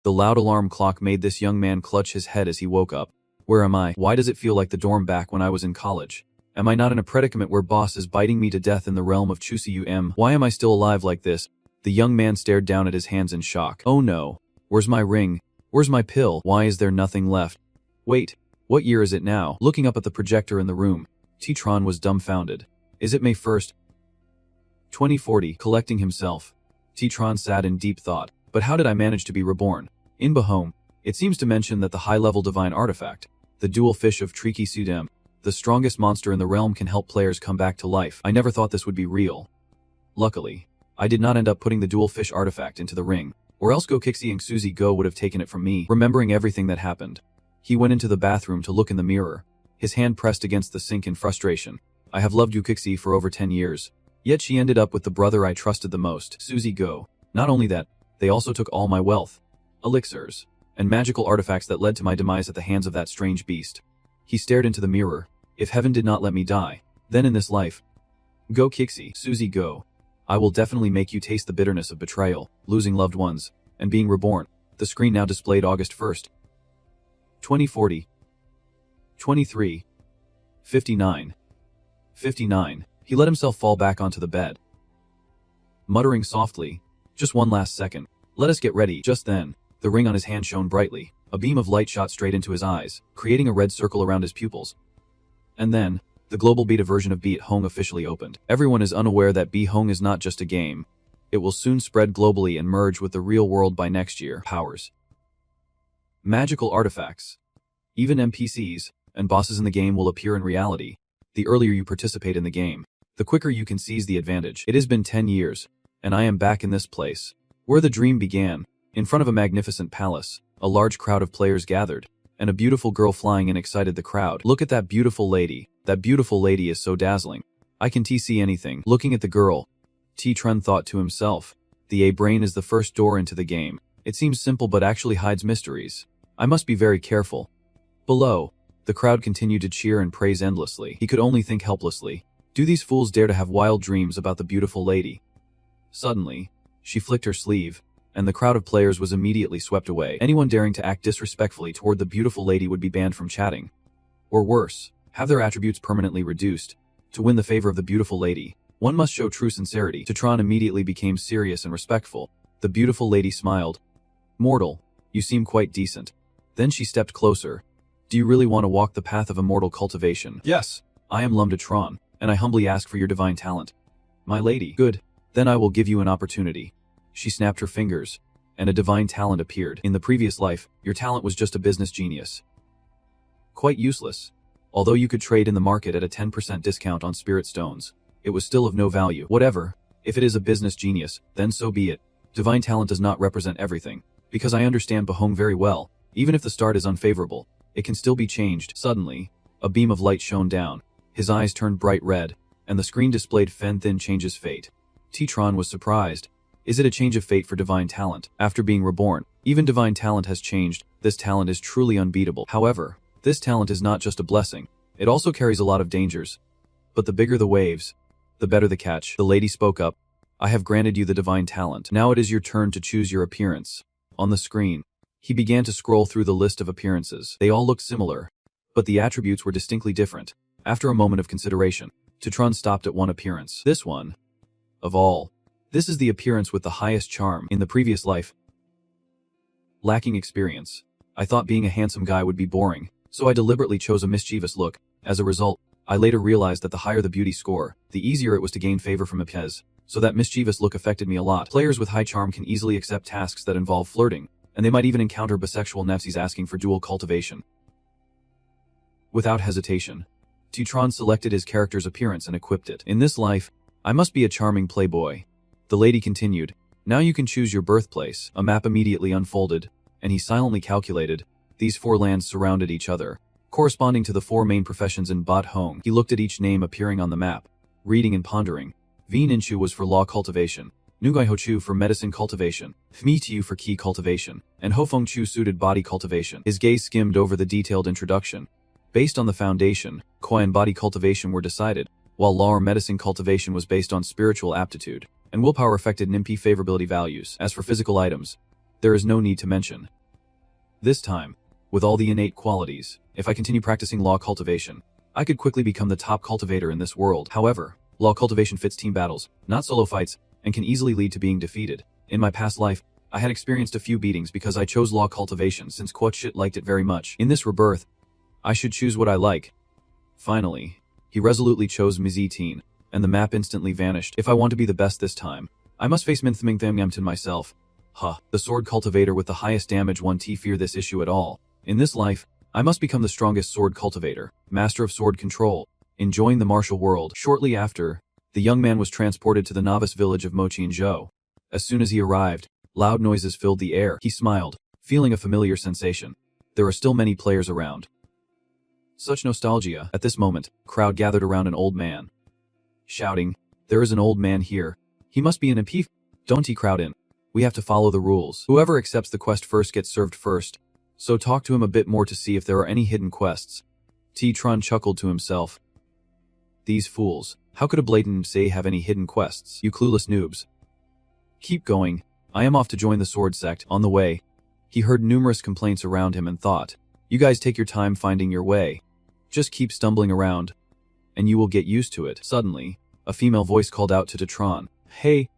The loud alarm clock made this young man clutch his head as he woke up. Where am I? Why does it feel like the dorm back when I was in college? Am I not in a predicament where boss is biting me to death in the realm of Chusi? Why am I still alive like this? The young man stared down at his hands in shock. Oh no. Where's my ring? Where's my pill? Why is there nothing left? Wait, what year is it now? Looking up at the projector in the room, T-Tron was dumbfounded. Is it May 1st? 2040. Collecting himself, T-Tron sat in deep thought. But how did I manage to be reborn? In Bahome, it seems to mention that the high-level divine artifact, the dual fish of Triki Sudem, the strongest monster in the realm, can help players come back to life. I never thought this would be real. Luckily, I did not end up putting the dual fish artifact into the ring, or else Go Kixie and Suzy Go would have taken it from me. Remembering everything that happened, he went into the bathroom to look in the mirror, his hand pressed against the sink in frustration. I have loved you Kixie for over 10 years, yet she ended up with the brother I trusted the most, Suzy Go. Not only that, they also took all my wealth, elixirs, and magical artifacts that led to my demise at the hands of that strange beast. He stared into the mirror. If heaven did not let me die, then in this life, Go Kixie, Suzy Go, I will definitely make you taste the bitterness of betrayal, losing loved ones, and being reborn. The screen now displayed August 1st, 2040. 23. 59. 59. He let himself fall back onto the bed, muttering softly, "Just one last second. Let us get ready." Just then, the ring on his hand shone brightly. A beam of light shot straight into his eyes, creating a red circle around his pupils. And then, the global beta version of Beat Hong officially opened. Everyone is unaware that Beat Hong is not just a game. It will soon spread globally and merge with the real world by next year. Powers. Magical artifacts. Even NPCs and bosses in the game will appear in reality. The earlier you participate in the game, the quicker you can seize the advantage. It has been 10 years, and I am back in this place, where the dream began. In front of a magnificent palace, a large crowd of players gathered, and a beautiful girl flying in excited the crowd. Look at that beautiful lady. That beautiful lady is so dazzling. I can see anything. Looking at the girl, T-Tron thought to himself, the A-brain is the first door into the game. It seems simple but actually hides mysteries. I must be very careful. Below, the crowd continued to cheer and praise endlessly. He could only think helplessly. Do these fools dare to have wild dreams about the beautiful lady? Suddenly, she flicked her sleeve, and the crowd of players was immediately swept away. Anyone daring to act disrespectfully toward the beautiful lady would be banned from chatting. Or worse, have their attributes permanently reduced. To win the favor of the beautiful lady, one must show true sincerity. T-Tron immediately became serious and respectful. The beautiful lady smiled. "Mortal, you seem quite decent." Then she stepped closer. "Do you really want to walk the path of immortal cultivation?" "Yes. I am T-Tron, and I humbly ask for your divine talent." "My lady." "Good. Then I will give you an opportunity." She snapped her fingers, and a divine talent appeared. In the previous life, your talent was just a business genius. Quite useless. Although you could trade in the market at a 10% discount on spirit stones, it was still of no value. Whatever, if it is a business genius, then so be it. Divine talent does not represent everything, because I understand Bahong very well. Even if the start is unfavorable, it can still be changed. Suddenly, a beam of light shone down. His eyes turned bright red, and the screen displayed Fen Thin changes fate. T-Tron was surprised. Is it a change of fate for divine talent? After being reborn, even divine talent has changed. This talent is truly unbeatable. However, this talent is not just a blessing. It also carries a lot of dangers. But the bigger the waves, the better the catch. The lady spoke up. "I have granted you the divine talent. Now it is your turn to choose your appearance." On the screen, he began to scroll through the list of appearances. They all looked similar, but the attributes were distinctly different. After a moment of consideration, T-Tron stopped at one appearance. This one, of all. This is the appearance with the highest charm. In the previous life, lacking experience, I thought being a handsome guy would be boring, so I deliberately chose a mischievous look. As a result, I later realized that the higher the beauty score, the easier it was to gain favor from Apez, so that mischievous look affected me a lot. Players with high charm can easily accept tasks that involve flirting, and they might even encounter bisexual nefsies asking for dual cultivation. Without hesitation, T-Tron selected his character's appearance and equipped it. In this life, I must be a charming playboy. The lady continued. Now you can choose your birthplace. A map immediately unfolded, and he silently calculated. These 4 lands surrounded each other, corresponding to the 4 main professions in Bat Hong. He looked at each name appearing on the map, reading and pondering. Vien Inchu was for law cultivation, Nugai Hochu for medicine cultivation, Fmi Tiu for key cultivation, and Hofeng Chu suited body cultivation. His gaze skimmed over the detailed introduction. Based on the foundation, Koi and body cultivation were decided, while law or medicine cultivation was based on spiritual aptitude, and willpower affected NIMP favorability values. As for physical items, there is no need to mention. This time, with all the innate qualities, if I continue practicing law cultivation, I could quickly become the top cultivator in this world. However, law cultivation fits team battles, not solo fights, and can easily lead to being defeated. In my past life, I had experienced a few beatings because I chose law cultivation since Quotshit liked it very much. In this rebirth, I should choose what I like. Finally, he resolutely chose Miziteen, and the map instantly vanished. If I want to be the best this time, I must face Minthmingthamngamton myself. The sword cultivator with the highest damage won't fear this issue at all. In this life, I must become the strongest sword cultivator, master of sword control, enjoying the martial world. Shortly after, the young man was transported to the novice village of Mochianzhou. As soon as he arrived, loud noises filled the air. He smiled, feeling a familiar sensation. There are still many players around. Such nostalgia. At this moment, a crowd gathered around an old man, shouting, "There is an old man here. He must be an MP. Don't he crowd in. We have to follow the rules. Whoever accepts the quest first gets served first. So talk to him a bit more to see if there are any hidden quests." T-Tron chuckled to himself. These fools. How could a blatant say have any hidden quests? You clueless noobs. Keep going. I am off to join the sword sect. On the way, he heard numerous complaints around him and thought, you guys take your time finding your way. Just keep stumbling around, and you will get used to it. Suddenly, a female voice called out to Tetron. Hey,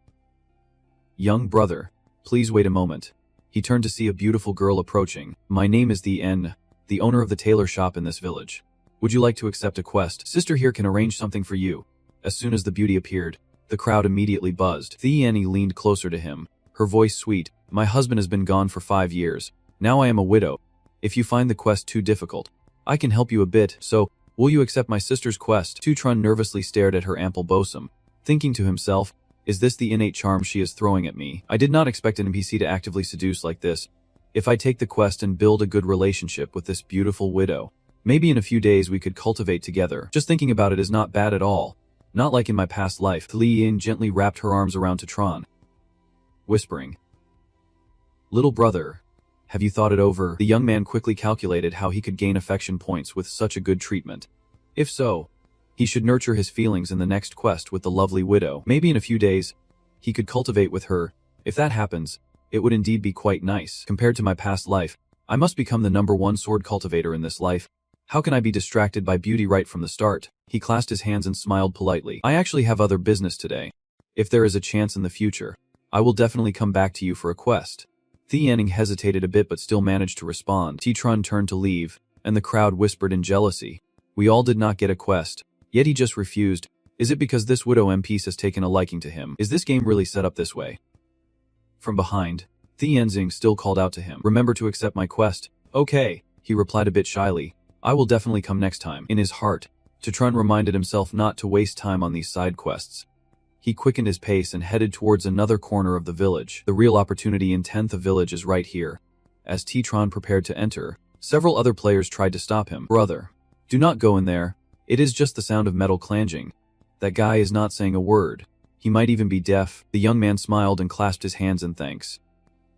young brother, please wait a moment. He turned to see a beautiful girl approaching. My name is the owner of the tailor shop in this village. Would you like to accept a quest? Sister here can arrange something for you. As soon as the beauty appeared, the crowd immediately buzzed. The Annie leaned closer to him, her voice sweet. My husband has been gone for 5 years. Now I am a widow. If you find the quest too difficult, I can help you a bit, so will you accept my sister's quest? Tutron nervously stared at her ample bosom, thinking to himself, is this the innate charm she is throwing at me? I did not expect an NPC to actively seduce like this. If I take the quest and build a good relationship with this beautiful widow, maybe in a few days we could cultivate together. Just thinking about it is not bad at all. Not like in my past life. Li Yin gently wrapped her arms around Tetron, whispering, little brother, have you thought it over? The young man quickly calculated how he could gain affection points with such a good treatment. If so, he should nurture his feelings in the next quest with the lovely widow. Maybe in a few days, he could cultivate with her. If that happens, it would indeed be quite nice. Compared to my past life, I must become the #1 sword cultivator in this life. How can I be distracted by beauty right from the start? He clasped his hands and smiled politely. I actually have other business today. If there is a chance in the future, I will definitely come back to you for a quest. Theanning hesitated a bit but still managed to respond. T-Tron turned to leave, and the crowd whispered in jealousy. We all did not get a quest, yet he just refused. Is it because this widow MP has taken a liking to him? Is this game really set up this way? From behind, Thienzing still called out to him. Remember to accept my quest. Okay, he replied a bit shyly. I will definitely come next time. In his heart, Tetron reminded himself not to waste time on these side quests. He quickened his pace and headed towards another corner of the village. The real opportunity in 10th village is right here. As Tetron prepared to enter, several other players tried to stop him. Brother, do not go in there. It is just the sound of metal clanging. That guy is not saying a word. He might even be deaf. The young man smiled and clasped his hands in thanks.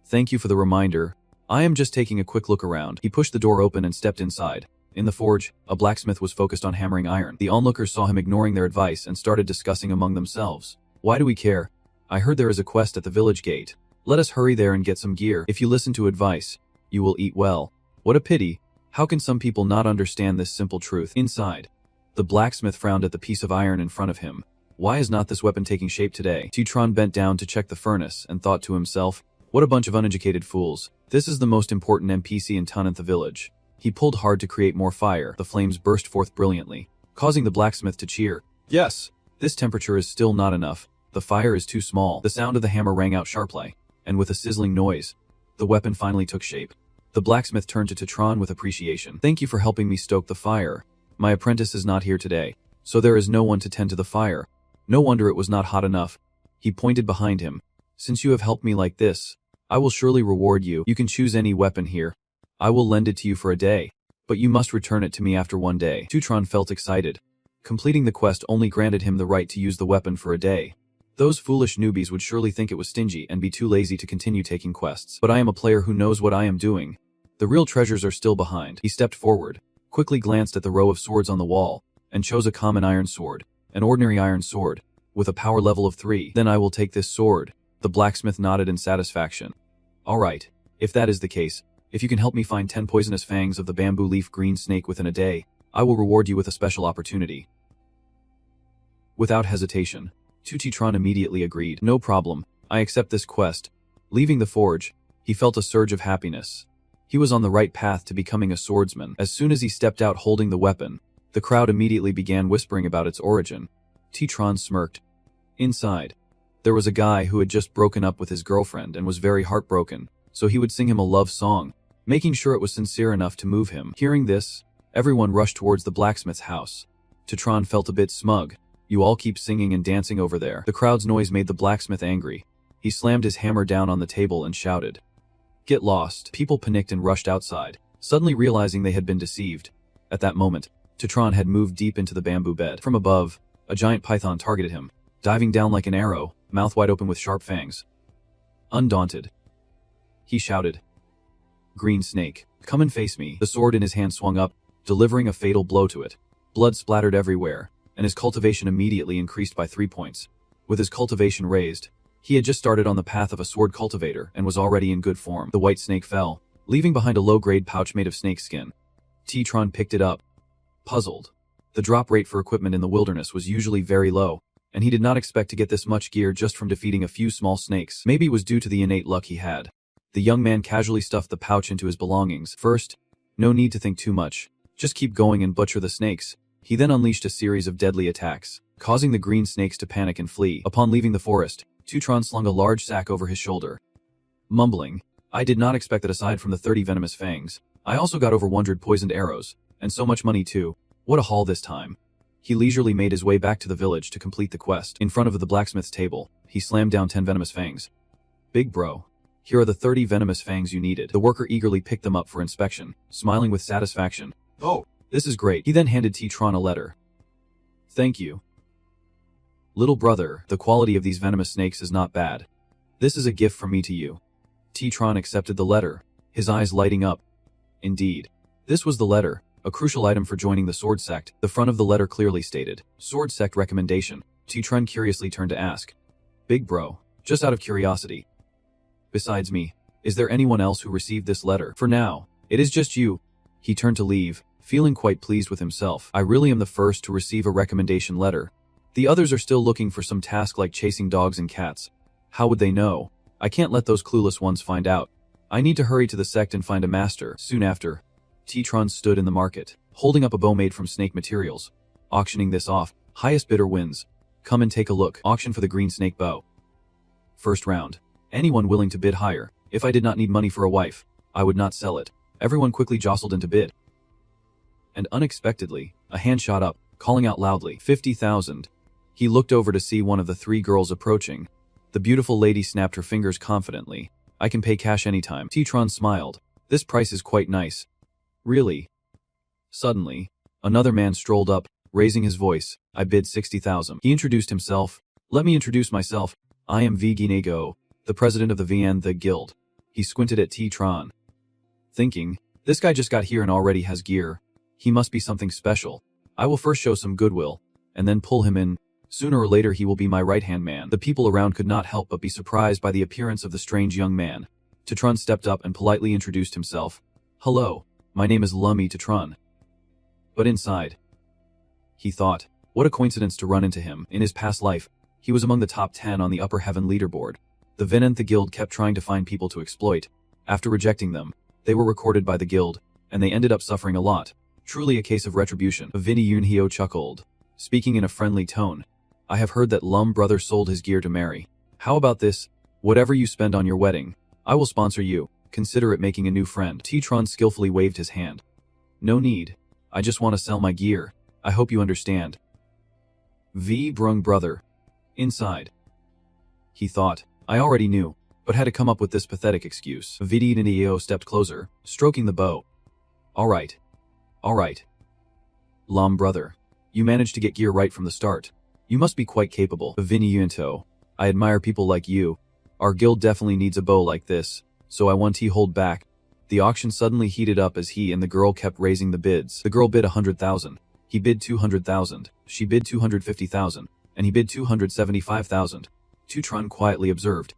Thank you for the reminder. I am just taking a quick look around. He pushed the door open and stepped inside. In the forge, a blacksmith was focused on hammering iron. The onlookers saw him ignoring their advice and started discussing among themselves. Why do we care? I heard there is a quest at the village gate. Let us hurry there and get some gear. If you listen to advice, you will eat well. What a pity. How can some people not understand this simple truth? Inside, the blacksmith frowned at the piece of iron in front of him. Why is not this weapon taking shape today? Tetron bent down to check the furnace and thought to himself, what a bunch of uneducated fools. This is the most important NPC in Tunanth village. He pulled hard to create more fire. The flames burst forth brilliantly, causing the blacksmith to cheer. Yes, this temperature is still not enough. The fire is too small. The sound of the hammer rang out sharply, and with a sizzling noise, the weapon finally took shape. The blacksmith turned to Tetron with appreciation. Thank you for helping me stoke the fire. My apprentice is not here today, so there is no one to tend to the fire. No wonder it was not hot enough. He pointed behind him. Since you have helped me like this, I will surely reward you. You can choose any weapon here. I will lend it to you for a day, but you must return it to me after 1 day. Tetron felt excited. Completing the quest only granted him the right to use the weapon for a day. Those foolish newbies would surely think it was stingy and be too lazy to continue taking quests. But I am a player who knows what I am doing. The real treasures are still behind. He stepped forward, quickly glanced at the row of swords on the wall, and chose a common iron sword, an ordinary iron sword, with a power level of 3. Then I will take this sword. The blacksmith nodded in satisfaction. All right, If that is the case, if you can help me find 10 poisonous fangs of the bamboo leaf green snake within a day, I will reward you with a special opportunity. Without hesitation, Tron immediately agreed. No problem, I accept this quest. Leaving the forge, he felt a surge of happiness. He was on the right path to becoming a swordsman. As soon as he stepped out holding the weapon, the crowd immediately began whispering about its origin. Tron smirked. Inside, there was a guy who had just broken up with his girlfriend and was very heartbroken, so he would sing him a love song, making sure it was sincere enough to move him. Hearing this, everyone rushed towards the blacksmith's house. Tron felt a bit smug. You all keep singing and dancing over there. The crowd's noise made the blacksmith angry. He slammed his hammer down on the table and shouted, "Get lost." People panicked and rushed outside, suddenly realizing they had been deceived. At that moment, Tron had moved deep into the bamboo bed. From above, a giant python targeted him, diving down like an arrow, mouth wide open with sharp fangs. Undaunted, he shouted, "Green snake, come and face me." The sword in his hand swung up, delivering a fatal blow to it. Blood splattered everywhere, and his cultivation immediately increased by 3 points. With his cultivation raised, he had just started on the path of a sword cultivator and was already in good form. The white snake fell, leaving behind a low-grade pouch made of snake skin. Tron picked it up, puzzled. The drop rate for equipment in the wilderness was usually very low, and he did not expect to get this much gear just from defeating a few small snakes. Maybe it was due to the innate luck he had. The young man casually stuffed the pouch into his belongings. First, no need to think too much. Just keep going and butcher the snakes. He then unleashed a series of deadly attacks, causing the green snakes to panic and flee. Upon leaving the forest, Tron slung a large sack over his shoulder. Mumbling, "I did not expect that aside from the 30 venomous fangs, I also got over 100 poisoned arrows, and so much money too. What a haul this time." He leisurely made his way back to the village to complete the quest. In front of the blacksmith's table, he slammed down 10 venomous fangs. "Big bro, here are the 30 venomous fangs you needed." The worker eagerly picked them up for inspection, smiling with satisfaction. "Oh, this is great." He then handed Tron a letter. "Thank you. Little brother, the quality of these venomous snakes is not bad. This is a gift from me to you." Tron accepted the letter, his eyes lighting up. Indeed, this was the letter, a crucial item for joining the sword sect. The front of the letter clearly stated, "Sword sect recommendation." Tron curiously turned to ask, "Big bro, just out of curiosity, besides me, is there anyone else who received this letter?" "For now, it is just you." He turned to leave, feeling quite pleased with himself. "I really am the first to receive a recommendation letter. The others are still looking for some task like chasing dogs and cats. How would they know? I can't let those clueless ones find out. I need to hurry to the sect and find a master." Soon after, Tron stood in the market, holding up a bow made from snake materials. "Auctioning this off. Highest bidder wins. Come and take a look." Auction for the green snake bow. First round. Anyone willing to bid higher. If I did not need money for a wife, I would not sell it. Everyone quickly jostled into bid. And unexpectedly, a hand shot up, calling out loudly, 50,000. He looked over to see one of the 3 girls approaching. The beautiful lady snapped her fingers confidently. "I can pay cash anytime." Tron smiled. "This price is quite nice." "Really?" Suddenly, another man strolled up, raising his voice. "I bid 60,000. He introduced himself. "Let me introduce myself. I am Viginego, the president of the the Guild." He squinted at Tron, thinking, "This guy just got here and already has gear. He must be something special. I will first show some goodwill, and then pull him in. Sooner or later he will be my right-hand man." The people around could not help but be surprised by the appearance of the strange young man. Tron stepped up and politely introduced himself. "Hello, my name is Lummy Tron." But inside, he thought, what a coincidence to run into him. In his past life, he was among the top 10 on the upper heaven leaderboard. The the Guild kept trying to find people to exploit. After rejecting them, they were recorded by the guild, and they ended up suffering a lot. Truly a case of retribution. Vinny Yunhio chuckled, speaking in a friendly tone. "I have heard that Lum brother sold his gear to Mary. How about this? Whatever you spend on your wedding, I will sponsor you. Consider it making a new friend." Tron skillfully waved his hand. "No need. I just want to sell my gear. I hope you understand." Brung brother. Inside, he thought, I already knew, but had to come up with this pathetic excuse. Vidinio stepped closer, stroking the bow. All right. Lum brother, you managed to get gear right from the start. You must be quite capable. Viniyunto, I admire people like you. Our guild definitely needs a bow like this, so I want to hold back. The auction suddenly heated up as he and the girl kept raising the bids. The girl bid 100,000. He bid 200,000. She bid 250,000. And he bid 275,000. Tron quietly observed.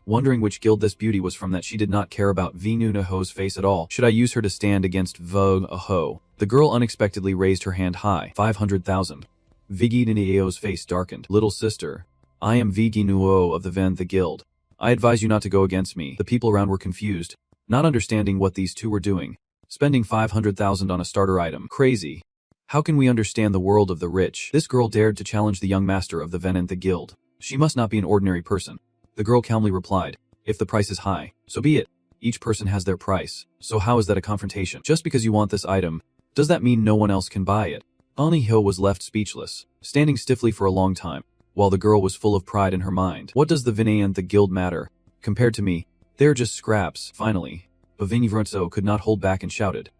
wondering which guild this beauty was from that she did not care about Nunaho's face at all. Should I use her to stand against Vogue-Aho? The girl unexpectedly raised her hand high. 500,000. Nunaho's face darkened. Little sister, I am Nuo of the Ven the Guild. I advise you not to go against me. The people around were confused, not understanding what these two were doing. Spending 500,000 on a starter item. Crazy. How can we understand the world of the rich? This girl dared to challenge the young master of the Ven and the Guild. She must not be an ordinary person. The girl calmly replied, if the price is high, so be it. Each person has their price. So how is that a confrontation? Just because you want this item, does that mean no one else can buy it? Aniho was left speechless, standing stiffly for a long time, while the girl was full of pride in her mind. What does the Vinay and the Guild matter? Compared to me, they're just scraps. Finally, Bavini could not hold back and shouted,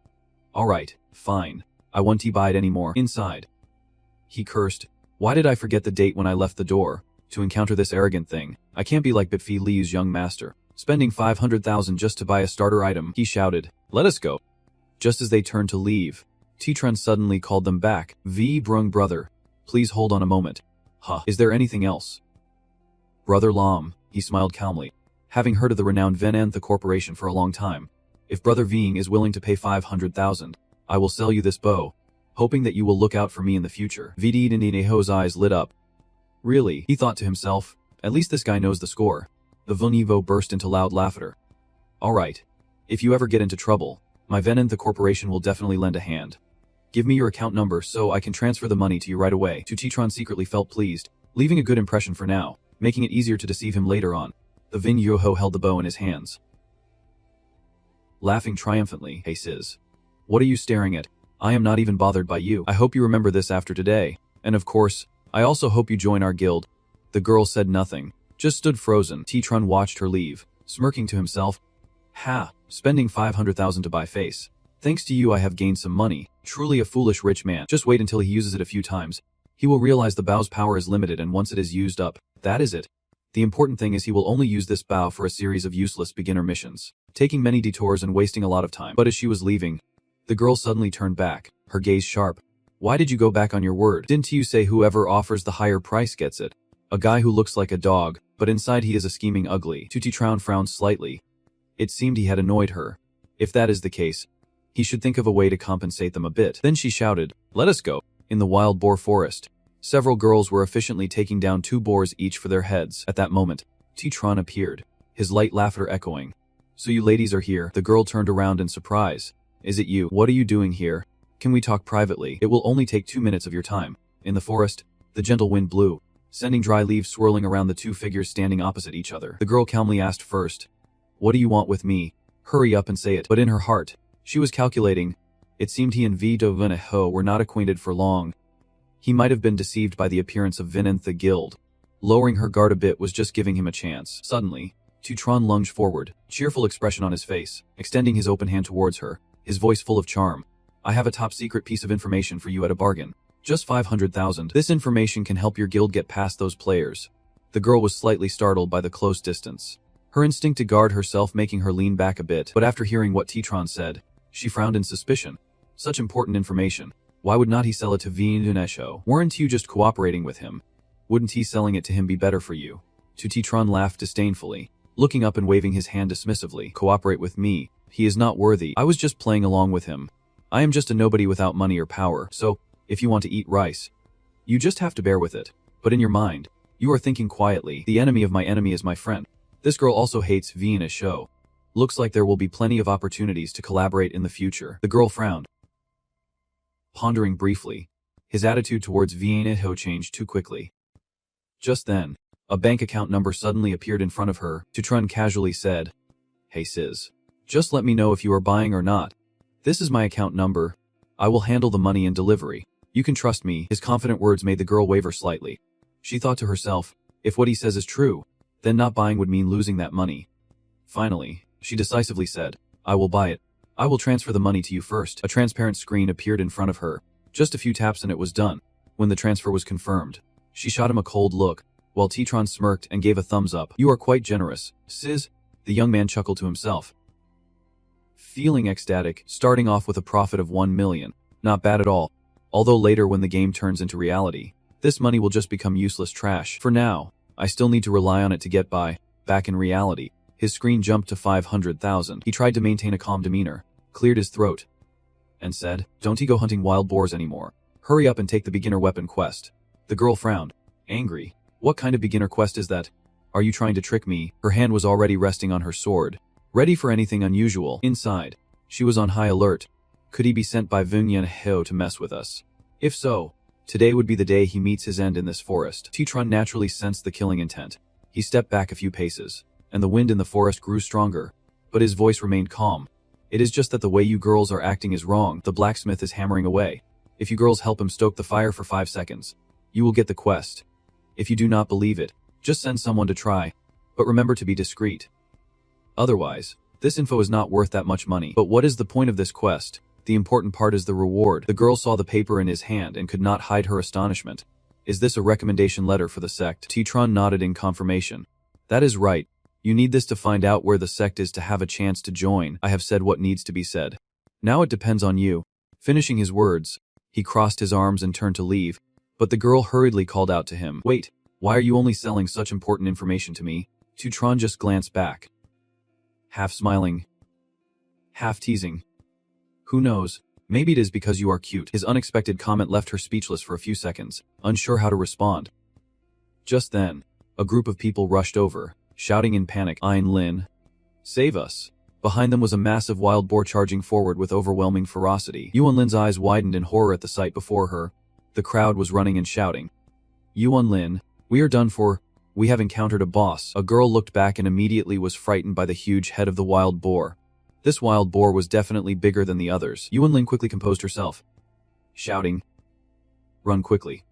alright, fine. I won't buy it anymore. Inside. He cursed. Why did I forget the date when I left the door? To encounter this arrogant thing. I can't be like Bitfi Liu's young master. Spending 500,000 just to buy a starter item, he shouted. Let us go. Just as they turned to leave, Titran suddenly called them back. Brung brother. Please hold on a moment. Huh. Is there anything else? Brother Lam, he smiled calmly. Having heard of the renowned Venantha Corporation for a long time. If Brother Ving is willing to pay 500,000, I will sell you this bow, hoping that you will look out for me in the future. Vidinineho's eyes lit up. Really, he thought to himself, at least this guy knows the score. The Vunivo burst into loud laughter. Alright. If you ever get into trouble, my Venantha Corporation will definitely lend a hand. Give me your account number so I can transfer the money to you right away. Tutitron secretly felt pleased, leaving a good impression for now, making it easier to deceive him later on. The Vin Yoho held the bow in his hands. Laughing triumphantly, hey sis. What are you staring at? I am not even bothered by you. I hope you remember this after today. And of course, I also hope you join our guild. The girl said nothing, just stood frozen. Titran watched her leave, smirking to himself. Ha, spending 500,000 to buy face. Thanks to you I have gained some money. Truly a foolish rich man. Just wait until he uses it a few times. He will realize the bow's power is limited and once it is used up, that is it. The important thing is he will only use this bow for a series of useless beginner missions, taking many detours and wasting a lot of time. But as she was leaving, the girl suddenly turned back, her gaze sharp. Why did you go back on your word? Didn't you say whoever offers the higher price gets it? A guy who looks like a dog, but inside he is a scheming ugly. Tutitraun frowned slightly. It seemed he had annoyed her. If that is the case, he should think of a way to compensate them a bit. Then she shouted, let us go. In the wild boar forest, several girls were efficiently taking down 2 boars each for their heads. At that moment, Titran appeared, his light laughter echoing. So you ladies are here. The girl turned around in surprise. Is it you? What are you doing here? Can we talk privately? It will only take 2 minutes of your time. In the forest, the gentle wind blew, sending dry leaves swirling around the 2 figures standing opposite each other. The girl calmly asked first, what do you want with me? Hurry up and say it. But in her heart, she was calculating. It seemed he and Vinaho were not acquainted for long. He might have been deceived by the appearance of Vinanth the Guild. Lowering her guard a bit was just giving him a chance. Suddenly, Tutran lunged forward, cheerful expression on his face, extending his open hand towards her, his voice full of charm. I have a top secret piece of information for you at a bargain. Just 500,000. This information can help your guild get past those players. The girl was slightly startled by the close distance. Her instinct to guard herself making her lean back a bit, but after hearing what Titran said, she frowned in suspicion. Such important information. Why would not he sell it to Vinunesho? Weren't you just cooperating with him? Wouldn't he selling it to him be better for you? Titran laughed disdainfully, looking up and waving his hand dismissively. Cooperate with me. He is not worthy. I was just playing along with him. I am just a nobody without money or power, so, if you want to eat rice, you just have to bear with it. But in your mind, you are thinking quietly, the enemy of my enemy is my friend. This girl also hates Vinunesho. Looks like there will be plenty of opportunities to collaborate in the future. The girl frowned, pondering briefly. His attitude towards Vinunesho changed too quickly. Just then, a bank account number suddenly appeared in front of her. Tutran casually said, hey sis. Just let me know if you are buying or not. This is my account number. I will handle the money and delivery. You can trust me. His confident words made the girl waver slightly. She thought to herself, if what he says is true, then not buying would mean losing that money. Finally, she decisively said, I will buy it. I will transfer the money to you first. A transparent screen appeared in front of her. Just a few taps and it was done. When the transfer was confirmed, she shot him a cold look, while Titran smirked and gave a thumbs up. You are quite generous, sis. The young man chuckled to himself. Feeling ecstatic, starting off with a profit of 1 million. Not bad at all. Although later when the game turns into reality, this money will just become useless trash. For now, I still need to rely on it to get by. Back in reality, his screen jumped to 500,000. He tried to maintain a calm demeanor, cleared his throat, and said, "Don't he go hunting wild boars anymore? Hurry up and take the beginner weapon quest." The girl frowned, angry. "What kind of beginner quest is that? Are you trying to trick me?" Her hand was already resting on her sword, ready for anything unusual. Inside, she was on high alert. Could he be sent by Yahello to mess with us? If so, today would be the day he meets his end in this forest. Titron naturally sensed the killing intent. He stepped back a few paces, and the wind in the forest grew stronger, but his voice remained calm. "It is just that the way you girls are acting is wrong. The blacksmith is hammering away. If you girls help him stoke the fire for 5 seconds, you will get the quest. If you do not believe it, just send someone to try, but remember to be discreet. Otherwise, this info is not worth that much money." But what is the point of this quest? The important part is the reward. The girl saw the paper in his hand and could not hide her astonishment. "Is this a recommendation letter for the sect?" Titron nodded in confirmation. "That is right. You need this to find out where the sect is to have a chance to join. I have said what needs to be said. Now it depends on you." Finishing his words, he crossed his arms and turned to leave, but the girl hurriedly called out to him, "Wait, why are you only selling such important information to me?" Titron just glanced back, half smiling, half teasing. "Who knows, maybe it is because you are cute." His unexpected comment left her speechless for a few seconds, unsure how to respond. Just then, a group of people rushed over, shouting in panic, "Lin, save us." Behind them was a massive wild boar charging forward with overwhelming ferocity. Lin's eyes widened in horror at the sight before her. The crowd was running and shouting, "Lin, we are done for. We have encountered a boss." A girl looked back and immediately was frightened by the huge head of the wild boar. This wild boar was definitely bigger than the others. Lin quickly composed herself, shouting, "Run quickly.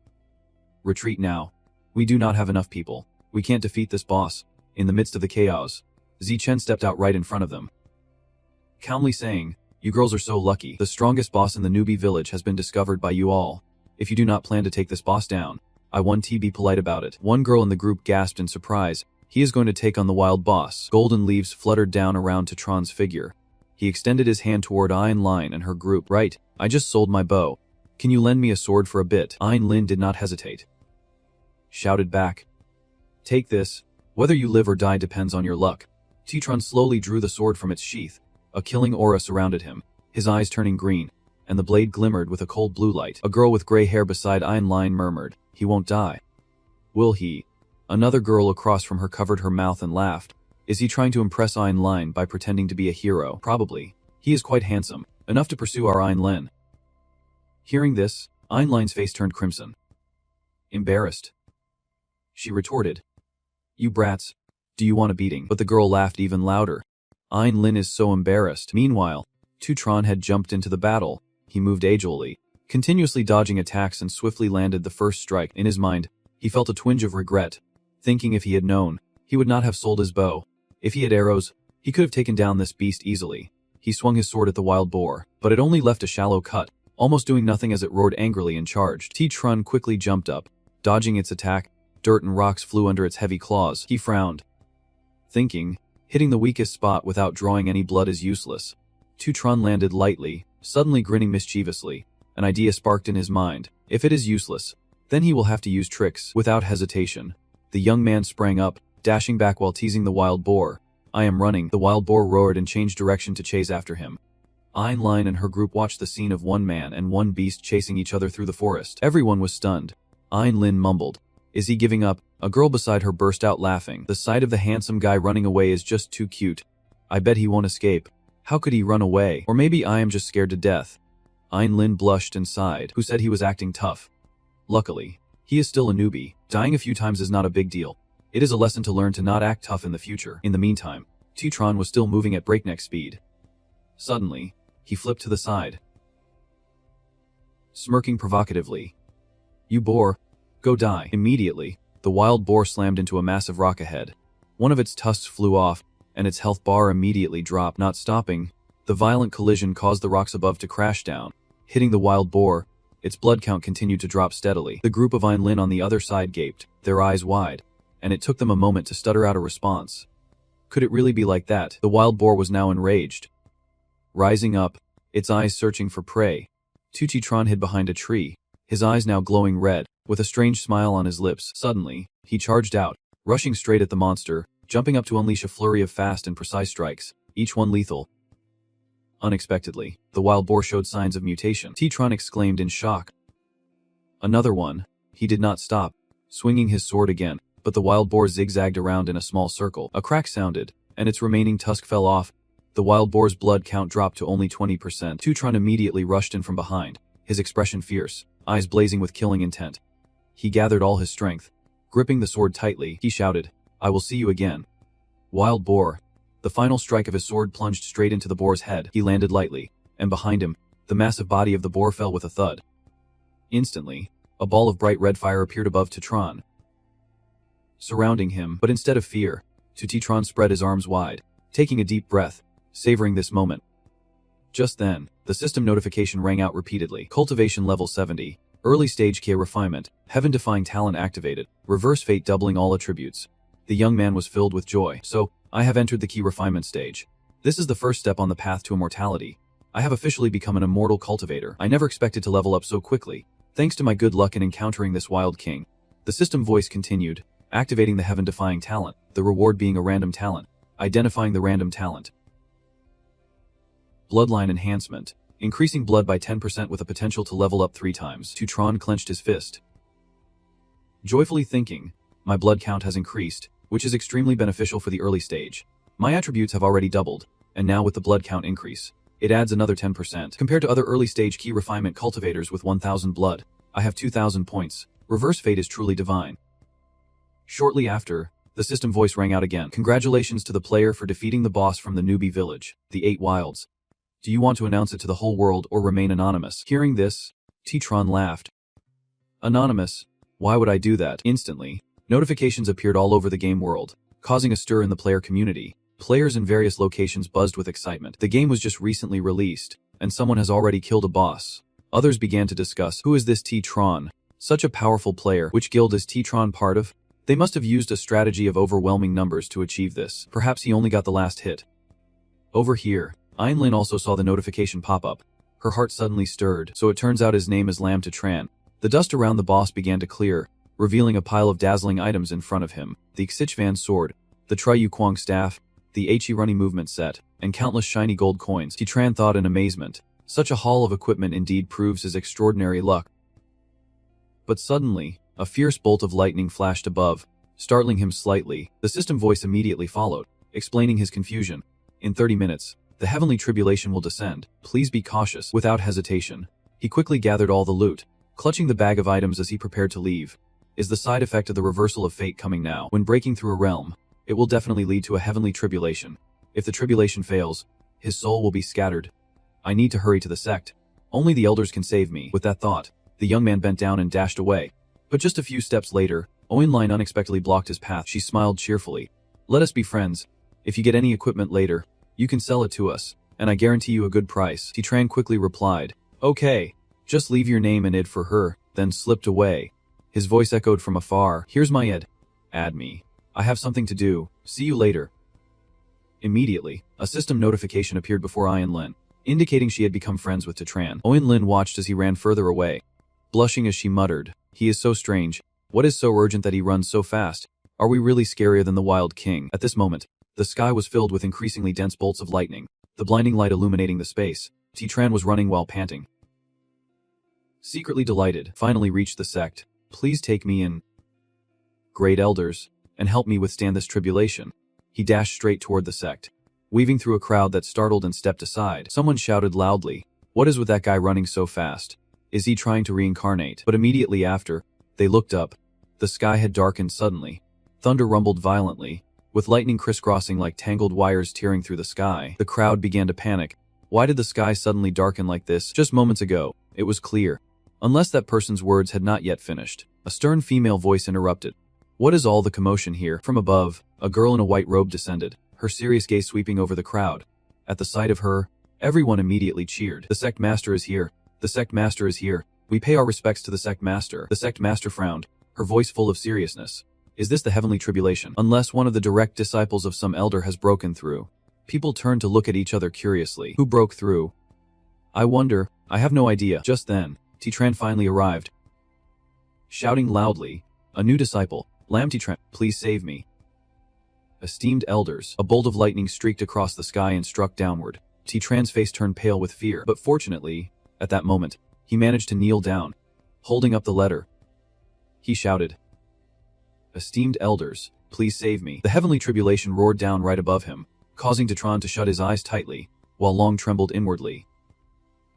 Retreat now. We do not have enough people. We can't defeat this boss." In the midst of the chaos, Zichen stepped out right in front of them, calmly saying, "You girls are so lucky. The strongest boss in the newbie village has been discovered by you all. If you do not plan to take this boss down, I want to be polite about it." One girl in the group gasped in surprise. "He is going to take on the wild boss." Golden leaves fluttered down around Titron's figure. He extended his hand toward Lin and her group. "Right, I just sold my bow. Can you lend me a sword for a bit?" Lin did not hesitate. Shouted back, "Take this. Whether you live or die depends on your luck." Titron slowly drew the sword from its sheath. A killing aura surrounded him, his eyes turning green, and the blade glimmered with a cold blue light. A girl with gray hair beside Lin murmured, "He won't die. Will he?" Another girl across from her covered her mouth and laughed. "Is he trying to impress Lin by pretending to be a hero?" "Probably. He is quite handsome, enough to pursue our Lin." Hearing this, Lin's face turned crimson. Embarrassed, she retorted, "You brats, do you want a beating?" But the girl laughed even louder. Lin is so embarrassed. Meanwhile, Titron had jumped into the battle. He moved agilely, continuously dodging attacks and swiftly landed the first strike. In his mind, he felt a twinge of regret, thinking if he had known, he would not have sold his bow. If he had arrows, he could have taken down this beast easily. He swung his sword at the wild boar, but it only left a shallow cut, almost doing nothing as it roared angrily and charged. Titron quickly jumped up, dodging its attack. Dirt and rocks flew under its heavy claws. He frowned, thinking, hitting the weakest spot without drawing any blood is useless. Titron landed lightly, suddenly grinning mischievously. An idea sparked in his mind. If it is useless, then he will have to use tricks. Without hesitation, the young man sprang up, dashing back while teasing the wild boar. "I am running." The wild boar roared and changed direction to chase after him. Lin and her group watched the scene of one man and one beast chasing each other through the forest. Everyone was stunned. Lin mumbled, "Is he giving up?" A girl beside her burst out laughing. "The sight of the handsome guy running away is just too cute. I bet he won't escape. How could he run away? Or maybe I am just scared to death." Lin blushed and sighed. Who said he was acting tough? Luckily, he is still a newbie. Dying a few times is not a big deal. It is a lesson to learn to not act tough in the future. In the meantime, Titron was still moving at breakneck speed. Suddenly, he flipped to the side, smirking provocatively. "You boar, go die." Immediately, the wild boar slammed into a massive rock ahead. One of its tusks flew off, and its health bar immediately dropped. Not stopping, the violent collision caused the rocks above to crash down, hitting the wild boar. Its blood count continued to drop steadily. The group of Lin on the other side gaped, their eyes wide, and it took them a moment to stutter out a response. Could it really be like that? The wild boar was now enraged. Rising up, its eyes searching for prey, Titron hid behind a tree, his eyes now glowing red, with a strange smile on his lips. Suddenly, he charged out, rushing straight at the monster. jumping up to unleash a flurry of fast and precise strikes, each one lethal. Unexpectedly, the wild boar showed signs of mutation. T-Tron exclaimed in shock. Another one. He did not stop, swinging his sword again, but the wild boar zigzagged around in a small circle. A crack sounded, and its remaining tusk fell off. The wild boar's blood count dropped to only 20%. T-Tron immediately rushed in from behind, his expression fierce, eyes blazing with killing intent. He gathered all his strength. Gripping the sword tightly, he shouted, "I will see you again." Wild boar. The final strike of his sword plunged straight into the boar's head. He landed lightly, and behind him, the massive body of the boar fell with a thud. Instantly, a ball of bright red fire appeared above T-Tron, surrounding him, but instead of fear, T-Tron spread his arms wide, taking a deep breath, savoring this moment. Just then, the system notification rang out repeatedly. Cultivation level 70, early stage K refinement, heaven-defying talent activated, reverse fate doubling all attributes. The young man was filled with joy. So, I have entered the key refinement stage. This is the first step on the path to immortality. I have officially become an immortal cultivator. I never expected to level up so quickly, thanks to my good luck in encountering this wild king. The system voice continued, activating the heaven-defying talent, the reward being a random talent. Identifying the random talent. Bloodline enhancement. Increasing blood by 10% with a potential to level up 3 times. T-Tron clenched his fist, joyfully thinking, my blood count has increased, which is extremely beneficial for the early stage. My attributes have already doubled, and now with the blood count increase, it adds another 10%. Compared to other early stage key refinement cultivators with 1000 blood, I have 2000 points. Reverse fate is truly divine. Shortly after, the system voice rang out again. Congratulations to the player for defeating the boss from the newbie village, the 8 Wilds. Do you want to announce it to the whole world or remain anonymous? Hearing this, T-Tron laughed. Anonymous? Why would I do that? Instantly, notifications appeared all over the game world, causing a stir in the player community. Players in various locations buzzed with excitement. The game was just recently released, and someone has already killed a boss. Others began to discuss, who is this T-Tron? Such a powerful player. Which guild is T-Tron part of? They must have used a strategy of overwhelming numbers to achieve this. Perhaps he only got the last hit. Over here, Einlin also saw the notification pop up. Her heart suddenly stirred, so it turns out his name is Lam Tran. The dust around the boss began to clear, revealing a pile of dazzling items in front of him. The Xichvan sword, the Triyu Kwang staff, the H.E. Runny movement set, and countless shiny gold coins. T-Tran thought in amazement. Such a haul of equipment indeed proves his extraordinary luck. But suddenly, a fierce bolt of lightning flashed above, startling him slightly. The system voice immediately followed, explaining his confusion. In 30 minutes, the heavenly tribulation will descend. Please be cautious. Without hesitation, he quickly gathered all the loot, clutching the bag of items as he prepared to leave. Is the side effect of the reversal of fate coming now? When breaking through a realm, it will definitely lead to a heavenly tribulation. If the tribulation fails, his soul will be scattered. I need to hurry to the sect. Only the elders can save me. With that thought, the young man bent down and dashed away. But just a few steps later, Oinline unexpectedly blocked his path. She smiled cheerfully. Let us be friends. If you get any equipment later, you can sell it to us, and I guarantee you a good price. T-Tran quickly replied, okay, just leave your name and ID for her, then slipped away. His voice echoed from afar. Here's my ID. Add me. I have something to do. See you later. Immediately, a system notification appeared before Ayan Lin, indicating she had become friends with T-Tran. Owen Lin watched as he ran further away, blushing as she muttered, he is so strange. What is so urgent that he runs so fast? Are we really scarier than the Wild King? At this moment, the sky was filled with increasingly dense bolts of lightning, the blinding light illuminating the space. T-Tran was running while panting. Secretly delighted, finally reached the sect. Please take me in, great elders, and help me withstand this tribulation. He dashed straight toward the sect, weaving through a crowd that startled and stepped aside. Someone shouted loudly, what is with that guy running so fast? Is he trying to reincarnate? But immediately after, they looked up. The sky had darkened suddenly. Thunder rumbled violently, with lightning crisscrossing like tangled wires tearing through the sky. The crowd began to panic. Why did the sky suddenly darken like this? Just moments ago, it was clear. Unless that person's words had not yet finished, a stern female voice interrupted. What is all the commotion here? From above, a girl in a white robe descended, her serious gaze sweeping over the crowd. At the sight of her, everyone immediately cheered. The sect master is here. The sect master is here. We pay our respects to the sect master. The sect master frowned, her voice full of seriousness. Is this the heavenly tribulation? Unless one of the direct disciples of some elder has broken through. People turned to look at each other curiously. Who broke through? I wonder. I have no idea. Just then, T-Tran finally arrived. Shouting loudly, a new disciple, Lam T-Tran, please save me. Esteemed elders, a bolt of lightning streaked across the sky and struck downward. T-Tran's face turned pale with fear, but fortunately, at that moment, he managed to kneel down. Holding up the letter, he shouted, "Esteemed elders, please save me." The heavenly tribulation roared down right above him, causing T-Tran to shut his eyes tightly, while Long trembled inwardly.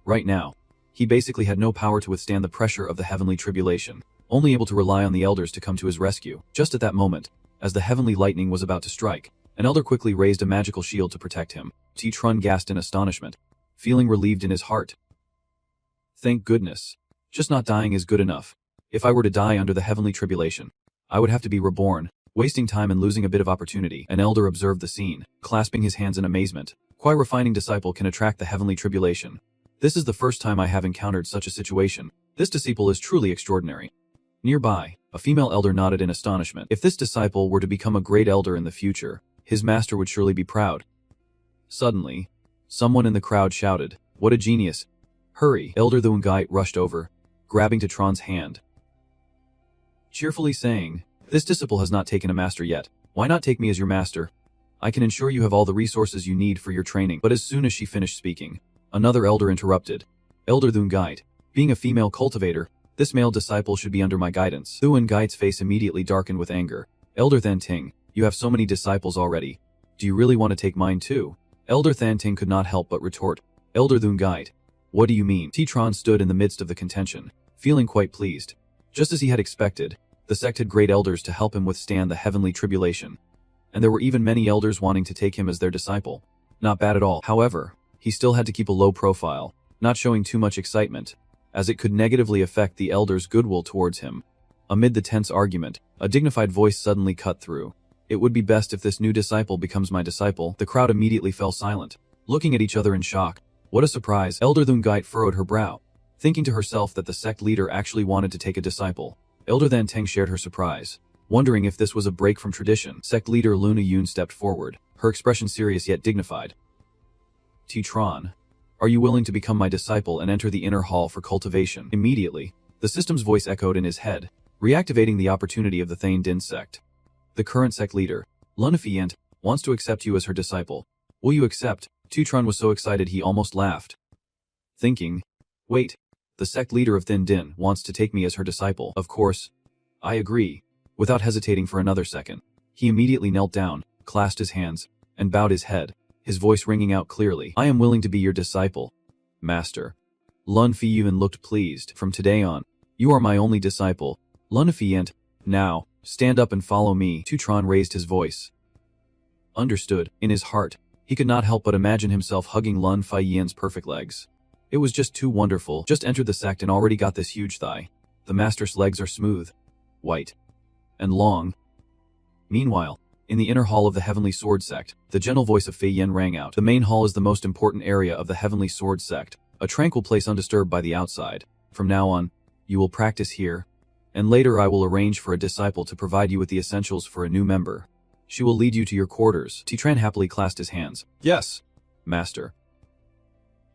Right now, he basically had no power to withstand the pressure of the heavenly tribulation, only able to rely on the elders to come to his rescue. Just at that moment, as the heavenly lightning was about to strike, an elder quickly raised a magical shield to protect him. T-Tran gasped in astonishment, feeling relieved in his heart. Thank goodness. Just not dying is good enough. If I were to die under the heavenly tribulation, I would have to be reborn, wasting time and losing a bit of opportunity. An elder observed the scene, clasping his hands in amazement. Quite refining disciple can attract the heavenly tribulation. This is the first time I have encountered such a situation. This disciple is truly extraordinary. Nearby, a female elder nodded in astonishment. If this disciple were to become a great elder in the future, his master would surely be proud. Suddenly, someone in the crowd shouted, "What a genius! Hurry!" Elder Thungite rushed over, grabbing T-Tran's hand, cheerfully saying, "This disciple has not taken a master yet. Why not take me as your master? I can ensure you have all the resources you need for your training." But as soon as she finished speaking, another elder interrupted. "Elder Thungite, being a female cultivator, this male disciple should be under my guidance." Thungite's face immediately darkened with anger. "Elder Thanting, you have so many disciples already. Do you really want to take mine too?" Elder Thanting could not help but retort, "Elder Thungite, what do you mean?" T-Tran stood in the midst of the contention, feeling quite pleased. Just as he had expected, the sect had great elders to help him withstand the heavenly tribulation. And there were even many elders wanting to take him as their disciple. Not bad at all. However, he still had to keep a low profile, not showing too much excitement, as it could negatively affect the elders' goodwill towards him. Amid the tense argument, a dignified voice suddenly cut through. "It would be best if this new disciple becomes my disciple." The crowd immediately fell silent, looking at each other in shock. What a surprise! Elder Thungite furrowed her brow, thinking to herself that the sect leader actually wanted to take a disciple. Elder Thanteng shared her surprise, wondering if this was a break from tradition. Sect leader Luna Yun stepped forward, her expression serious yet dignified. "T-Tran, are you willing to become my disciple and enter the inner hall for cultivation?" Immediately, the system's voice echoed in his head, reactivating the opportunity of the Thane Din sect. "The current sect leader, Lunafient, wants to accept you as her disciple. Will you accept?" T-Tran was so excited he almost laughed, thinking, "Wait, the sect leader of Thin Din wants to take me as her disciple. Of course, I agree." Without hesitating for another second, he immediately knelt down, clasped his hands, and bowed his head, his voice ringing out clearly. "I am willing to be your disciple, Master." Lun Fiyuan looked pleased. "From today on, you are my only disciple. Lun Fiyant, now, stand up and follow me." T-Tran raised his voice. Understood. In his heart, he could not help but imagine himself hugging Lun Fiyuan's perfect legs. It was just too wonderful. Just entered the sect and already got this huge thigh. The master's legs are smooth, white, and long. Meanwhile, in the inner hall of the Heavenly Sword Sect, the gentle voice of Fei Yen rang out. "The main hall is the most important area of the Heavenly Sword Sect, a tranquil place undisturbed by the outside. From now on, you will practice here, and later I will arrange for a disciple to provide you with the essentials for a new member. She will lead you to your quarters." T-Tran happily clasped his hands. "Yes, Master."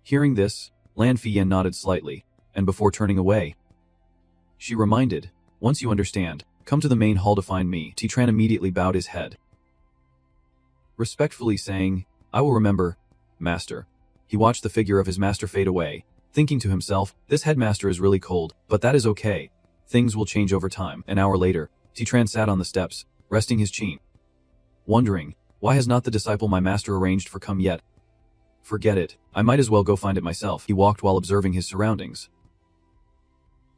Hearing this, Lan Feiyan nodded slightly, and before turning away, she reminded, "Once you understand, come to the main hall to find me." T-Tran immediately bowed his head, respectfully saying, "I will remember, Master." He watched the figure of his master fade away, thinking to himself, "This headmaster is really cold, but that is okay. Things will change over time." An hour later, T-Tran sat on the steps, resting his chin, wondering, why has not the disciple my master arranged for come yet? Forget it, I might as well go find it myself. He walked while observing his surroundings,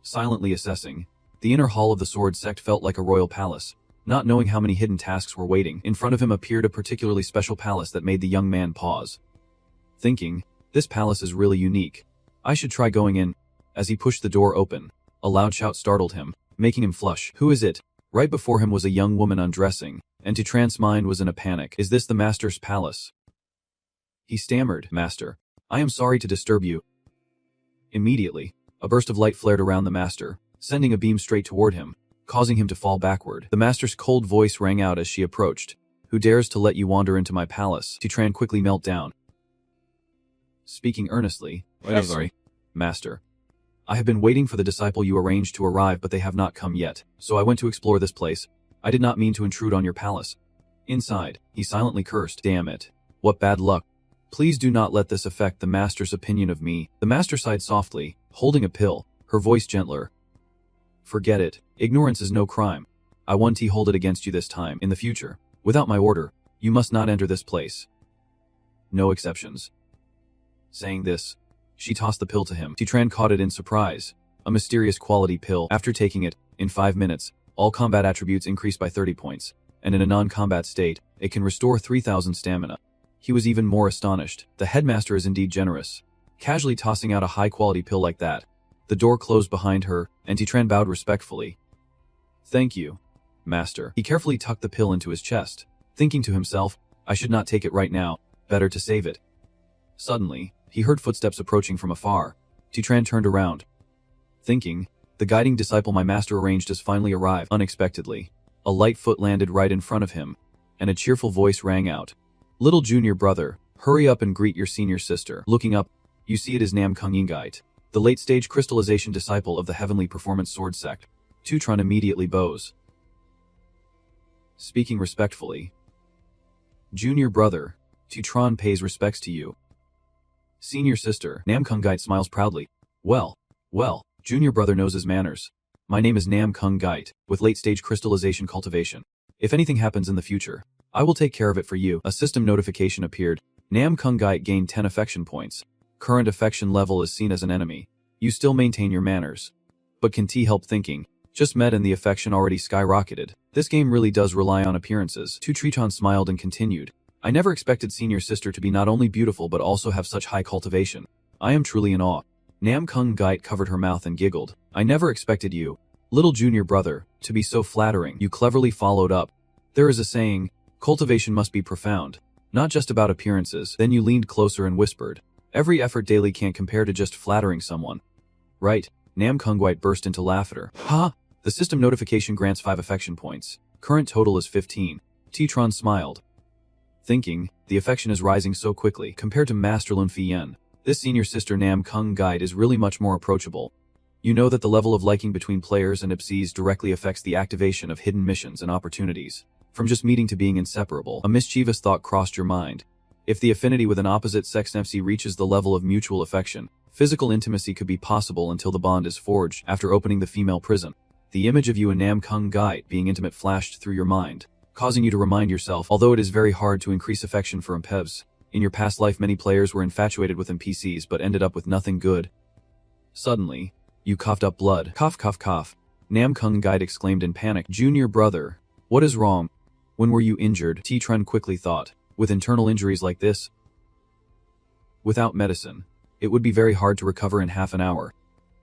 silently assessing. The inner hall of the Sword Sect felt like a royal palace. Not knowing how many hidden tasks were waiting, in front of him appeared a particularly special palace that made the young man pause, thinking, "This palace is really unique. I should try going in." As he pushed the door open, a loud shout startled him, making him flush. Who is it? Right before him was a young woman undressing, and T-Tran's mind was in a panic. "Is this the master's palace?" He stammered, "Master, I am sorry to disturb you." Immediately, a burst of light flared around the master, sending a beam straight toward him, causing him to fall backward. The master's cold voice rang out as she approached. "Who dares to let you wander into my palace?" T-Tran quickly knelt down, speaking earnestly, "I'm sorry, Master. I have been waiting for the disciple you arranged to arrive, but they have not come yet, so I went to explore this place. I did not mean to intrude on your palace." Inside, he silently cursed. Damn it. What bad luck. Please do not let this affect the master's opinion of me. The master sighed softly, holding a pill, her voice gentler. Forget it. Ignorance is no crime. I won't hold it against you this time. In the future, without my order, you must not enter this place. No exceptions. Saying this, she tossed the pill to him. Tran caught it in surprise. A mysterious quality pill. After taking it, in 5 minutes, all combat attributes increased by 30 points, and in a non-combat state, it can restore 3,000 stamina. He was even more astonished. The headmaster is indeed generous. Casually tossing out a high-quality pill like that. The door closed behind her, and Tran bowed respectfully. Thank you, master. He carefully tucked the pill into his chest, thinking to himself, I should not take it right now, better to save it. Suddenly, he heard footsteps approaching from afar. Tran turned around. Thinking, the guiding disciple my master arranged has finally arrived. Unexpectedly, a light foot landed right in front of him, and a cheerful voice rang out. Little junior brother, hurry up and greet your senior sister. Looking up, you see it is Namkung, the late-stage crystallization disciple of the Heavenly Performance Sword Sect. Tran immediately bows. Speaking respectfully. Junior brother, Tran pays respects to you. Senior sister, Namkung smiles proudly. Well, junior brother knows his manners. My name is Namkung, with late-stage crystallization cultivation. If anything happens in the future, I will take care of it for you. A system notification appeared. Namkung gained 10 affection points. Current affection level is seen as an enemy. You still maintain your manners. But can T help thinking? Just met and the affection already skyrocketed. This game really does rely on appearances. Tran smiled and continued. I never expected senior sister to be not only beautiful but also have such high cultivation. I am truly in awe. Namkung covered her mouth and giggled. I never expected you, little junior brother, to be so flattering. You cleverly followed up. There is a saying, cultivation must be profound, not just about appearances. Then you leaned closer and whispered. Every effort daily can't compare to just flattering someone. Right, Namkung burst into laughter. Ha! The system notification grants 5 affection points. Current total is 15. Tran smiled. Thinking, the affection is rising so quickly. Compared to Master Lun Fiyen, this senior sister Namkung is really much more approachable. You know that the level of liking between players and IPCs directly affects the activation of hidden missions and opportunities. From just meeting to being inseparable, a mischievous thought crossed your mind. If the affinity with an opposite-sex FC reaches the level of mutual affection, physical intimacy could be possible until the bond is forged. After opening the female prison, the image of you and Namkung being intimate flashed through your mind, causing you to remind yourself, although it is very hard to increase affection for MPEVs, in your past life many players were infatuated with NPCs but ended up with nothing good. Suddenly, you coughed up blood. Cough, cough, cough. Namkung exclaimed in panic. Junior brother, what is wrong? When were you injured? Tran quickly thought. With internal injuries like this, without medicine, it would be very hard to recover in half an hour.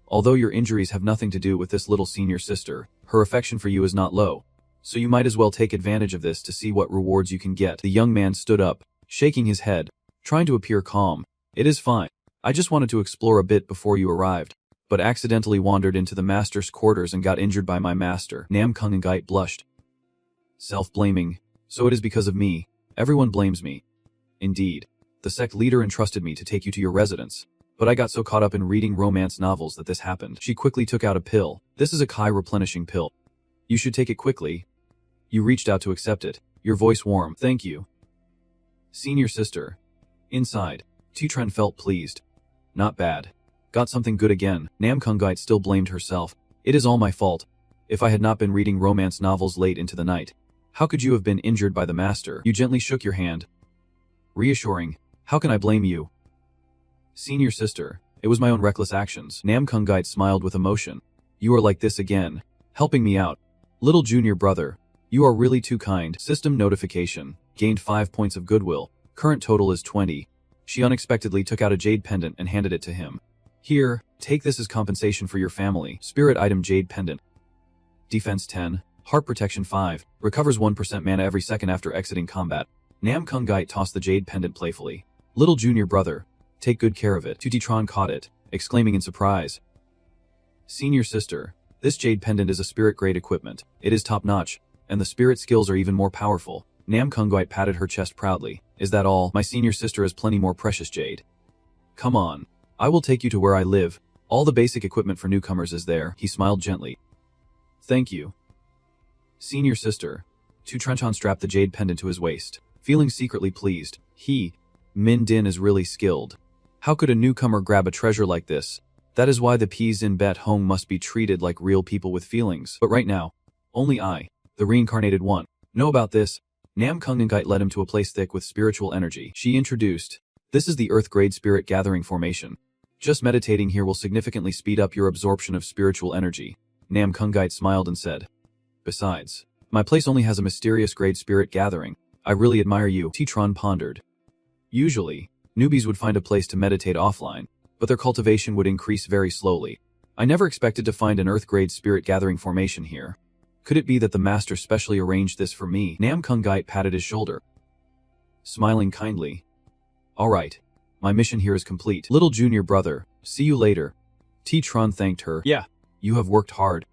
Although your injuries have nothing to do with this little senior sister, her affection for you is not low. So you might as well take advantage of this to see what rewards you can get. The young man stood up, shaking his head, trying to appear calm. It is fine. I just wanted to explore a bit before you arrived, but accidentally wandered into the master's quarters and got injured by my master. Namkung blushed. Self-blaming. So it is because of me. Everyone blames me. Indeed. The sect leader entrusted me to take you to your residence, but I got so caught up in reading romance novels that this happened. She quickly took out a pill. This is a Kai replenishing pill. You should take it quickly. You reached out to accept it, your voice warm. Thank you. Senior sister. Inside, Tran felt pleased. Not bad. Got something good again. Namkung still blamed herself. It is all my fault. If I had not been reading romance novels late into the night, how could you have been injured by the master? You gently shook your hand. Reassuring. How can I blame you? Senior sister, it was my own reckless actions. Namkung smiled with emotion. You are like this again, helping me out. Little junior brother, you are really too kind. System notification. Gained 5 points of goodwill. Current total is 20. She unexpectedly took out a jade pendant and handed it to him. Here, take this as compensation for your family. Spirit item jade pendant. Defense 10. Heart protection 5. Recovers 1% mana every second after exiting combat. Namkung tossed the jade pendant playfully. Little junior brother, take good care of it. Tran caught it, exclaiming in surprise. Senior sister, this jade pendant is a spirit-grade equipment. It is top-notch, and the spirit skills are even more powerful. Namkung patted her chest proudly. Is that all? My senior sister has plenty more precious jade. Come on. I will take you to where I live. All the basic equipment for newcomers is there. He smiled gently. Thank you. Senior sister, Tu Trenton strapped the jade pendant to his waist, feeling secretly pleased. Min Din is really skilled. How could a newcomer grab a treasure like this? That is why the P's in Bet Hong must be treated like real people with feelings. But right now, only I, the reincarnated one, know about this. Nam Kungangite led him to a place thick with spiritual energy. She introduced, "This is the Earth Grade Spirit Gathering Formation. Just meditating here will significantly speed up your absorption of spiritual energy." Nam Kungite smiled and said, "Besides, my place only has a mysterious grade spirit gathering. I really admire you." Titron pondered. Usually, newbies would find a place to meditate offline, but their cultivation would increase very slowly. I never expected to find an Earth Grade Spirit Gathering Formation here. Could it be that the master specially arranged this for me? Nam Kungite patted his shoulder, smiling kindly. "Alright, my mission here is complete. Little junior brother, see you later." Titron thanked her. "Yeah, you have worked hard."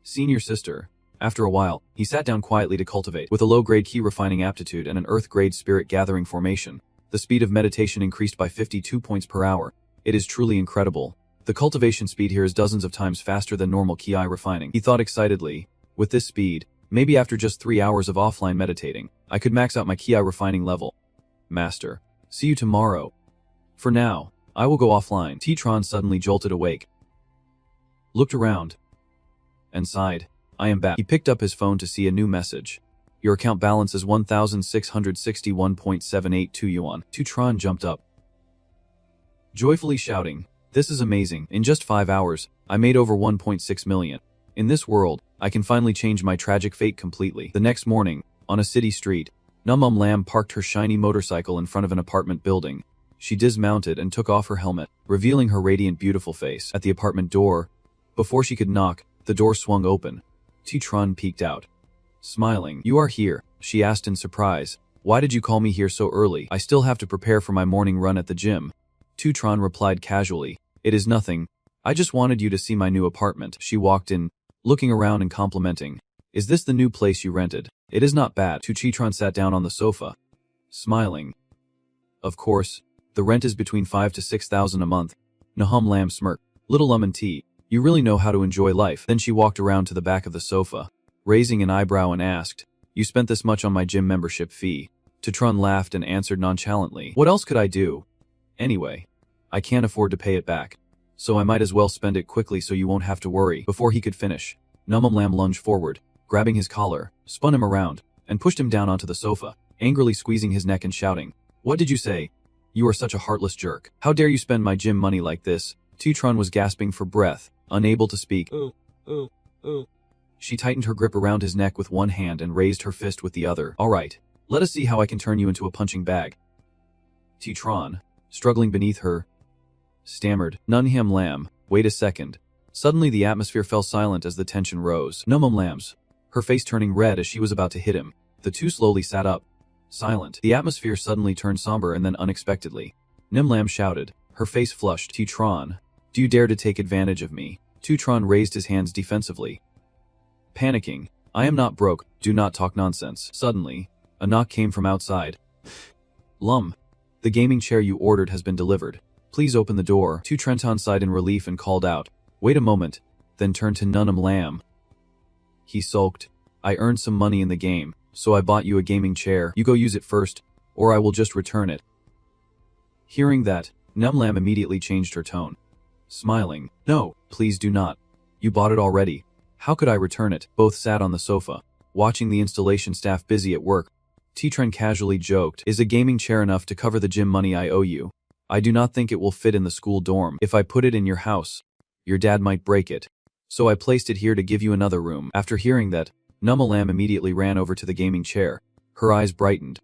Senior sister. After a while, he sat down quietly to cultivate. With a low-grade key refining aptitude and an Earth-grade spirit gathering formation, the speed of meditation increased by 52 points per hour. It is truly incredible. The cultivation speed here is dozens of times faster than normal ki refining. He thought excitedly, with this speed, maybe after just 3 hours of offline meditating, I could max out my ki refining level. Master, see you tomorrow. For now, I will go offline. Titron suddenly jolted awake, looked around, and sighed. I am back. He picked up his phone to see a new message. Your account balance is 1,661.782 yuan. Titron jumped up, joyfully shouting, "This is amazing. In just 5 hours, I made over 1.6 million. In this world, I can finally change my tragic fate completely." The next morning, on a city street, Lam parked her shiny motorcycle in front of an apartment building. She dismounted and took off her helmet, revealing her radiant beautiful face. At the apartment door, before she could knock, the door swung open. Titron peeked out, smiling. "You are here?" she asked in surprise. "Why did you call me here so early?" "I still have to prepare for my morning run at the gym." Titron replied casually. "It is nothing. I just wanted you to see my new apartment." She walked in, looking around and complimenting. "Is this the new place you rented?" "It is not bad." Titron sat down on the sofa, smiling. "Of course, the rent is between 5,000 to 6,000 a month." Lam smirked. "Little lemon tea. You really know how to enjoy life." Then she walked around to the back of the sofa, raising an eyebrow and asked, "You spent this much on my gym membership fee?" Titron laughed and answered nonchalantly, "What else could I do? Anyway, I can't afford to pay it back, so I might as well spend it quickly so you won't have to worry." Before he could finish, Lam lunged forward, grabbing his collar, spun him around, and pushed him down onto the sofa, angrily squeezing his neck and shouting, "What did you say? You are such a heartless jerk. How dare you spend my gym money like this?" Titron was gasping for breath, unable to speak. She tightened her grip around his neck with one hand and raised her fist with the other. "Alright, let us see how I can turn you into a punching bag." Titron, struggling beneath her, stammered, Lam, wait a second." Suddenly the atmosphere fell silent as the tension rose. Lam's, her face turning red as she was about to hit him. The two slowly sat up, silent. The atmosphere suddenly turned somber and then unexpectedly, Lam shouted, her face flushed, "Titron, do you dare to take advantage of me?" Titron raised his hands defensively, panicking, "I am not broke, do not talk nonsense." Suddenly, a knock came from outside. The gaming chair you ordered has been delivered. Please open the door." Titron sighed in relief and called out, "Wait a moment," then turned to Lam. He sulked, "I earned some money in the game, so I bought you a gaming chair. You go use it first, or I will just return it." Hearing that, Lam immediately changed her tone, smiling, "No, please do not. You bought it already. How could I return it?" Both sat on the sofa, watching the installation staff busy at work. Titron casually joked, "Is a gaming chair enough to cover the gym money I owe you? I do not think it will fit in the school dorm. If I put it in your house, your dad might break it. So I placed it here to give you another room." After hearing that, Lam immediately ran over to the gaming chair. Her eyes brightened.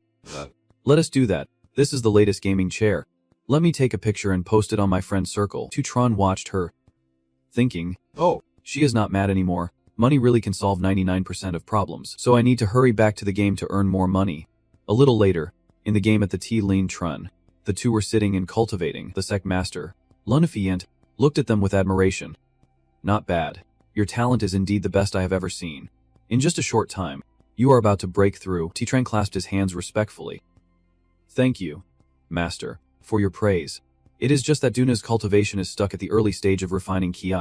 "Let us do that. This is the latest gaming chair. Let me take a picture and post it on my friend's circle." Titron watched her, thinking, "Oh, she is not mad anymore. Money really can solve 99% of problems. So I need to hurry back to the game to earn more money." A little later, in the game at the T Lane Trun, the two were sitting and cultivating. The sect master, Lunafient, looked at them with admiration. "Not bad. Your talent is indeed the best I have ever seen. In just a short time, you are about to break through." Titran clasped his hands respectfully. "Thank you, master, for your praise. It is just that Duna's cultivation is stuck at the early stage of refining ki,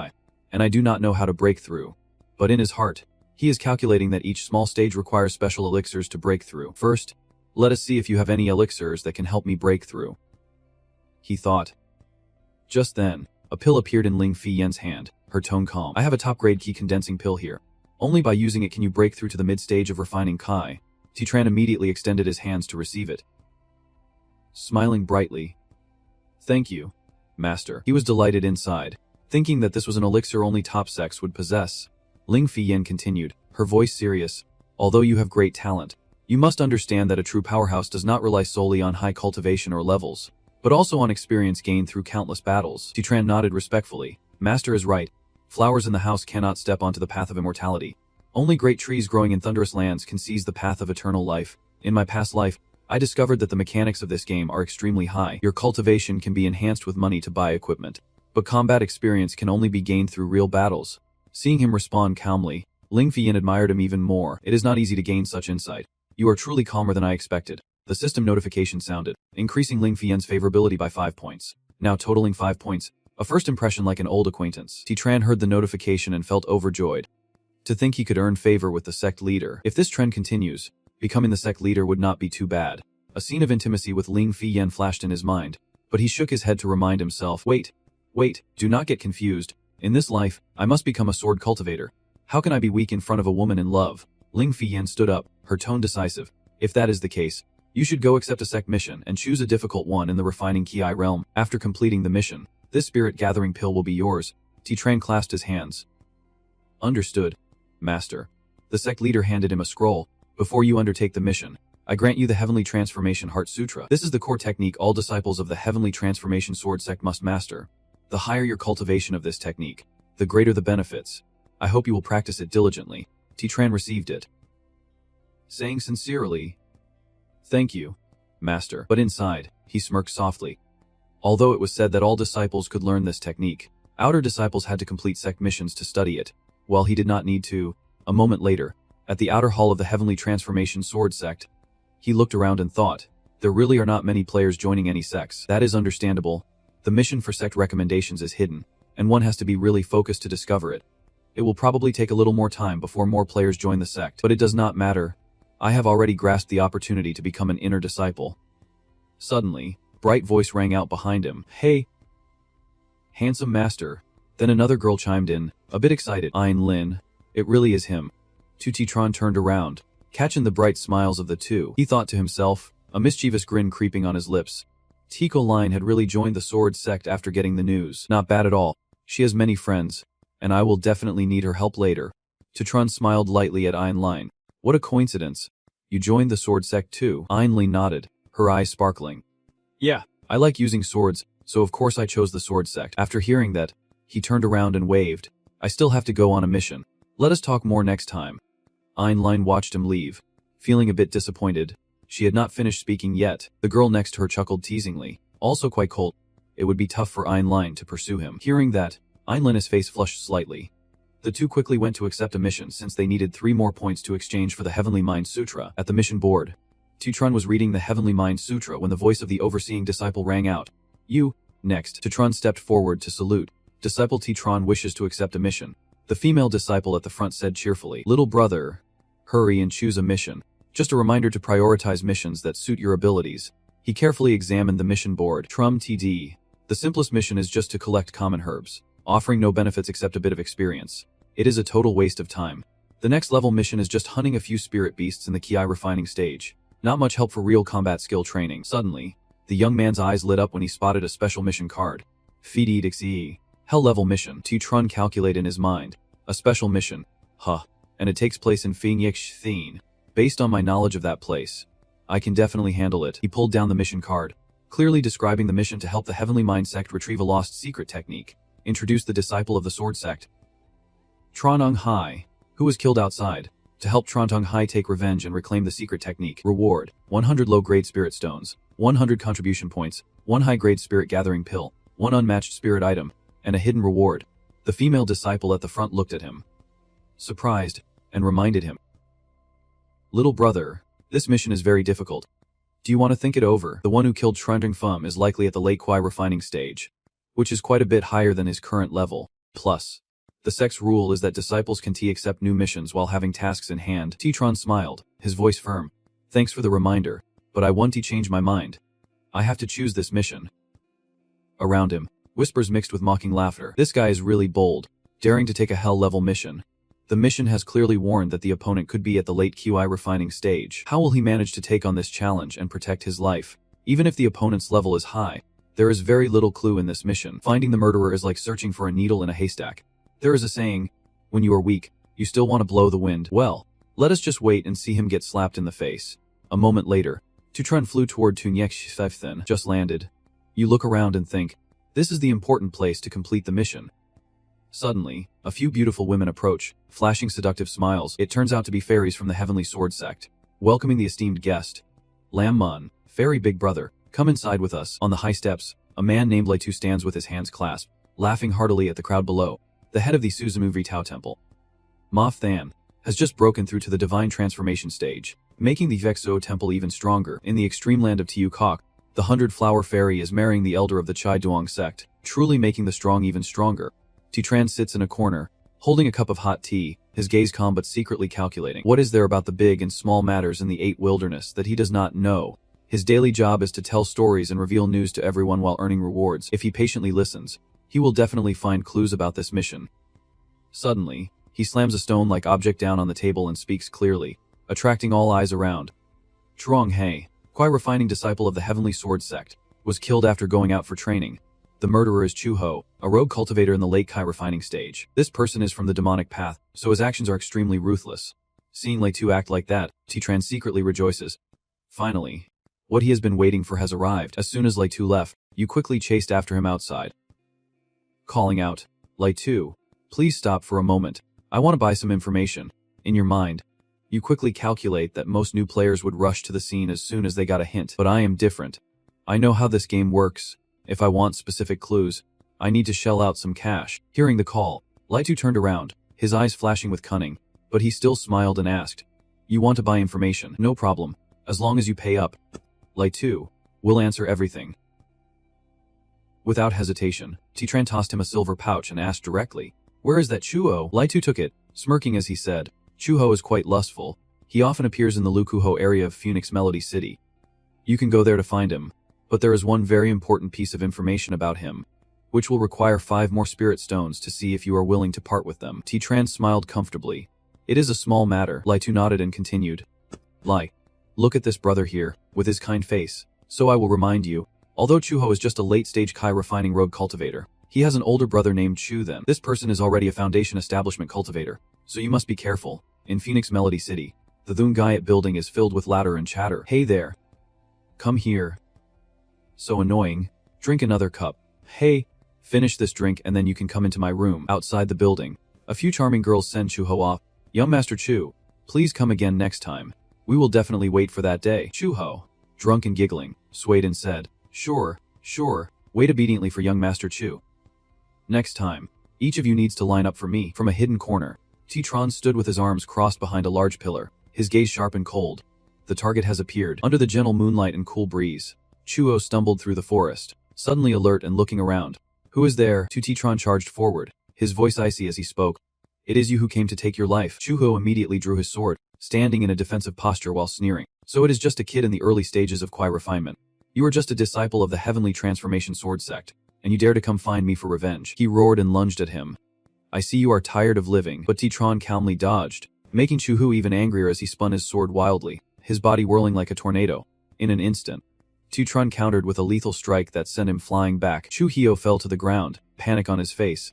and I do not know how to break through." But in his heart, He is calculating that each small stage requires special elixirs to break through. First, let us see if you have any elixirs that can help me break through, he thought. Just then, a pill appeared in Ling Fi Yen's hand, her tone calm. I have a top-grade key condensing pill here. Only by using it can you break through to the mid-stage of refining Kai. Titran immediately extended his hands to receive it, smiling brightly. Thank you, master. He was delighted inside, thinking that this was an elixir only top sex would possess. Ling Fi Yen continued, her voice serious. Although you have great talent, you must understand that a true powerhouse does not rely solely on high cultivation or levels, but also on experience gained through countless battles. Titran nodded respectfully. Master is right. Flowers in the house cannot step onto the path of immortality. Only great trees growing in thunderous lands can seize the path of eternal life. In my past life, I discovered that the mechanics of this game are extremely high. Your cultivation can be enhanced with money to buy equipment, but combat experience can only be gained through real battles. Seeing him respond calmly, Ling Fi Yen admired him even more. It is not easy to gain such insight. You are truly calmer than I expected. The system notification sounded, increasing Ling Fi Yen's favorability by 5 points. Now totaling 5 points. A first impression like an old acquaintance. Titran heard the notification and felt overjoyed. To think he could earn favor with the sect leader. If this trend continues, becoming the sect leader would not be too bad. A scene of intimacy with Ling Fi Yen flashed in his mind, but he shook his head to remind himself, wait, do not get confused. In this life, I must become a sword cultivator. How can I be weak in front of a woman in love? Ling Fi Yen stood up, her tone decisive. If that is the case, you should go accept a sect mission and choose a difficult one in the refining Ki realm. After completing the mission, this spirit-gathering pill will be yours. Titran clasped his hands. Understood, master. The sect leader handed him a scroll. Before you undertake the mission, I grant you the Heavenly Transformation Heart Sutra. This is the core technique all disciples of the Heavenly Transformation Sword sect must master. The higher your cultivation of this technique, the greater the benefits. I hope you will practice it diligently. Titran received it, saying sincerely, thank you, master. But inside, he smirked softly. Although it was said that all disciples could learn this technique, outer disciples had to complete sect missions to study it, while he did not need to. A moment later, at the outer hall of the Heavenly Transformation Sword sect, he looked around and thought, there really are not many players joining any sects. That is understandable. The mission for sect recommendations is hidden, and one has to be really focused to discover it. It will probably take a little more time before more players join the sect, but it does not matter. I have already grasped the opportunity to become an inner disciple. Suddenly, bright voice rang out behind him. Hey, handsome master. Then another girl chimed in, a bit excited. Ein Lin. It really is him. Titran turned around, catching the bright smiles of the two. He thought to himself, a mischievous grin creeping on his lips. Tico Line had really joined the sword sect after getting the news. Not bad at all. She has many friends, and I will definitely need her help later. Titran smiled lightly at Ein Line. What a coincidence. You joined the sword sect too. Ein Line nodded, her eyes sparkling. Yeah, I like using swords, so of course I chose the sword sect. After hearing that, he turned around and waved. I still have to go on a mission. Let us talk more next time. Ein Line watched him leave, feeling a bit disappointed. She had not finished speaking yet. The girl next to her chuckled teasingly, also quite cold. It would be tough for Ein Line to pursue him. Hearing that, Ein Lin's face flushed slightly. The two quickly went to accept a mission since they needed 3 more points to exchange for the Heavenly Mind Sutra. At the mission board, Titran was reading the Heavenly Mind Sutra when the voice of the overseeing disciple rang out. You, next. Titran stepped forward to salute. Disciple Titran wishes to accept a mission. The female disciple at the front said cheerfully, Little brother, hurry and choose a mission. Just a reminder to prioritize missions that suit your abilities. He carefully examined the mission board. Trum TD. The simplest mission is just to collect common herbs, offering no benefits except a bit of experience. It is a total waste of time. The next level mission is just hunting a few spirit beasts in the Ki refining stage. Not much help for real combat skill training. Suddenly, the young man's eyes lit up when he spotted a special mission card. Fidi Dixie. Hell level mission. Titran calculated in his mind. A special mission. Huh. And it takes place in Fingyik Thien. Based on my knowledge of that place, I can definitely handle it. He pulled down the mission card, clearly describing the mission to help the Heavenly Mind sect retrieve a lost secret technique. Introduce the disciple of the sword sect, Tronong Hai, who was killed outside, to help Tronong Hai take revenge and reclaim the secret technique. Reward: 100 low-grade spirit stones, 100 contribution points, 1 high-grade spirit gathering pill, 1 unmatched spirit item, and a hidden reward. The female disciple at the front looked at him, surprised, and reminded him, Little brother, this mission is very difficult. Do you want to think it over? The one who killed Trunding Fum is likely at the late Kwai refining stage, which is quite a bit higher than his current level. Plus, The sect's rule is that disciples can accept new missions while having tasks in hand. Tron smiled, his voice firm. Thanks for the reminder, but I want to change my mind. I have to choose this mission. Around him, whispers mixed with mocking laughter. This guy is really bold, daring to take a hell-level mission. The mission has clearly warned that the opponent could be at the late QI refining stage. How will he manage to take on this challenge and protect his life? Even if the opponent's level is high, there is very little clue in this mission. Finding the murderer is like searching for a needle in a haystack. There is a saying, when you are weak, you still want to blow the wind. Well, let us just wait and see him get slapped in the face. A moment later, Tron flew toward Tunyek just landed. You look around and think, this is the important place to complete the mission. Suddenly, a few beautiful women approach, flashing seductive smiles. It turns out to be fairies from the Heavenly Sword sect, welcoming the esteemed guest. Lam Mun, fairy big brother, come inside with us. On the high steps, a man named Leitu stands with his hands clasped, laughing heartily at the crowd below, the head of the Suzumu Vitao Temple. Ma Than has just broken through to the divine transformation stage, making the Vexo Temple even stronger. In the extreme land of Tiu Kok, the 100-flower fairy is marrying the elder of the Chai Duong sect, truly making the strong even stronger. Tran sits in a corner, holding a cup of hot tea, his gaze calm but secretly calculating. What is there about the big and small matters in the 8 wilderness that he does not know? His daily job is to tell stories and reveal news to everyone while earning rewards. If he patiently listens, he will definitely find clues about this mission. Suddenly, he slams a stone-like object down on the table and speaks clearly, attracting all eyes around. Truong He, Kwai refining disciple of the Heavenly Sword sect, was killed after going out for training. The murderer is Chu Ho, a rogue cultivator in the late Kai refining stage. This person is from the demonic path, so his actions are extremely ruthless. Seeing Lei Tu act like that, Tran secretly rejoices. Finally, what he has been waiting for has arrived. As soon as Lei Tu left, you quickly chased after him outside, calling out, Lei Tu, please stop for a moment. I want to buy some information. In your mind, you quickly calculate that most new players would rush to the scene as soon as they got a hint. But I am different. I know how this game works. If I want specific clues, I need to shell out some cash. Hearing the call, Lei Tu turned around, his eyes flashing with cunning, but he still smiled and asked, you want to buy information? No problem, as long as you pay up. Lei Tu, we'll answer everything. Without hesitation, Tran tossed him a silver pouch and asked directly, where is that Chuo? Lei Tu took it, smirking as he said, Chuho is quite lustful. He often appears in the Lukuho area of Phoenix Melody City. You can go there to find him. But there is one very important piece of information about him, which will require 5 more spirit stones to see if you are willing to part with them. Tran smiled comfortably. It is a small matter. Lei Tu nodded and continued. Lei, look at this brother here, with his kind face. So I will remind you, although Chuho is just a late-stage Kai refining rogue cultivator, he has an older brother named Chu Then. This person is already a foundation establishment cultivator, so you must be careful. In Phoenix Melody City, the Thungayat building is filled with laughter and chatter. Hey there. Come here. So annoying. Drink another cup. Hey, finish this drink and then you can come into my room. Outside the building, a few charming girls send Chuho off. Young Master Chu, please come again next time. We will definitely wait for that day. Chuho, drunk and giggling, swayed and said, sure, wait obediently for young Master Chu. Next time, each of you needs to line up for me. From a hidden corner, Tran stood with his arms crossed behind a large pillar, his gaze sharp and cold. The target has appeared. Under the gentle moonlight and cool breeze, Chuo stumbled through the forest, suddenly alert and looking around. Who is there? Tran charged forward, his voice icy as he spoke. It is you who came to take your life. Chuho immediately drew his sword, standing in a defensive posture while sneering. So it is just a kid in the early stages of Kwai refinement. You are just a disciple of the Heavenly Transformation Sword sect, and you dare to come find me for revenge. He roared and lunged at him. I see you are tired of living. But Tran calmly dodged, making Chuho even angrier as he spun his sword wildly, his body whirling like a tornado. In an instant, Tran countered with a lethal strike that sent him flying back. Chu Hio fell to the ground, panic on his face.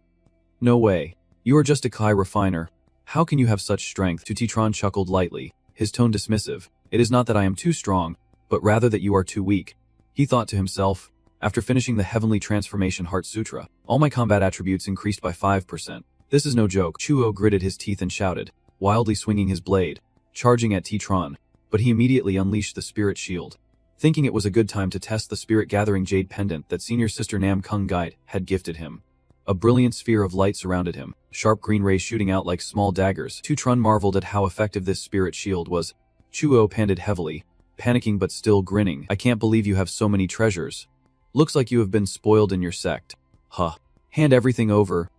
No way. You are just a Kai refiner. How can you have such strength? Tran chuckled lightly, his tone dismissive. It is not that I am too strong, but rather that you are too weak. He thought to himself, after finishing the Heavenly Transformation Heart Sutra, all my combat attributes increased by 5%. This is no joke. Chuo gritted his teeth and shouted, wildly swinging his blade, charging at Tran, but he immediately unleashed the spirit shield. Thinking it was a good time to test the spirit-gathering jade pendant that senior sister Nam Kung Guide had gifted him. A brilliant sphere of light surrounded him, sharp green rays shooting out like small daggers. Tran marveled at how effective this spirit shield was. Chuo panted heavily, panicking but still grinning. I can't believe you have so many treasures. Looks like you have been spoiled in your sect. Huh. Hand everything over.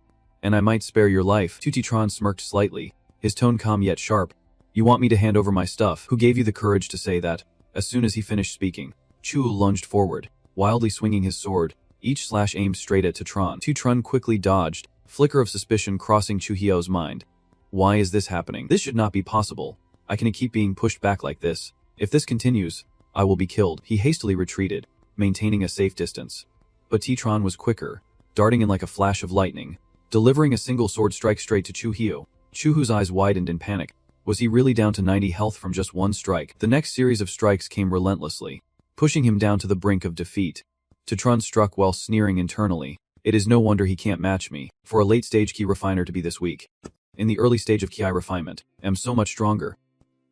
And I might spare your life. Tutitron smirked slightly, his tone calm yet sharp. You want me to hand over my stuff? Who gave you the courage to say that? As soon as he finished speaking, Chu lunged forward, wildly swinging his sword, each slash aimed straight at Tutron. Tutron quickly dodged, flicker of suspicion crossing Chuhyo's mind. Why is this happening? This should not be possible. I can keep being pushed back like this. If this continues, I will be killed. He hastily retreated, maintaining a safe distance. But Tutron was quicker, darting in like a flash of lightning, delivering a single sword strike straight to Chuhyo. Chuhu's eyes widened in panic. Was he really down to 90 health from just one strike? The next series of strikes came relentlessly, pushing him down to the brink of defeat. Tutron struck while sneering internally. It is no wonder he can't match me, for a late-stage key refiner to be this weak. In the early stage of ki refinement, am so much stronger.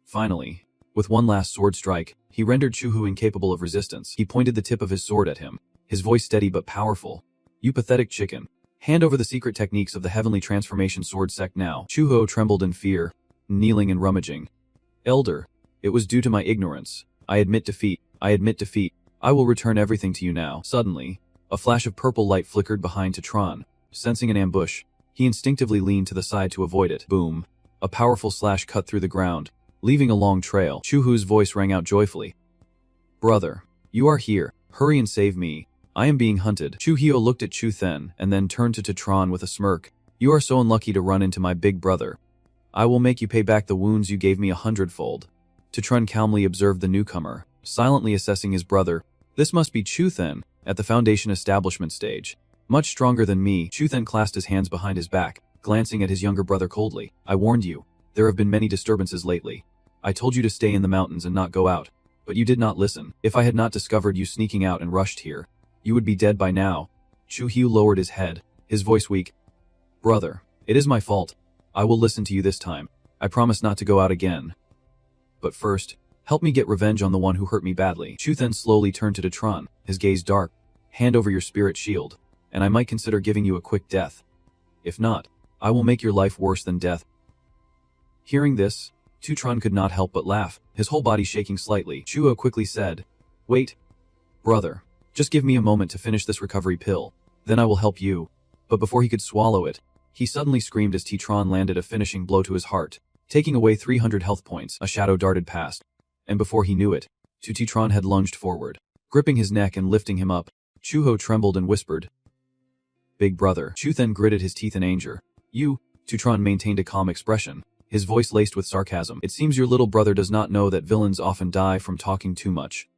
Finally, with one last sword strike, he rendered Chuhu incapable of resistance. He pointed the tip of his sword at him, his voice steady but powerful. You pathetic chicken. Hand over the secret techniques of the heavenly transformation sword sect now. Chuho trembled in fear, kneeling and rummaging. Elder, it was due to my ignorance. I admit defeat. I admit defeat. I will return everything to you now. Suddenly, a flash of purple light flickered behind Tutron. Sensing an ambush, he instinctively leaned to the side to avoid it. Boom. A powerful slash cut through the ground, leaving a long trail. Chuhu's voice rang out joyfully. Brother, you are here. Hurry and save me. I am being hunted. Chuhyo looked at Chu Then and then turned to Tutron with a smirk. You are so unlucky to run into my big brother. I will make you pay back the wounds you gave me 100-fold. Tutron calmly observed the newcomer, silently assessing his brother. This must be Chu Then, at the Foundation establishment stage. Much stronger than me. Chu Then clasped his hands behind his back, glancing at his younger brother coldly. I warned you. There have been many disturbances lately. I told you to stay in the mountains and not go out, but you did not listen. If I had not discovered you sneaking out and rushed here, you would be dead by now. Chuhyo lowered his head, his voice weak. Brother, it is my fault. I will listen to you this time. I promise not to go out again. But first, help me get revenge on the one who hurt me badly. Chu Then slowly turned to Tutron, his gaze dark. Hand over your spirit shield, and I might consider giving you a quick death. If not, I will make your life worse than death. Hearing this, Tutron could not help but laugh, his whole body shaking slightly. Chuo quickly said, Wait, brother, just give me a moment to finish this recovery pill, then I will help you. But before he could swallow it, he suddenly screamed as Tutron landed a finishing blow to his heart, taking away 300 health points. A shadow darted past, and before he knew it, Tutron had lunged forward, gripping his neck and lifting him up. Chuho trembled and whispered, Big brother. Chu then gritted his teeth in anger. You, Tutron maintained a calm expression, his voice laced with sarcasm. It seems your little brother does not know that villains often die from talking too much.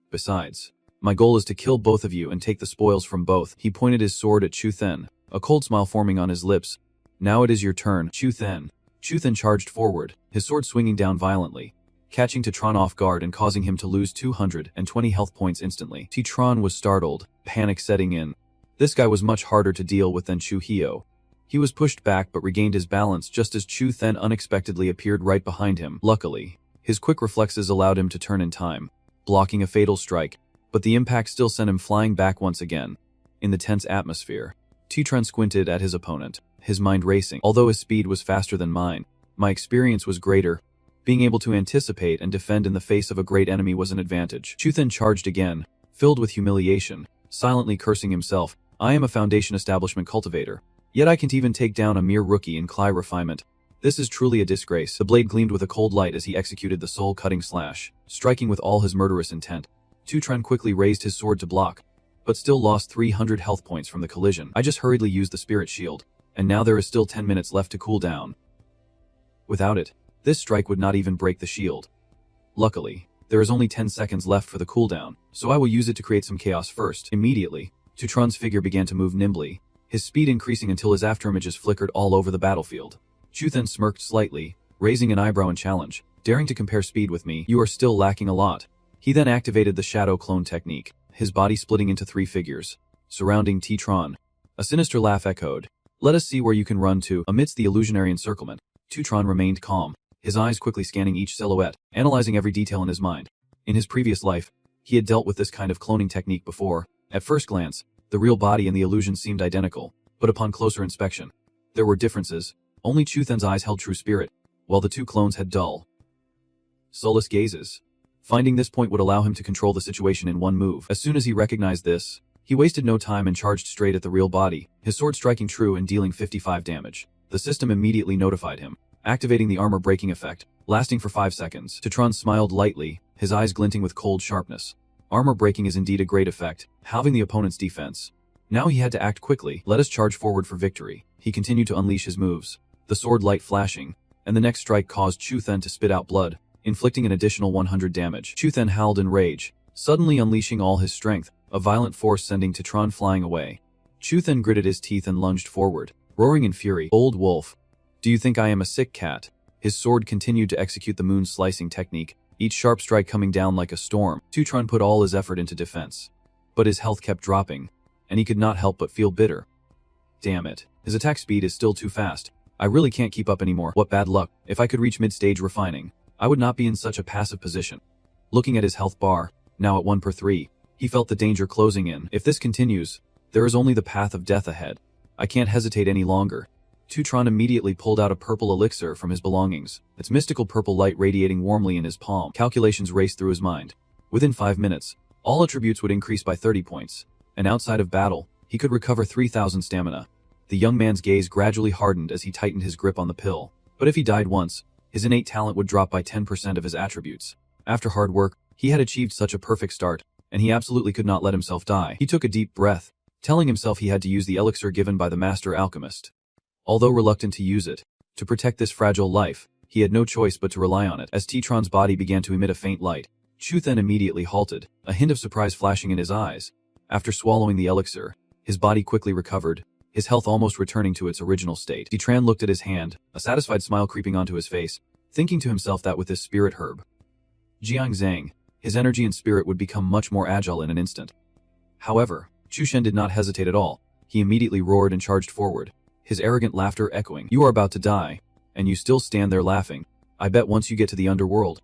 Besides, my goal is to kill both of you and take the spoils from both. He pointed his sword at Chu Then, a cold smile forming on his lips. Now it is your turn, Chu Then. Chu Then charged forward, his sword swinging down violently, catching Tutron off guard and causing him to lose 220 health points instantly. Tutron was startled, panic setting in. This guy was much harder to deal with than Chuhyo. He was pushed back but regained his balance just as Chu Then unexpectedly appeared right behind him. Luckily, his quick reflexes allowed him to turn in time, blocking a fatal strike, but the impact still sent him flying back once again. In the tense atmosphere, Tutron squinted at his opponent, his mind racing. Although his speed was faster than mine, my experience was greater. Being able to anticipate and defend in the face of a great enemy was an advantage. Chu Then charged again, filled with humiliation, silently cursing himself. I am a Foundation establishment cultivator, yet I can't even take down a mere rookie in Kli refinement. This is truly a disgrace. The blade gleamed with a cold light as he executed the soul-cutting slash, striking with all his murderous intent. Tutron quickly raised his sword to block, but still lost 300 health points from the collision. I just hurriedly used the spirit shield, and now there is still 10 minutes left to cool down. Without it, this strike would not even break the shield. Luckily, there is only 10 seconds left for the cooldown, so I will use it to create some chaos first. Immediately, Tutron's figure began to move nimbly, his speed increasing until his afterimages flickered all over the battlefield. Chu then smirked slightly, raising an eyebrow in challenge, daring to compare speed with me. You are still lacking a lot. He then activated the shadow clone technique, his body splitting into 3 figures, surrounding Tutron. A sinister laugh echoed. Let us see where you can run to. Amidst the illusionary encirclement, Tutron remained calm, his eyes quickly scanning each silhouette, analyzing every detail in his mind. In his previous life, he had dealt with this kind of cloning technique before. At first glance, the real body and the illusion seemed identical, but upon closer inspection, there were differences. Only Chu Then's eyes held true spirit, while the 2 clones had dull, soulless gazes. Finding this point would allow him to control the situation in one move. As soon as he recognized this, He wasted no time and charged straight at the real body, his sword striking true and dealing 55 damage. The system immediately notified him, activating the armor-breaking effect, lasting for 5 seconds. Tutron smiled lightly, his eyes glinting with cold sharpness. Armor-breaking is indeed a great effect, halving the opponent's defense. Now he had to act quickly. Let us charge forward for victory. He continued to unleash his moves, the sword light flashing, and the next strike caused Chuthen to spit out blood, inflicting an additional 100 damage. Chuthen howled in rage, suddenly unleashing all his strength, a violent force sending Tutron flying away. Chuthen gritted his teeth and lunged forward, roaring in fury. Old wolf. Do you think I am a sick cat? His sword continued to execute the moon slicing technique, each sharp strike coming down like a storm. Tutron put all his effort into defense. But his health kept dropping, and he could not help but feel bitter. Damn it. His attack speed is still too fast. I really can't keep up anymore. What bad luck. If I could reach mid-stage refining, I would not be in such a passive position. Looking at his health bar, now at 1 per 3, he felt the danger closing in. If this continues, there is only the path of death ahead. I can't hesitate any longer. Tutron immediately pulled out a purple elixir from his belongings, its mystical purple light radiating warmly in his palm. Calculations raced through his mind. Within 5 minutes, all attributes would increase by 30 points, and outside of battle, he could recover 3,000 stamina. The young man's gaze gradually hardened as he tightened his grip on the pill. But if he died once, his innate talent would drop by 10% of his attributes. After hard work, he had achieved such a perfect start, and he absolutely could not let himself die. He took a deep breath, telling himself he had to use the elixir given by the master alchemist. Although reluctant to use it, to protect this fragile life, he had no choice but to rely on it. As Tutron's body began to emit a faint light, Chuthen immediately halted, a hint of surprise flashing in his eyes. After swallowing the elixir, his body quickly recovered, his health almost returning to its original state. Detran looked at his hand, a satisfied smile creeping onto his face, thinking to himself that with this spirit herb, Jiang Zhang, his energy and spirit would become much more agile in an instant. However, Chushen did not hesitate at all. He immediately roared and charged forward, his arrogant laughter echoing. You are about to die, and you still stand there laughing. I bet once you get to the underworld,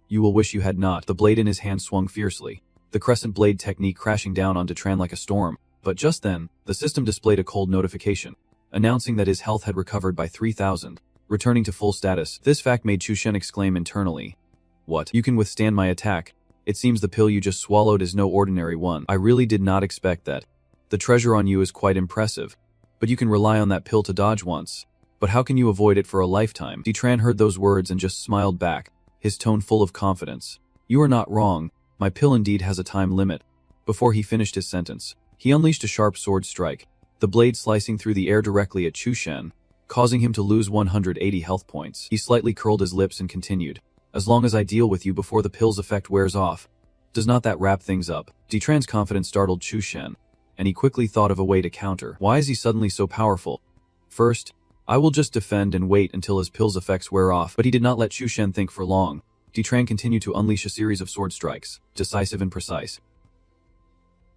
you will wish you had not. The blade in his hand swung fiercely, the crescent blade technique crashing down on Detran like a storm. But just then, the system displayed a cold notification, announcing that his health had recovered by 3,000, returning to full status. This fact made Chushen exclaim internally. What? You can withstand my attack? It seems the pill you just swallowed is no ordinary one. I really did not expect that. The treasure on you is quite impressive, but you can rely on that pill to dodge once. But how can you avoid it for a lifetime? Detran heard those words and just smiled back, his tone full of confidence. You are not wrong. My pill indeed has a time limit. Before he finished his sentence, he unleashed a sharp sword strike, the blade slicing through the air directly at Chushen, causing him to lose 180 health points. He slightly curled his lips and continued, as long as I deal with you before the pill's effect wears off. Does not that wrap things up? Detran's confidence startled Chushen, and he quickly thought of a way to counter. Why is he suddenly so powerful? First, I will just defend and wait until his pill's effects wear off. But he did not let Chushen think for long. Detran continued to unleash a series of sword strikes, decisive and precise.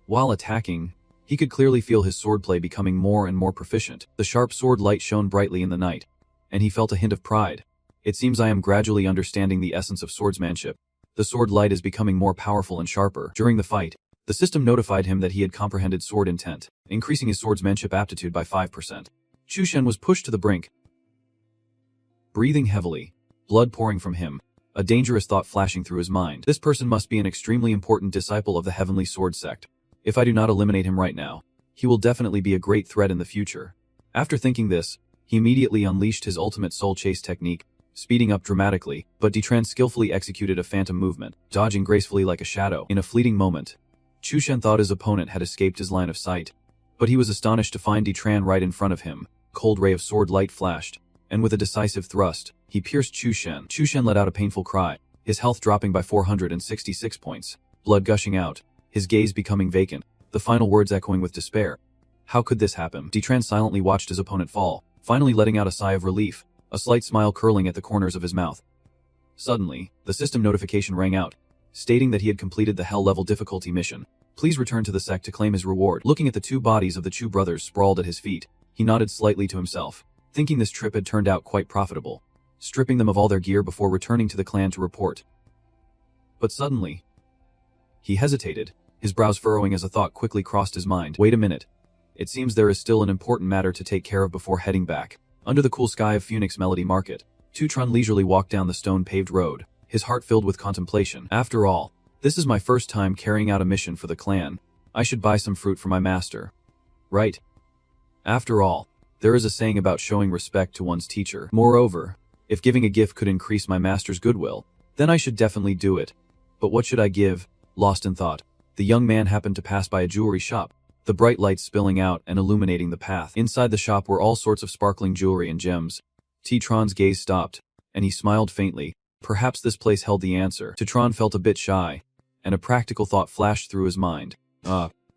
While attacking, he could clearly feel his swordplay becoming more and more proficient. The sharp sword light shone brightly in the night, and he felt a hint of pride. It seems I am gradually understanding the essence of swordsmanship. The sword light is becoming more powerful and sharper. During the fight, the system notified him that he had comprehended sword intent, increasing his swordsmanship aptitude by 5%. Chushen was pushed to the brink. Breathing heavily, blood pouring from him, a dangerous thought flashing through his mind. This person must be an extremely important disciple of the Heavenly Sword Sect. If I do not eliminate him right now, he will definitely be a great threat in the future. After thinking this, he immediately unleashed his ultimate soul chase technique, speeding up dramatically, but Detran skillfully executed a phantom movement, dodging gracefully like a shadow. In a fleeting moment, Chushen thought his opponent had escaped his line of sight, but he was astonished to find Detran right in front of him. Cold ray of sword light flashed, and with a decisive thrust, he pierced Chushen. Chushen let out a painful cry, his health dropping by 466 points, blood gushing out, his gaze becoming vacant, the final words echoing with despair. How could this happen? Detran silently watched his opponent fall, finally letting out a sigh of relief, a slight smile curling at the corners of his mouth. Suddenly, the system notification rang out, stating that he had completed the Hell-level difficulty mission. Please return to the sect to claim his reward. Looking at the two bodies of the Chu brothers sprawled at his feet, he nodded slightly to himself, thinking this trip had turned out quite profitable, stripping them of all their gear before returning to the clan to report. But suddenly, he hesitated, his brows furrowing as a thought quickly crossed his mind. Wait a minute. It seems there is still an important matter to take care of before heading back. Under the cool sky of Phoenix Melody Market, Tutron leisurely walked down the stone-paved road, his heart filled with contemplation. After all, this is my first time carrying out a mission for the clan, I should buy some fruit for my master. Right? After all, there is a saying about showing respect to one's teacher. Moreover, if giving a gift could increase my master's goodwill, then I should definitely do it. But what should I give? Lost in thought, the young man happened to pass by a jewelry shop, the bright lights spilling out and illuminating the path. Inside the shop were all sorts of sparkling jewelry and gems. Tron's gaze stopped, and he smiled faintly. Perhaps this place held the answer. Tron felt a bit shy, and a practical thought flashed through his mind.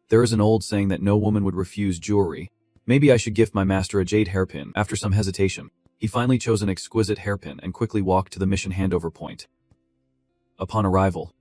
There is an old saying that no woman would refuse jewelry. Maybe I should gift my master a jade hairpin. After some hesitation, he finally chose an exquisite hairpin and quickly walked to the mission handover point. Upon arrival,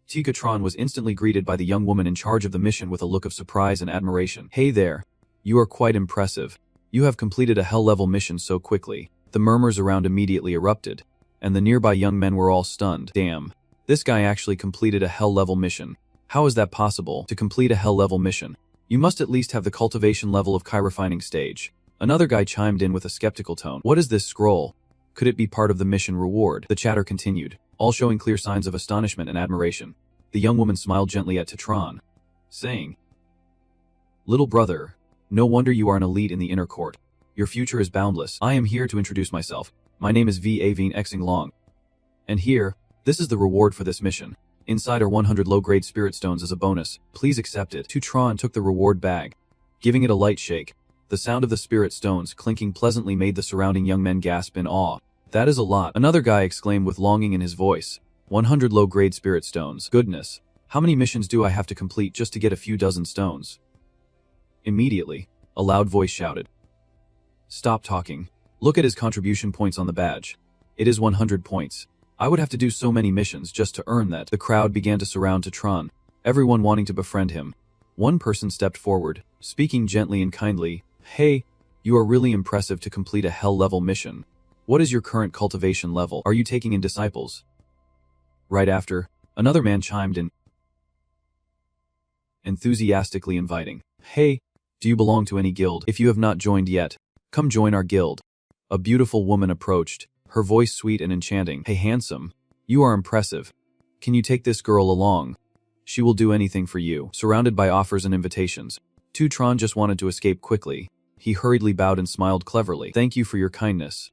Tron was instantly greeted by the young woman in charge of the mission with a look of surprise and admiration. Hey there. You are quite impressive. You have completed a hell-level mission so quickly. The murmurs around immediately erupted, and the nearby young men were all stunned. Damn. This guy actually completed a hell-level mission. How is that possible? To complete a hell-level mission, you must at least have the cultivation level of Kai refining stage. Another guy chimed in with a skeptical tone. What is this scroll? Could it be part of the mission reward? The chatter continued, all showing clear signs of astonishment and admiration. The young woman smiled gently at Tron, saying, Little brother, no wonder you are an elite in the inner court. Your future is boundless. I am here to introduce myself. My name is V. Aveen Xing Long. And here, this is the reward for this mission. Inside are 100 low-grade spirit stones as a bonus. Please accept it. Tron took the reward bag, giving it a light shake. The sound of the spirit stones clinking pleasantly made the surrounding young men gasp in awe. That is a lot. Another guy exclaimed with longing in his voice. 100 low-grade spirit stones. Goodness. How many missions do I have to complete just to get a few dozen stones? Immediately, a loud voice shouted. Stop talking. Look at his contribution points on the badge. It is 100 points. I would have to do so many missions just to earn that. The crowd began to surround Tron, everyone wanting to befriend him. One person stepped forward, speaking gently and kindly. Hey, you are really impressive to complete a hell-level mission. What is your current cultivation level? Are you taking in disciples? Right after, another man chimed in, enthusiastically inviting. Hey, do you belong to any guild? If you have not joined yet, come join our guild. A beautiful woman approached, her voice sweet and enchanting. Hey handsome, you are impressive. Can you take this girl along? She will do anything for you. Surrounded by offers and invitations, Tron just wanted to escape quickly. He hurriedly bowed and smiled cleverly. Thank you for your kindness,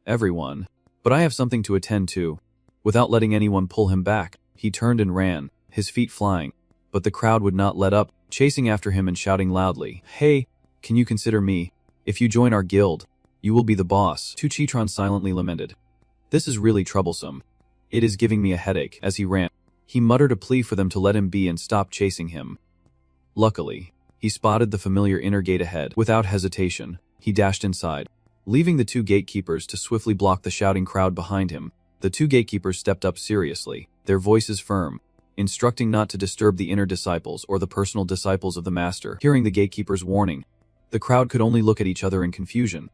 everyone. But I have something to attend to. Without letting anyone pull him back, he turned and ran, his feet flying. But the crowd would not let up, chasing after him and shouting loudly. Hey, can you consider me? If you join our guild, you will be the boss. Tron silently lamented. This is really troublesome. It is giving me a headache. As he ran, he muttered a plea for them to let him be and stop chasing him. Luckily, he spotted the familiar inner gate ahead. Without hesitation, he dashed inside, leaving the two gatekeepers to swiftly block the shouting crowd behind him. The two gatekeepers stepped up seriously, their voices firm, instructing not to disturb the inner disciples or the personal disciples of the master. Hearing the gatekeeper's warning, the crowd could only look at each other in confusion,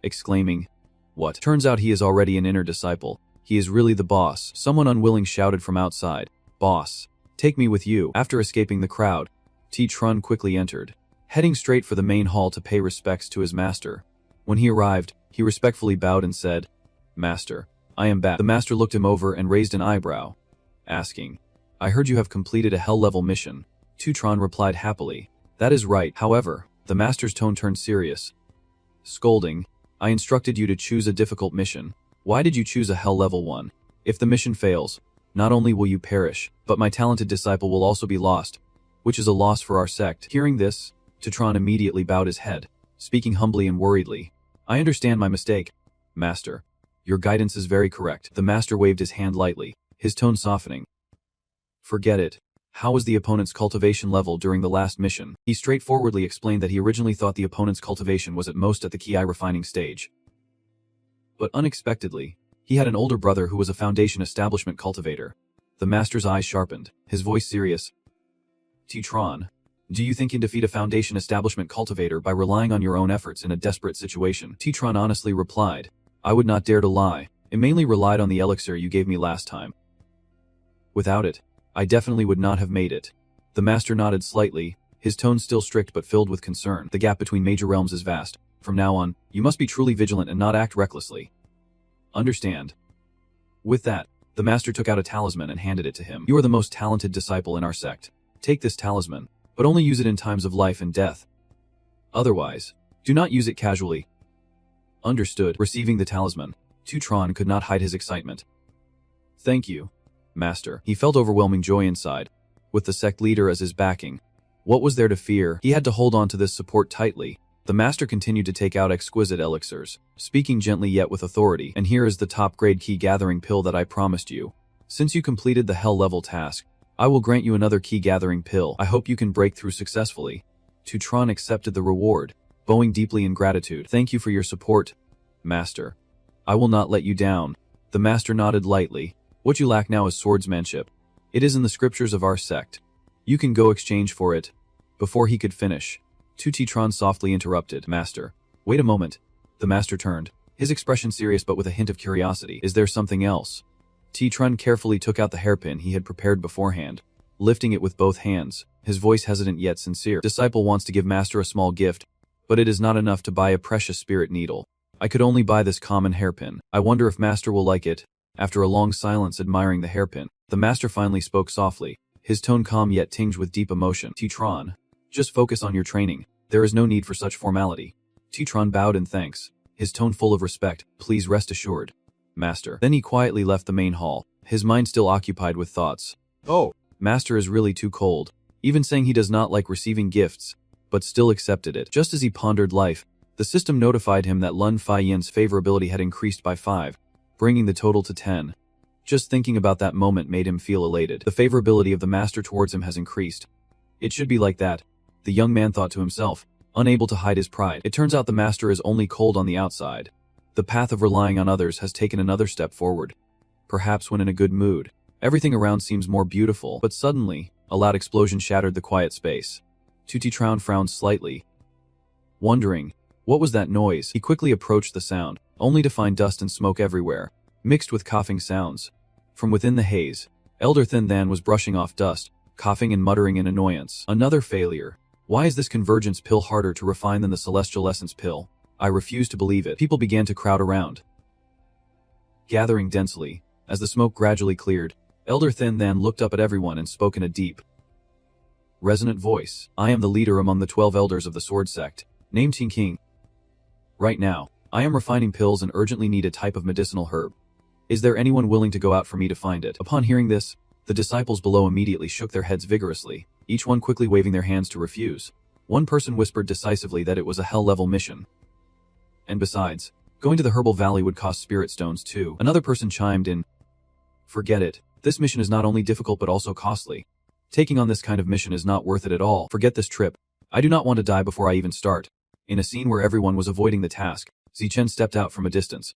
exclaiming, What? Turns out he is already an inner disciple. He is really the boss. Someone unwilling shouted from outside, Boss, take me with you. After escaping the crowd, Tron quickly entered, heading straight for the main hall to pay respects to his master. When he arrived, he respectfully bowed and said, Master, I am back. The master looked him over and raised an eyebrow, asking, I heard you have completed a hell-level mission. Tron replied happily, That is right. However, the master's tone turned serious, scolding, I instructed you to choose a difficult mission. Why did you choose a hell-level one? If the mission fails, not only will you perish, but my talented disciple will also be lost, which is a loss for our sect. Hearing this, Tron immediately bowed his head, speaking humbly and worriedly. I understand my mistake, Master. Your guidance is very correct. The master waved his hand lightly, his tone softening. Forget it. How was the opponent's cultivation level during the last mission? He straightforwardly explained that he originally thought the opponent's cultivation was at most at the Ki refining stage. But unexpectedly, he had an older brother who was a foundation establishment cultivator. The master's eyes sharpened, his voice serious. Tron, do you think you can defeat a foundation establishment cultivator by relying on your own efforts in a desperate situation? Tron honestly replied, I would not dare to lie. It mainly relied on the elixir you gave me last time. Without it, I definitely would not have made it. The master nodded slightly, his tone still strict but filled with concern. The gap between major realms is vast. From now on, you must be truly vigilant and not act recklessly. Understand? With that, the master took out a talisman and handed it to him. You are the most talented disciple in our sect. Take this talisman. but only use it in times of life and death. Otherwise, do not use it casually. Understood. Receiving the talisman, Tron could not hide his excitement. Thank you, Master. He felt overwhelming joy inside. With the sect leader as his backing, what was there to fear? He had to hold on to this support tightly. The Master continued to take out exquisite elixirs, speaking gently yet with authority. And here is the top-grade key-gathering pill that I promised you. Since you completed the Hell-level task, I will grant you another key-gathering pill. I hope you can break through successfully. Tron accepted the reward, bowing deeply in gratitude. Thank you for your support, Master. I will not let you down. The Master nodded lightly. What you lack now is swordsmanship. It is in the scriptures of our sect. You can go exchange for it. Before he could finish, Tron softly interrupted. Master, wait a moment. The Master turned, his expression serious but with a hint of curiosity. Is there something else? Tron carefully took out the hairpin he had prepared beforehand, lifting it with both hands, his voice hesitant yet sincere. Disciple wants to give Master a small gift, but it is not enough to buy a precious spirit needle. I could only buy this common hairpin. I wonder if Master will like it. After a long silence admiring the hairpin, the Master finally spoke softly, his tone calm yet tinged with deep emotion. Tron, just focus on your training. There is no need for such formality. Tron bowed in thanks, his tone full of respect. Please rest assured, Master. Then he quietly left the main hall, his mind still occupied with thoughts. Oh, Master is really too cold, even saying he does not like receiving gifts, but still accepted it. Just as he pondered life, the system notified him that Lun Fai Yin's favorability had increased by 5, bringing the total to 10. Just thinking about that moment made him feel elated. The favorability of the Master towards him has increased. It should be like that, the young man thought to himself, unable to hide his pride. It turns out the Master is only cold on the outside. The path of relying on others has taken another step forward. Perhaps when in a good mood, everything around seems more beautiful. But suddenly, a loud explosion shattered the quiet space. Tron frowned slightly, wondering, what was that noise? He quickly approached the sound, only to find dust and smoke everywhere, mixed with coughing sounds. From within the haze, Elder Thin Than was brushing off dust, coughing and muttering in annoyance. Another failure. Why is this convergence pill harder to refine than the celestial essence pill? I refuse to believe it. People began to crowd around, gathering densely. As the smoke gradually cleared, Elder Thin Than looked up at everyone and spoke in a deep, resonant voice. I am the leader among the 12 elders of the sword sect, named Ting King. Right now, I am refining pills and urgently need a type of medicinal herb. Is there anyone willing to go out for me to find it? Upon hearing this, the disciples below immediately shook their heads vigorously, each one quickly waving their hands to refuse. One person whispered decisively that it was a hell-level mission. And besides, going to the Herbal Valley would cost spirit stones too. Another person chimed in, forget it. This mission is not only difficult but also costly. Taking on this kind of mission is not worth it at all. Forget this trip. I do not want to die before I even start. In a scene where everyone was avoiding the task, Zichen stepped out from a distance,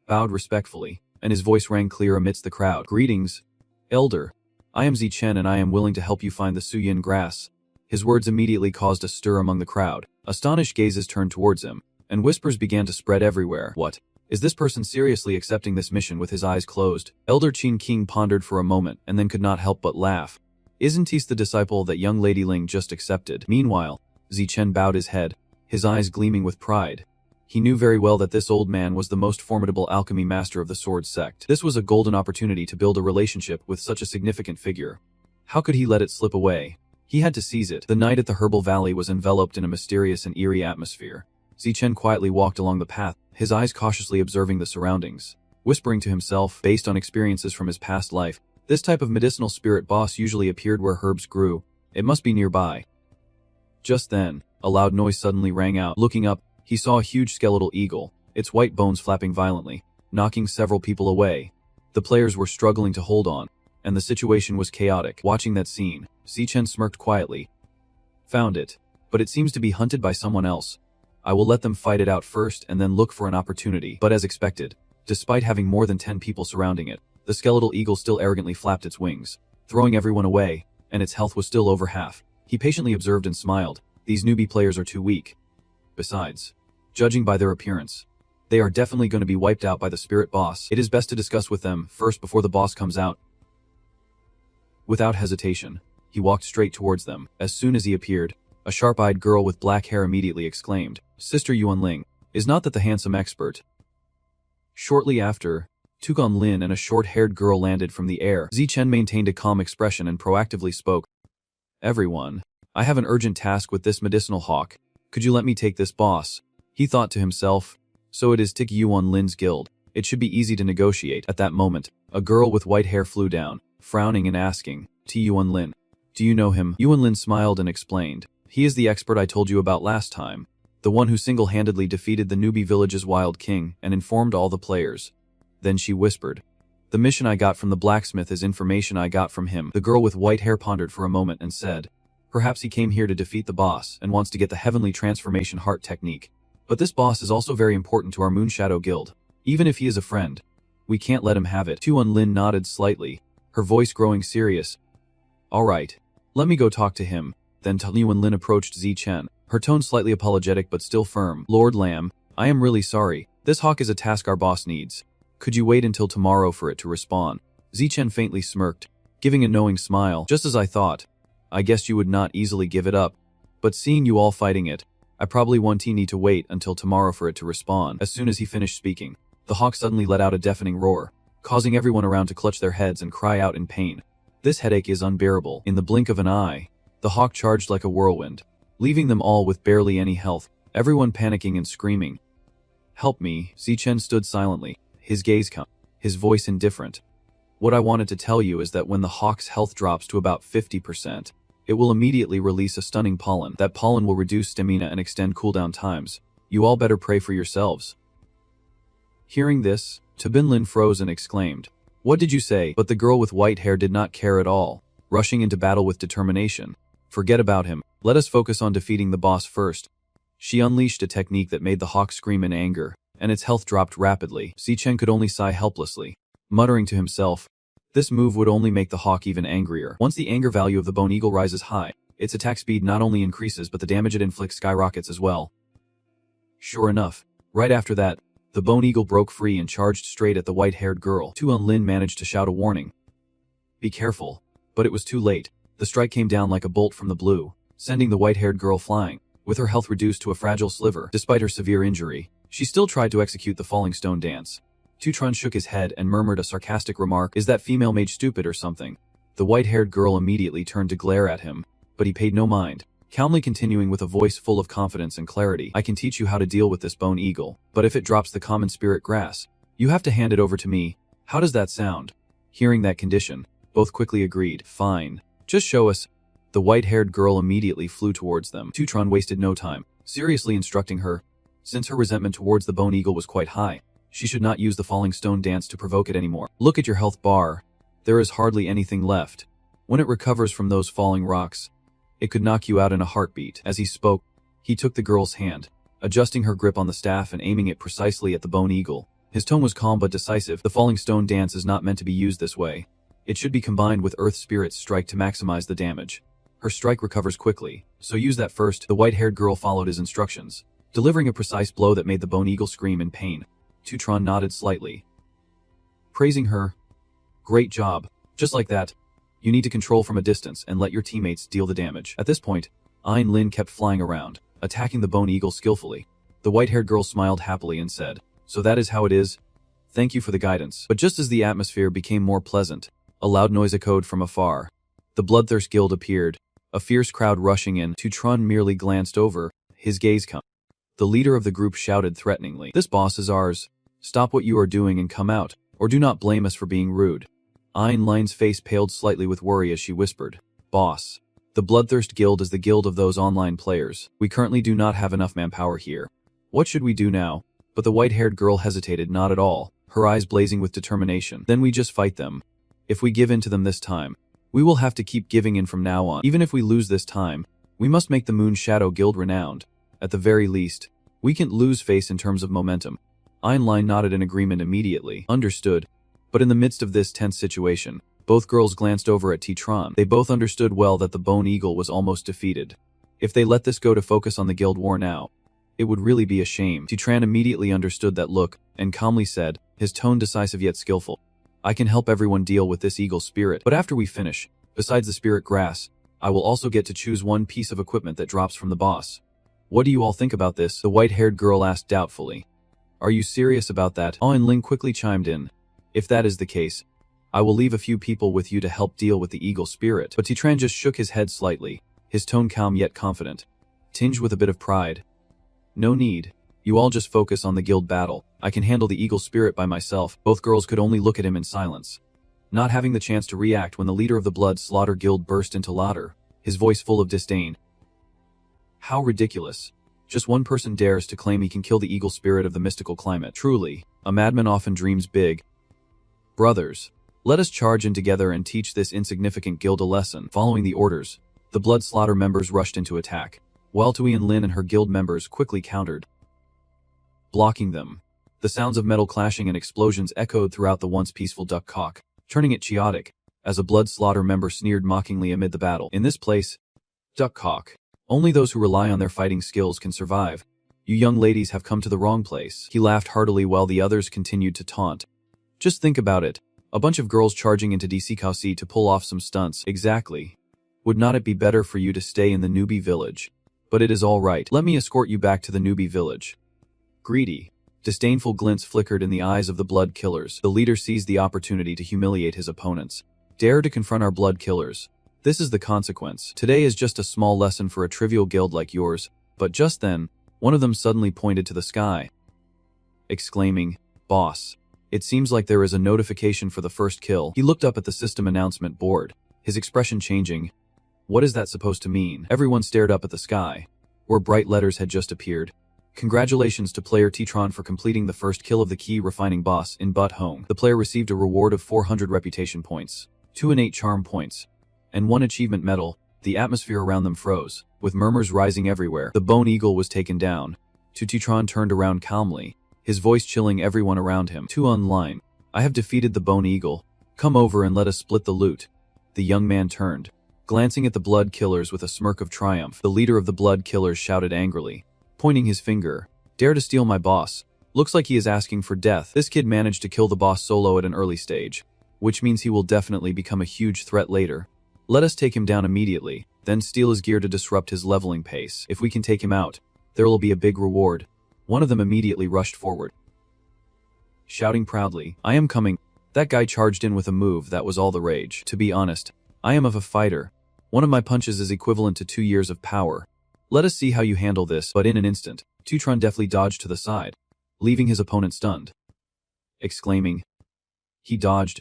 bowed respectfully, and his voice rang clear amidst the crowd. Greetings, Elder. I am Zichen and I am willing to help you find the Suyin grass. His words immediately caused a stir among the crowd. Astonished gazes turned towards him, and whispers began to spread everywhere. What? Is this person seriously accepting this mission with his eyes closed? Elder Qin King pondered for a moment and then could not help but laugh. Isn't he the disciple that young Lady Ling just accepted? Meanwhile, Zichen bowed his head, his eyes gleaming with pride. He knew very well that this old man was the most formidable alchemy master of the sword sect. This was a golden opportunity to build a relationship with such a significant figure. How could he let it slip away? He had to seize it. The night at the Herbal Valley was enveloped in a mysterious and eerie atmosphere. Zichen quietly walked along the path, his eyes cautiously observing the surroundings, whispering to himself, based on experiences from his past life, this type of medicinal spirit boss usually appeared where herbs grew. It must be nearby. Just then, a loud noise suddenly rang out. Looking up, he saw a huge skeletal eagle, its white bones flapping violently, knocking several people away. The players were struggling to hold on, and the situation was chaotic. Watching that scene, Zichen smirked quietly. Found it, but it seems to be hunted by someone else. I will let them fight it out first and then look for an opportunity. But as expected, despite having more than 10 people surrounding it, the skeletal eagle still arrogantly flapped its wings, throwing everyone away, and its health was still over half. He patiently observed and smiled. These newbie players are too weak. Besides, judging by their appearance, they are definitely going to be wiped out by the spirit boss. It is best to discuss with them first before the boss comes out. Without hesitation, he walked straight towards them. As soon as he appeared, a sharp-eyed girl with black hair immediately exclaimed, Sister Yuan Ling, is not that the handsome expert? Shortly after, Tugon Lin and a short-haired girl landed from the air. Zichen maintained a calm expression and proactively spoke. Everyone. I have an urgent task with this medicinal hawk. Could you let me take this, boss? He thought to himself. So it is Tik Yuan Lin's guild. It should be easy to negotiate. At that moment, a girl with white hair flew down, frowning and asking, T. Yuan Lin. Do you know him? Yuan Lin smiled and explained. He is the expert I told you about last time. The one who single-handedly defeated the newbie village's wild king and informed all the players. Then she whispered. The mission I got from the blacksmith is information I got from him. The girl with white hair pondered for a moment and said, perhaps he came here to defeat the boss and wants to get the heavenly transformation heart technique. But this boss is also very important to our Moonshadow guild. Even if he is a friend, we can't let him have it. Yuan Lin nodded slightly, her voice growing serious. Alright, let me go talk to him. Then Yuan Lin approached Zichen, her tone slightly apologetic but still firm. Lord Lamb, I am really sorry. This hawk is a task our boss needs. Could you wait until tomorrow for it to respond? Zichen faintly smirked, giving a knowing smile. Just as I thought. I guess you would not easily give it up. But seeing you all fighting it, I probably need to wait until tomorrow for it to respond. As soon as he finished speaking, the hawk suddenly let out a deafening roar, causing everyone around to clutch their heads and cry out in pain. This headache is unbearable. In the blink of an eye, the hawk charged like a whirlwind, leaving them all with barely any health, everyone panicking and screaming. Help me. Zichen stood silently, his gaze calm, his voice indifferent. What I wanted to tell you is that when the hawk's health drops to about 50%, it will immediately release a stunning pollen. That pollen will reduce stamina and extend cooldown times. You all better pray for yourselves. Hearing this, Tabinlin froze and exclaimed, What did you say? But the girl with white hair did not care at all, rushing into battle with determination. Forget about him. Let us focus on defeating the boss first. She unleashed a technique that made the hawk scream in anger, and its health dropped rapidly. Zichen could only sigh helplessly, muttering to himself, this move would only make the hawk even angrier. Once the anger value of the bone eagle rises high, its attack speed not only increases but the damage it inflicts skyrockets as well. Sure enough, right after that, the bone eagle broke free and charged straight at the white-haired girl. Yuan Lin managed to shout a warning. Be careful. But it was too late. The strike came down like a bolt from the blue, sending the white-haired girl flying. With her health reduced to a fragile sliver, despite her severe injury, she still tried to execute the falling stone dance. Tutron shook his head and murmured a sarcastic remark, is that female mage stupid or something? The white-haired girl immediately turned to glare at him, but he paid no mind, calmly continuing with a voice full of confidence and clarity. I can teach you how to deal with this bone eagle, but if it drops the common spirit grass, you have to hand it over to me. How does that sound? Hearing that condition, both quickly agreed. Fine. Just show us. The white-haired girl immediately flew towards them. Tutron wasted no time, seriously instructing her. Since her resentment towards the bone eagle was quite high, she should not use the falling stone dance to provoke it anymore. Look at your health bar. There is hardly anything left. When it recovers from those falling rocks, it could knock you out in a heartbeat. As he spoke, he took the girl's hand, adjusting her grip on the staff and aiming it precisely at the bone eagle. His tone was calm but decisive. The falling stone dance is not meant to be used this way. It should be combined with Earth Spirit's strike to maximize the damage. Her strike recovers quickly, so use that first. The white-haired girl followed his instructions, delivering a precise blow that made the bone eagle scream in pain. Tutron nodded slightly, praising her. Great job. Just like that. You need to control from a distance and let your teammates deal the damage. At this point, Ein Lin kept flying around, attacking the bone eagle skillfully. The white-haired girl smiled happily and said, so that is how it is? Thank you for the guidance. But just as the atmosphere became more pleasant, a loud noise echoed from afar. The Bloodthirst Guild appeared, a fierce crowd rushing in. Tutron merely glanced over, his gaze calm. The leader of the group shouted threateningly, this boss is ours. Stop what you are doing and come out, or do not blame us for being rude. Ein Lin's face paled slightly with worry as she whispered, Boss, the Bloodthirst Guild is the guild of those online players. We currently do not have enough manpower here. What should we do now? But the white-haired girl hesitated not at all, her eyes blazing with determination. Then we just fight them. If we give in to them this time, we will have to keep giving in from now on. Even if we lose this time, we must make the Moonshadow Guild renowned. At the very least, we can't lose face in terms of momentum. Ein Lin nodded in agreement immediately. Understood. But in the midst of this tense situation, both girls glanced over at Tutron. They both understood well that the Bone Eagle was almost defeated. If they let this go to focus on the guild war now, it would really be a shame. Tutron immediately understood that look, and calmly said, his tone decisive yet skillful, I can help everyone deal with this eagle spirit, but after we finish, besides the spirit grass, I will also get to choose one piece of equipment that drops from the boss. What do you all think about this? The white-haired girl asked doubtfully. Are you serious about that? Ein Lin quickly chimed in. If that is the case, I will leave a few people with you to help deal with the eagle spirit. But Titran just shook his head slightly, his tone calm yet confident, tinged with a bit of pride. No need. You all just focus on the guild battle. I can handle the eagle spirit by myself. Both girls could only look at him in silence, not having the chance to react when the leader of the Blood Slaughter Guild burst into laughter, his voice full of disdain. How ridiculous. Just one person dares to claim he can kill the eagle spirit of the mystical climate. Truly, a madman often dreams big. Brothers, let us charge in together and teach this insignificant guild a lesson. Following the orders, the Blood Slaughter members rushed into attack, while Tui and Lin and her guild members quickly countered, blocking them. The sounds of metal clashing and explosions echoed throughout the once peaceful Duck Cock, turning it chaotic, as a Blood Slaughter member sneered mockingly amid the battle. In this place, Duck Cock, only those who rely on their fighting skills can survive. You young ladies have come to the wrong place. He laughed heartily while the others continued to taunt. Just think about it. A bunch of girls charging into DC Kausi to pull off some stunts. Exactly. Would not it be better for you to stay in the newbie village? But it is all right. Let me escort you back to the newbie village. Greedy, disdainful glints flickered in the eyes of the blood killers. The leader seized the opportunity to humiliate his opponents. Dare to confront our blood killers. This is the consequence. Today is just a small lesson for a trivial guild like yours. But just then, one of them suddenly pointed to the sky, exclaiming, "Boss. It seems like there is a notification for the first kill." He looked up at the system announcement board, his expression changing. What is that supposed to mean? Everyone stared up at the sky, where bright letters had just appeared. Congratulations to player Titran for completing the first kill of the key refining boss in Butt Home. The player received a reward of 400 reputation points, 2 and 8 charm points, and 1 achievement medal. The atmosphere around them froze, with murmurs rising everywhere. The bone eagle was taken down. Titran turned around calmly, his voice chilling everyone around him. "2 online. I have defeated the bone eagle. Come over and let us split the loot." The young man turned, glancing at the blood killers with a smirk of triumph. The leader of the blood killers shouted angrily, pointing his finger, "Dare to steal my boss? Looks like he is asking for death." This kid managed to kill the boss solo at an early stage, which means he will definitely become a huge threat later. Let us take him down immediately, then steal his gear to disrupt his leveling pace. If we can take him out, there will be a big reward. One of them immediately rushed forward, shouting proudly, "I am coming." That guy charged in with a move that was all the rage. To be honest, I am of a fighter. One of my punches is equivalent to 2 years of power. Let us see how you handle this. But in an instant, Titran deftly dodged to the side, leaving his opponent stunned, exclaiming. He dodged.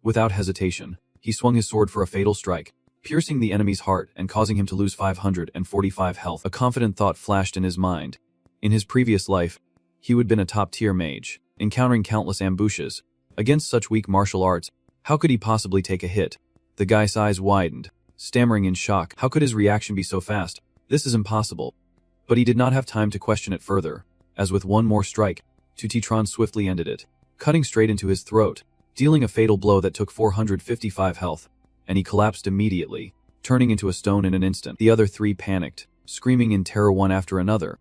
Without hesitation, he swung his sword for a fatal strike, piercing the enemy's heart and causing him to lose 545 health. A confident thought flashed in his mind. In his previous life, he would have been a top-tier mage, encountering countless ambushes. Against such weak martial arts, how could he possibly take a hit? The guy's eyes widened, stammering in shock. How could his reaction be so fast? This is impossible. But he did not have time to question it further, as with one more strike, Titran swiftly ended it, cutting straight into his throat, dealing a fatal blow that took 455 health, and he collapsed immediately, turning into a stone in an instant. The other 3 panicked, screaming in terror one after another.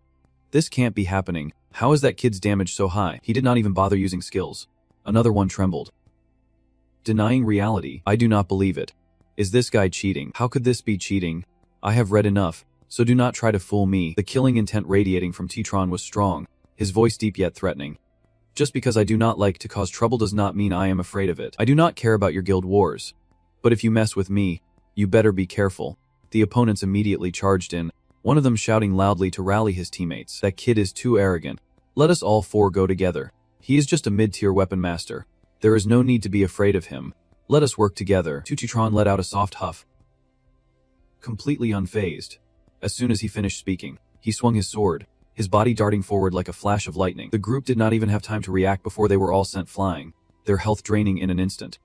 This can't be happening. How is that kid's damage so high? He did not even bother using skills. Another one trembled, denying reality. I do not believe it. Is this guy cheating? How could this be cheating? I have read enough, so do not try to fool me. The killing intent radiating from Titran was strong, his voice deep yet threatening. Just because I do not like to cause trouble does not mean I am afraid of it. I do not care about your guild wars. But if you mess with me, you better be careful. The opponents immediately charged in, one of them shouting loudly to rally his teammates. That kid is too arrogant. Let us all 4 go together. He is just a mid-tier weapon master. There is no need to be afraid of him. Let us work together. Titran let out a soft huff, completely unfazed. As soon as he finished speaking, he swung his sword, his body darting forward like a flash of lightning. The group did not even have time to react before they were all sent flying, their health draining in an instant.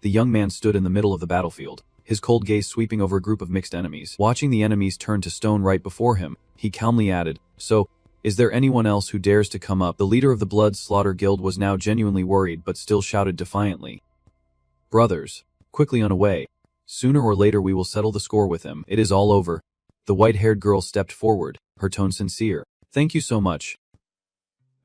The young man stood in the middle of the battlefield, his cold gaze sweeping over a group of mixed enemies. Watching the enemies turn to stone right before him, he calmly added, "So, is there anyone else who dares to come up?" The leader of the Blood Slaughter Guild was now genuinely worried but still shouted defiantly, "Brothers, quickly on away. Sooner or later we will settle the score with him. It is all over." The white-haired girl stepped forward, her tone sincere. "Thank you so much,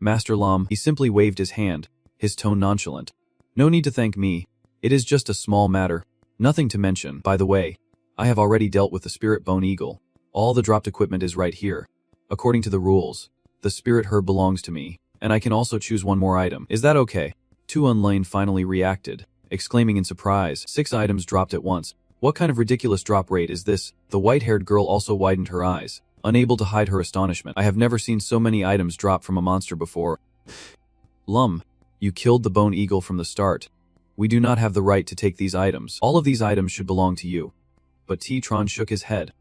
Master Lam." He simply waved his hand, his tone nonchalant. "No need to thank me. It is just a small matter. Nothing to mention. By the way, I have already dealt with the Spirit Bone Eagle. All the dropped equipment is right here. According to the rules, the Spirit Herb belongs to me, and I can also choose one more item. Is that okay?" Tu Unlane finally reacted, exclaiming in surprise. 6 items dropped at once. What kind of ridiculous drop rate is this? The white-haired girl also widened her eyes, unable to hide her astonishment. I have never seen so many items drop from a monster before. Lum, you killed the bone eagle from the start. We do not have the right to take these items. All of these items should belong to you. But T-Tron shook his head,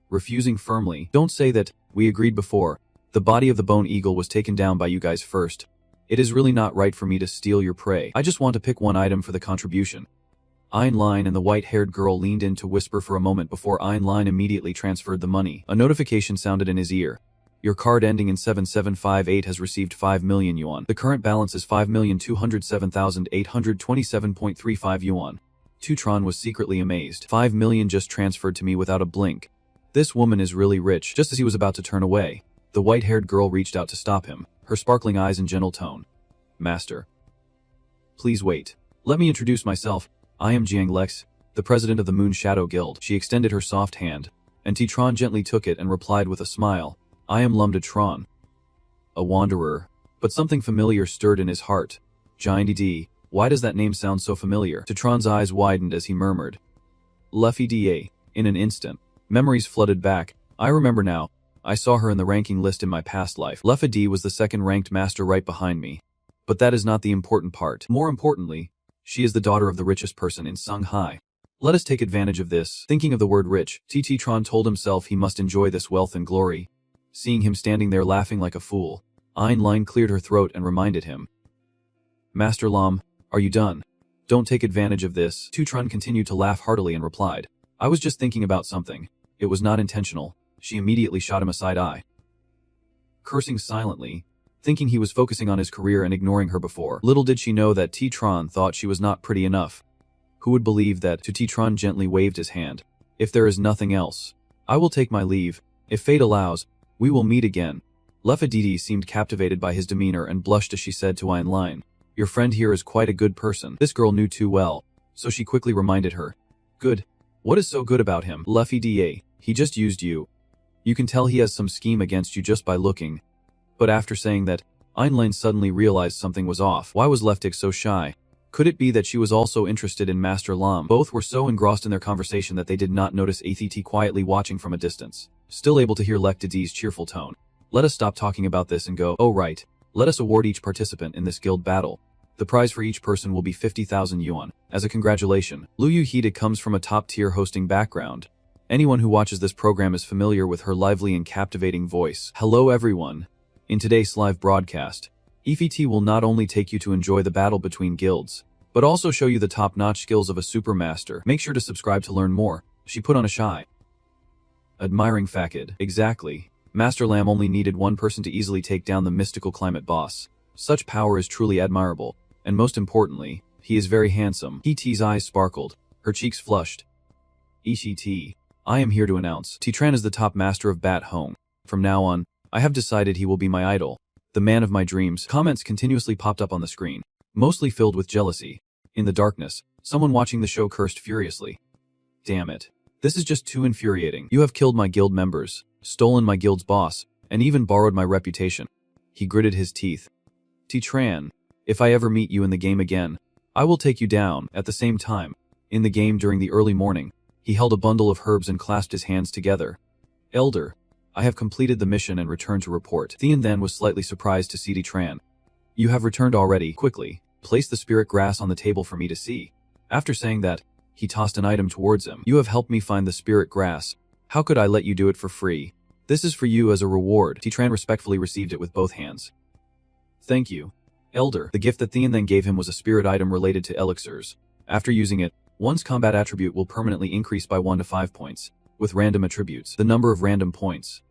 refusing firmly. Don't say that. We agreed before. The body of the bone eagle was taken down by you guys first. It is really not right for me to steal your prey. I just want to pick one item for the contribution. Einlein and the white-haired girl leaned in to whisper for a moment before Einlein immediately transferred the money. A notification sounded in his ear. Your card ending in 7758 has received 5 million yuan. The current balance is 5,207,827.35 yuan. Tutron was secretly amazed. 5 million just transferred to me without a blink. This woman is really rich. Just as he was about to turn away, the white-haired girl reached out to stop him, her sparkling eyes and gentle tone. Master. Please wait. Let me introduce myself. I am Jiang Lex, the president of the Moon Shadow Guild. She extended her soft hand, and T-Tron gently took it and replied with a smile. I am Lum Tron. A wanderer. But something familiar stirred in his heart. Giant D. Why does that name sound so familiar? T-Tron's eyes widened as he murmured. Luffy Da. In an instant, memories flooded back. I remember now. I saw her in the ranking list in my past life. Luffy D was the second ranked master right behind me. But that is not the important part. More importantly, she is the daughter of the richest person in Shanghai. Let us take advantage of this. Thinking of the word rich, T-Tron told himself he must enjoy this wealth and glory. Seeing him standing there laughing like a fool, Einlein cleared her throat and reminded him. Master Lam, are you done? Don't take advantage of this. T-Tron continued to laugh heartily and replied. I was just thinking about something. It was not intentional. She immediately shot him a side eye. Cursing silently, thinking he was focusing on his career and ignoring her before. Little did she know that T-Tron thought she was not pretty enough. Who would believe that? T-Tron gently waved his hand. If there is nothing else, I will take my leave. If fate allows, we will meet again. Lefadidi seemed captivated by his demeanor and blushed as she said to Einlein. Your friend here is quite a good person. This girl knew too well, so she quickly reminded her. Good. What is so good about him? Lefida, he just used you. You can tell he has some scheme against you just by looking. But after saying that, Einlein suddenly realized something was off. Why was Leftic so shy? Could it be that she was also interested in Master Lam? Both were so engrossed in their conversation that they did not notice Ath quietly watching from a distance, still able to hear Lekdidi's cheerful tone. Let us stop talking about this and go. Oh right. Let us award each participant in this guild battle. The prize for each person will be 50,000 yuan. As a congratulation, Liu Hida comes from a top-tier hosting background. Anyone who watches this program is familiar with her lively and captivating voice. Hello everyone. In today's live broadcast, EFT will not only take you to enjoy the battle between guilds, but also show you the top-notch skills of a supermaster. Make sure to subscribe to learn more. She put on a shy, admiring facade. Exactly. Master Lam only needed one person to easily take down the mystical climate boss. Such power is truly admirable, and most importantly, he is very handsome. T's eyes sparkled, her cheeks flushed. Ishi, I am here to announce, T-Tran is the top master of Bat Hong. From now on, I have decided he will be my idol, the man of my dreams. Comments continuously popped up on the screen, mostly filled with jealousy. In the darkness, someone watching the show cursed furiously. Damn it. This is just too infuriating. You have killed my guild members, stolen my guild's boss, and even borrowed my reputation. He gritted his teeth. T-Tran, if I ever meet you in the game again, I will take you down. At the same time, in the game during the early morning, he held a bundle of herbs and clasped his hands together. Elder, I have completed the mission and returned to report. Thean then was slightly surprised to see T-Tran. You have returned already. Quickly, place the spirit grass on the table for me to see. After saying that, he tossed an item towards him. You have helped me find the spirit grass. How could I let you do it for free? This is for you as a reward. T-Tran respectfully received it with both hands. Thank you, Elder. The gift that Thean then gave him was a spirit item related to elixirs. After using it, one's combat attribute will permanently increase by 1 to 5 points, with random attributes. The number of random points.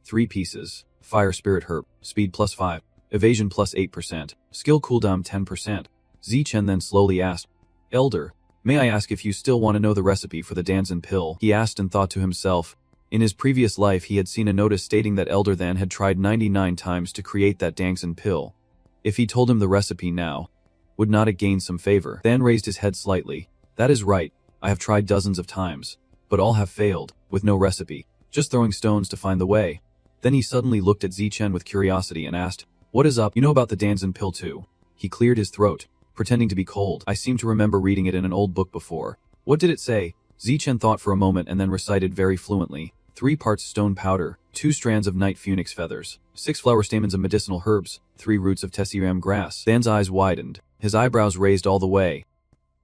3 pieces. Fire Spirit Herb, Speed +5, Evasion +8%, Skill cooldown 10%. Zichen then slowly asked, Elder, may I ask if you still want to know the recipe for the Danzin pill? He asked and thought to himself. In his previous life he had seen a notice stating that Elder then had tried 99 times to create that Danzin pill. If he told him the recipe now, would not it gain some favor? Than raised his head slightly. That is right, I have tried dozens of times, but all have failed, with no recipe, just throwing stones to find the way. Then he suddenly looked at Zichen with curiosity and asked, what is up? You know about the Danzin pill too? He cleared his throat, pretending to be cold. I seem to remember reading it in an old book before. What did it say? Zichen thought for a moment and then recited very fluently. 3 parts stone powder, 2 strands of night phoenix feathers, 6 flower stamens of medicinal herbs, 3 roots of tessiram grass. Dan's eyes widened, his eyebrows raised all the way.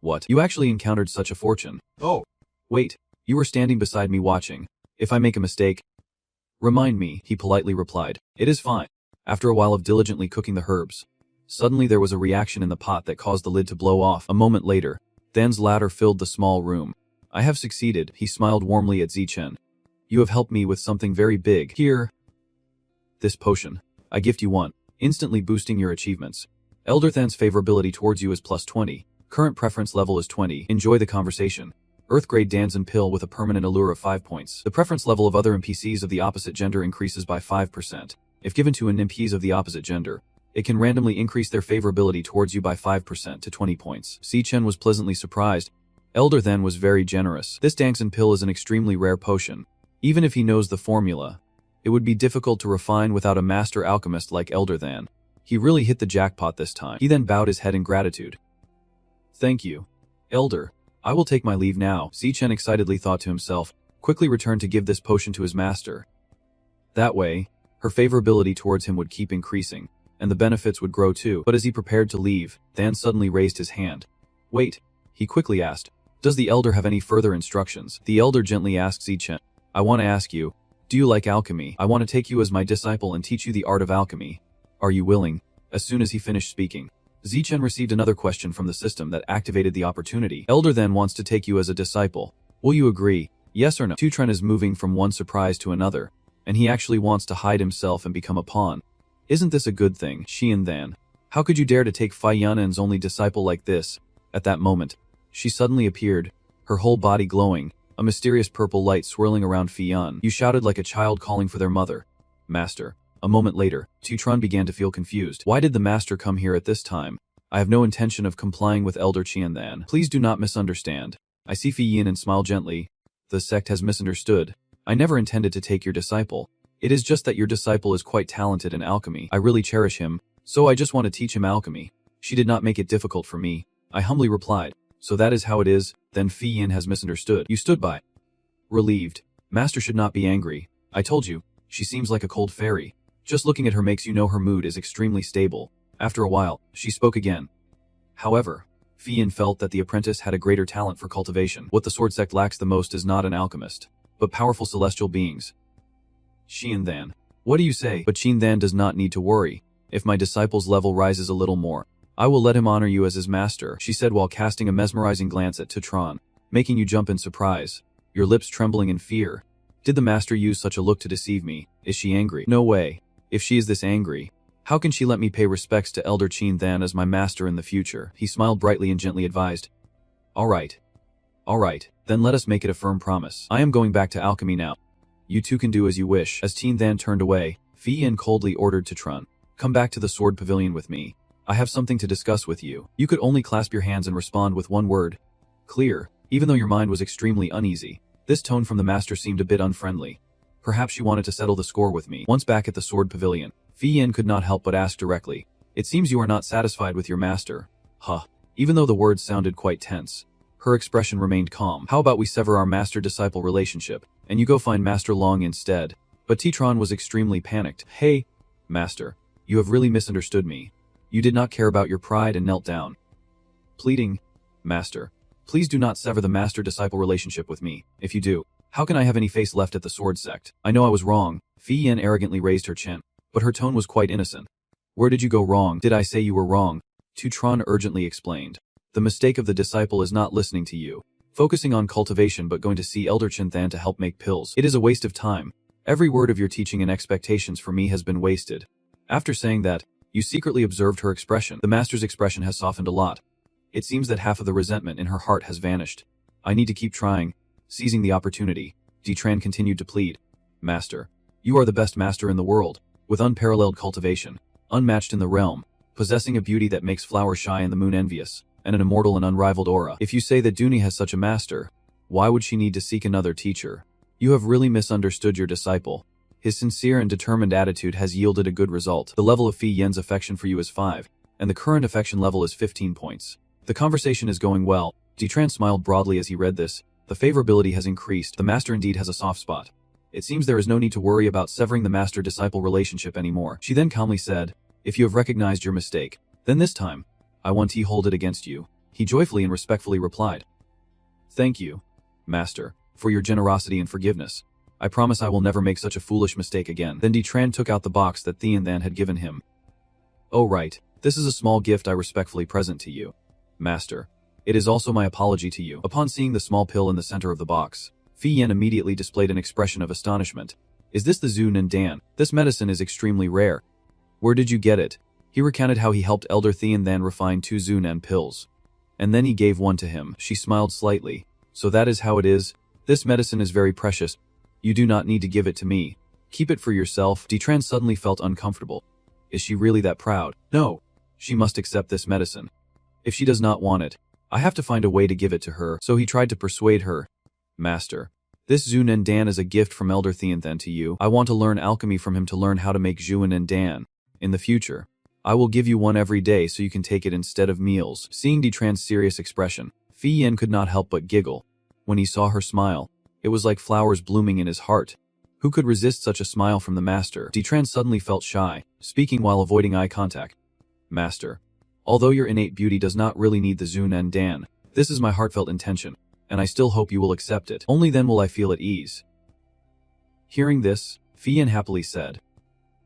What? You actually encountered such a fortune? Oh. Wait, you were standing beside me watching. If I make a mistake, remind me, he politely replied. It is fine. After a while of diligently cooking the herbs, suddenly there was a reaction in the pot that caused the lid to blow off. A moment later, Dan's ladder filled the small room. I have succeeded, he smiled warmly at Zichen. You have helped me with something very big. Here. This potion. I gift you one, instantly boosting your achievements. Elder Than's favorability towards you is +20. Current preference level is 20. Enjoy the conversation. Earth-grade Danzan pill with a permanent allure of 5 points. The preference level of other NPCs of the opposite gender increases by 5%. If given to an NPCs of the opposite gender, it can randomly increase their favorability towards you by 5% to 20 points. Zichen was pleasantly surprised. Elder Than was very generous. This Danzan pill is an extremely rare potion. Even if he knows the formula, it would be difficult to refine without a master alchemist like Elder Than. He really hit the jackpot this time. He then bowed his head in gratitude. Thank you, Elder. I will take my leave now, Zichen excitedly thought to himself, quickly returned to give this potion to his master. That way, her favorability towards him would keep increasing, and the benefits would grow too. But as he prepared to leave, Than suddenly raised his hand. Wait, he quickly asked. Does the Elder have any further instructions? The Elder gently asked Zichen. I want to ask you, do you like alchemy? I want to take you as my disciple and teach you the art of alchemy. Are you willing? As soon as he finished speaking, Zichen received another question from the system that activated the opportunity. Elder then wants to take you as a disciple. Will you agree? Yes or no? Tutren is moving from one surprise to another, and he actually wants to hide himself and become a pawn. Isn't this a good thing, Xian Than? How could you dare to take Fei Yanan's only disciple like this? At that moment, she suddenly appeared, her whole body glowing, a mysterious purple light swirling around Fei Yan. You shouted like a child calling for their mother. Master. A moment later, Tutron began to feel confused. Why did the master come here at this time? I have no intention of complying with Elder Qian Than. Please do not misunderstand. I see Fei Yin and smile gently. The sect has misunderstood. I never intended to take your disciple. It is just that your disciple is quite talented in alchemy. I really cherish him, so I just want to teach him alchemy. She did not make it difficult for me. I humbly replied. So that is how it is, then Fei Yin has misunderstood. You stood by. Relieved. Master should not be angry. I told you, she seems like a cold fairy. Just looking at her makes you know her mood is extremely stable. After a while, she spoke again. However, Fei Yin felt that the apprentice had a greater talent for cultivation. What the sword sect lacks the most is not an alchemist, but powerful celestial beings. Xian Than. What do you say? But Xian Than does not need to worry. If my disciple's level rises a little more, I will let him honor you as his master, she said while casting a mesmerizing glance at Tutron, making you jump in surprise, your lips trembling in fear. Did the master use such a look to deceive me? Is she angry? No way. If she is this angry, how can she let me pay respects to Elder Qian Than as my master in the future? He smiled brightly and gently advised. All right, then let us make it a firm promise. I am going back to alchemy now. You two can do as you wish. As Qian Than turned away, Fei Yin coldly ordered Tutron, come back to the sword pavilion with me. I have something to discuss with you. You could only clasp your hands and respond with one word. Clear. Even though your mind was extremely uneasy, this tone from the master seemed a bit unfriendly. Perhaps she wanted to settle the score with me. Once back at the sword pavilion, Fei Yin could not help but ask directly. It seems you are not satisfied with your master. Huh. Even though the words sounded quite tense, her expression remained calm. How about we sever our master-disciple relationship, and you go find Master Long instead? But Tutron was extremely panicked. Hey, master, you have really misunderstood me. You did not care about your pride and knelt down. Pleading, Master, please do not sever the master-disciple relationship with me. If you do, how can I have any face left at the sword sect? I know I was wrong. Fei Yin arrogantly raised her chin, but her tone was quite innocent. Where did you go wrong? Did I say you were wrong? Tutron urgently explained. The mistake of the disciple is not listening to you, focusing on cultivation but going to see Elder Qian Than to help make pills. It is a waste of time. Every word of your teaching and expectations for me has been wasted. After saying that, you secretly observed her expression. The master's expression has softened a lot. It seems that half of the resentment in her heart has vanished. I need to keep trying. Seizing the opportunity, Ditran continued to plead. Master, you are the best master in the world, with unparalleled cultivation, unmatched in the realm, possessing a beauty that makes flowers shy and the moon envious, and an immortal and unrivaled aura. If you say that Duni has such a master, why would she need to seek another teacher? You have really misunderstood your disciple. His sincere and determined attitude has yielded a good result. The level of Fei Yin's affection for you is 5, and the current affection level is 15 points. The conversation is going well. Detran smiled broadly as he read this. The favorability has increased. The master indeed has a soft spot. It seems there is no need to worry about severing the master-disciple relationship anymore. She then calmly said, if you have recognized your mistake, then this time, I want to hold it against you. He joyfully and respectfully replied, thank you, master, for your generosity and forgiveness. I promise I will never make such a foolish mistake again. Then Detran took out the box that Thean Than had given him. Oh right, this is a small gift I respectfully present to you, master. It is also my apology to you. Upon seeing the small pill in the center of the box, Fi Yan immediately displayed an expression of astonishment. Is this the Zhu Nan Dan? This medicine is extremely rare. Where did you get it? He recounted how he helped Elder Thean Than refine 2 Zhu Nan pills. And then he gave one to him. She smiled slightly. So that is how it is? This medicine is very precious. You do not need to give it to me. Keep it for yourself. Detran suddenly felt uncomfortable. Is she really that proud? No. She must accept this medicine. If she does not want it, I have to find a way to give it to her. So he tried to persuade her. Master, this Zhu Nan Dan is a gift from Elder Thean Than to you. I want to learn alchemy from him to learn how to make Zhu Nan Dan. In the future, I will give you one every day so you can take it instead of meals. Seeing Detran's serious expression, Fi Yan could not help but giggle. When he saw her smile, it was like flowers blooming in his heart. Who could resist such a smile from the master? Detran suddenly felt shy, speaking while avoiding eye contact. Master, although your innate beauty does not really need the Zhu Nan Dan, this is my heartfelt intention, and I still hope you will accept it. Only then will I feel at ease. Hearing this, Fi Yan happily said,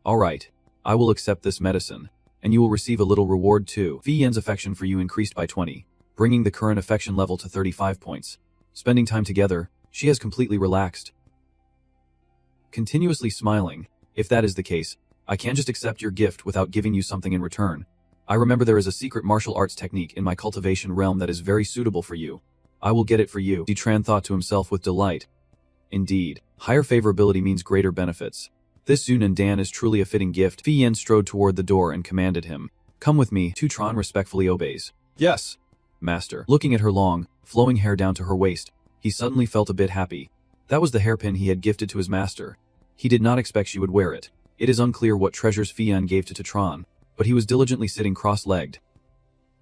all right, I will accept this medicine, and you will receive a little reward too. Fi Yan's affection for you increased by 20, bringing the current affection level to 35 points. Spending time together, she has completely relaxed. Continuously smiling, if that is the case, I can't just accept your gift without giving you something in return. I remember there is a secret martial arts technique in my cultivation realm that is very suitable for you. I will get it for you. Detran thought to himself with delight. Indeed, higher favorability means greater benefits. This Zhu Nan Dan is truly a fitting gift. Fi Yan strode toward the door and commanded him. Come with me. Tutron respectfully obeys. Yes, master. Looking at her long, flowing hair down to her waist, he suddenly felt a bit happy. That was the hairpin he had gifted to his master. He did not expect she would wear it. It is unclear what treasures Fi Yan gave to Tutron, but he was diligently sitting cross-legged.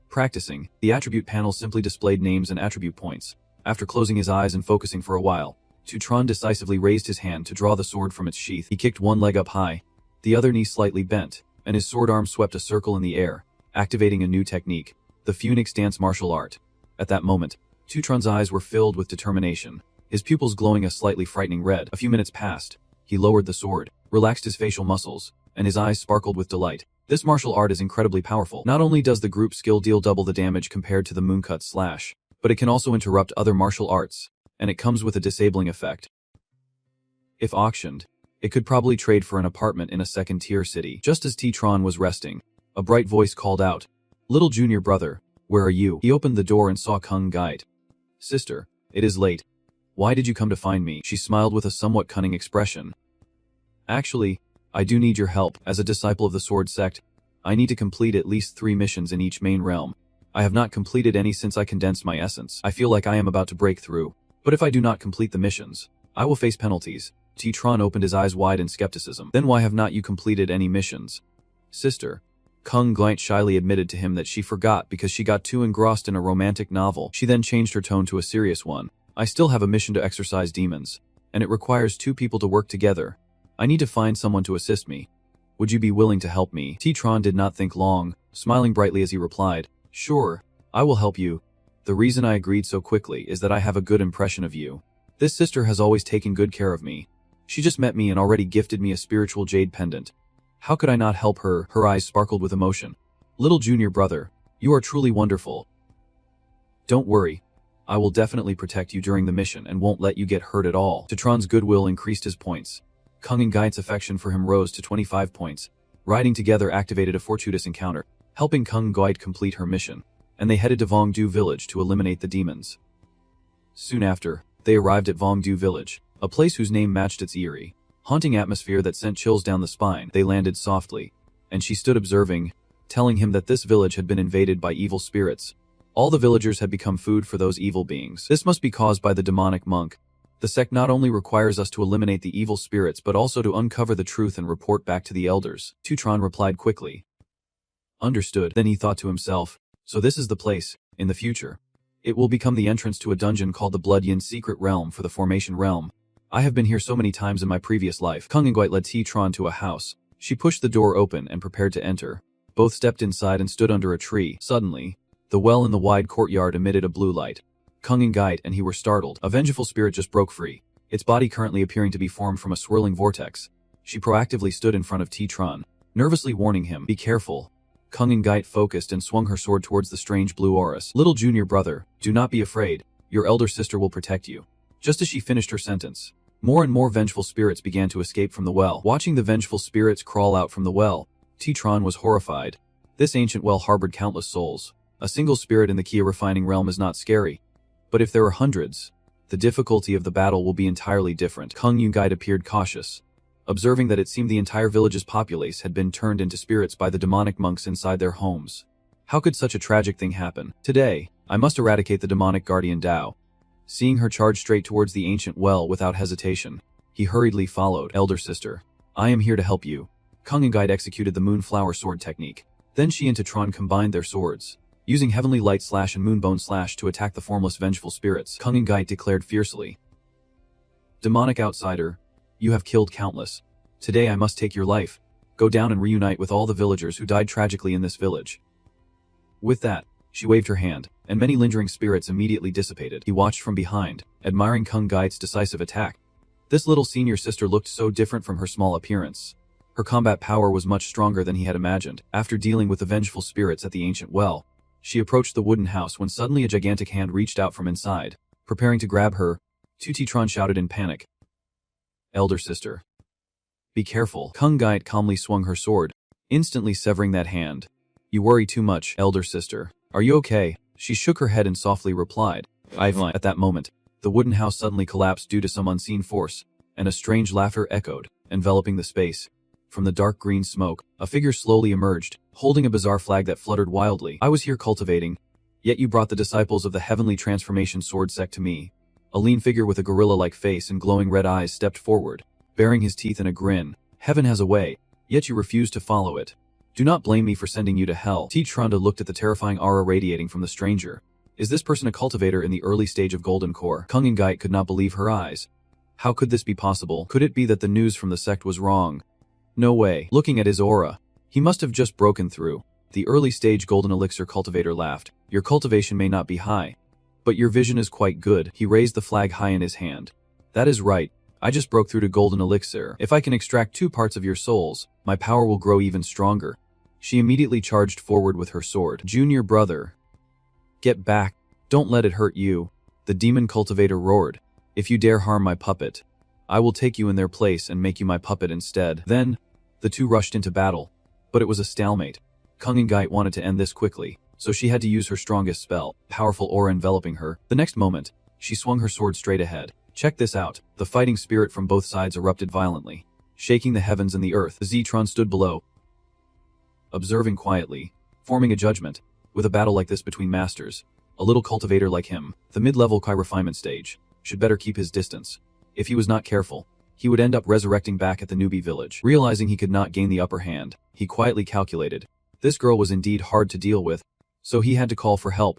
Practicing, the attribute panel simply displayed names and attribute points. After closing his eyes and focusing for a while, Tutron decisively raised his hand to draw the sword from its sheath. He kicked one leg up high, the other knee slightly bent, and his sword arm swept a circle in the air, activating a new technique, the Phoenix Dance martial art. At that moment, Tutron's eyes were filled with determination, his pupils glowing a slightly frightening red. A few minutes passed. He lowered the sword, relaxed his facial muscles, and his eyes sparkled with delight. This martial art is incredibly powerful. Not only does the group skill deal double the damage compared to the mooncut slash, but it can also interrupt other martial arts, and it comes with a disabling effect. If auctioned, it could probably trade for an apartment in a second-tier city. Just as Tutron was resting, a bright voice called out, "Little junior brother, where are you?" He opened the door and saw Kung Guide. "Sister, it is late. Why did you come to find me?" She smiled with a somewhat cunning expression. "Actually, I do need your help. As a disciple of the Sword Sect, I need to complete at least 3 missions in each main realm. I have not completed any since I condensed my essence. I feel like I am about to break through. But if I do not complete the missions, I will face penalties." Tutron opened his eyes wide in skepticism. "Then why have not you completed any missions?" "Sister," Kung Guide shyly admitted to him that she forgot because she got too engrossed in a romantic novel. She then changed her tone to a serious one. "I still have a mission to exorcise demons, and it requires 2 people to work together. I need to find someone to assist me. Would you be willing to help me?" Tutron did not think long, smiling brightly as he replied, "Sure, I will help you. The reason I agreed so quickly is that I have a good impression of you. This sister has always taken good care of me. She just met me and already gifted me a spiritual jade pendant. How could I not help her?" Her eyes sparkled with emotion. "Little junior brother, you are truly wonderful. Don't worry. I will definitely protect you during the mission and won't let you get hurt at all." Tutron's goodwill increased his points. Kung and Guide's affection for him rose to 25 points. Riding together activated a fortuitous encounter, helping Kung Guide complete her mission, and they headed to Vongdu village to eliminate the demons. Soon after, they arrived at Vongdu village, a place whose name matched its eerie, haunting atmosphere that sent chills down the spine. They landed softly, and she stood observing, telling him that this village had been invaded by evil spirits. All the villagers had become food for those evil beings. "This must be caused by the demonic monk. The sect not only requires us to eliminate the evil spirits but also to uncover the truth and report back to the elders." Tutron replied quickly. Understood. Then he thought to himself, so this is the place, in the future. It will become the entrance to a dungeon called the Blood Yin Secret Realm for the Formation Realm. I have been here so many times in my previous life. Kung and Guite led T-Tron to a house. She pushed the door open and prepared to enter. Both stepped inside and stood under a tree. Suddenly, the well in the wide courtyard emitted a blue light. Kung and Guite and he were startled. A vengeful spirit just broke free, its body currently appearing to be formed from a swirling vortex. She proactively stood in front of T-Tron, nervously warning him, be careful. Kung and Guite focused and swung her sword towards the strange blue auras. Little junior brother, do not be afraid. Your elder sister will protect you. Just as she finished her sentence, more and more vengeful spirits began to escape from the well. Watching the vengeful spirits crawl out from the well, T-Tron was horrified. This ancient well harbored countless souls. A single spirit in the Kia refining realm is not scary. But if there are hundreds, the difficulty of the battle will be entirely different. Kung and Guite appeared cautious, observing that it seemed the entire village's populace had been turned into spirits by the demonic monks inside their homes. How could such a tragic thing happen? Today, I must eradicate the demonic guardian Dao. Seeing her charge straight towards the ancient well without hesitation, he hurriedly followed. Elder sister, I am here to help you. Kung and Guite executed the Moonflower sword technique. Then she and T-Tron combined their swords, using Heavenly Light Slash and Moonbone Slash to attack the formless vengeful spirits. Kung and Guite declared fiercely, demonic outsider, you have killed countless. Today I must take your life. Go down and reunite with all the villagers who died tragically in this village. With that, she waved her hand, and many lingering spirits immediately dissipated. He watched from behind, admiring Kung Guite's decisive attack. This little senior sister looked so different from her small appearance. Her combat power was much stronger than he had imagined. After dealing with the vengeful spirits at the ancient well, she approached the wooden house when suddenly a gigantic hand reached out from inside, preparing to grab her. T-Tron shouted in panic, elder sister, be careful. Kung Guite calmly swung her sword, instantly severing that hand. You worry too much, elder sister. Are you okay? She shook her head and softly replied, I've At that moment, the wooden house suddenly collapsed due to some unseen force, and a strange laughter echoed, enveloping the space. From the dark green smoke, a figure slowly emerged, holding a bizarre flag that fluttered wildly. I was here cultivating, yet you brought the disciples of the Heavenly Transformation Sword sect to me. A lean figure with a gorilla-like face and glowing red eyes stepped forward, baring his teeth in a grin. Heaven has a way, yet you refuse to follow it. Do not blame me for sending you to hell. T-Tron looked at the terrifying aura radiating from the stranger. Is this person a cultivator in the early stage of Golden Core? Kung and Guite could not believe her eyes. How could this be possible? Could it be that the news from the sect was wrong? No way. Looking at his aura, he must have just broken through. The early stage Golden Elixir cultivator laughed. Your cultivation may not be high, but your vision is quite good. He raised the flag high in his hand. That is right. I just broke through to Golden Elixir. If I can extract 2 parts of your souls, my power will grow even stronger. She immediately charged forward with her sword. Junior brother, get back. Don't let it hurt you. The demon cultivator roared. If you dare harm my puppet, I will take you in their place and make you my puppet instead. Then, the two rushed into battle. But it was a stalemate. Kung and Guite wanted to end this quickly, so she had to use her strongest spell, powerful aura enveloping her. The next moment, she swung her sword straight ahead. Check this out. The fighting spirit from both sides erupted violently, shaking the heavens and the earth. T-Tron stood below, observing quietly, forming a judgment. With a battle like this between masters, a little cultivator like him, the mid-level Kai refinement stage, should better keep his distance. If he was not careful, he would end up resurrecting back at the newbie village. Realizing he could not gain the upper hand, he quietly calculated. This girl was indeed hard to deal with, so he had to call for help.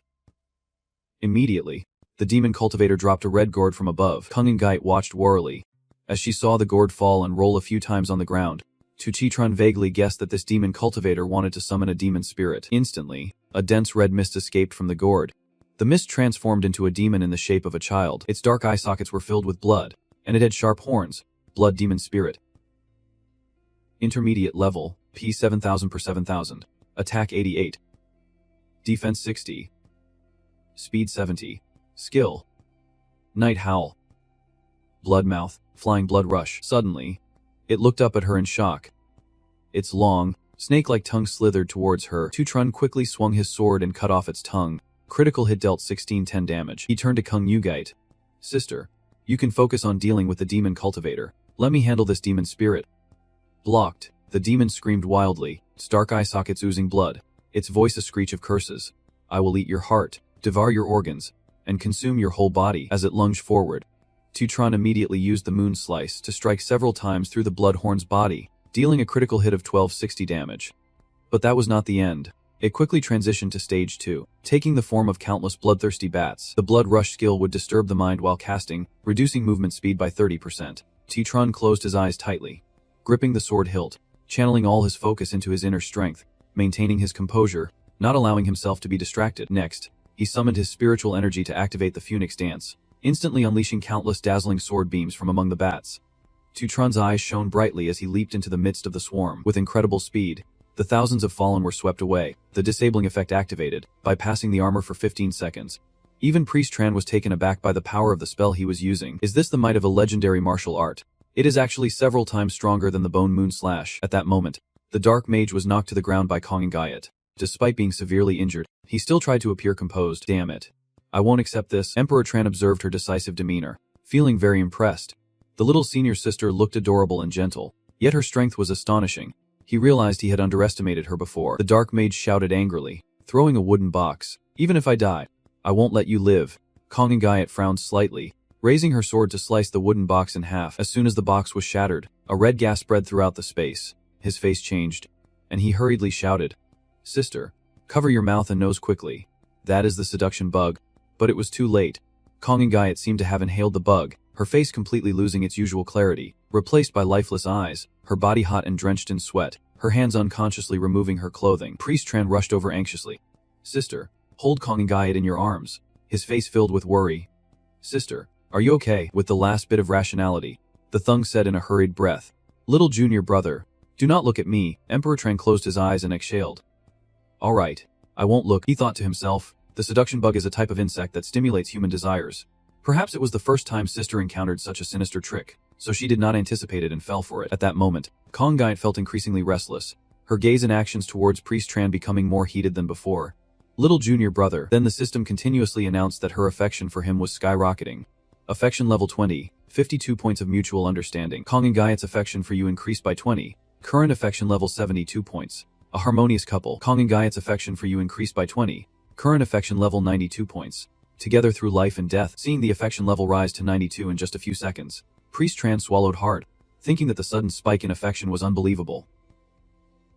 Immediately, the demon cultivator dropped a red gourd from above. Kung and Guite watched warily as she saw the gourd fall and roll a few times on the ground. T-Tron vaguely guessed that this demon cultivator wanted to summon a demon spirit. Instantly, a dense red mist escaped from the gourd. The mist transformed into a demon in the shape of a child. Its dark eye sockets were filled with blood, and it had sharp horns. Blood demon spirit. Intermediate level, P 7000 per 7000. Attack 88. Defense 60. Speed 70. Skill. Night Howl. Bloodmouth, flying blood rush. Suddenly, it looked up at her in shock. Its long, snake-like tongue slithered towards her. T-Tron quickly swung his sword and cut off its tongue. Critical hit dealt 1610 damage. He turned to Kung and Guite. Sister, you can focus on dealing with the demon cultivator. Let me handle this demon spirit. Blocked. The demon screamed wildly, its dark eye sockets oozing blood, its voice a screech of curses. I will eat your heart, devour your organs, and consume your whole body. As it lunged forward, T-Tron immediately used the moon slice to strike several times through the bloodhorn's body, dealing a critical hit of 1260 damage. But that was not the end. It quickly transitioned to stage 2, taking the form of countless bloodthirsty bats. The blood rush skill would disturb the mind while casting, reducing movement speed by 30%. T-Tron closed his eyes tightly, gripping the sword hilt, channeling all his focus into his inner strength, maintaining his composure, not allowing himself to be distracted. Next, he summoned his spiritual energy to activate the Phoenix Dance, instantly unleashing countless dazzling sword beams from among the bats. T-Tron's eyes shone brightly as he leaped into the midst of the swarm. With incredible speed, the thousands of fallen were swept away, the disabling effect activated, bypassing the armor for 15 seconds. Even Priest Tran was taken aback by the power of the spell he was using. Is this the might of a legendary martial art? It is actually several times stronger than the Bone Moon Slash. At that moment, the Dark Mage was knocked to the ground by Kongangayat. Despite being severely injured, he still tried to appear composed. Damn it. I won't accept this. Emperor Tran observed her decisive demeanor, feeling very impressed. The little senior sister looked adorable and gentle, yet her strength was astonishing. He realized he had underestimated her before. The Dark Mage shouted angrily, throwing a wooden box. Even if I die, I won't let you live. Kongangayat frowned slightly, raising her sword to slice the wooden box in half. As soon as the box was shattered, a red gas spread throughout the space. His face changed, and he hurriedly shouted, "Sister, cover your mouth and nose quickly. That is the seduction bug." But it was too late. Kongangayat seemed to have inhaled the bug, her face completely losing its usual clarity, replaced by lifeless eyes, her body hot and drenched in sweat, her hands unconsciously removing her clothing. Priest Tran rushed over anxiously. "Sister, hold Kongangayat in your arms," his face filled with worry. "Sister, are you okay?" With the last bit of rationality, the Thung said in a hurried breath. "Little junior brother, do not look at me." Emperor Tran closed his eyes and exhaled. "All right, I won't look," he thought to himself. The seduction bug is a type of insect that stimulates human desires. Perhaps it was the first time Sister encountered such a sinister trick, so she did not anticipate it and fell for it. At that moment, Kongangayat felt increasingly restless, her gaze and actions towards Priest Tran becoming more heated than before. "Little junior brother." Then the system continuously announced that her affection for him was skyrocketing. Affection level 20, 52 points of mutual understanding. Kongangayat's affection for you increased by 20. Current affection level 72 points. A harmonious couple. Kongangayat's affection for you increased by 20. Current affection level 92 points. Together through life and death. Seeing the affection level rise to 92 in just a few seconds, Priest Tran swallowed hard, thinking that the sudden spike in affection was unbelievable.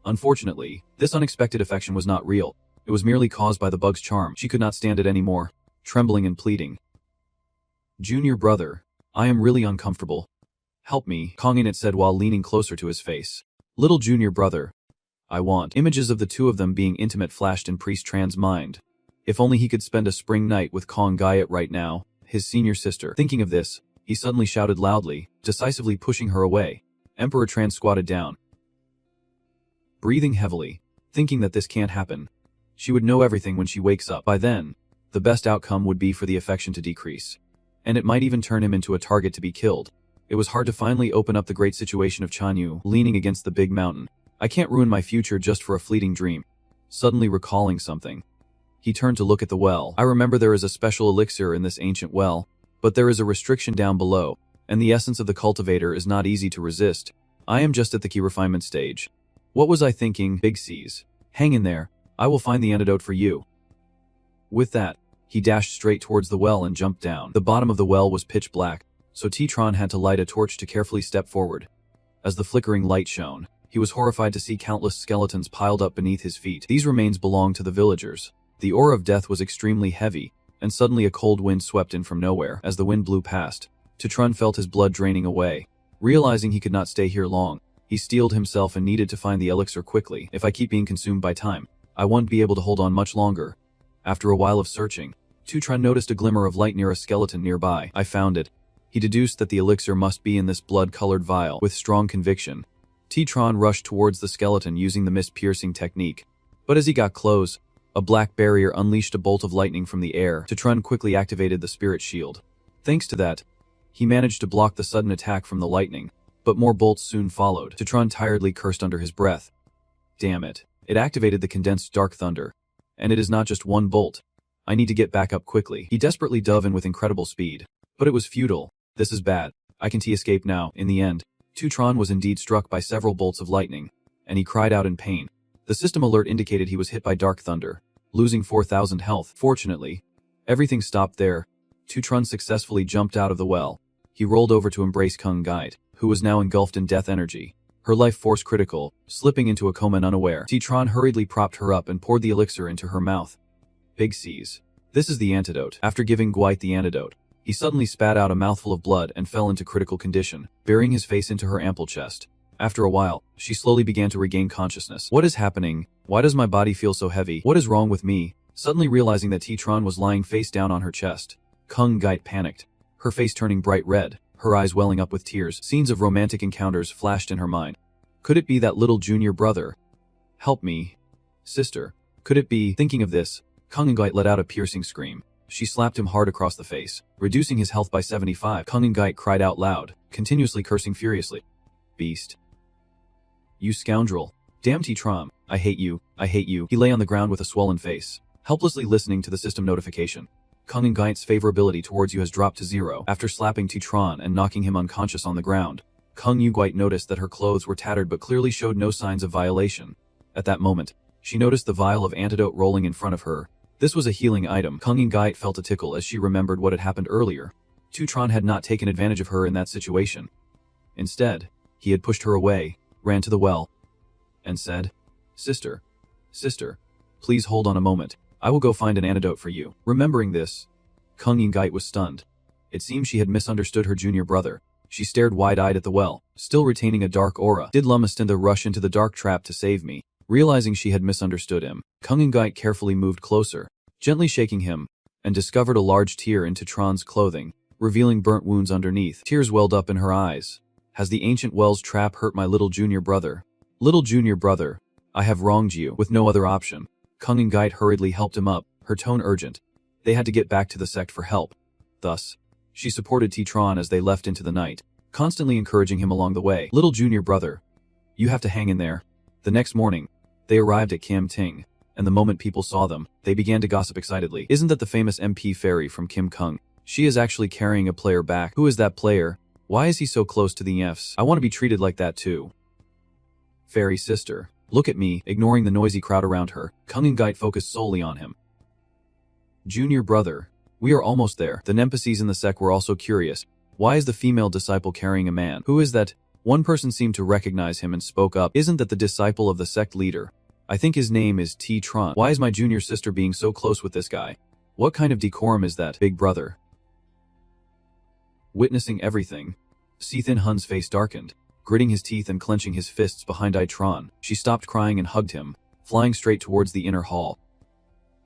Unfortunately, this unexpected affection was not real. It was merely caused by the bug's charm. She could not stand it anymore, trembling and pleading. "Junior brother, I am really uncomfortable. Help me," Kongangayat said while leaning closer to his face. "Little junior brother, I want." Images of the two of them being intimate flashed in Priest Tran's mind. If only he could spend a spring night with Kongangayat right now, his senior sister. Thinking of this, he suddenly shouted loudly, decisively pushing her away. Emperor Tran squatted down, breathing heavily, thinking that this can't happen. She would know everything when she wakes up. By then, the best outcome would be for the affection to decrease. And it might even turn him into a target to be killed. It was hard to finally open up the great situation of Chanyu, leaning against the big mountain. I can't ruin my future just for a fleeting dream. Suddenly recalling something, he turned to look at the well. I remember there is a special elixir in this ancient well, but there is a restriction down below, and the essence of the cultivator is not easy to resist. I am just at the key refinement stage. What was I thinking? Big C's. Hang in there. I will find the antidote for you. With that, he dashed straight towards the well and jumped down. The bottom of the well was pitch black, so T-Tron had to light a torch to carefully step forward. As the flickering light shone, he was horrified to see countless skeletons piled up beneath his feet. These remains belonged to the villagers. The aura of death was extremely heavy, and suddenly a cold wind swept in from nowhere. As the wind blew past, T-Tron felt his blood draining away. Realizing he could not stay here long, he steeled himself and needed to find the elixir quickly. If I keep being consumed by time, I won't be able to hold on much longer. After a while of searching, T-Tron noticed a glimmer of light near a skeleton nearby. I found it. He deduced that the elixir must be in this blood-colored vial. With strong conviction, T-Tron rushed towards the skeleton using the mist-piercing technique. But as he got close, a black barrier unleashed a bolt of lightning from the air. T-Tron quickly activated the spirit shield. Thanks to that, he managed to block the sudden attack from the lightning, but more bolts soon followed. T-Tron tiredly cursed under his breath. Damn it. It activated the condensed dark thunder. And it is not just one bolt. I need to get back up quickly. He desperately dove in with incredible speed. But it was futile. This is bad. I can't escape now. In the end, T-Tron was indeed struck by several bolts of lightning, and he cried out in pain. The system alert indicated he was hit by dark thunder, losing 4,000 health. Fortunately, everything stopped there. T-Tron successfully jumped out of the well. He rolled over to embrace Kongangayat, who was now engulfed in death energy. her life force critical, slipping into a coma unaware. Tron hurriedly propped her up and poured the elixir into her mouth. Big C's. This is the antidote. After giving Dwight the antidote, he suddenly spat out a mouthful of blood and fell into critical condition, burying his face into her ample chest. After a while, she slowly began to regain consciousness. What is happening? Why does my body feel so heavy? What is wrong with me? Suddenly realizing that Tron was lying face down on her chest, Kung Gait panicked, her face turning bright red, her eyes welling up with tears. Scenes of romantic encounters flashed in her mind. Could it be that little junior brother? Help me. Sister. Could it be? Thinking of this, Kung Gait let out a piercing scream. She slapped him hard across the face, reducing his health by 75. Kung Gait cried out loud, continuously cursing furiously. Beast. You scoundrel. Damn Tron. I hate you. I hate you. He lay on the ground with a swollen face, helplessly listening to the system notification. Kung Gait's favorability towards you has dropped to 0. After slapping Tron and knocking him unconscious on the ground, Kung Gait noticed that her clothes were tattered but clearly showed no signs of violation. At that moment, she noticed the vial of antidote rolling in front of her. This was a healing item. Kung Gait felt a tickle as she remembered what had happened earlier. Tron had not taken advantage of her in that situation. Instead, he had pushed her away, ran to the well, and said, Sister, please hold on a moment. I will go find an antidote for you. Remembering this, Kung Gait was stunned. It seemed she had misunderstood her junior brother. She stared wide-eyed at the well, still retaining a dark aura. Did Lumistinda rush into the dark trap to save me? Realizing she had misunderstood him, Kung Gait carefully moved closer, gently shaking him, and discovered a large tear in Tron's clothing, revealing burnt wounds underneath. Tears welled up in her eyes. Has the ancient well's trap hurt my little junior brother? Little junior brother, I have wronged you. With no other option, Kung Gait hurriedly helped him up, her tone urgent. They had to get back to the sect for help. Thus, she supported Tron as they left into the night, constantly encouraging him along the way. Little junior brother, you have to hang in there. The next morning, they arrived at Kim Ting, and the moment people saw them, they began to gossip excitedly. Isn't that the famous MP fairy from Kim Kung? She is actually carrying a player back. Who is that player? Why is he so close to the Fs? I want to be treated like that too. Fairy sister. Look at me. Ignoring the noisy crowd around her, Kung Gait focused solely on him. Junior brother. We are almost there. The NPCs in the sect were also curious. Why is the female disciple carrying a man? Who is that? One person seemed to recognize him and spoke up. Isn't that the disciple of the sect leader? I think his name is Tron. Why is my junior sister being so close with this guy? What kind of decorum is that, big brother? Witnessing everything, Thin Hun's face darkened. Gritting his teeth and clenching his fists behind Tron, she stopped crying and hugged him, flying straight towards the inner hall.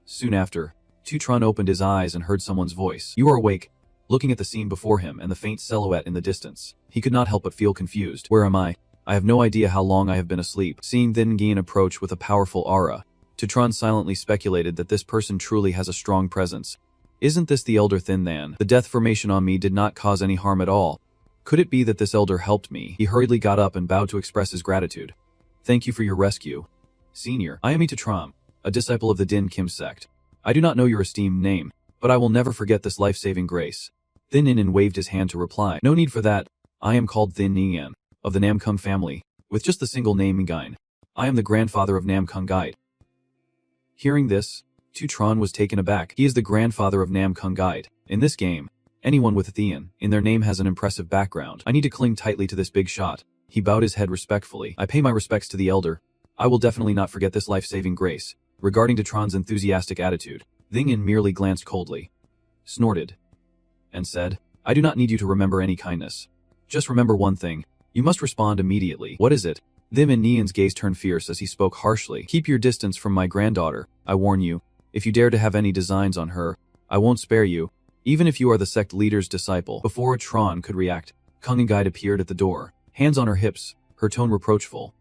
Soon after, Tron opened his eyes and heard someone's voice. You are awake. Looking at the scene before him and the faint silhouette in the distance, he could not help but feel confused. Where am I? I have no idea how long I have been asleep. Seeing Thin Gian approach with a powerful aura, Tron silently speculated that this person truly has a strong presence. Isn't this the elder Thin Than? The death formation on me did not cause any harm at all. Could it be that this elder helped me? He hurriedly got up and bowed to express his gratitude. Thank you for your rescue. Senior, I am Tron, a disciple of the Din Kim sect. I do not know your esteemed name, but I will never forget this life-saving grace. Thin Nin waved his hand to reply. No need for that. I am called Thin Nian, of the Nam Kung family, with just the single name Ngain. I am the grandfather of Nam Kung Gait. Hearing this, Tron was taken aback. He is the grandfather of Nam Kung Gait. In this game, anyone with Thean in their name has an impressive background. I need to cling tightly to this big shot. He bowed his head respectfully. I pay my respects to the elder. I will definitely not forget this life-saving grace. Regarding Tron's enthusiastic attitude, Thingyan merely glanced coldly, snorted, and said, I do not need you to remember any kindness. Just remember one thing. You must respond immediately. What is it? Thim and Nian's gaze turned fierce as he spoke harshly. Keep your distance from my granddaughter. I warn you. If you dare to have any designs on her, I won't spare you. Even if you are the sect leader's disciple. Before Tron could react, Kung Gait appeared at the door, hands on her hips, her tone reproachful.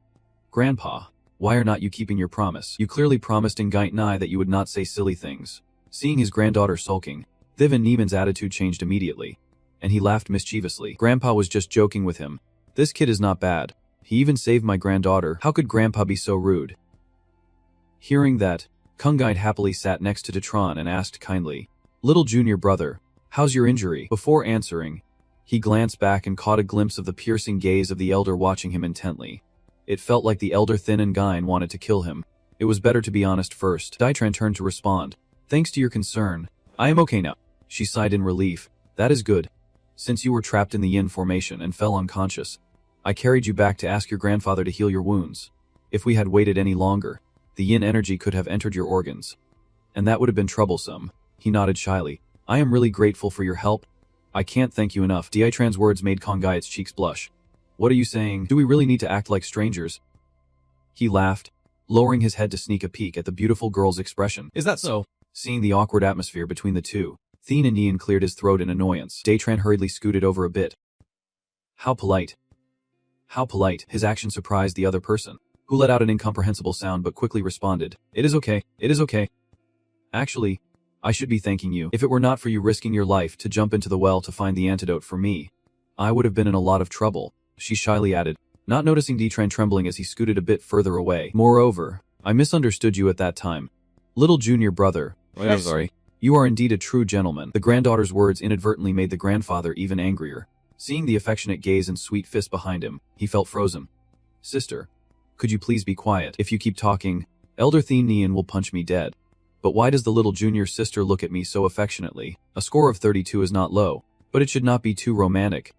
Grandpa, why are not you keeping your promise? You clearly promised in Gait Nai that you would not say silly things. Seeing his granddaughter sulking, Thiv and Neiman's attitude changed immediately, and he laughed mischievously. Grandpa was just joking with him. This kid is not bad. He even saved my granddaughter. How could Grandpa be so rude? Hearing that, Kung Gait happily sat next to Tron and asked kindly, Little junior brother, how's your injury? Before answering, he glanced back and caught a glimpse of the piercing gaze of the elder watching him intently. It felt like the elder Thin and Gain wanted to kill him. It was better to be honest first. Daitran turned to respond. Thanks to your concern, I am okay now. She sighed in relief. That is good. Since you were trapped in the yin formation and fell unconscious, I carried you back to ask your grandfather to heal your wounds. If we had waited any longer, the yin energy could have entered your organs. And that would have been troublesome. He nodded shyly. I am really grateful for your help. I can't thank you enough. Ditran's words made Kongai's cheeks blush. What are you saying? Do we really need to act like strangers? He laughed, lowering his head to sneak a peek at the beautiful girl's expression. Is that so? Seeing the awkward atmosphere between the two, Thien and Ian cleared his throat in annoyance. Ditran hurriedly scooted over a bit. How polite. How polite. His action surprised the other person, who let out an incomprehensible sound but quickly responded. It is okay. It is okay. Actually, I should be thanking you. If it were not for you risking your life to jump into the well to find the antidote for me, I would have been in a lot of trouble, she shyly added, not noticing Ditran trembling as he scooted a bit further away. Moreover, I misunderstood you at that time. Little junior brother. I'm sorry. You are indeed a true gentleman. The granddaughter's words inadvertently made the grandfather even angrier. Seeing the affectionate gaze and sweet fist behind him, he felt frozen. Sister, could you please be quiet? If you keep talking, Elder Thien Nian will punch me dead. But why does the little junior sister look at me so affectionately? A score of 32 is not low, but it should not be too romantic.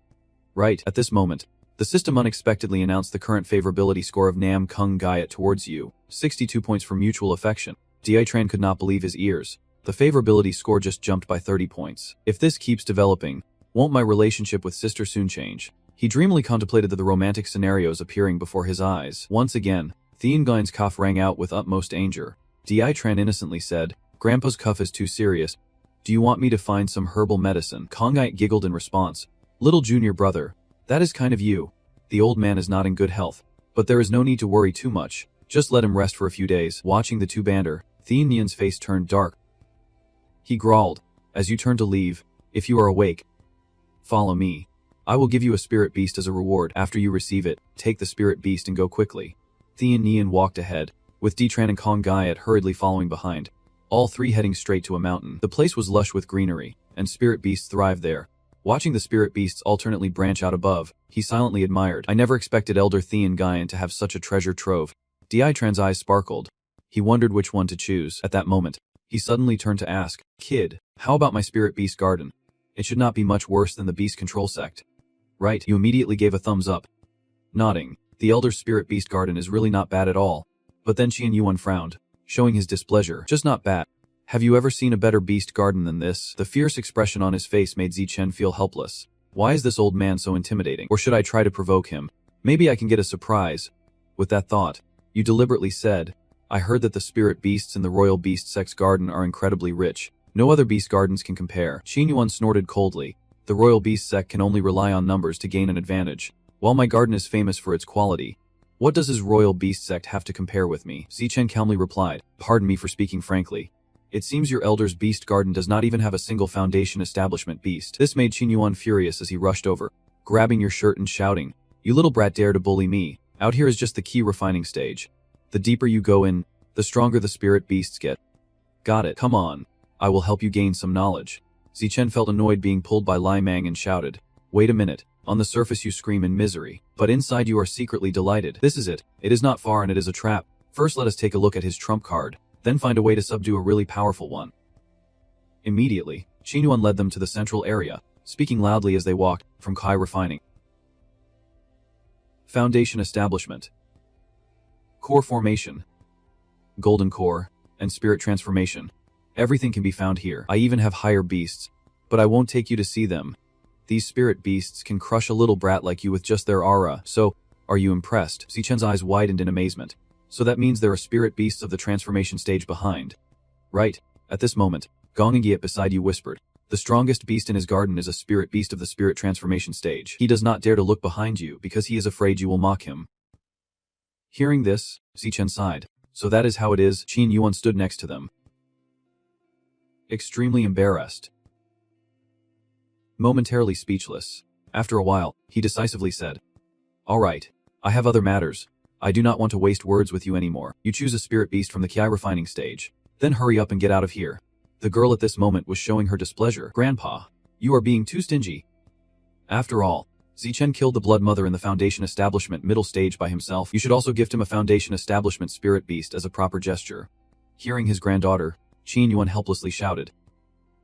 Right, at this moment, the system unexpectedly announced the current favorability score of Nam Kung Gayat towards you, 62 points for mutual affection. Ditran could not believe his ears. The favorability score just jumped by 30 points. If this keeps developing, won't my relationship with sister soon change? He dreamily contemplated the romantic scenarios appearing before his eyes. Once again, Thien Gein's cough rang out with utmost anger. Ditran innocently said, Grandpa's cough is too serious. Do you want me to find some herbal medicine? Kongai giggled in response. Little junior brother, that is kind of you. The old man is not in good health, but there is no need to worry too much. Just let him rest for a few days. Watching the two banter, Thien Nian's face turned dark. He growled, as you turn to leave, if you are awake, follow me. I will give you a spirit beast as a reward. After you receive it, take the spirit beast and go quickly. Thien Nian walked ahead, with Ditran and Kongaiat hurriedly following behind, all three heading straight to a mountain. The place was lush with greenery, and spirit beasts thrived there. Watching the spirit beasts alternately branch out above, he silently admired. I never expected Elder Thien Gaian to have such a treasure trove. Ditran's eyes sparkled. He wondered which one to choose. At that moment, he suddenly turned to ask, Kid, how about my spirit beast garden? It should not be much worse than the beast control sect. Right, you immediately gave a thumbs up. Nodding, the elder's spirit beast garden is really not bad at all. But then Qian Yuan frowned, showing his displeasure. Just not bad. Have you ever seen a better beast garden than this? The fierce expression on his face made Zichen feel helpless. Why is this old man so intimidating? Or should I try to provoke him? Maybe I can get a surprise. With that thought, you deliberately said, I heard that the spirit beasts in the royal beast sect's garden are incredibly rich. No other beast gardens can compare. Qian Yuan snorted coldly. The royal beast sect can only rely on numbers to gain an advantage. While my garden is famous for its quality, what does his royal beast sect have to compare with me? Zichen calmly replied, pardon me for speaking frankly. It seems your elder's beast garden does not even have a single foundation establishment beast. This made Qian Yuan furious as he rushed over, grabbing your shirt and shouting, you little brat dare to bully me. Out here is just the key refining stage. The deeper you go in, the stronger the spirit beasts get. Got it. Come on. I will help you gain some knowledge. Zichen felt annoyed being pulled by Lai Mang and shouted, wait a minute. On the surface you scream in misery, but inside you are secretly delighted. This is it. It is not far and it is a trap. First let us take a look at his trump card, then find a way to subdue a really powerful one. Immediately, Qian Yuan led them to the central area, speaking loudly as they walked, from Kai Refining. Foundation Establishment. Core Formation. Golden Core, and Spirit Transformation. Everything can be found here. I even have higher beasts, but I won't take you to see them. These spirit beasts can crush a little brat like you with just their aura, so, are you impressed? Zichen's eyes widened in amazement. So that means there are spirit beasts of the transformation stage behind. Right, at this moment, Gong and Giat beside you whispered, the strongest beast in his garden is a spirit beast of the spirit transformation stage. He does not dare to look behind you because he is afraid you will mock him. Hearing this, Zichen sighed. So that is how it is. Qian Yuan stood next to them, extremely embarrassed. Momentarily speechless. After a while, he decisively said, all right, I have other matters. I do not want to waste words with you anymore. You choose a spirit beast from the Ki refining stage. Then hurry up and get out of here. The girl at this moment was showing her displeasure. Grandpa, you are being too stingy. After all, Zichen killed the Blood Mother in the Foundation Establishment middle stage by himself. You should also gift him a Foundation Establishment spirit beast as a proper gesture. Hearing his granddaughter, Qian Yuan helplessly shouted,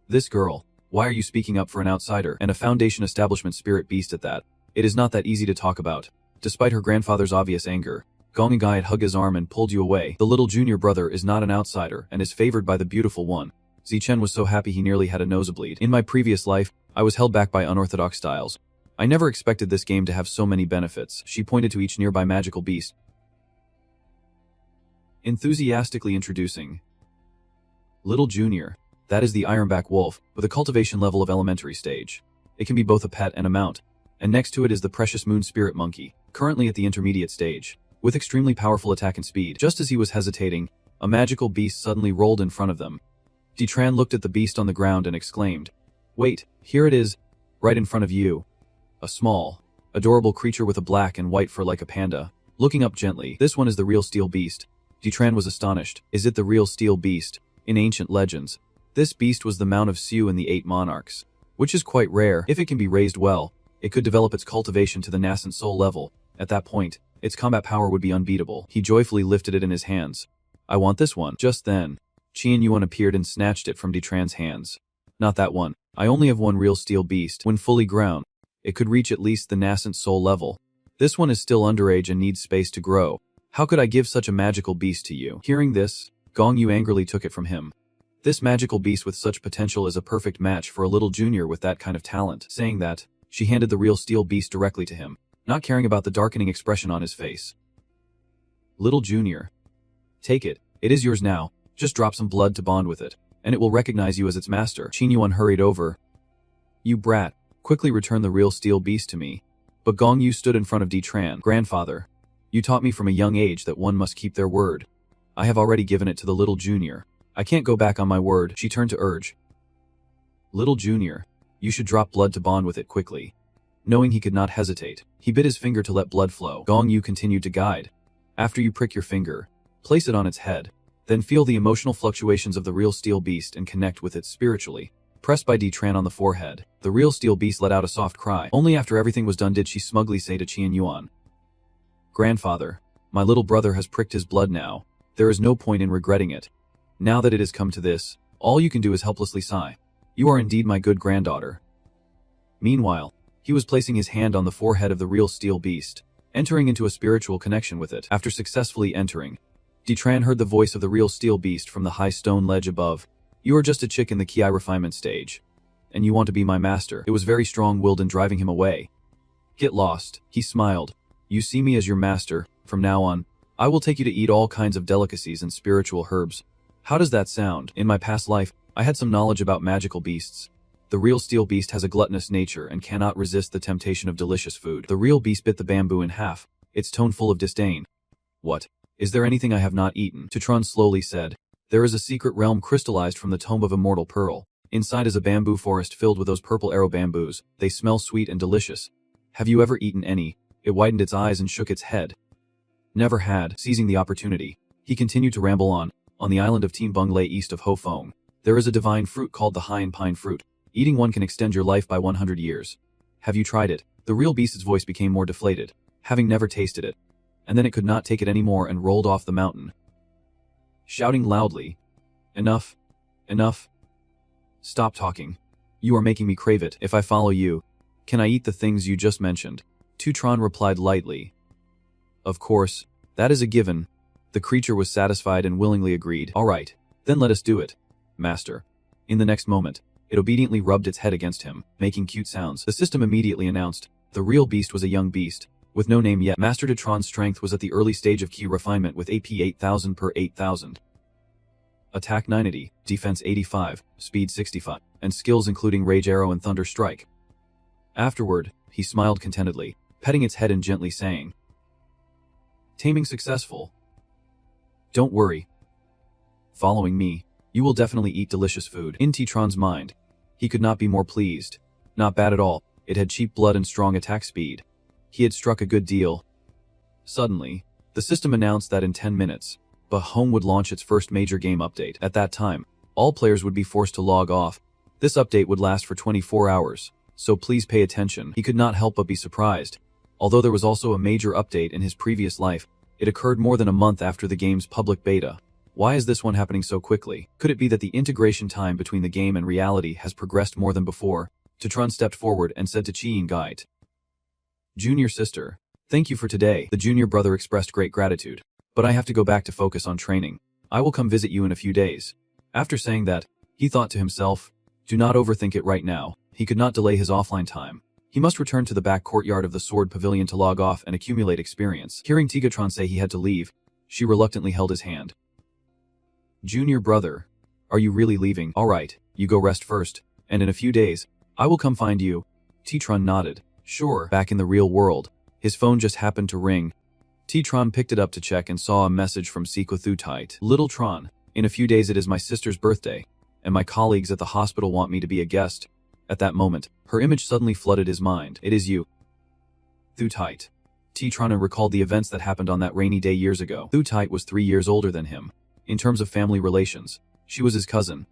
this girl, why are you speaking up for an outsider and a Foundation Establishment spirit beast at that? It is not that easy to talk about. Despite her grandfather's obvious anger, Gong and Guy hugged his arm and pulled you away. The little junior brother is not an outsider and is favored by the beautiful one. Zichen was so happy he nearly had a nosebleed. In my previous life, I was held back by unorthodox styles. I never expected this game to have so many benefits. She pointed to each nearby magical beast. Enthusiastically introducing Little Junior. That is the Ironback Wolf, with a cultivation level of elementary stage. It can be both a pet and a mount. And next to it is the precious Moon Spirit Monkey, currently at the intermediate stage, with extremely powerful attack and speed. Just as he was hesitating, a magical beast suddenly rolled in front of them. Detran looked at the beast on the ground and exclaimed, "Wait, here it is, right in front of you." A small, adorable creature with a black and white fur like a panda. Looking up gently, "This one is the real steel beast." Detran was astonished. Is it the real steel beast? In ancient legends, this beast was the mount of Su and the 8 monarchs, which is quite rare. If it can be raised well, it could develop its cultivation to the nascent soul level. At that point, its combat power would be unbeatable. He joyfully lifted it in his hands. "I want this one." Just then, Qian Yuan appeared and snatched it from Detran's hands. "Not that one. I only have one real steel beast. When fully grown, it could reach at least the nascent soul level. This one is still underage and needs space to grow. How could I give such a magical beast to you?" Hearing this, Gong Yu angrily took it from him. This magical beast with such potential is a perfect match for a little junior with that kind of talent. Saying that, she handed the real steel beast directly to him, not caring about the darkening expression on his face. "Little junior. Take it. It is yours now. Just drop some blood to bond with it, and it will recognize you as its master." Qin Yuan hurried over. "You brat, quickly return the real steel beast to me." But Gong Yu stood in front of Detran. "Grandfather, you taught me from a young age that one must keep their word. I have already given it to the little junior. I can't go back on my word." She turned to urge. "Little junior, you should drop blood to bond with it quickly." Knowing he could not hesitate, he bit his finger to let blood flow. Gong Yu continued to guide. "After you prick your finger, place it on its head. Then feel the emotional fluctuations of the real steel beast and connect with it spiritually." Pressed by Detran on the forehead, the real steel beast let out a soft cry. Only after everything was done did she smugly say to Qian Yuan, "Grandfather, my little brother has pricked his blood now. There is no point in regretting it. Now that it has come to this, all you can do is helplessly sigh. You are indeed my good granddaughter." Meanwhile, he was placing his hand on the forehead of the real steel beast, entering into a spiritual connection with it. After successfully entering, Detran heard the voice of the real steel beast from the high stone ledge above. "You are just a chick in the Ki refinement stage, and you want to be my master." It was very strong-willed in driving him away. "Get lost," he smiled. "You see me as your master. From now on, I will take you to eat all kinds of delicacies and spiritual herbs. How does that sound? In my past life, I had some knowledge about magical beasts. The real steel beast has a gluttonous nature and cannot resist the temptation of delicious food." The real beast bit the bamboo in half, its tone full of disdain. "What? Is there anything I have not eaten?" Tutron slowly said. "There is a secret realm crystallized from the tomb of immortal pearl. Inside is a bamboo forest filled with those purple arrow bamboos. They smell sweet and delicious. Have you ever eaten any?" It widened its eyes and shook its head. "Never had." Seizing the opportunity, he continued to ramble on. "On the island of Timbung lay east of Ho Fong, there is a divine fruit called the High and Pine fruit. Eating one can extend your life by 100 years. Have you tried it?" The real beast's voice became more deflated, having never tasted it. And then it could not take it anymore and rolled off the mountain, shouting loudly, "Enough! Enough! Stop talking. You are making me crave it. If I follow you, can I eat the things you just mentioned?" Tutron replied lightly. "Of course, that is a given." The creature was satisfied and willingly agreed. "All right, then let us do it, master." In the next moment, it obediently rubbed its head against him, making cute sounds. The system immediately announced, the real beast was a young beast, with no name yet. Master Detron's strength was at the early stage of Ki refinement with AP 8000 per 8000. Attack 980, Defense 85, Speed 65, and skills including Rage Arrow and Thunder Strike. Afterward, he smiled contentedly, petting its head and gently saying, "Taming successful. Don't worry. Following me, you will definitely eat delicious food." In Tetron's mind, he could not be more pleased. Not bad at all. It had cheap blood and strong attack speed. He had struck a good deal. Suddenly, the system announced that in 10 minutes, Bahome would launch its first major game update. At that time, all players would be forced to log off. This update would last for 24 hours, so please pay attention. He could not help but be surprised. Although there was also a major update in his previous life, it occurred more than a month after the game's public beta. Why is this one happening so quickly? Could it be that the integration time between the game and reality has progressed more than before? Tetron stepped forward and said to Chi Ying-Gait, "Junior sister, Thank you for today. The junior brother expressed great gratitude. But I have to go back to focus on training. I will come visit you in a few days. After saying that, he thought to himself, do not overthink it right now. He could not delay his offline time. He must return to the back courtyard of the Sword Pavilion to log off and accumulate experience. Hearing Tigatron say he had to leave, she reluctantly held his hand. Junior brother, are you really leaving? Alright, you go rest first, and in a few days, I will come find you. T-Tron nodded. Sure. Back in the real world, his phone just happened to ring. T-Tron picked it up to check and saw a message from Sequothutite. Little Tron, in a few days it is my sister's birthday, and my colleagues at the hospital want me to be a guest. At that moment, her image suddenly flooded his mind. It is you. Thutite. T-Tron recalled the events that happened on that rainy day years ago. Thutite was 3 years older than him. In terms of family relations, she was his cousin.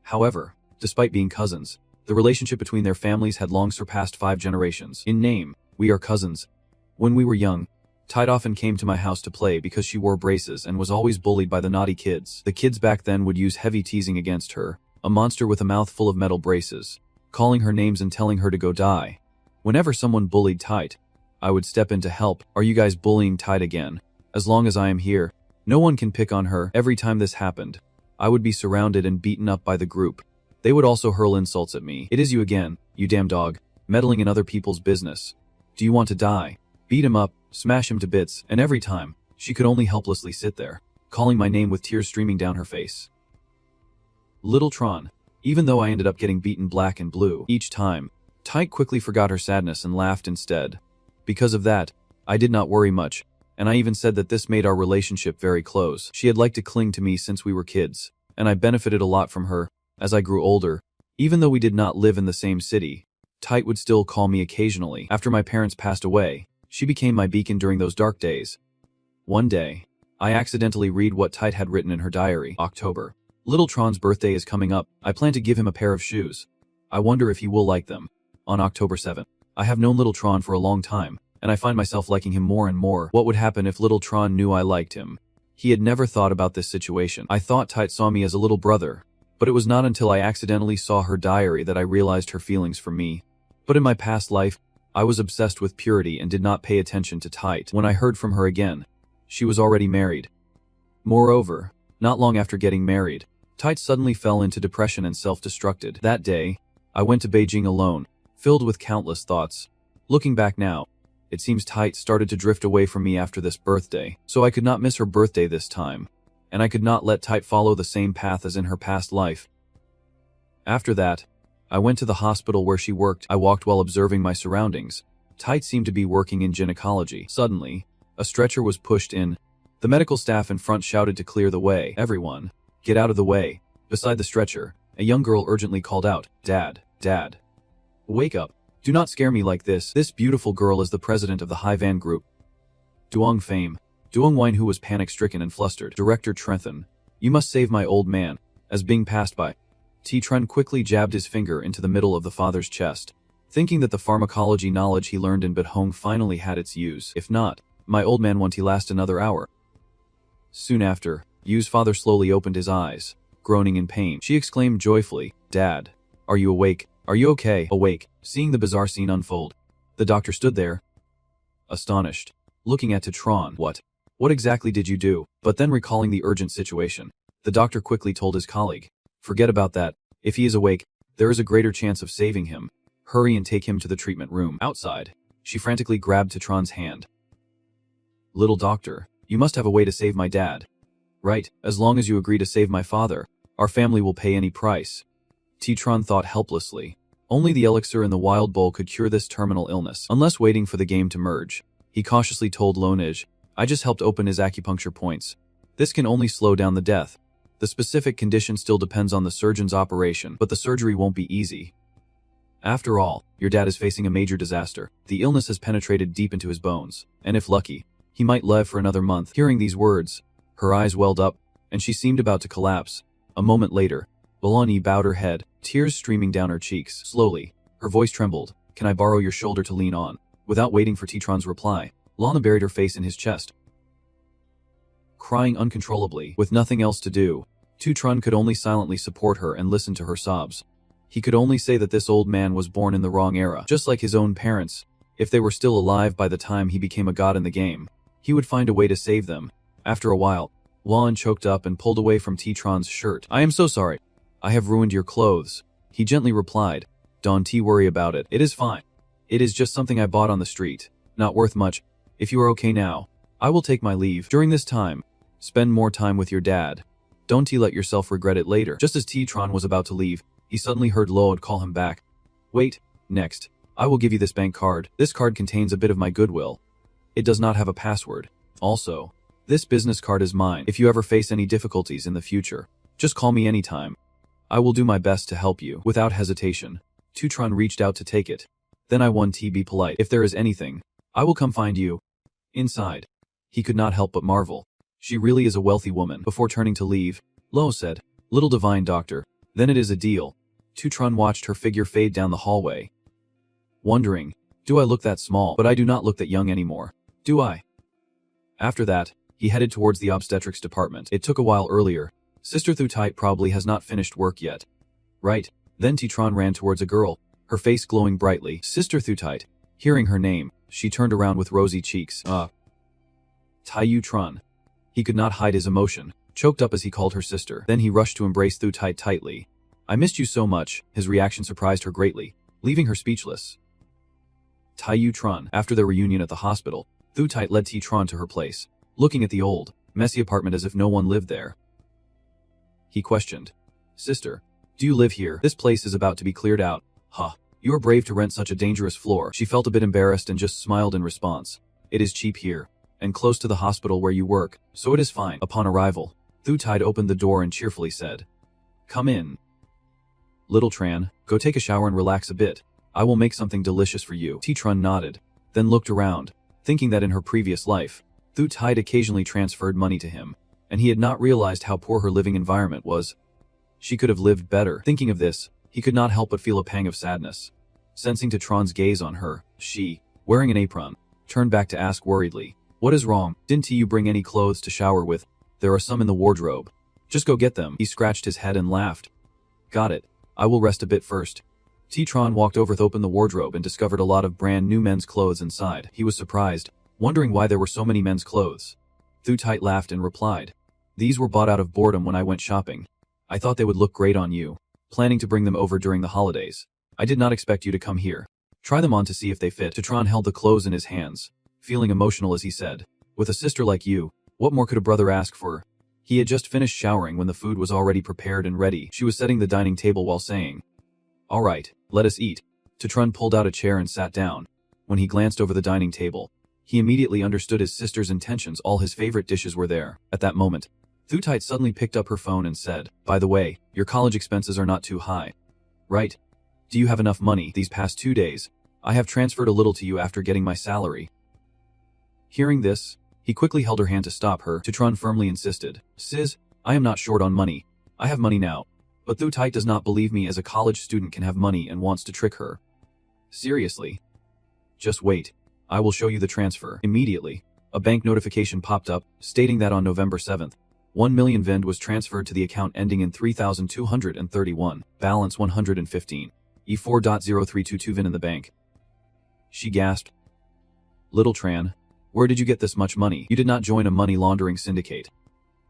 However, despite being cousins, the relationship between their families had long surpassed 5 generations. In name, we are cousins. When we were young, Tite often came to my house to play because she wore braces and was always bullied by the naughty kids. The kids back then would use heavy teasing against her, a monster with a mouth full of metal braces, calling her names and telling her to go die. Whenever someone bullied Tite, I would step in to help. Are you guys bullying Tite again? As long as I am here, no one can pick on her. Every time this happened, I would be surrounded and beaten up by the group. They would also hurl insults at me. It is you again, you damn dog, meddling in other people's business. Do you want to die? Beat him up, smash him to bits, and every time, she could only helplessly sit there, calling my name with tears streaming down her face. Little Tron. Even though I ended up getting beaten black and blue each time, Tite quickly forgot her sadness and laughed instead. Because of that, I did not worry much, and I even said that this made our relationship very close. She had liked to cling to me since we were kids, and I benefited a lot from her. As I grew older, even though we did not live in the same city, Tite would still call me occasionally. After my parents passed away, she became my beacon during those dark days. One day, I accidentally read what Tite had written in her diary. October. Little Tron's birthday is coming up. I plan to give him a pair of shoes. I wonder if he will like them. On October 7th. I have known Little Tron for a long time, and I find myself liking him more and more. What would happen if Little Tron knew I liked him? He had never thought about this situation. I thought Tite saw me as a little brother, but it was not until I accidentally saw her diary that I realized her feelings for me. But in my past life, I was obsessed with purity and did not pay attention to Tite. When I heard from her again, she was already married. Moreover, not long after getting married, Tite suddenly fell into depression and self-destructed. That day, I went to Beijing alone, filled with countless thoughts. Looking back now, it seems Tite started to drift away from me after this birthday, so I could not miss her birthday this time, and I could not let Tite follow the same path as in her past life. After that, I went to the hospital where she worked. I walked while observing my surroundings. Tite seemed to be working in gynecology. Suddenly, a stretcher was pushed in. The medical staff in front shouted to clear the way. Everyone, get out of the way. Beside the stretcher, a young girl urgently called out, Dad, Dad. Wake up. Do not scare me like this. This beautiful girl is the president of the Haivan Group. Duong Fame. Duong Wine, who was panic-stricken and flustered. Director Trenthan, you must save my old man. As being passed by, T-Tren quickly jabbed his finger into the middle of the father's chest, thinking that the pharmacology knowledge he learned in Bethong finally had its use. If not, my old man won't he last another hour. Soon after, Yu's father slowly opened his eyes, groaning in pain. She exclaimed joyfully, Dad, are you awake? Are you okay? Awake, seeing the bizarre scene unfold. The doctor stood there, astonished, looking at Titron. What exactly did you do? But then recalling the urgent situation, the doctor quickly told his colleague, forget about that. If he is awake, there is a greater chance of saving him. Hurry and take him to the treatment room. Outside, she frantically grabbed Titron's hand. Little doctor, you must have a way to save my dad. Right, as long as you agree to save my father, our family will pay any price. Titron thought helplessly. Only the elixir in the wild bowl could cure this terminal illness. Unless waiting for the game to merge, he cautiously told Lonij, I just helped open his acupuncture points. This can only slow down the death. The specific condition still depends on the surgeon's operation, but the surgery won't be easy. After all, your dad is facing a major disaster. The illness has penetrated deep into his bones, and if lucky, he might live for another month. Hearing these words, her eyes welled up, and she seemed about to collapse. A moment later, Bolani bowed her head, tears streaming down her cheeks. Slowly, her voice trembled. Can I borrow your shoulder to lean on? Without waiting for Titron's reply, Lana buried her face in his chest. Crying uncontrollably, with nothing else to do, Titron could only silently support her and listen to her sobs. He could only say that this old man was born in the wrong era. Just like his own parents, If they were still alive by the time he became a god in the game, he would find a way to save them. After a while, Lon choked up and pulled away from T-Tron's shirt. I am so sorry. I have ruined your clothes. He gently replied. Don't worry about it. It is fine. It is just something I bought on the street. Not worth much. If you are okay now, I will take my leave. During this time, spend more time with your dad. Don't let yourself regret it later. Just as T-Tron was about to leave, he suddenly heard Load call him back. Wait, next. I will give you this bank card. This card contains a bit of my goodwill. It does not have a password. Also, this business card is mine. If you ever face any difficulties in the future, just call me anytime. I will do my best to help you. Without hesitation, T-Tron reached out to take it. Then I won to be polite. If there is anything, I will come find you. Inside, he could not help but marvel. She really is a wealthy woman. Before turning to leave, Lo said, Little divine doctor, then it is a deal. T-Tron watched her figure fade down the hallway, wondering, do I look that small? But I do not look that young anymore, do I? After that, he headed towards the obstetrics department. It took a while earlier. Sister Thutite probably has not finished work yet. Right. Then T-Tron ran towards a girl, her face glowing brightly. Sister Thutite. Hearing her name, she turned around with rosy cheeks. Tron. He could not hide his emotion, choked up as he called her sister. Then he rushed to embrace Thutite tightly. I missed you so much. His reaction surprised her greatly, leaving her speechless. Tron. After their reunion at the hospital, Thutite led T-Tron to her place, looking at the old, messy apartment as if no one lived there. He questioned. Sister, do you live here? This place is about to be cleared out. Huh. You are brave to rent such a dangerous floor. She felt a bit embarrassed and just smiled in response. It is cheap here, and close to the hospital where you work, so it is fine. Upon arrival, Thutite opened the door and cheerfully said, Come in. Little Tran, go take a shower and relax a bit. I will make something delicious for you. T-Tron nodded, then looked around, thinking that in her previous life, Thutite occasionally transferred money to him, and he had not realized how poor her living environment was. She could have lived better. Thinking of this, he could not help but feel a pang of sadness. Sensing T-Tron's gaze on her, she, wearing an apron, turned back to ask worriedly, What is wrong? Didn't you bring any clothes to shower with? There are some in the wardrobe. Just go get them. He scratched his head and laughed. Got it. I will rest a bit first. T-Tron walked over to open the wardrobe and discovered a lot of brand new men's clothes inside. He was surprised, wondering why there were so many men's clothes. Thutite laughed and replied, These were bought out of boredom when I went shopping. I thought they would look great on you, planning to bring them over during the holidays. I did not expect you to come here. Try them on to see if they fit. T-Tron held the clothes in his hands, feeling emotional as he said, With a sister like you, what more could a brother ask for? He had just finished showering when the food was already prepared and ready. She was setting the dining table while saying, All right, let us eat. T-Tron pulled out a chair and sat down. When he glanced over the dining table, he immediately understood his sister's intentions. All his favorite dishes were there. At that moment, Thutite suddenly picked up her phone and said, By the way, your college expenses are not too high. Right? Do you have enough money? These past 2 days, I have transferred a little to you after getting my salary. Hearing this, he quickly held her hand to stop her. T-Tron firmly insisted, Sis, I am not short on money. I have money now. But Thutite does not believe me as a college student can have money and wants to trick her. Seriously? Just wait. I will show you the transfer. Immediately, a bank notification popped up, stating that on November 7th, 1 million VND was transferred to the account ending in 3231, balance 115, E4.0322 VN in the bank. She gasped. Little Tran, where did you get this much money? You did not join a money laundering syndicate.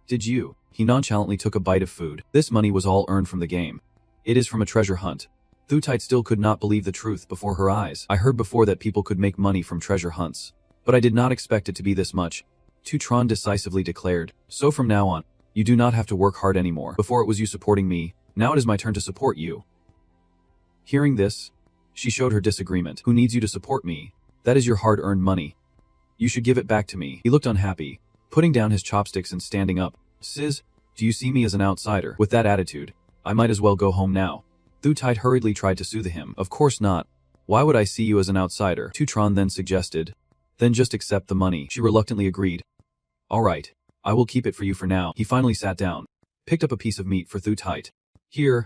Did you? He nonchalantly took a bite of food. This money was all earned from the game. It is from a treasure hunt. Thutite still could not believe the truth before her eyes. I heard before that people could make money from treasure hunts, but I did not expect it to be this much. T-Tron decisively declared, So from now on, you do not have to work hard anymore. Before it was you supporting me, now it is my turn to support you. Hearing this, she showed her disagreement. Who needs you to support me? That is your hard-earned money. You should give it back to me. He looked unhappy, putting down his chopsticks and standing up. Sis, do you see me as an outsider? With that attitude, I might as well go home now. Thutite hurriedly tried to soothe him. Of course not. Why would I see you as an outsider? T-Tron then suggested. Then just accept the money. She reluctantly agreed. All right, I will keep it for you for now. He finally sat down, picked up a piece of meat for Thutite. Here.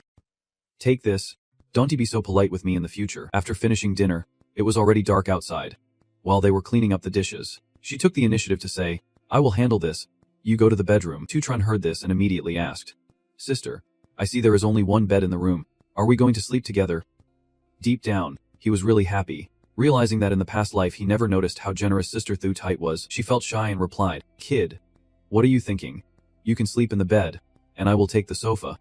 Take this. Don't be so polite with me in the future. After finishing dinner, it was already dark outside. While they were cleaning up the dishes, she took the initiative to say, I will handle this. You go to the bedroom. T-Tron heard this and immediately asked, Sister, I see there is only one bed in the room. Are we going to sleep together? Deep down, he was really happy. Realizing that in the past life he never noticed how generous Sister Thu Tite was, she felt shy and replied, "Kid, what are you thinking? You can sleep in the bed, and I will take the sofa."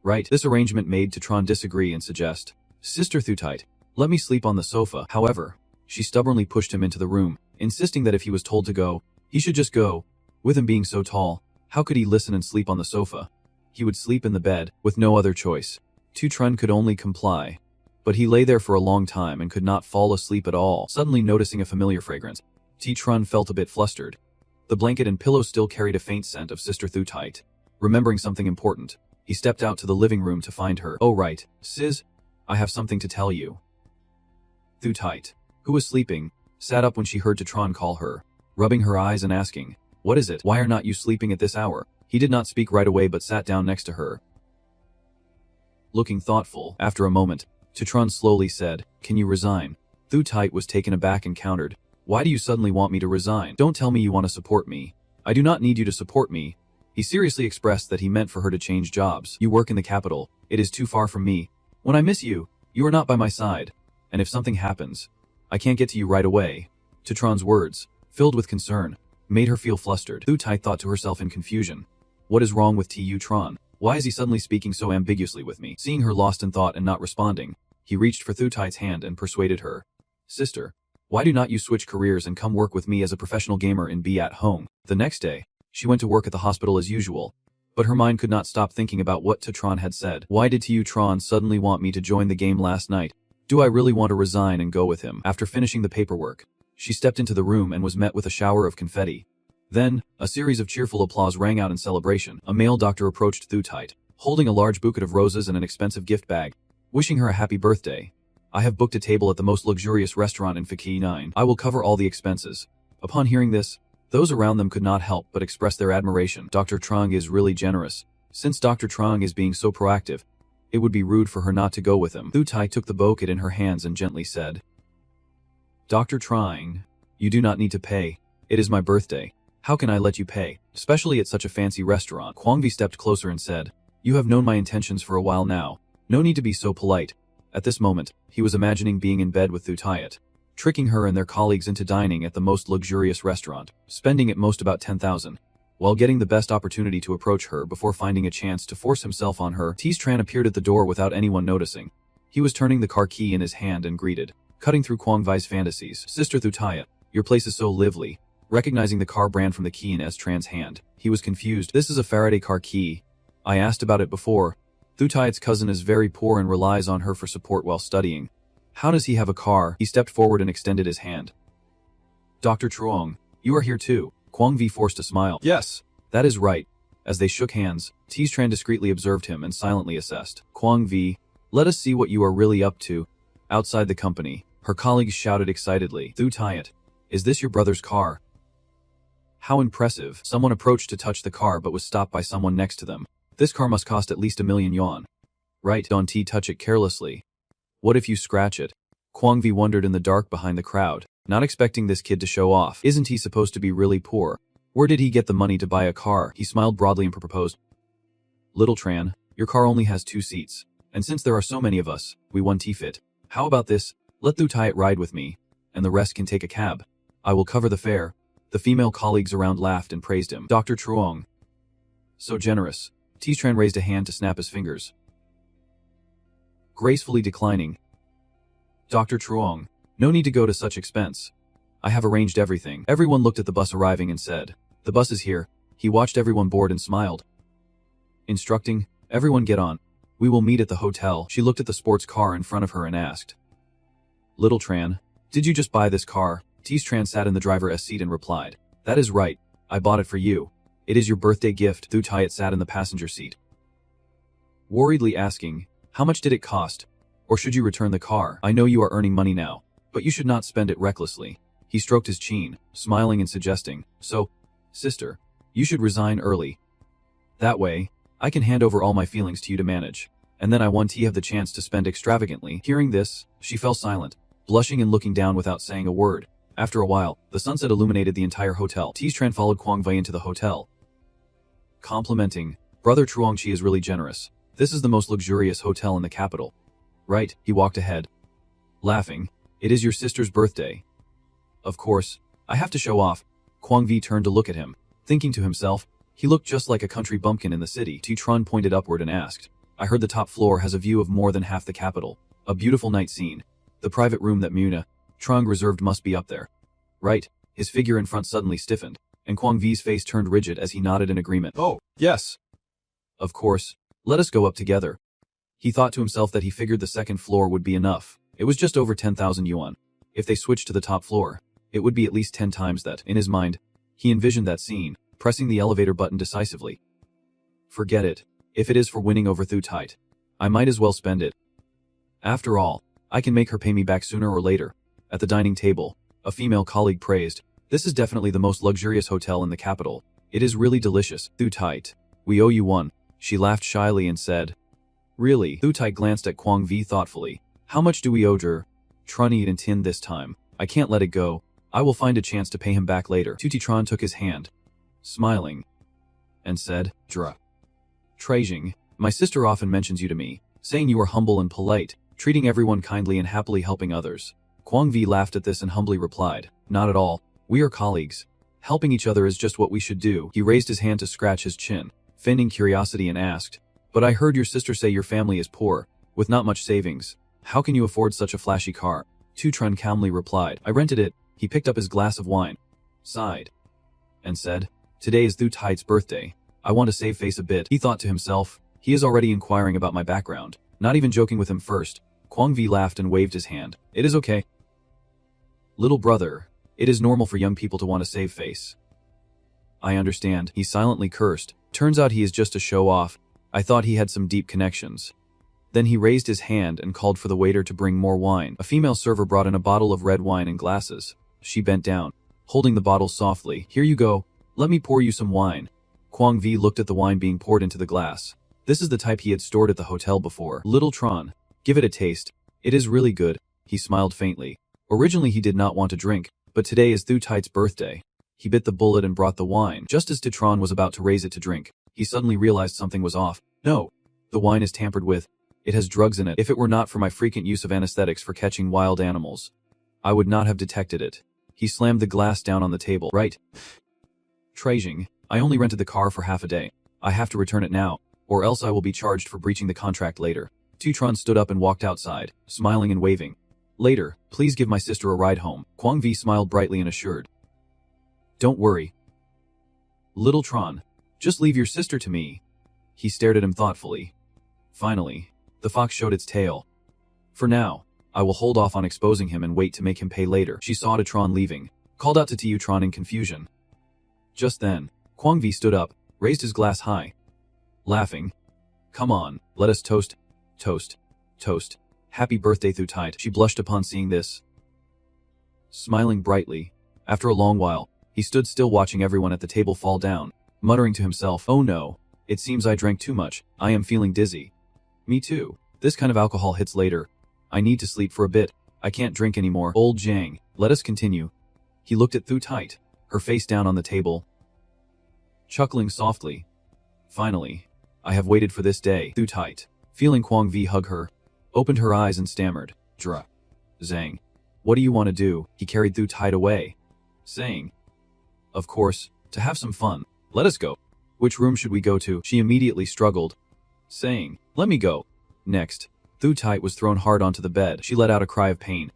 Right. This arrangement made Tron disagree and suggest, "Sister Thu Tite, let me sleep on the sofa." However, she stubbornly pushed him into the room, insisting that if he was told to go, he should just go. With him being so tall, how could he listen and sleep on the sofa? He would sleep in the bed, with no other choice. Tron could only comply. But he lay there for a long time and could not fall asleep at all, suddenly noticing a familiar fragrance. Tron felt a bit flustered. The blanket and pillow still carried a faint scent of Sister Thu Tite. Remembering something important, he stepped out to the living room to find her. "Oh right, Sis, I have something to tell you." Thu Tite, who was sleeping, sat up when she heard Tron call her, rubbing her eyes and asking, "What is it? Why are not you sleeping at this hour?" He did not speak right away but sat down next to her. Looking thoughtful, after a moment, Tron slowly said, "Can you resign?" Thu Tite was taken aback and countered, "Why do you suddenly want me to resign? Don't tell me you want to support me. I do not need you to support me." He seriously expressed that he meant for her to change jobs. "You work in the capital. It is too far from me. When I miss you, you are not by my side. And if something happens, I can't get to you right away." Tron's words, filled with concern, made her feel flustered. Thu Tite thought to herself in confusion, "What is wrong with Tron? Why is he suddenly speaking so ambiguously with me?" Seeing her lost in thought and not responding, he reached for Thu Tite's hand and persuaded her, "Sister, why do not you switch careers and come work with me as a professional gamer and be at home?" The next day, she went to work at the hospital as usual, but her mind could not stop thinking about what Tron had said. Why did Tron suddenly want me to join the game last night? Do I really want to resign and go with him? After finishing the paperwork, she stepped into the room and was met with a shower of confetti. Then, a series of cheerful applause rang out in celebration. A male doctor approached Thu Tite, holding a large bouquet of roses and an expensive gift bag, wishing her a happy birthday. "I have booked a table at the most luxurious restaurant in Faki 9. I will cover all the expenses." Upon hearing this, those around them could not help but express their admiration. Dr. Trong is really generous. Since Dr. Trong is being so proactive, it would be rude for her not to go with him. Thu Tite took the bouquet in her hands and gently said, "Dr. Trong, you do not need to pay. It is my birthday. How can I let you pay, especially at such a fancy restaurant?" Kwangvi stepped closer and said, "You have known my intentions for a while now. No need to be so polite." At this moment, he was imagining being in bed with Thu Tite, tricking her and their colleagues into dining at the most luxurious restaurant, spending at most about 10,000, while getting the best opportunity to approach her before finding a chance to force himself on her. Tran appeared at the door without anyone noticing. He was turning the car key in his hand and greeted, cutting through Kwangvi's fantasies, "Sister Thu Tite, your place is so lively." Recognizing the car brand from the key in Tran's hand, he was confused. "This is a Faraday car key. I asked about it before. Thu Tite's cousin is very poor and relies on her for support while studying. How does he have a car?" He stepped forward and extended his hand. "Dr. Truong, you are here too." Kwangvi forced a smile. "Yes, that is right." As they shook hands, Tran discreetly observed him and silently assessed. "Kwangvi, let us see what you are really up to." Outside the company, her colleagues shouted excitedly, "Thu Tite, is this your brother's car?" How impressive. Someone approached to touch the car but was stopped by someone next to them. "This car must cost at least 1,000,000 yuan. Right, don't touch it carelessly. What if you scratch it?" Kwangvi wondered in the dark behind the crowd, not expecting this kid to show off. Isn't he supposed to be really poor? Where did he get the money to buy a car? He smiled broadly and proposed, "Little Tran, your car only has 2 seats. And since there are so many of us, we 1T-fit. How about this? Let Thu Tite ride with me, and the rest can take a cab. I will cover the fare." The female colleagues around laughed and praised him. Dr. Truong, so generous. Tran raised a hand to snap his fingers, gracefully declining. "Dr. Truong, no need to go to such expense. I have arranged everything." Everyone looked at the bus arriving and said, "The bus is here." He watched everyone board and smiled, instructing, "Everyone get on. We will meet at the hotel." She looked at the sports car in front of her and asked, "Little Tran, did you just buy this car?" Tran sat in the driver's seat and replied, "That is right. I bought it for you. It is your birthday gift." Thu Tite sat in the passenger seat, worriedly asking, "How much did it cost? Or should you return the car? I know you are earning money now, but you should not spend it recklessly." He stroked his chin, smiling and suggesting, "So, sister, you should resign early. That way, I can hand over all my feelings to you to manage, and then I want to have the chance to spend extravagantly." Hearing this, she fell silent, blushing and looking down without saying a word. After a while, the sunset illuminated the entire hotel. Tran followed Kwangvi into the hotel, complimenting, "Brother Truongchi is really generous. This is the most luxurious hotel in the capital." Right, he walked ahead, laughing, It is your sister's birthday. Of course, I have to show off. Kwang Vi turned to look at him, thinking to himself, he looked just like a country bumpkin in the city. Tron pointed upward and asked, I heard the top floor has a view of more than half the capital. A beautiful night scene. The private room that Muna, Trong reserved must be up there. Right. His figure in front suddenly stiffened, and Kwang Vi's face turned rigid as he nodded in agreement. Oh, yes. Of course. Let us go up together. He thought to himself that he figured the second floor would be enough. It was just over 10,000 yuan. If they switched to the top floor, it would be at least 10 times that. In his mind, he envisioned that scene, pressing the elevator button decisively. Forget it. If it is for winning over Thu Tite, I might as well spend it. After all, I can make her pay me back sooner or later. At the dining table, a female colleague praised, this is definitely the most luxurious hotel in the capital. It is really delicious. Thu Tite, we owe you one. She laughed shyly and said, Really? Thu Tite glanced at Kwang Vi thoughtfully. How much do we owe her? Trunny and Tin this time. I can't let it go. I will find a chance to pay him back later. Tron took his hand, smiling, and said, Dra. Trajing, my sister often mentions you to me, saying you are humble and polite, treating everyone kindly and happily helping others. Kwang Vi laughed at this and humbly replied, Not at all. We are colleagues. Helping each other is just what we should do. He raised his hand to scratch his chin, feigning curiosity and asked, But I heard your sister say your family is poor, with not much savings. How can you afford such a flashy car? Tron calmly replied, I rented it. He picked up his glass of wine, sighed, and said, Today is Thu Tite's birthday. I want to save face a bit. He thought to himself, he is already inquiring about my background, not even joking with him first. Kwang Vi laughed and waved his hand. It is okay. Little brother, it is normal for young people to want to save face. I understand. He silently cursed. Turns out he is just a show-off. I thought he had some deep connections. Then he raised his hand and called for the waiter to bring more wine. A female server brought in a bottle of red wine and glasses. She bent down, holding the bottle softly. Here you go. Let me pour you some wine. Kwang Vi looked at the wine being poured into the glass. This is the type he had stored at the hotel before. Little Tron, give it a taste. It is really good. He smiled faintly. Originally he did not want to drink, but today is Thu Tite's birthday. He bit the bullet and brought the wine. Just as Tron was about to raise it to drink, he suddenly realized something was off. No, the wine is tampered with. It has drugs in it. If it were not for my frequent use of anesthetics for catching wild animals, I would not have detected it. He slammed the glass down on the table. Right. Trajing, I only rented the car for half a day. I have to return it now, or else I will be charged for breaching the contract later. Tron stood up and walked outside, smiling and waving. Later, please give my sister a ride home. Kwang Vi smiled brightly and assured. Don't worry. Little Tron, just leave your sister to me. He stared at him thoughtfully. Finally, the fox showed its tail. For now, I will hold off on exposing him and wait to make him pay later. She saw Tron leaving, called out to Tron in confusion. Just then, Kwang Vi stood up, raised his glass high, laughing. Come on, let us toast. Toast. Toast. Happy birthday Thu Tite. She blushed upon seeing this. Smiling brightly, after a long while, he stood still watching everyone at the table fall down, muttering to himself, Oh no, it seems I drank too much. I am feeling dizzy. Me too. This kind of alcohol hits later. I need to sleep for a bit. I can't drink anymore. Old Jang, let us continue. He looked at Thu Tite, her face down on the table, chuckling softly. Finally, I have waited for this day. Thu Tite, feeling Kwang Vi hug her, opened her eyes and stammered, Dra. Zhang. What do you want to do? He carried Thu Tite away, saying, Of course, to have some fun. Let us go. Which room should we go to? She immediately struggled, saying, Let me go. Next, Thu Tite was thrown hard onto the bed. She let out a cry of pain.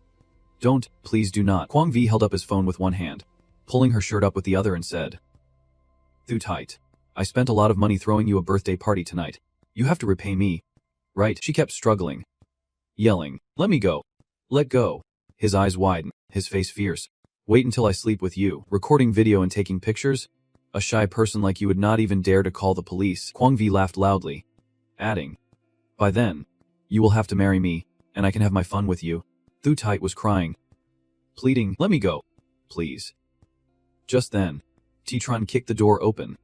Don't, please do not. Kwang Vi held up his phone with one hand, pulling her shirt up with the other and said, Thu Tite, I spent a lot of money throwing you a birthday party tonight. You have to repay me. Right? She kept struggling, yelling, Let me go. Let go. His eyes widened, his face fierce. Wait until I sleep with you. Recording video and taking pictures? A shy person like you would not even dare to call the police. Kwang Vi laughed loudly, adding, By then, you will have to marry me, and I can have my fun with you. Thu Tite was crying, pleading, Let me go. Please. Just then, Tron kicked the door open,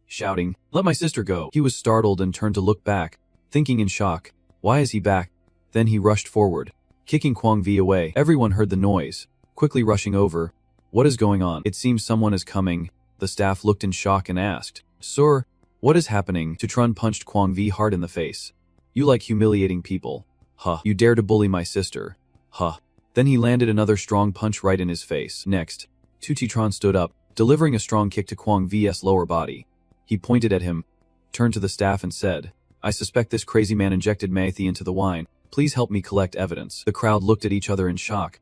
shouting, Let my sister go. He was startled and turned to look back, thinking in shock, Why is he back? Then he rushed forward, kicking Kwang Vi away. Everyone heard the noise, quickly rushing over. What is going on? It seems someone is coming. The staff looked in shock and asked, Sir, what is happening? Tron punched Kwang Vi hard in the face. You like humiliating people. Huh. You dare to bully my sister. Huh. Then he landed another strong punch right in his face. Next, Tron stood up, delivering a strong kick to Kwang V's lower body. He pointed at him, turned to the staff and said, "I suspect this crazy man injected Maithe into the wine. Please help me collect evidence." The crowd looked at each other in shock.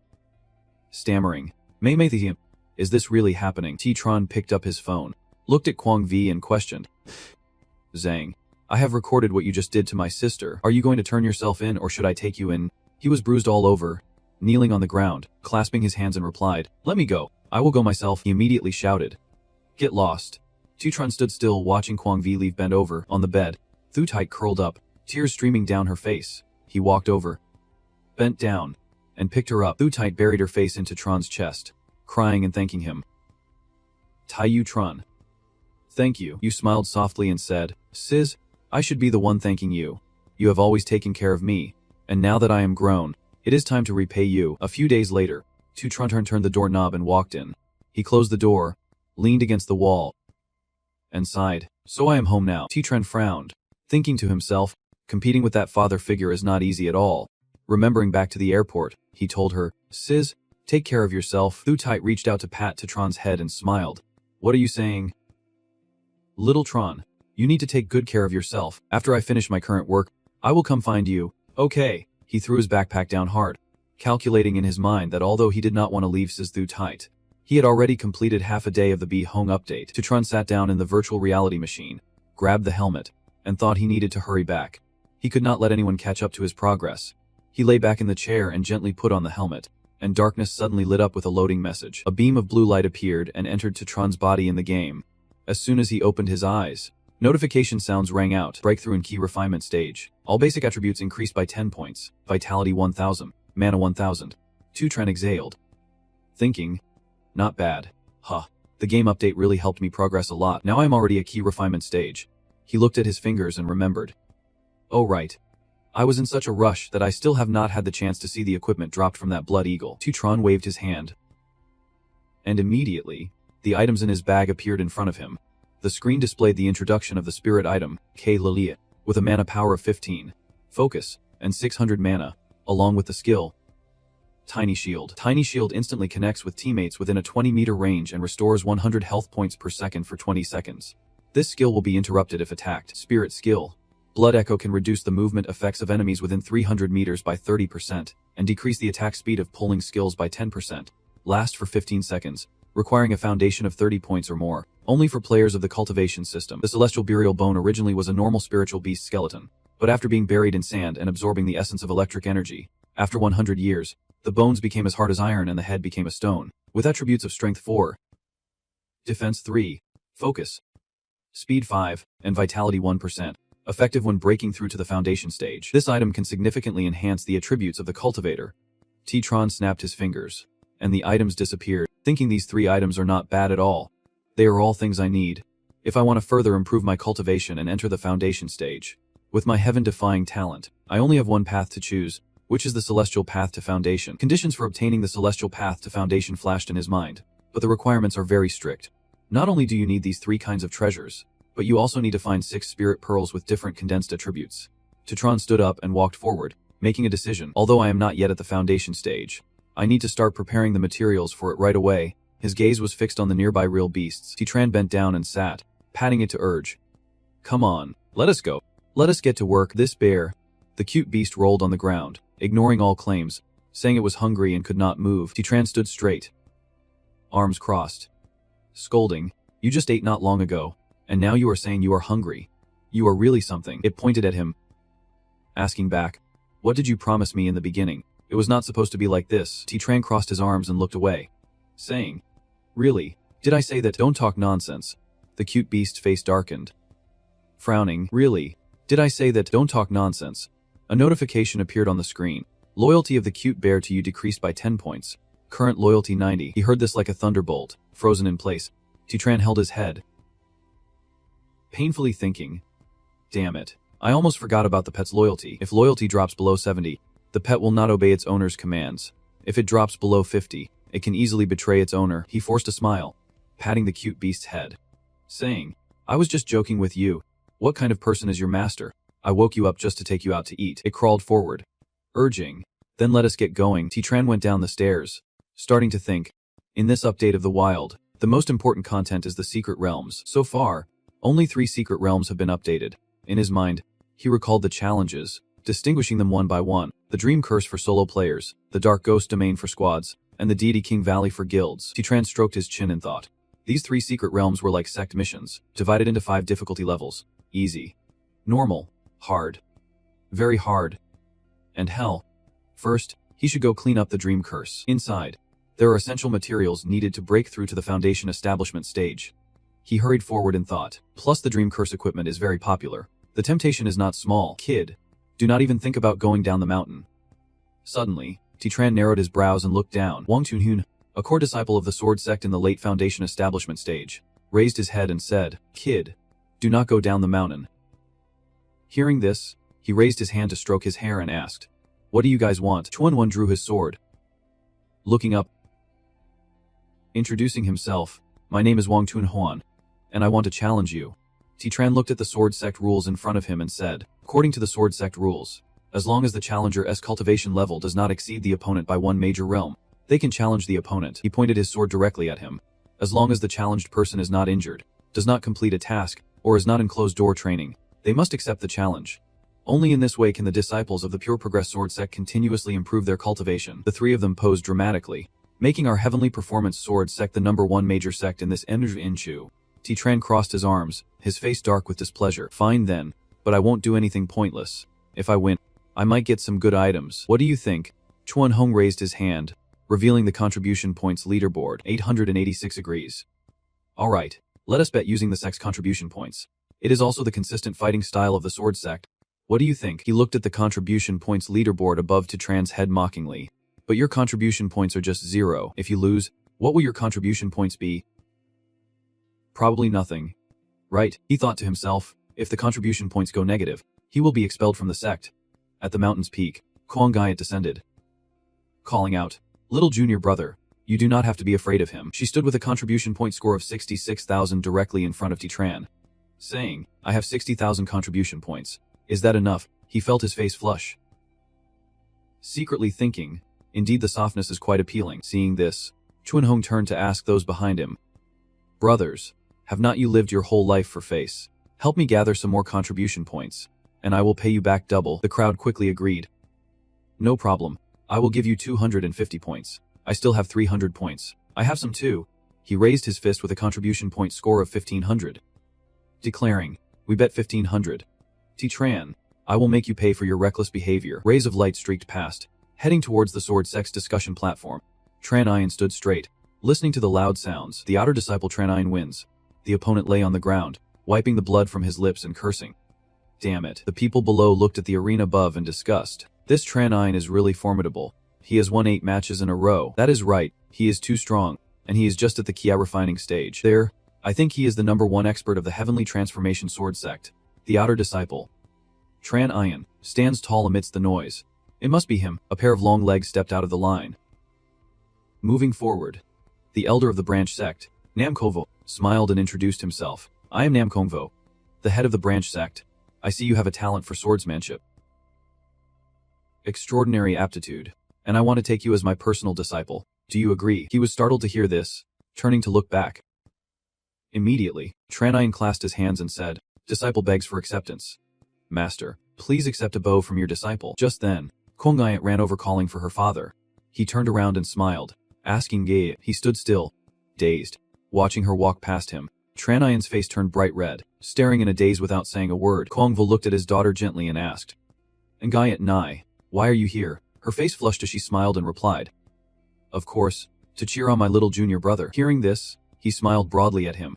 Stammering, Maithe, is this really happening? Tron picked up his phone, looked at Kwang V and questioned. Zhang, I have recorded what you just did to my sister. Are you going to turn yourself in or should I take you in? He was bruised all over, kneeling on the ground, clasping his hands and replied, "Let me go. I will go myself." He immediately shouted, "Get lost." Tron stood still watching Kwang V leave bent over, on the bed, Thu tight curled up, tears streaming down her face. He walked over, bent down, and picked her up. Thu tight buried her face into Tron's chest, crying and thanking him. Taiyu Tron. Thank you. You smiled softly and said, "Sis, I should be the one thanking you. You have always taken care of me, and now that I am grown, it is time to repay you." A few days later, Tron turned the doorknob and walked in. He closed the door, leaned against the wall, and sighed. "So I am home now." Tron frowned, thinking to himself, competing with that father figure is not easy at all. Remembering back to the airport, he told her, "Sis, take care of yourself." Thu tight reached out to pat Tron's head and smiled. "What are you saying?" "Little Tron, you need to take good care of yourself. After I finish my current work, I will come find you." "Okay." He threw his backpack down hard, calculating in his mind that although he did not want to leave Sis Thu tight, he had already completed half a day of the Be Home update. Tron sat down in the virtual reality machine, grabbed the helmet, and thought he needed to hurry back. He could not let anyone catch up to his progress. He lay back in the chair and gently put on the helmet, and darkness suddenly lit up with a loading message. A beam of blue light appeared and entered Tron's body in the game. As soon as he opened his eyes, notification sounds rang out. Breakthrough in key refinement stage. All basic attributes increased by 10 points. Vitality 1000. Mana 1000. Tron exhaled, thinking, not bad. The game update really helped me progress a lot. Now I'm already at key refinement stage. He looked at his fingers and remembered. Oh right. I was in such a rush that I still have not had the chance to see the equipment dropped from that blood eagle. Tron waved his hand, and immediately, the items in his bag appeared in front of him. The screen displayed the introduction of the spirit item, K Lilia, with a mana power of 15, focus, and 600 mana, along with the skill, Tiny Shield. Tiny Shield instantly connects with teammates within a 20-meter range and restores 100 health points per second for 20 seconds. This skill will be interrupted if attacked. Spirit Skill. Blood Echo can reduce the movement effects of enemies within 300 meters by 30%, and decrease the attack speed of pulling skills by 10%. Last for 15 seconds, requiring a foundation of 30 points or more. Only for players of the cultivation system. The Celestial Burial Bone originally was a normal spiritual beast skeleton, but after being buried in sand and absorbing the essence of electric energy, after 100 years, the bones became as hard as iron and the head became a stone, with attributes of Strength 4, Defense 3, Focus, Speed 5, and Vitality 1%, effective when breaking through to the foundation stage. This item can significantly enhance the attributes of the cultivator. Tron snapped his fingers, and the items disappeared, thinking these 3 items are not bad at all. They are all things I need, if I want to further improve my cultivation and enter the foundation stage. With my heaven-defying talent, I only have one path to choose, which is the Celestial Path to Foundation. Conditions for obtaining the Celestial Path to Foundation flashed in his mind, but the requirements are very strict. Not only do you need these 3 kinds of treasures, but you also need to find 6 spirit pearls with different condensed attributes. Tron stood up and walked forward, making a decision. Although I am not yet at the foundation stage, I need to start preparing the materials for it right away. His gaze was fixed on the nearby real beasts. Tron bent down and sat, patting it to urge. Come on, let us go. Let us get to work. This bear. The cute beast rolled on the ground, ignoring all claims, saying it was hungry and could not move. Tron stood straight, arms crossed, scolding, "You just ate not long ago, and now you are saying you are hungry. You are really something." It pointed at him, asking back, "What did you promise me in the beginning? It was not supposed to be like this." Tron crossed his arms and looked away, saying, "Really? Did I say that? Don't talk nonsense." The cute beast's face darkened, frowning. "Really? Did I say that? Don't talk nonsense." A notification appeared on the screen. Loyalty of the cute bear to you decreased by 10 points. Current loyalty 90. He heard this like a thunderbolt, frozen in place. Tron held his head, painfully thinking, damn it. I almost forgot about the pet's loyalty. If loyalty drops below 70, the pet will not obey its owner's commands. If it drops below 50, it can easily betray its owner. He forced a smile, patting the cute beast's head, saying, "I was just joking with you. What kind of person is your master? I woke you up just to take you out to eat." It crawled forward, urging, Then let us get going. Tran went down the stairs, starting to think. In this update of the wild, the most important content is the secret realms. So far, only 3 secret realms have been updated. In his mind, he recalled the challenges, distinguishing them one by one. The Dream Curse for solo players, the Dark Ghost Domain for squads, and the Deity King Valley for guilds. Tran stroked his chin and thought. These 3 secret realms were like sect missions, divided into 5 difficulty levels. Easy, normal, hard, very hard, and hell. First, he should go clean up the Dream Curse. Inside, there are essential materials needed to break through to the Foundation establishment stage. He hurried forward in thought. Plus the Dream Curse equipment is very popular. The temptation is not small. Kid, do not even think about going down the mountain. Suddenly, Tran narrowed his brows and looked down. Wang Tunhun, a core disciple of the Sword Sect in the late Foundation establishment stage, raised his head and said, "Kid, do not go down the mountain." Hearing this, he raised his hand to stroke his hair and asked, "What do you guys want?" Chuan drew his sword. Looking up, introducing himself, "My name is Wang Tunhuan, and I want to challenge you." Tran looked at the Sword Sect rules in front of him and said, "According to the Sword Sect rules, as long as the challenger's cultivation level does not exceed the opponent by 1 major realm, they can challenge the opponent." He pointed his sword directly at him. As long as the challenged person is not injured, does not complete a task, or is not in closed-door training, they must accept the challenge. Only in this way can the disciples of the Pure Progress Sword Sect continuously improve their cultivation. The 3 of them posed dramatically, making our Heavenly Performance Sword Sect the #1 major sect in this enro. Tran crossed his arms, his face dark with displeasure. "Fine then, but I won't do anything pointless. If I win, I might get some good items. What do you think?" Chuan Hong raised his hand, revealing the contribution points leaderboard. 886 agrees. "Alright, let us bet using the sect's contribution points. It is also the consistent fighting style of the Sword Sect. What do you think?" He looked at the contribution points leaderboard above Tran's head mockingly. "But your contribution points are just 0. If you lose, what will your contribution points be?" "Probably nothing. Right," he thought to himself. If the contribution points go negative, he will be expelled from the sect. At the mountain's peak, Kuang Gaiet descended, calling out, "Little junior brother, you do not have to be afraid of him." She stood with a contribution point score of 66,000 directly in front of Tran, saying, "I have 60,000 contribution points. Is that enough?" He felt his face flush, secretly thinking, indeed the softness is quite appealing. Seeing this, Chuan Hong turned to ask those behind him, "Brothers, have not you lived your whole life for face? Help me gather some more contribution points, and I will pay you back double." The crowd quickly agreed. "No problem. I will give you 250 points. I still have 300 points. I have some too." He raised his fist with a contribution point score of 1500, declaring, "We bet 1500. Tran, I will make you pay for your reckless behavior." Rays of light streaked past, heading towards the Sword Sect's discussion platform. Tran Ian stood straight, listening to the loud sounds. The outer disciple Tran Ian wins. The opponent lay on the ground, wiping the blood from his lips and cursing. Damn it. The people below looked at the arena above in disgust. This Tran Ian is really formidable. He has won 8 matches in a row. That is right, he is too strong, and he is just at the Kia refining stage. There, I think he is the #1 expert of the Heavenly Transformation Sword Sect. The outer disciple, Tran Ian, stands tall amidst the noise. It must be him. A pair of long legs stepped out of the line. Moving forward, the elder of the branch sect, Nam Kongvo, smiled and introduced himself. "I am Nam Kongvo, the head of the branch sect. I see you have a talent for swordsmanship. Extraordinary aptitude, and I want to take you as my personal disciple. Do you agree?" He was startled to hear this, turning to look back. Immediately, Tran Ian clasped his hands and said, "Disciple begs for acceptance. Master, please accept a bow from your disciple." Just then, Kuang Gaiet ran over calling for her father. He turned around and smiled, asking Gaiet. He stood still, dazed, watching her walk past him. Tran Ian's face turned bright red, staring in a daze without saying a word. Kongvo looked at his daughter gently and asked, "And Gaiet Nai, why are you here?" Her face flushed as she smiled and replied, "Of course, to cheer on my little junior brother." Hearing this, he smiled broadly at him,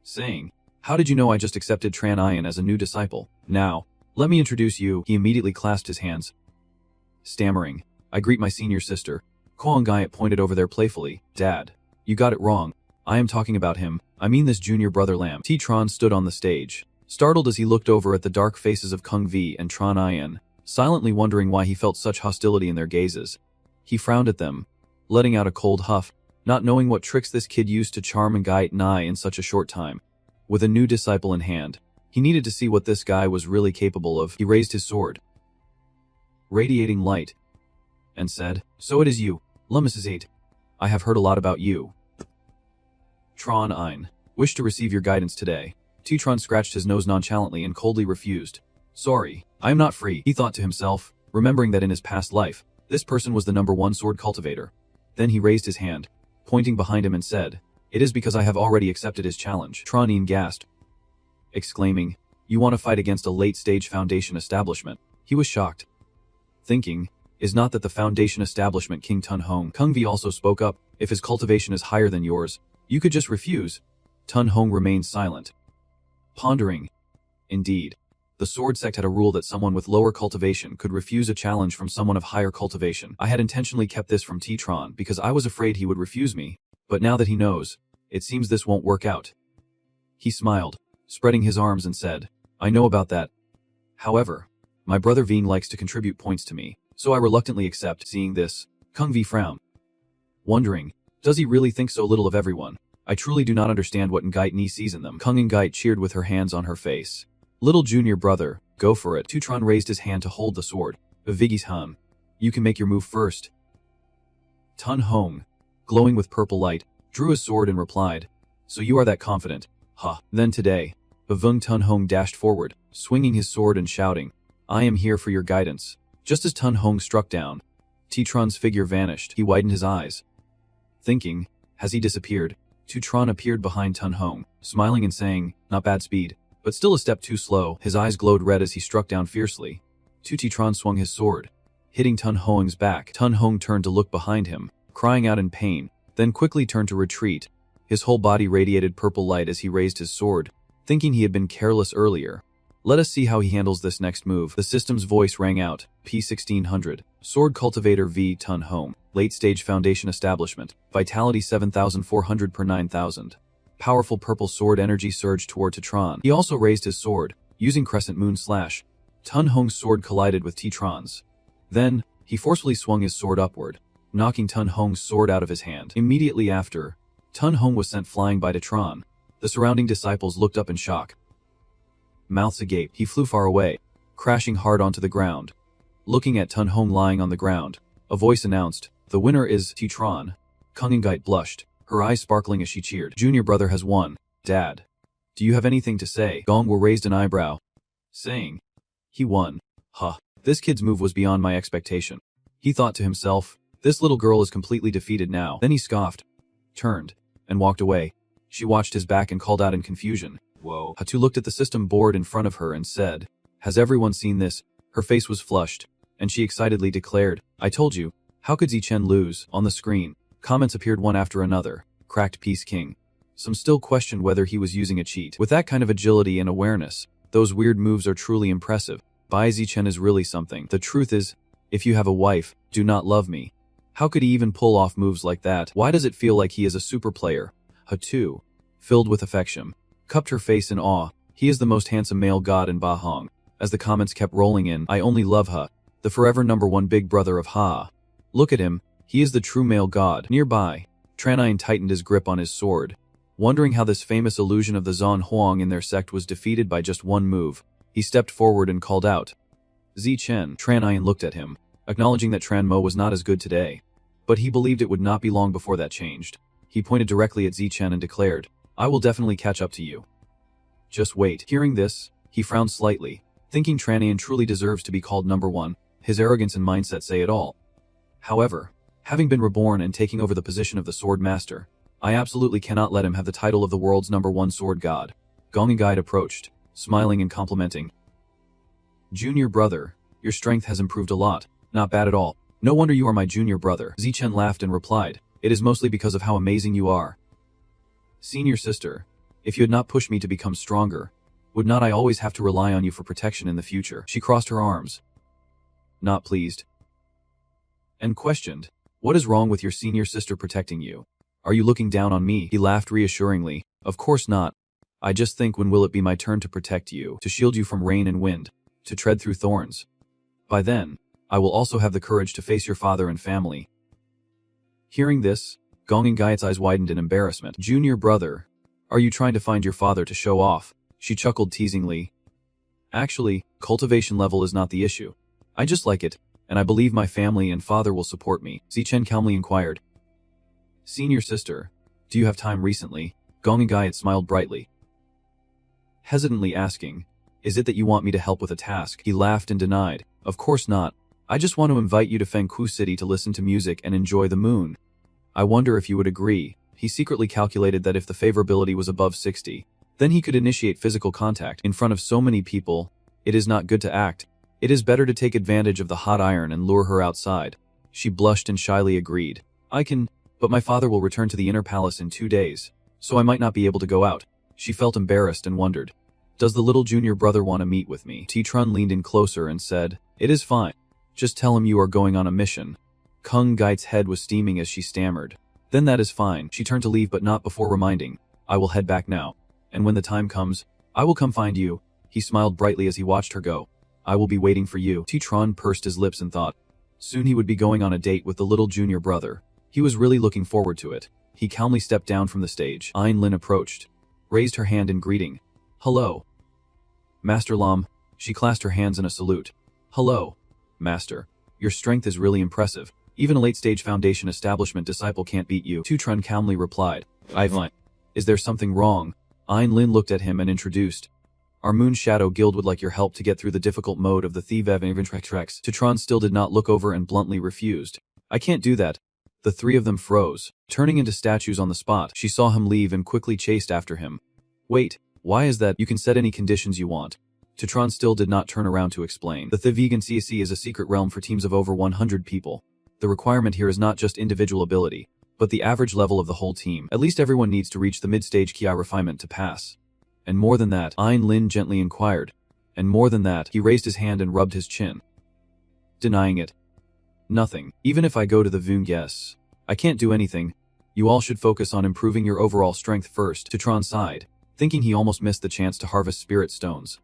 saying, "How did you know I just accepted Tran Ian as a new disciple? Now, let me introduce you." He immediately clasped his hands, stammering, "I greet my senior sister." Kuang Gaiet pointed over there playfully. "Dad, you got it wrong. I am talking about him. I mean this junior brother Lam." Tran stood on the stage, startled as he looked over at the dark faces of Kung Vi and Tran Ian, silently wondering why he felt such hostility in their gazes. He frowned at them, letting out a cold huff, not knowing what tricks this kid used to charm and Gaiet Nai in such a short time. With a new disciple in hand, he needed to see what this guy was really capable of. He raised his sword, radiating light, and said, "So it is you, Mrs. 8. I have heard a lot about you. Tron Ein. Wish to receive your guidance today." Tron scratched his nose nonchalantly and coldly refused. "Sorry, I am not free," he thought to himself, remembering that in his past life, this person was the #1 sword cultivator. Then he raised his hand, pointing behind him and said, "It is because I have already accepted his challenge." Tron Ein gasped, exclaiming, "You want to fight against a late-stage Foundation establishment?" He was shocked, thinking, "Is not that the Foundation establishment King Tun Hong?" Kung Vi also spoke up, "If his cultivation is higher than yours, you could just refuse." Tun Hong remained silent, pondering. Indeed, the sword sect had a rule that someone with lower cultivation could refuse a challenge from someone of higher cultivation. I had intentionally kept this from Tron because I was afraid he would refuse me, but now that he knows, it seems this won't work out. He smiled, spreading his arms and said, "I know about that. However, my brother Ving likes to contribute points to me, so I reluctantly accept." Seeing this, Kung Vi frowned, wondering, does he really think so little of everyone? I truly do not understand what Ngait Ni sees in them. Kung Ngait cheered with her hands on her face. "Little junior brother, go for it." Tron raised his hand to hold the sword. "Vigis hum. You can make your move first." Tun Hong, glowing with purple light, drew his sword and replied, "So you are that confident, huh?" Then today, Bavung Tun Hong dashed forward, swinging his sword and shouting, "I am here for your guidance." Just as Tun Hong struck down, Tron's figure vanished. He widened his eyes, thinking, has he disappeared? Tron appeared behind Tun Hong, smiling and saying, "Not bad speed, but still a step too slow." His eyes glowed red as he struck down fiercely. Tron swung his sword, hitting Tun Hong's back. Tun Hong turned to look behind him, crying out in pain, then quickly turned to retreat. His whole body radiated purple light as he raised his sword, thinking he had been careless earlier. Let us see how he handles this next move. The system's voice rang out, P1600. Sword Cultivator V Tun Hong. Late Stage Foundation Establishment. Vitality 7,400 per 9,000. Powerful purple sword energy surged toward Tron. He also raised his sword, using Crescent Moon Slash. Tun Hong's sword collided with Tron's. Then, he forcefully swung his sword upward, knocking Tun Hong's sword out of his hand. Immediately after, Tun Hong was sent flying by Tron. The surrounding disciples looked up in shock. Mouths agape, he flew far away, crashing hard onto the ground. Looking at Tun Hong lying on the ground, a voice announced, "The winner is Tron." Kung Ngait blushed, her eyes sparkling as she cheered. "Junior brother has won, Dad. Do you have anything to say?" Gong Wu raised an eyebrow, saying, "He won. Huh. This kid's move was beyond my expectation." He thought to himself, this little girl is completely defeated now. Then he scoffed, turned, and walked away. She watched his back and called out in confusion, "Whoa." Hatu looked at the system board in front of her and said, "Has everyone seen this?" Her face was flushed, and she excitedly declared, "I told you. How could Zichen lose?" On the screen, comments appeared one after another. Cracked Peace King. Some still questioned whether he was using a cheat. With that kind of agility and awareness, those weird moves are truly impressive. Bai Zichen is really something. The truth is, if you have a wife, do not love me. How could he even pull off moves like that? Why does it feel like he is a super player? Hatu, filled with affection, cupped her face in awe. He is the most handsome male god in Ba Hong. As the comments kept rolling in, "I only love Ha, the forever #1 big brother of Ha. Look at him, he is the true male god." Nearby, Tranine tightened his grip on his sword, wondering how this famous illusion of the Zon Huang in their sect was defeated by just one move. He stepped forward and called out, "Zichen." Tranine looked at him, acknowledging that Tran Mo was not as good today, but he believed it would not be long before that changed. He pointed directly at Zichen and declared, "I will definitely catch up to you. Just wait." Hearing this, he frowned slightly, thinking Tranian truly deserves to be called #1. His arrogance and mindset say it all. However, having been reborn and taking over the position of the Sword Master, I absolutely cannot let him have the title of the world's #1 sword god. Gong Guide approached, smiling and complimenting. "Junior brother, your strength has improved a lot. Not bad at all. No wonder you are my junior brother." Zichen laughed and replied, "It is mostly because of how amazing you are. Senior sister, if you had not pushed me to become stronger, would not I always have to rely on you for protection in the future?" She crossed her arms, not pleased, and questioned, "What is wrong with your senior sister protecting you? Are you looking down on me?" He laughed reassuringly, "Of course not. I just think, when will it be my turn to protect you, to shield you from rain and wind, to tread through thorns? By then, I will also have the courage to face your father and family." Hearing this, Gong and Gaiet's eyes widened in embarrassment. "Junior brother, are you trying to find your father to show off?" She chuckled teasingly. "Actually, cultivation level is not the issue. I just like it. and I believe my family and father will support me, Zichen calmly inquired. Senior sister, do you have time recently? Gongagayat smiled brightly, hesitantly asking, is it that you want me to help with a task? He laughed and denied, of course not. I just want to invite you to Fengku City to listen to music and enjoy the moon. I wonder if you would agree. He secretly calculated that if the favorability was above 60, then he could initiate physical contact in front of so many people. It is not good to act. It is better to take advantage of the hot iron and lure her outside. She blushed and shyly agreed. I can, but my father will return to the inner palace in 2 days, so I might not be able to go out. She felt embarrassed and wondered, does the little junior brother want to meet with me? Titrun leaned in closer and said, it is fine. Just tell him you are going on a mission. Kung Gait's head was steaming as she stammered. Then that is fine. She turned to leave but not before reminding, I will head back now. And when the time comes, I will come find you. He smiled brightly as he watched her go. I will be waiting for you. Titron pursed his lips and thought. Soon he would be going on a date with the little junior brother. He was really looking forward to it. He calmly stepped down from the stage. Einlin approached, raised her hand in greeting. Hello. Master Lam. She clasped her hands in a salute. Hello. Master. Your strength is really impressive. Even a late-stage foundation establishment disciple can't beat you. Tutrun calmly replied. Ivan. Is there something wrong? Einlin looked at him and introduced. Our Moon Shadow Guild would like your help to get through the difficult mode of the Thievev Aventrex. Tutron still did not look over and bluntly refused. I can't do that. The three of them froze, turning into statues on the spot. She saw him leave and quickly chased after him. Wait, why is that? You can set any conditions you want. Tutron still did not turn around to explain. The Thivegan CSC is a secret realm for teams of over 100 people. The requirement here is not just individual ability, but the average level of the whole team. At least everyone needs to reach the mid-stage Ki refinement to pass. And more than that, Einlin gently inquired. And more than that, he raised his hand and rubbed his chin. Denying it. Nothing. Even if I go to the Voon, yes. I can't do anything. You all should focus on improving your overall strength first. Tutron sighed, thinking he almost missed the chance to harvest spirit stones.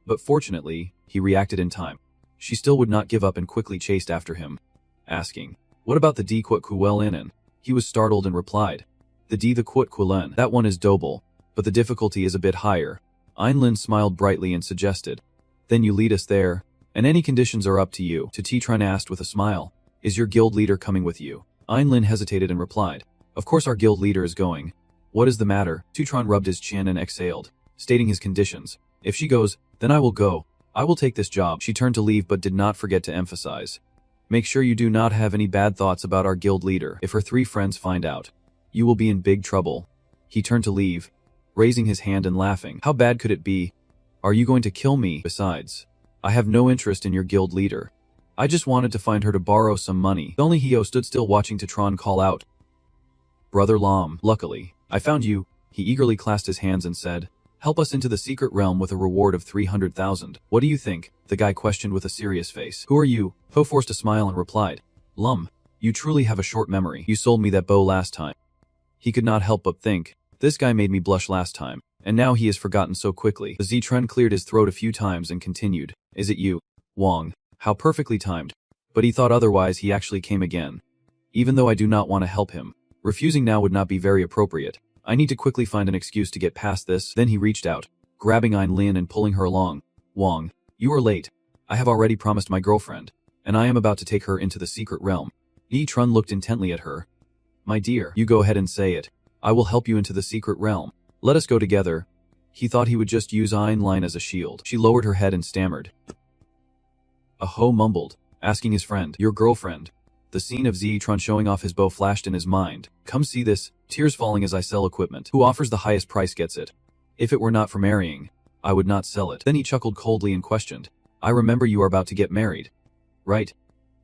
But fortunately, he reacted in time. She still would not give up and quickly chased after him, asking, what about the D Quat Kuelen? He was startled and replied, the D the Quat Kuelen, that one is Dobel, but the difficulty is a bit higher. Einlin smiled brightly and suggested, then you lead us there, and any conditions are up to you. Tutron asked with a smile, is your guild leader coming with you? Einlin hesitated and replied, of course our guild leader is going. What is the matter? Tutron rubbed his chin and exhaled, stating his conditions. If she goes, then I will go. I will take this job. She turned to leave but did not forget to emphasize. Make sure you do not have any bad thoughts about our guild leader. If her three friends find out, you will be in big trouble. He turned to leave, raising his hand and laughing. How bad could it be? Are you going to kill me? Besides, I have no interest in your guild leader. I just wanted to find her to borrow some money. Only Hio stood still watching Tutron call out. Brother Lam, luckily, I found you. He eagerly clasped his hands and said, help us into the secret realm with a reward of 300,000. What do you think? The guy questioned with a serious face. Who are you? Ho forced a smile and replied, Lum, you truly have a short memory. You sold me that bow last time. He could not help but think, this guy made me blush last time, and now he has forgotten so quickly. The Z-Tren cleared his throat a few times and continued, is it you, Wong? How perfectly timed. But he thought otherwise. He actually came again. Even though I do not want to help him, refusing now would not be very appropriate. I need to quickly find an excuse to get past this. Then he reached out, grabbing Einlin and pulling her along. Wong, you are late. I have already promised my girlfriend, and I am about to take her into the secret realm. Yi Trun looked intently at her. My dear, you go ahead and say it. I will help you into the secret realm. Let us go together. He thought he would just use Einlin as a shield. She lowered her head and stammered. Aho mumbled, asking his friend, your girlfriend. The scene of Zetron showing off his bow flashed in his mind. Come see this, tears falling as I sell equipment. Who offers the highest price gets it. If it were not for marrying, I would not sell it. Then he chuckled coldly and questioned, I remember you are about to get married. Right?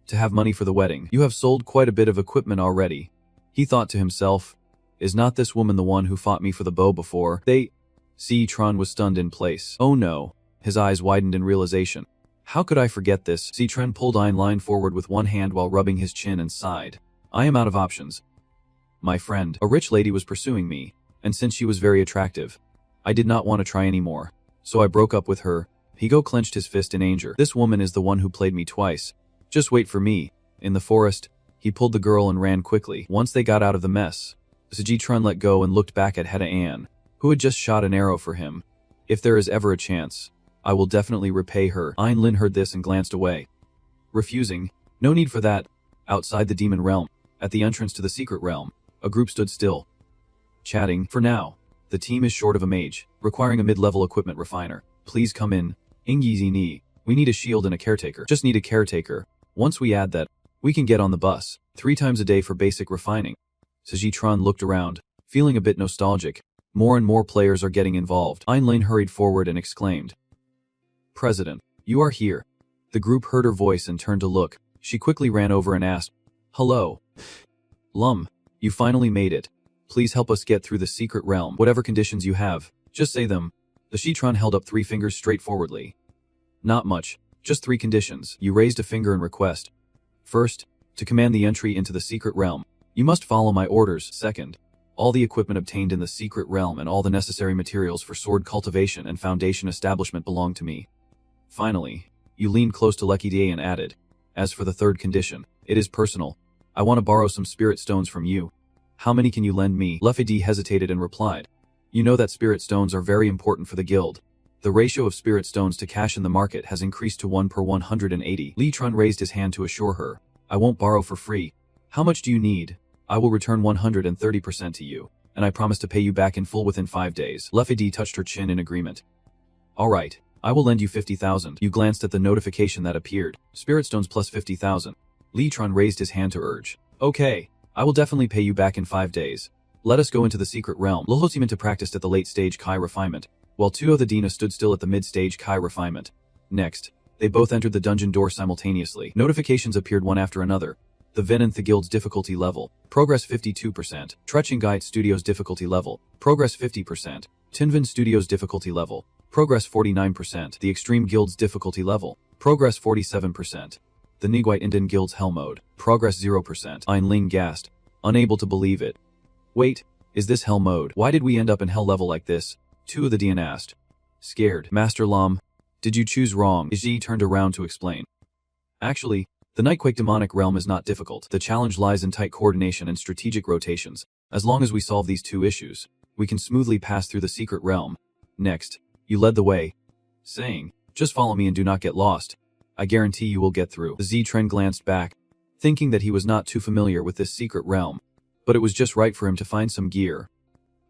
To have money for the wedding. You have sold quite a bit of equipment already. He thought to himself, is not this woman the one who fought me for the bow before? Zetron was stunned in place. Oh no. His eyes widened in realization. How could I forget this? Zetron pulled Einlin forward with one hand while rubbing his chin and sighed. I am out of options. My friend, a rich lady was pursuing me, and since she was very attractive, I did not want to try anymore. So I broke up with her. Higo clenched his fist in anger. This woman is the one who played me twice. Just wait for me. In the forest, he pulled the girl and ran quickly. Once they got out of the mess, Zetron let go and looked back at Hedda Ann, who had just shot an arrow for him. If there is ever a chance, I will definitely repay her. Einlin heard this and glanced away. Refusing. No need for that. Outside the demon realm, at the entrance to the secret realm, a group stood still, chatting. For now, the team is short of a mage, requiring a mid-level equipment refiner. Please come in. Ingyizi ni. We need a shield and a caretaker. Just need a caretaker. Once we add that, we can get on the bus. 3 times a day for basic refining. Sajitron looked around, feeling a bit nostalgic. More and more players are getting involved. Einlin hurried forward and exclaimed, President, you are here. The group heard her voice and turned to look. She quickly ran over and asked, Hello. Lum, you finally made it. Please help us get through the secret realm. Whatever conditions you have, just say them. The Shitron held up 3 fingers straightforwardly. Not much, just 3 conditions. You raised a finger in request. First, to command the entry into the secret realm, you must follow my orders. Second, all the equipment obtained in the secret realm and all the necessary materials for sword cultivation and foundation establishment belong to me. Finally, you leaned close to Lucky Da and added, as for the third condition, it is personal. I want to borrow some spirit stones from you. How many can you lend me? Luffy D hesitated and replied, You know that spirit stones are very important for the guild. The ratio of spirit stones to cash in the market has increased to 1 per 180. Lee Trun raised his hand to assure her, I won't borrow for free. How much do you need? I will return 130% to you, and I promise to pay you back in full within 5 days. Luffy D touched her chin in agreement. Alright, I will lend you 50,000. You glanced at the notification that appeared. Spirit stones plus 50,000. Lee Trun raised his hand to urge. Okay, I will definitely pay you back in 5 days. Let us go into the secret realm. Lohosiminta practiced at the late stage Kai refinement, while 2 of the Dina stood still at the mid-stage Kai refinement. Next, they both entered the dungeon door simultaneously. Notifications appeared one after another. The Venanth Guild's difficulty level, progress 52%. Trechinggite Studios difficulty level, progress 50%. Tinvin Studios difficulty level, progress 49%. The Extreme Guild's difficulty level, progress 47%. The Niguite Indian Guild's Hell Mode, progress 0%. Einling gasped, unable to believe it. Wait, is this Hell Mode? Why did we end up in Hell level like this? 2 of the Dian asked. Scared. Master Lam, did you choose wrong? Iji turned around to explain. Actually, the Nightquake demonic realm is not difficult. The challenge lies in tight coordination and strategic rotations. As long as we solve these 2 issues, we can smoothly pass through the secret realm. Next, you led the way, saying, just follow me and do not get lost. I guarantee you will get through. The Z-Tren glanced back, thinking that he was not too familiar with this secret realm, but it was just right for him to find some gear.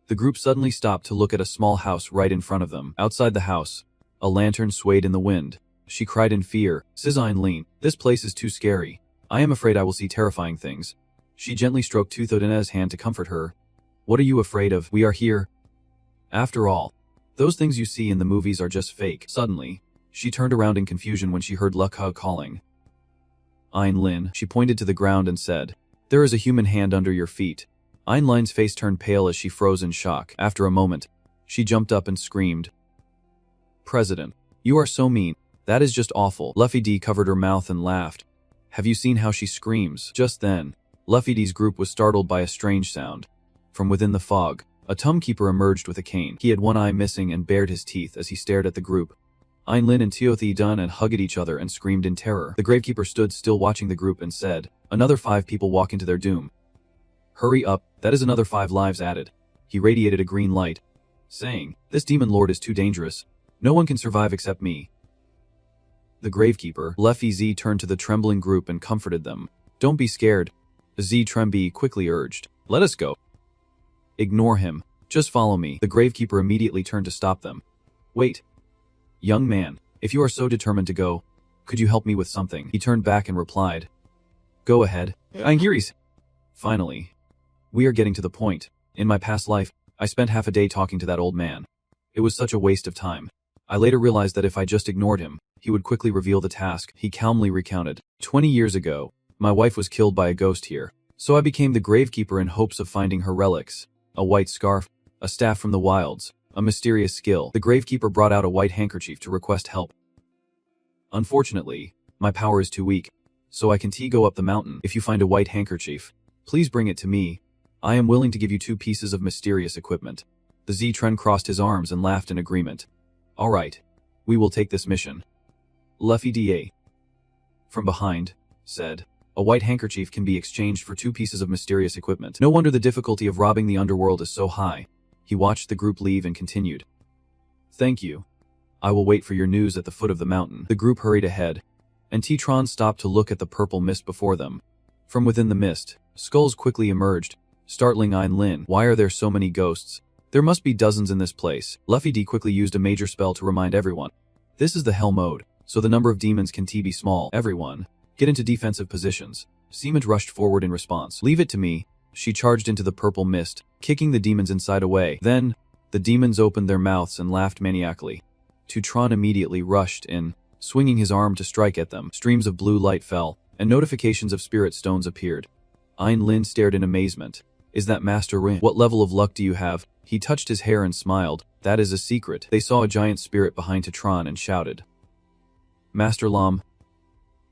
The group suddenly stopped to look at a small house right in front of them. Outside the house, a lantern swayed in the wind. She cried in fear, Sizine Lean, this place is too scary. I am afraid I will see terrifying things. She gently stroked Tuthodena's hand to comfort her. What are you afraid of? We are here. After all, those things you see in the movies are just fake. Suddenly, she turned around in confusion when she heard Lukha calling. Ein Lin, she pointed to the ground and said, There is a human hand under your feet. Ein Lin's face turned pale as she froze in shock. After a moment, she jumped up and screamed. President, you are so mean. That is just awful. Luffy D covered her mouth and laughed. Have you seen how she screams? Just then, Luffy D's group was startled by a strange sound. From within the fog, a Tumkeeper emerged with a cane. He had one eye missing and bared his teeth as he stared at the group. Einlin and Teothi done and hugged each other and screamed in terror. The Gravekeeper stood still watching the group and said, Another 5 people walk into their doom. Hurry up, that is another 5 lives added. He radiated a green light, saying, This demon lord is too dangerous. No one can survive except me. The Gravekeeper, Luffy Z turned to the trembling group and comforted them. Don't be scared. Z Tremby quickly urged. Let us go. Ignore him. Just follow me. The Gravekeeper immediately turned to stop them. Wait. Young man, if you are so determined to go, could you help me with something? He turned back and replied. Go ahead. Angiris. Finally. We are getting to the point. In my past life, I spent half a day talking to that old man. It was such a waste of time. I later realized that if I just ignored him, he would quickly reveal the task. He calmly recounted. 20 years ago, my wife was killed by a ghost here, so I became the Gravekeeper in hopes of finding her relics. A white scarf, a staff from the wilds, a mysterious skill. The Gravekeeper brought out a white handkerchief to request help. Unfortunately, my power is too weak, so I can go up the mountain. If you find a white handkerchief, please bring it to me. I am willing to give you 2 pieces of mysterious equipment. The Z-Tren crossed his arms and laughed in agreement. Alright, we will take this mission. Luffy Da. From behind, said, a white handkerchief can be exchanged for 2 pieces of mysterious equipment. No wonder the difficulty of robbing the underworld is so high. He watched the group leave and continued. Thank you. I will wait for your news at the foot of the mountain. The group hurried ahead, and T-Tron stopped to look at the purple mist before them. From within the mist, skulls quickly emerged, startling Lin. Why are there so many ghosts? There must be dozens in this place. Luffy D quickly used a major spell to remind everyone. This is the hell mode, so the number of demons can be small. Everyone, get into defensive positions. Seaman rushed forward in response. Leave it to me. She charged into the purple mist, kicking the demons inside away. Then, the demons opened their mouths and laughed maniacally. Tron immediately rushed in, swinging his arm to strike at them. Streams of blue light fell, and notifications of spirit stones appeared. Lin stared in amazement. Is that Master Rin? What level of luck do you have? He touched his hair and smiled. That is a secret. They saw a giant spirit behind Tron and shouted. Master Lam.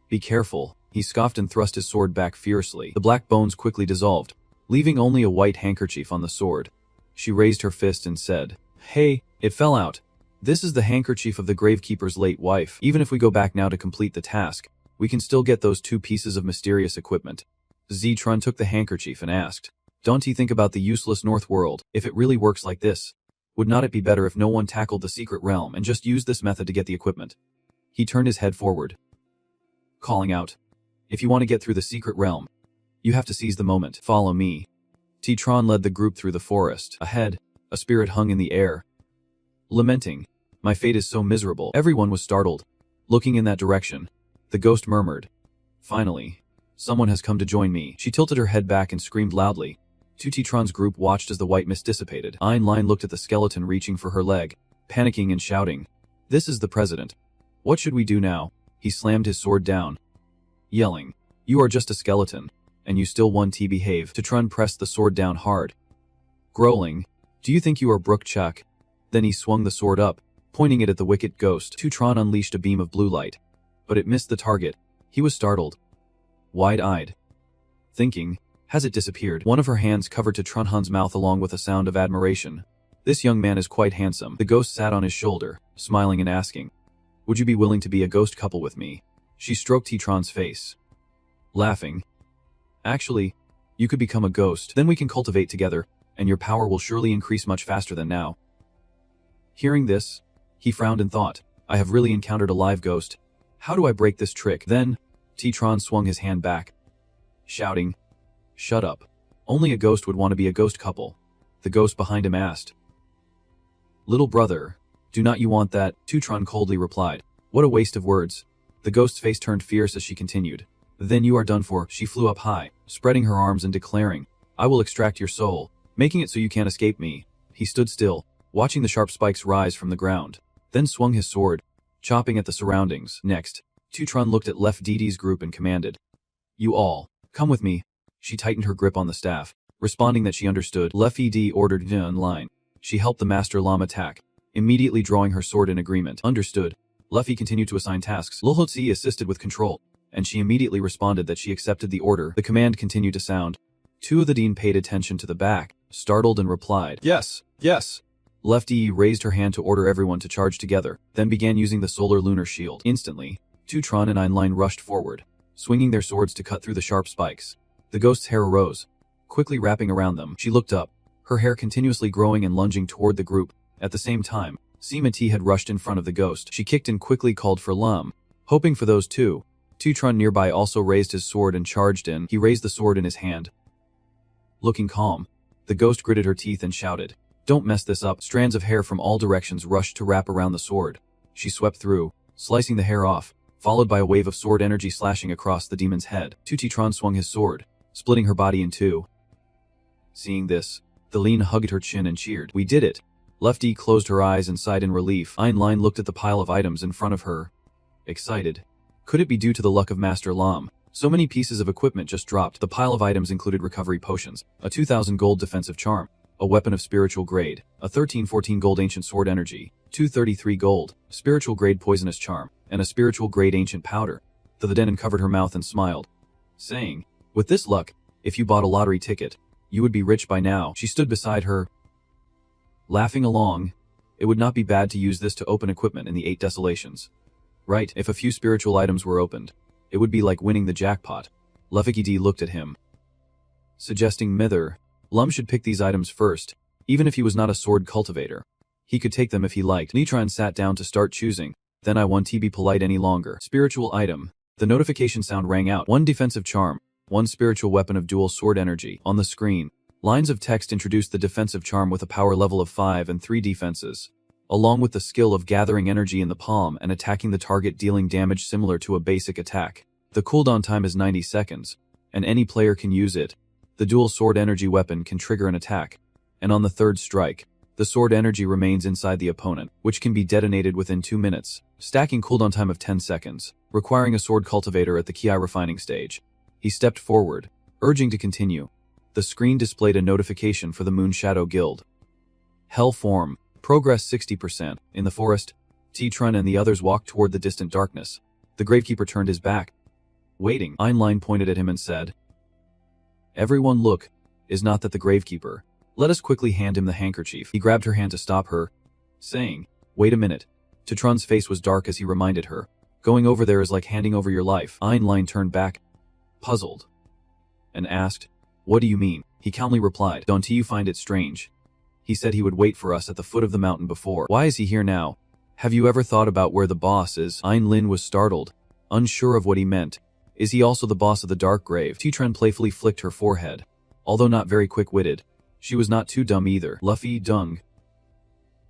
Be careful. He scoffed and thrust his sword back fiercely. The black bones quickly dissolved, leaving only a white handkerchief on the sword. She raised her fist and said, Hey, it fell out. This is the handkerchief of the Gravekeeper's late wife. Even if we go back now to complete the task, we can still get those 2 pieces of mysterious equipment. Tron took the handkerchief and asked, Don't you think about the useless North World? If it really works like this, would not it be better if no one tackled the secret realm and just used this method to get the equipment? He turned his head forward, calling out, If you want to get through the secret realm, you have to seize the moment. Follow me. Tron led the group through the forest. Ahead, a spirit hung in the air, lamenting, My fate is so miserable. Everyone was startled. Looking in that direction, the ghost murmured, Finally, someone has come to join me. She tilted her head back and screamed loudly. Tron's group watched as the white mist dissipated. Line looked at the skeleton reaching for her leg, panicking and shouting, This is the president. What should we do now? He slammed his sword down, yelling, You are just a skeleton, and you still want to behave. Tron pressed the sword down hard, growling, Do you think you are Brook Chuck? Then he swung the sword up, pointing it at the wicked ghost. Tron unleashed a beam of blue light, but it missed the target. He was startled, wide-eyed, thinking, Has it disappeared? One of her hands covered Tron's mouth along with a sound of admiration. This young man is quite handsome. The ghost sat on his shoulder, smiling and asking, Would you be willing to be a ghost couple with me? She stroked Tron's face, laughing. Actually, you could become a ghost. Then we can cultivate together, and your power will surely increase much faster than now. Hearing this, he frowned and thought, I have really encountered a live ghost. How do I break this trick? Then, Tron swung his hand back, shouting, Shut up. Only a ghost would want to be a ghost couple. The ghost behind him asked. Little brother, do not you want that? Tron coldly replied. What a waste of words. The ghost's face turned fierce as she continued. Then you are done for. She flew up high, spreading her arms and declaring, I will extract your soul, making it so you can't escape me. He stood still, watching the sharp spikes rise from the ground, then swung his sword, chopping at the surroundings. Next, Tron looked at Left DD's group and commanded, You all, come with me. She tightened her grip on the staff, responding that she understood. Left ED ordered in line. She helped the Master Lam attack, immediately drawing her sword in agreement. Understood. Luffy continued to assign tasks. Lilhotzi assisted with control, and she immediately responded that she accepted the order. The command continued to sound. 2 of the Dean paid attention to the back, startled and replied, Yes, yes. Left E raised her hand to order everyone to charge together, then began using the solar lunar shield. Instantly, Tron and Einlein rushed forward, swinging their swords to cut through the sharp spikes. The ghost's hair arose, quickly wrapping around them. She looked up, her hair continuously growing and lunging toward the group. At the same time, Sima T had rushed in front of the ghost. She kicked and quickly called for Lum, hoping for those two. Tron nearby also raised his sword and charged in. He raised the sword in his hand. Looking calm, the ghost gritted her teeth and shouted, Don't mess this up. Strands of hair from all directions rushed to wrap around the sword. She swept through, slicing the hair off, followed by a wave of sword energy slashing across the demon's head. Tron swung his sword, splitting her body in 2. Seeing this, the lean hugged her chin and cheered. We did it. Lefty closed her eyes and sighed in relief. Einlein looked at the pile of items in front of her, excited. Could it be due to the luck of Master Lam? So many pieces of equipment just dropped. The pile of items included recovery potions, a 2,000 gold defensive charm, a weapon of spiritual grade, a 1314 gold ancient sword energy, 233 gold, spiritual grade poisonous charm, and a spiritual grade ancient powder. The Denon covered her mouth and smiled, saying, With this luck, if you bought a lottery ticket, you would be rich by now. She stood beside her, laughing along. It would not be bad to use this to open equipment in the 8 desolations. Right, if a few spiritual items were opened, it would be like winning the jackpot. Lefiki D looked at him, suggesting Mither, Lum should pick these items first, even if he was not a sword cultivator. He could take them if he liked. Nitron sat down to start choosing. Then I won't be polite any longer. Spiritual item. The notification sound rang out. 1 defensive charm, 1 spiritual weapon of dual sword energy. On the screen, lines of text introduced the defensive charm with a power level of 5 and 3 defenses, along with the skill of gathering energy in the palm and attacking the target, dealing damage similar to a basic attack. The cooldown time is 90 seconds, and any player can use it. The dual sword energy weapon can trigger an attack, and on the 3rd strike, the sword energy remains inside the opponent, which can be detonated within 2 minutes, stacking cooldown time of 10 seconds, requiring a sword cultivator at the ki refining stage. He stepped forward, urging to continue. The screen displayed a notification for the Moonshadow Guild. Hell form, progress 60%. In the forest, T-Trun and the others walked toward the distant darkness. The Gravekeeper turned his back. Waiting, Einlein pointed at him and said, "Everyone look, is not that the Gravekeeper? Let us quickly hand him the handkerchief." He grabbed her hand to stop her, saying, "Wait a minute." T-Trun's face was dark as he reminded her, "Going over there is like handing over your life." Einlein turned back, puzzled, and asked, "What do you mean?" He calmly replied, "Don't you find it strange? He said he would wait for us at the foot of the mountain before. Why is he here now? Have you ever thought about where the boss is?" Einlein was startled, unsure of what he meant. Is he also the boss of the Dark Grave? T-Trun playfully flicked her forehead. Although not very quick-witted, she was not too dumb either. Luffy Dung,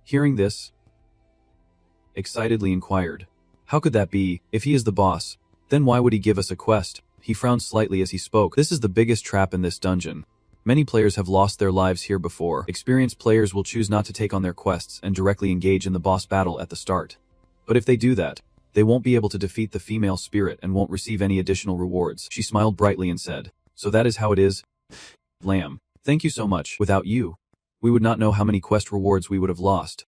hearing this, excitedly inquired, "How could that be? If he is the boss, then why would he give us a quest?" He frowned slightly as he spoke. "This is the biggest trap in this dungeon. Many players have lost their lives here before. Experienced players will choose not to take on their quests and directly engage in the boss battle at the start. But if they do that, they won't be able to defeat the female spirit and won't receive any additional rewards." She smiled brightly and said, "So that is how it is? Lamb, thank you so much. Without you, we would not know how many quest rewards we would have lost."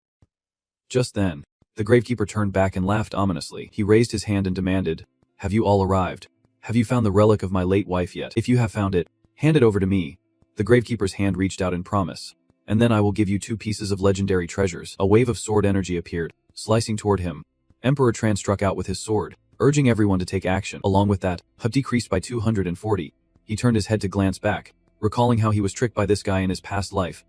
Just then, the Gravekeeper turned back and laughed ominously. He raised his hand and demanded, "Have you all arrived? Have you found the relic of my late wife yet? If you have found it, hand it over to me." The Gravekeeper's hand reached out in promise, "And then I will give you 2 pieces of legendary treasures." A wave of sword energy appeared, slicing toward him. Emperor Tran struck out with his sword, urging everyone to take action. Along with that, Hub decreased by 240. He turned his head to glance back, recalling how he was tricked by this guy in his past life.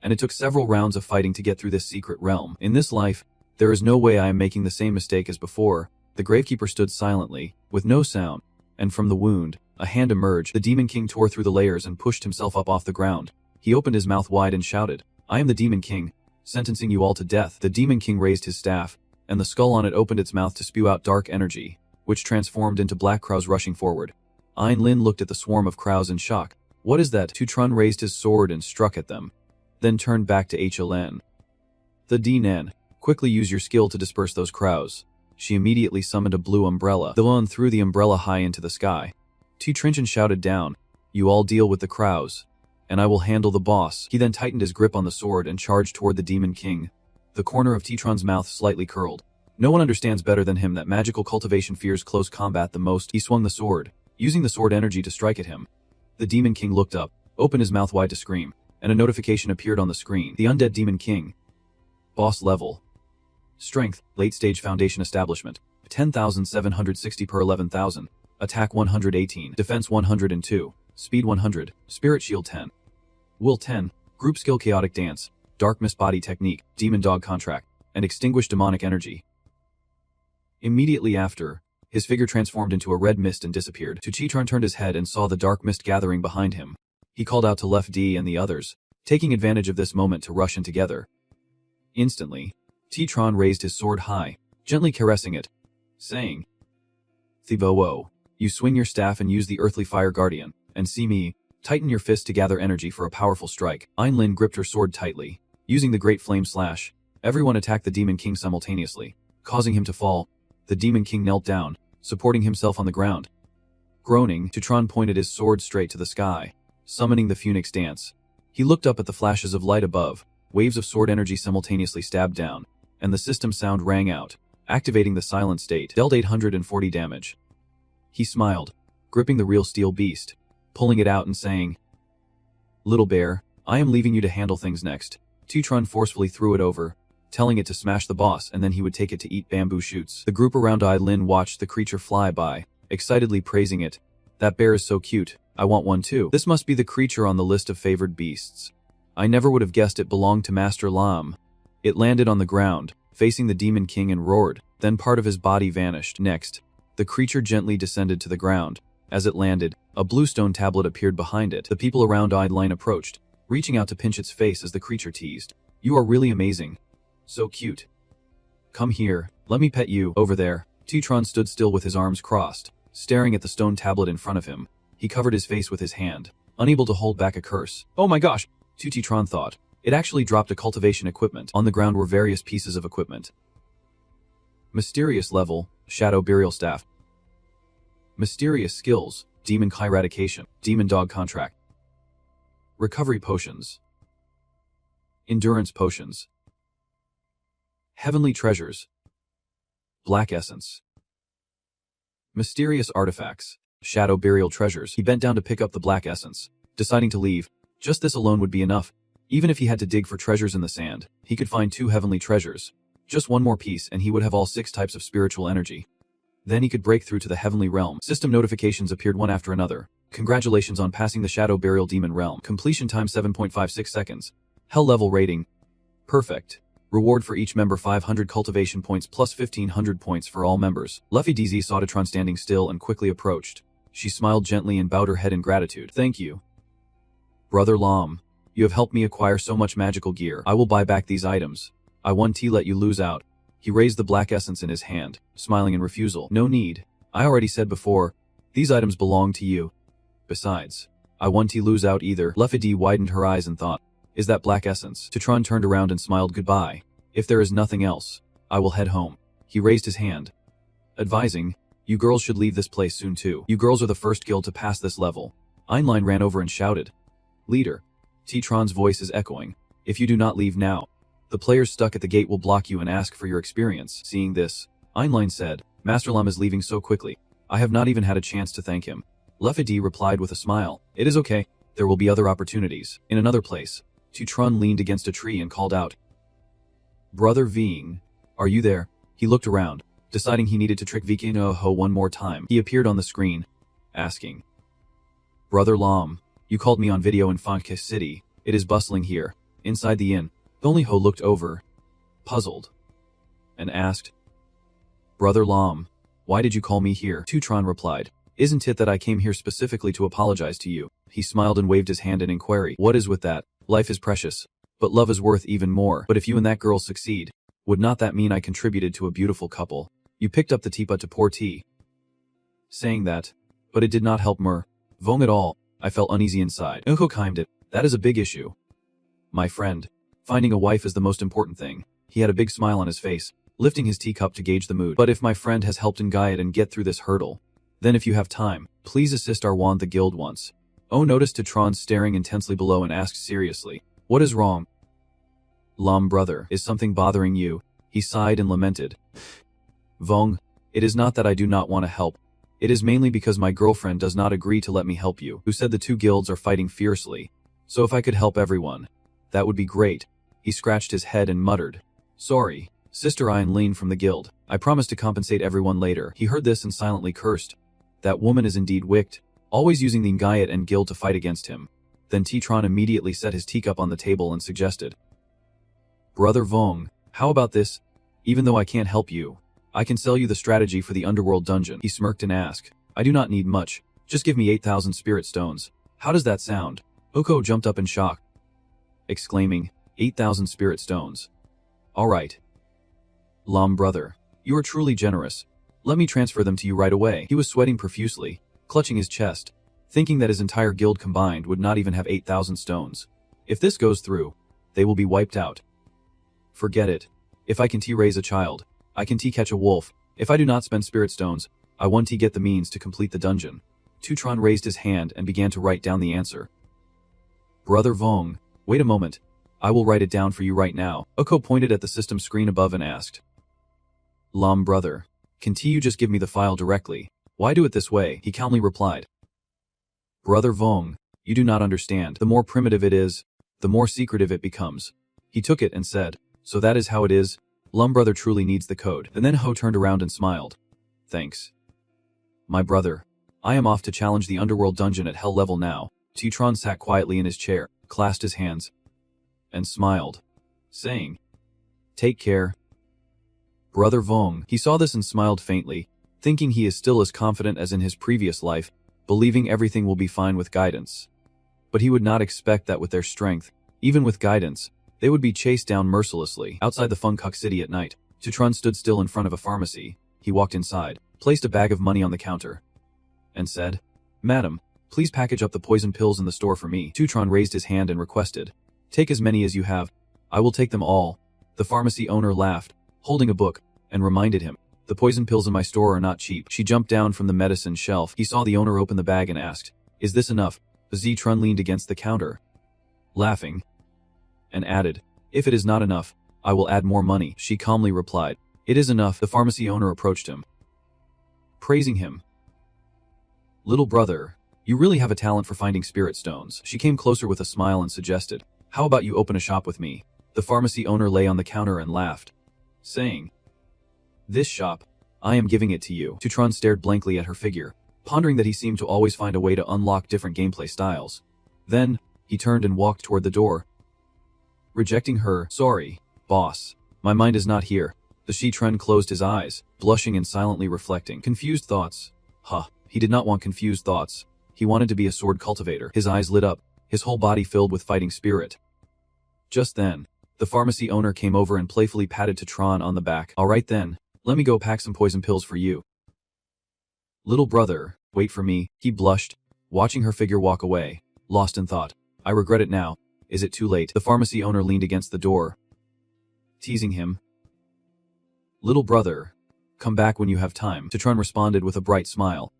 And it took several rounds of fighting to get through this secret realm. In this life, there is no way I am making the same mistake as before. The Gravekeeper stood silently, with no sound, and from the wound, a hand emerged. The Demon King tore through the layers and pushed himself up off the ground. He opened his mouth wide and shouted, "I am the Demon King, sentencing you all to death." The Demon King raised his staff, and the skull on it opened its mouth to spew out dark energy, which transformed into black crows rushing forward. Einlin looked at the swarm of crows in shock. "What is that?" T-Trun raised his sword and struck at them, then turned back to HLN. "The D-Nen, quickly use your skill to disperse those crows." She immediately summoned a blue umbrella. The one threw the umbrella high into the sky. T-Trinchen shouted down, "You all deal with the crows, and I will handle the boss." He then tightened his grip on the sword and charged toward the Demon King. The corner of T-Trun's mouth slightly curled. No one understands better than him that magical cultivation fears close combat the most. He swung the sword, using the sword energy to strike at him. The Demon King looked up, opened his mouth wide to scream, and a notification appeared on the screen. The Undead Demon King. Boss level. Strength, late stage foundation establishment. 10,760 per 11,000. Attack 118. Defense 102. Speed 100. Spirit shield 10. Will 10. Group skill chaotic dance. Dark mist body technique. Demon dog contract. And extinguish demonic energy. Immediately after, his figure transformed into a red mist and disappeared. T-Trun turned his head and saw the dark mist gathering behind him. He called out to Left D and the others, taking advantage of this moment to rush in together. Instantly, T-Trun raised his sword high, gently caressing it, saying, "Thivo-wo, you swing your staff and use the earthly fire guardian, and see me, tighten your fist to gather energy for a powerful strike." Einlin gripped her sword tightly, using the great flame slash. Everyone attacked the Demon King simultaneously, causing him to fall. The Demon King knelt down, supporting himself on the ground. Groaning, T-Trun pointed his sword straight to the sky, summoning the Phoenix Dance. He looked up at the flashes of light above. Waves of sword energy simultaneously stabbed down, and the system sound rang out, activating the silent state. Dealt 840 damage. He smiled, gripping the real steel beast, pulling it out and saying, "Little bear, I am leaving you to handle things next." T-Trun forcefully threw it over, telling it to smash the boss and then he would take it to eat bamboo shoots. The group around Ai-Lin watched the creature fly by, excitedly praising it. "That bear is so cute, I want one too." This must be the creature on the list of favored beasts. I never would have guessed it belonged to Master Lam. It landed on the ground, facing the Demon King and roared, then part of his body vanished. Next, the The creature gently descended to the ground. As it landed, a blue stone tablet appeared behind it. The people around eyed line approached, reaching out to pinch its face as the creature teased. "You are really amazing. So cute. Come here, let me pet you." Over there, T-Tron stood still with his arms crossed, staring at the stone tablet in front of him. He covered his face with his hand, unable to hold back a curse. "Oh my gosh," T-Tron thought. It actually dropped a cultivation equipment. On the ground were various pieces of equipment. Mysterious level, Shadow Burial Staff. Mysterious skills, Demon Kai Eradication, Demon Dog Contract. Recovery Potions. Endurance Potions. Heavenly Treasures. Black Essence. Mysterious Artifacts, Shadow Burial Treasures. He bent down to pick up the Black Essence, deciding to leave. Just this alone would be enough. Even if he had to dig for treasures in the sand, he could find 2 heavenly treasures. Just one more piece and he would have all 6 types of spiritual energy. Then he could break through to the heavenly realm. System notifications appeared one after another. Congratulations on passing the Shadow Burial Demon Realm. Completion time 7.56 seconds. Hell level rating. Perfect. Reward for each member 500 cultivation points plus 1500 points for all members. Luffy DZ saw Tron standing still and quickly approached. She smiled gently and bowed her head in gratitude. "Thank you. Brother Lam, you have helped me acquire so much magical gear. I will buy back these items. I won't let you lose out." He raised the black essence in his hand, smiling in refusal. "No need. I already said before, these items belong to you. Besides, I won't lose out either." Luffy D widened her eyes and thought, "Is that black essence?" Tron turned around and smiled goodbye. "If there is nothing else, I will head home." He raised his hand, advising, "You girls should leave this place soon too. You girls are the first guild to pass this level." Einlein ran over and shouted, "Leader." T-Tron's voice is echoing, "If you do not leave now, the players stuck at the gate will block you and ask for your experience." Seeing this, Einlein said, "Master Lam is leaving so quickly. I have not even had a chance to thank him." Luffy D replied with a smile, "It is okay. There will be other opportunities. In another place." T-Tron leaned against a tree and called out, "Brother Ving, are you there?" He looked around, deciding he needed to trick Vikino Ho one more time. He appeared on the screen, asking, "Brother Lam, you called me on video in Fonke City. It is bustling here." Inside the inn, only Ho looked over, puzzled, and asked, "Brother Lam, why did you call me here?" Tron replied, "Isn't it that I came here specifically to apologize to you?" He smiled and waved his hand in inquiry. "What is with that? Life is precious, but love is worth even more. But if you and that girl succeed, would not that mean I contributed to a beautiful couple?" You picked up the teapot to pour tea. Saying that, but it did not help Vong at all. I felt uneasy inside. Uho chimed it. "That is a big issue. My friend, finding a wife is the most important thing." He had a big smile on his face, lifting his teacup to gauge the mood. "But if my friend has helped Ngayat and get through this hurdle, then if you have time, please assist our wand the guild once." Oh noticed Tron staring intensely below and asked seriously, "What is wrong?" "Lam brother, is something bothering you?" He sighed and lamented. "Vong, it is not that I do not want to help. It is mainly because my girlfriend does not agree to let me help you." Who said the 2 guilds are fighting fiercely. So if I could help everyone, that would be great. He scratched his head and muttered, "Sorry, Sister Ian leaned from the guild. I promise to compensate everyone later." He heard this and silently cursed. That woman is indeed wicked, always using the Ngayat and guild to fight against him. Then T-Tron immediately set his teacup on the table and suggested, "Brother Vong, how about this? Even though I can't help you, I can sell you the strategy for the underworld dungeon." He smirked and asked, "I do not need much. Just give me 8,000 spirit stones. How does that sound?" Oko jumped up in shock, exclaiming, 8,000 spirit stones. "All right. Lam brother, you are truly generous. Let me transfer them to you right away." He was sweating profusely, clutching his chest, thinking that his entire guild combined would not even have 8,000 stones. If this goes through, they will be wiped out. Forget it. If I can raise a child, I can catch a wolf. If I do not spend spirit stones, I won't get the means to complete the dungeon. Tron raised his hand and began to write down the answer. "Brother Vong, wait a moment. I will write it down for you right now." Oko pointed at the system screen above and asked, "Lam brother, can you just give me the file directly? Why do it this way?" He calmly replied, "Brother Vong, you do not understand. The more primitive it is, the more secretive it becomes." He took it and said, "So that is how it is? Lum brother truly needs the code." And then Ho turned around and smiled. "Thanks. My brother, I am off to challenge the underworld dungeon at hell level now." Tron sat quietly in his chair, clasped his hands, and smiled, saying, "Take care, Brother Vong." He saw this and smiled faintly, thinking he is still as confident as in his previous life, believing everything will be fine with guidance. But he would not expect that with their strength, even with guidance, they would be chased down mercilessly. Outside the Funkuk city at night, Tutron stood still in front of a pharmacy. He walked inside, placed a bag of money on the counter, and said, "Madam, please package up the poison pills in the store for me." Tutron raised his hand and requested, "Take as many as you have. I will take them all." The pharmacy owner laughed, holding a book, and reminded him, "The poison pills in my store are not cheap." She jumped down from the medicine shelf. He saw the owner open the bag and asked, "Is this enough?" Zitron leaned against the counter, laughing, and added, "If it is not enough, I will add more money." She calmly replied, "It is enough." The pharmacy owner approached him, praising him. "Little brother, you really have a talent for finding spirit stones." She came closer with a smile and suggested, "How about you open a shop with me?" The pharmacy owner lay on the counter and laughed, saying, "This shop, I am giving it to you." Tutron stared blankly at her figure, pondering that he seemed to always find a way to unlock different gameplay styles. Then, he turned and walked toward the door, rejecting her. "Sorry, boss. My mind is not here." The Shitren closed his eyes, blushing and silently reflecting. Confused thoughts. He did not want confused thoughts. He wanted to be a sword cultivator. His eyes lit up, his whole body filled with fighting spirit. Just then, the pharmacy owner came over and playfully patted Tutron on the back. "All right then, let me go pack some poison pills for you." "Little brother, wait for me." He blushed, watching her figure walk away, lost in thought. "I regret it now. Is it too late?" The pharmacy owner leaned against the door, teasing him. "Little brother, come back when you have time." Tutron responded with a bright smile.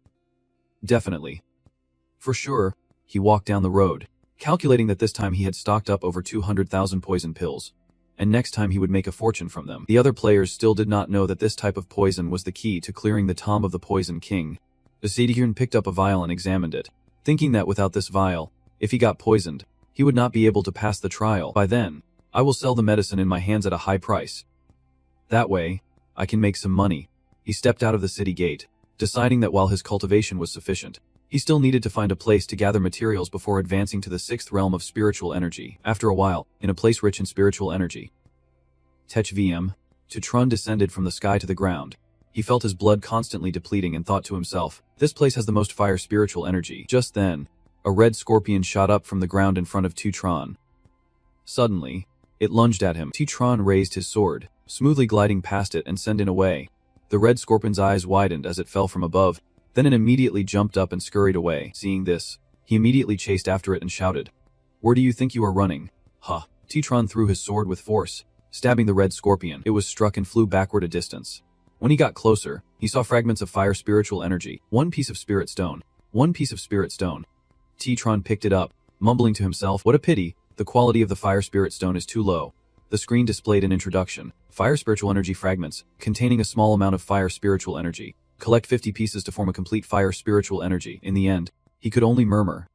"Definitely. For sure." He walked down the road, calculating that this time he had stocked up over 200,000 poison pills, and next time he would make a fortune from them. The other players still did not know that this type of poison was the key to clearing the tomb of the Poison King. The Seedigyun picked up a vial and examined it, thinking that without this vial, if he got poisoned, he would not be able to pass the trial. "By then, I will sell the medicine in my hands at a high price. That way, I can make some money." He stepped out of the city gate, deciding that while his cultivation was sufficient, he still needed to find a place to gather materials before advancing to the 6th realm of spiritual energy. After a while, in a place rich in spiritual energy, Tech VM, Tutron descended from the sky to the ground. He felt his blood constantly depleting and thought to himself, "This place has the most fire spiritual energy." Just then, a red scorpion shot up from the ground in front of Tutron. Suddenly, it lunged at him. Tutron raised his sword, smoothly gliding past it and sending away. The red scorpion's eyes widened as it fell from above, then it immediately jumped up and scurried away. Seeing this, he immediately chased after it and shouted, "Where do you think you are running?" Tutron threw his sword with force, stabbing the red scorpion. It was struck and flew backward a distance. When he got closer, he saw fragments of fire spiritual energy. One piece of spirit stone. One piece of spirit stone. Tutron picked it up, mumbling to himself, "What a pity, the quality of the fire spirit stone is too low." The screen displayed an introduction. Fire spiritual energy fragments, containing a small amount of fire spiritual energy. Collect 50 pieces to form a complete fire spiritual energy. In the end, he could only murmur,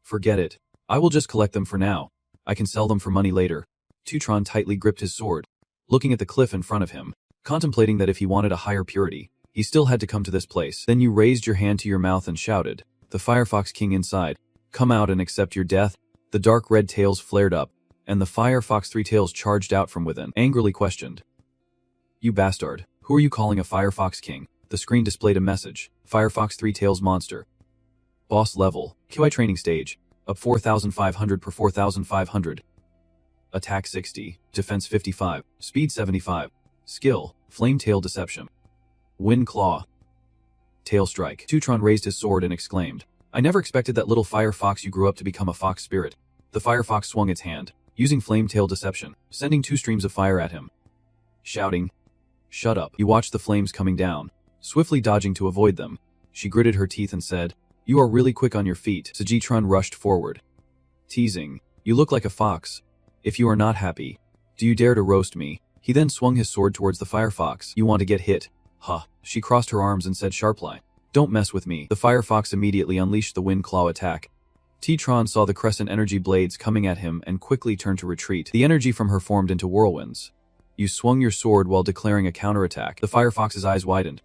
"Forget it. I will just collect them for now. I can sell them for money later." Tutron tightly gripped his sword, looking at the cliff in front of him, contemplating that if he wanted a higher purity, he still had to come to this place. Then you raised your hand to your mouth and shouted, "The Firefox King inside, come out and accept your death." The dark red tails flared up, and the Firefox 3 tails charged out from within, angrily questioned, "You bastard, who are you calling a Firefox King?" The screen displayed a message, "Firefox 3 tails monster. Boss level, QI training stage, up 4,500 per 4,500. Attack 60, defense 55, speed 75. Skill, Flame Tail Deception. Wind Claw. Tail Strike." Tutron raised his sword and exclaimed, "I never expected that little Firefox you grew up to become a fox spirit." The Firefox swung its hand, using Flame Tail Deception, sending 2 streams of fire at him. Shouting, "Shut up." He watched the flames coming down, swiftly dodging to avoid them. She gritted her teeth and said, "You are really quick on your feet." Sajitron rushed forward, teasing, "You look like a fox. If you are not happy, do you dare to roast me?" He then swung his sword towards the Firefox. "You want to get hit? She crossed her arms and said sharply, "Don't mess with me." The Firefox immediately unleashed the Wind Claw attack. Tutron saw the crescent energy blades coming at him and quickly turned to retreat. The energy from her formed into whirlwinds. You swung your sword while declaring a counterattack. The Firefox's eyes widened,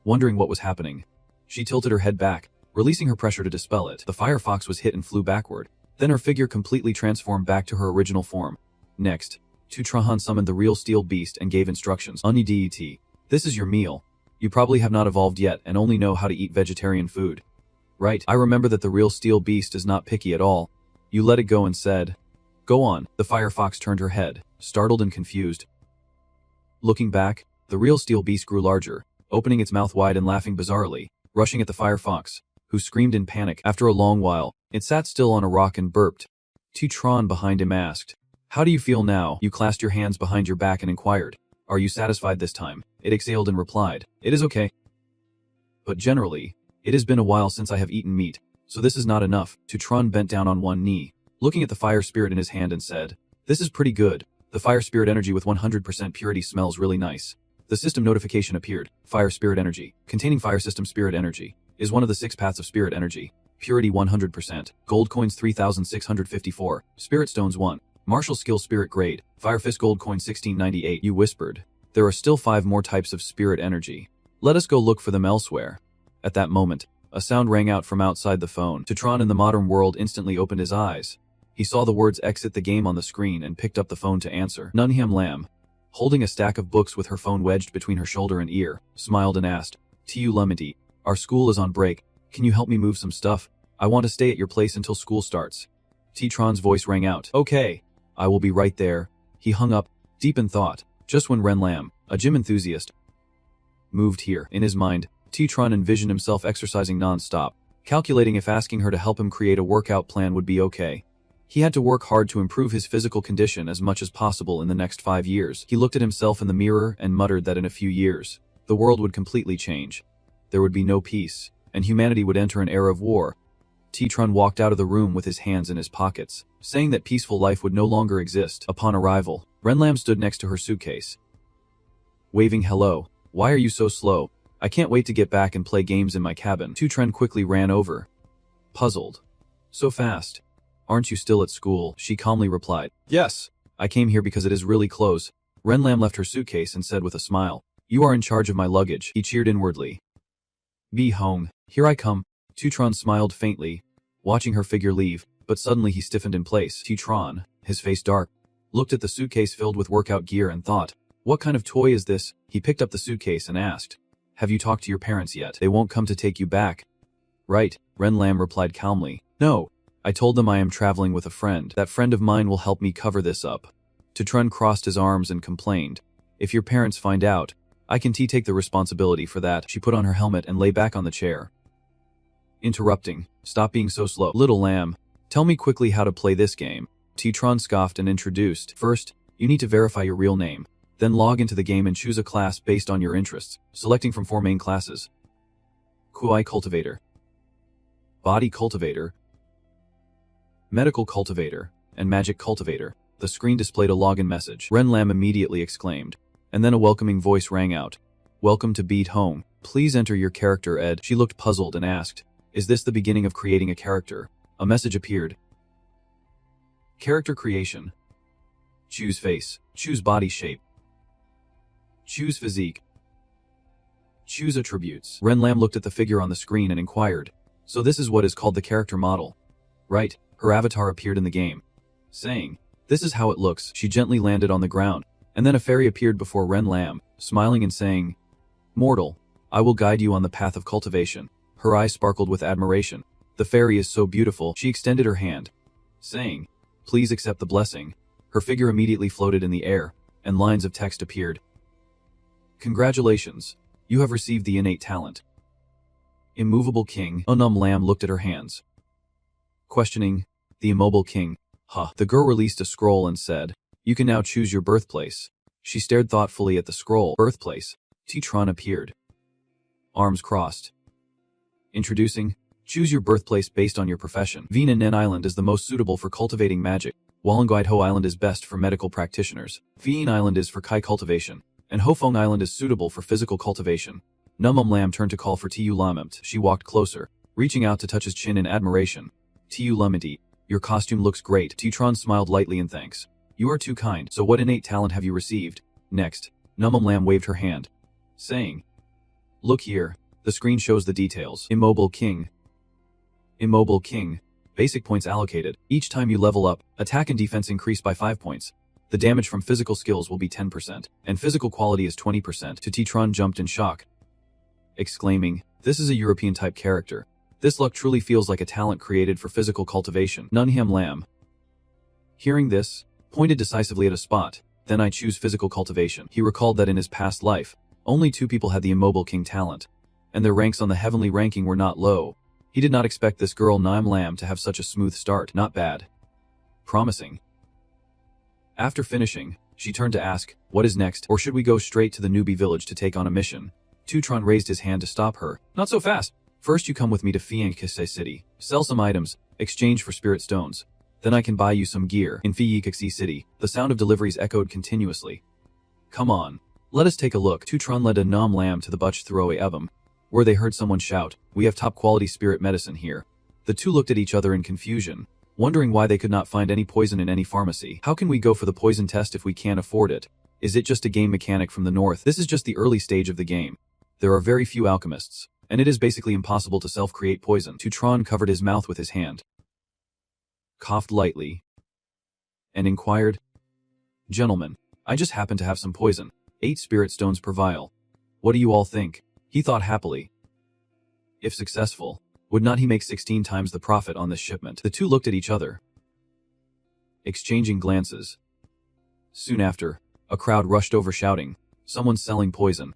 wondering what was happening. She tilted her head back, releasing her pressure to dispel it. The Firefox was hit and flew backward. Then her figure completely transformed back to her original form. Next, Tutron summoned the real steel beast and gave instructions. "Unidet, this is your meal. You probably have not evolved yet and only know how to eat vegetarian food. Right, I remember that the real steel beast is not picky at all. You let it go and said, "Go on." The firefox turned her head, startled and confused. Looking back, the real steel beast grew larger, opening its mouth wide and laughing bizarrely, rushing at the firefox, who screamed in panic. After a long while, it sat still on a rock and burped. Tron behind him asked, "How do you feel now?" You clasped your hands behind your back and inquired, "Are you satisfied this time?" It exhaled and replied, "It is okay. But generally, it has been a while since I have eaten meat, so this is not enough." Tron bent down on one knee, looking at the fire spirit in his hand and said, "This is pretty good. The fire spirit energy with 100% purity smells really nice." The system notification appeared. Fire spirit energy, containing fire system spirit energy, is one of the 6 paths of spirit energy. Purity 100%, gold coins 3,654, spirit stones 1, martial skill spirit grade, fire fist gold coin 1698. You whispered, "There are still 5 more types of spirit energy. Let us go look for them elsewhere." At that moment, a sound rang out from outside the phone. Tron in the modern world instantly opened his eyes. He saw the words "exit the game" on the screen and picked up the phone to answer. Nunham Lam, holding a stack of books with her phone wedged between her shoulder and ear, smiled and asked, "Tu Lumity, our school is on break. Can you help me move some stuff? I want to stay at your place until school starts." Tron's voice rang out. "Okay, I will be right there." He hung up, deep in thought, just when Ren Lam, a gym enthusiast, moved here. In his mind, Tron envisioned himself exercising non-stop, calculating if asking her to help him create a workout plan would be okay. He had to work hard to improve his physical condition as much as possible in the next 5 years. He looked at himself in the mirror and muttered that in a few years, the world would completely change. There would be no peace, and humanity would enter an era of war. Tron walked out of the room with his hands in his pockets, saying that peaceful life would no longer exist. Upon arrival, Renlam stood next to her suitcase, waving hello. "Why are you so slow? I can't wait to get back and play games in my cabin." Tron quickly ran over, puzzled. "So fast. Aren't you still at school?" She calmly replied, "Yes. I came here because it is really close." Renlam left her suitcase and said with a smile, "You are in charge of my luggage." He cheered inwardly. "Be home. Here I come." Tron smiled faintly, watching her figure leave, but suddenly he stiffened in place. Tron, his face dark, looked at the suitcase filled with workout gear and thought, "What kind of toy is this?" He picked up the suitcase and asked, "Have you talked to your parents yet? They won't come to take you back, right?" Ren Lam replied calmly, "No. I told them I am traveling with a friend. That friend of mine will help me cover this up." Tron crossed his arms and complained, "If your parents find out, I can take the responsibility for that." She put on her helmet and lay back on the chair, interrupting, "Stop being so slow. Little lamb, tell me quickly how to play this game." Tron scoffed and introduced, "First, you need to verify your real name. Then log into the game and choose a class based on your interests, selecting from 4 main classes: Kuai Cultivator, Body Cultivator, Medical Cultivator, and Magic Cultivator." The screen displayed a login message. Ren Lam immediately exclaimed, and then a welcoming voice rang out. "Welcome to Beat Home. Please enter your character, Ed." She looked puzzled and asked, "Is this the beginning of creating a character?" A message appeared. Character creation. Choose face. Choose body shape. Choose physique. Choose attributes. Ren Lam looked at the figure on the screen and inquired, "So this is what is called the character model, right?" Her avatar appeared in the game, saying, "This is how it looks." She gently landed on the ground, and then a fairy appeared before Ren Lam, smiling and saying, "Mortal, I will guide you on the path of cultivation." Her eyes sparkled with admiration. "The fairy is so beautiful." She extended her hand, saying, "Please accept the blessing." Her figure immediately floated in the air, and lines of text appeared. "Congratulations, you have received the innate talent." Immovable King. Lam looked at her hands, questioning, "The Immobile King, huh?" The girl released a scroll and said, "You can now choose your birthplace." She stared thoughtfully at the scroll. Birthplace. Tron appeared, arms crossed, introducing, "Choose your birthplace based on your profession. Vina Nen Island is the most suitable for cultivating magic. Wallenguide Ho Island is best for medical practitioners. Vien Island is for Kai cultivation, and Hofeng Island is suitable for physical cultivation." Lam turned to call for Tu Lamemt. She walked closer, reaching out to touch his chin in admiration. "Tu Lamenti, your costume looks great." Tron smiled lightly in thanks. "You are too kind. So what innate talent have you received?" Next, Lam waved her hand, saying, "Look here." The screen shows the details. Immobile King. Immobile King. Basic points allocated. Each time you level up, attack and defense increase by 5 points. The damage from physical skills will be 10%, and physical quality is 20%. Tron jumped in shock. exclaiming, "This is a European-type character. This look truly feels like a talent created for physical cultivation." Nunham Lam, hearing this, pointed decisively at a spot. "Then I choose physical cultivation." He recalled that in his past life, only 2 people had the immobile king talent, and their ranks on the heavenly ranking were not low. He did not expect this girl Naim Lam to have such a smooth start. Not bad. Promising. After finishing, she turned to ask, "What is next, or should we go straight to the newbie village to take on a mission?" Tutron raised his hand to stop her. "Not so fast. First you come with me to Fiancase City, sell some items, exchange for spirit stones. Then I can buy you some gear." In Fiancase City, the sound of deliveries echoed continuously. "Come on. Let us take a look." Tutron led a Nam Lam to the Butch Throwe Evam, where they heard someone shout, "We have top-quality spirit medicine here." The 2 looked at each other in confusion, wondering why they could not find any poison in any pharmacy. "How can we go for the poison test if we can't afford it? Is it just a game mechanic from the north?" "This is just the early stage of the game. There are very few alchemists, and it is basically impossible to self-create poison." Tutron covered his mouth with his hand, coughed lightly, and inquired, "Gentlemen, I just happen to have some poison. 8 spirit stones per vial. What do you all think?" He thought happily. If successful, would not he make 16 times the profit on this shipment? The 2 looked at each other, exchanging glances. Soon after, a crowd rushed over shouting, "Someone's selling poison."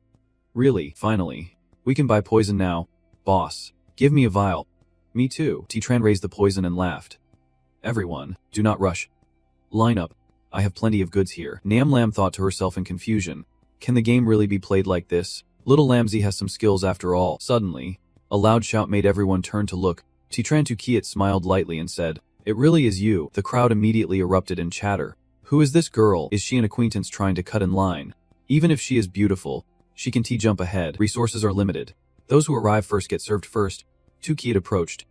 "Really? Finally. We can buy poison now. Boss, give me a vial." "Me too." Titran raised the poison and laughed. "Everyone, do not rush. Line up. I have plenty of goods here." Nam Lam thought to herself in confusion, "Can the game really be played like this? Little Lamsey has some skills after all." Suddenly, a loud shout made everyone turn to look. Titran Tukiat smiled lightly and said, "It really is you." The crowd immediately erupted in chatter. "Who is this girl? Is she an acquaintance trying to cut in line? Even if she is beautiful, she can jump ahead. Resources are limited. Those who arrive first get served first." Tukiat approached,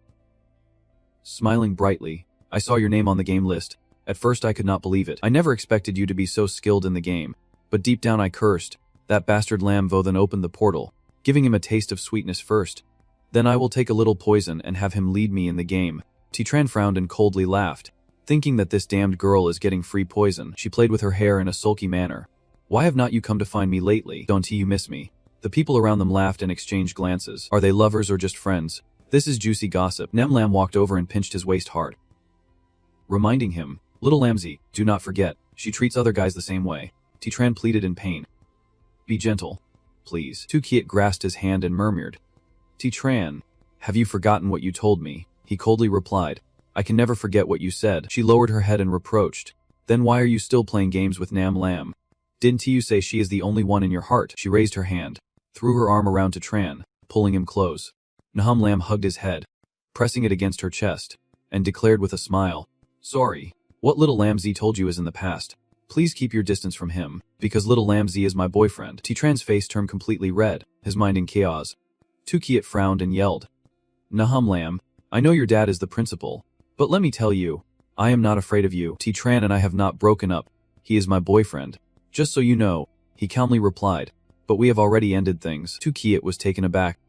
smiling brightly. "I saw your name on the game list. At first I could not believe it. I never expected you to be so skilled in the game. But deep down I cursed. That bastard Lamvo then opened the portal, giving him a taste of sweetness first. Then I will take a little poison and have him lead me in the game." Titran frowned and coldly laughed, thinking that this damned girl is getting free poison. She played with her hair in a sulky manner. "Why have not you come to find me lately? Don't you miss me?" The people around them laughed and exchanged glances. Are they lovers or just friends? This is juicy gossip. Nem Lam walked over and pinched his waist hard, reminding him, "Little Lamsey, do not forget, she treats other guys the same way." Titran pleaded in pain. "Be gentle, please." Tukiat grasped his hand and murmured, "Titran, have you forgotten what you told me?" He coldly replied, "I can never forget what you said." She lowered her head and reproached, "Then why are you still playing games with Nam Lam? Didn't you say she is the only one in your heart?" She raised her hand, threw her arm around Titran, pulling him close. Nahum Lam hugged his head, pressing it against her chest, and declared with a smile, "Sorry, what Little Lamsey told you is in the past. Please keep your distance from him, because Little Lamsey is my boyfriend." Titran's face turned completely red, his mind in chaos. Tukiat frowned and yelled, "Nahum Lam, I know your dad is the principal, but let me tell you, I am not afraid of you. Titran and I have not broken up. He is my boyfriend. Just so you know," he calmly replied, "but we have already ended things." Tukiat was taken aback.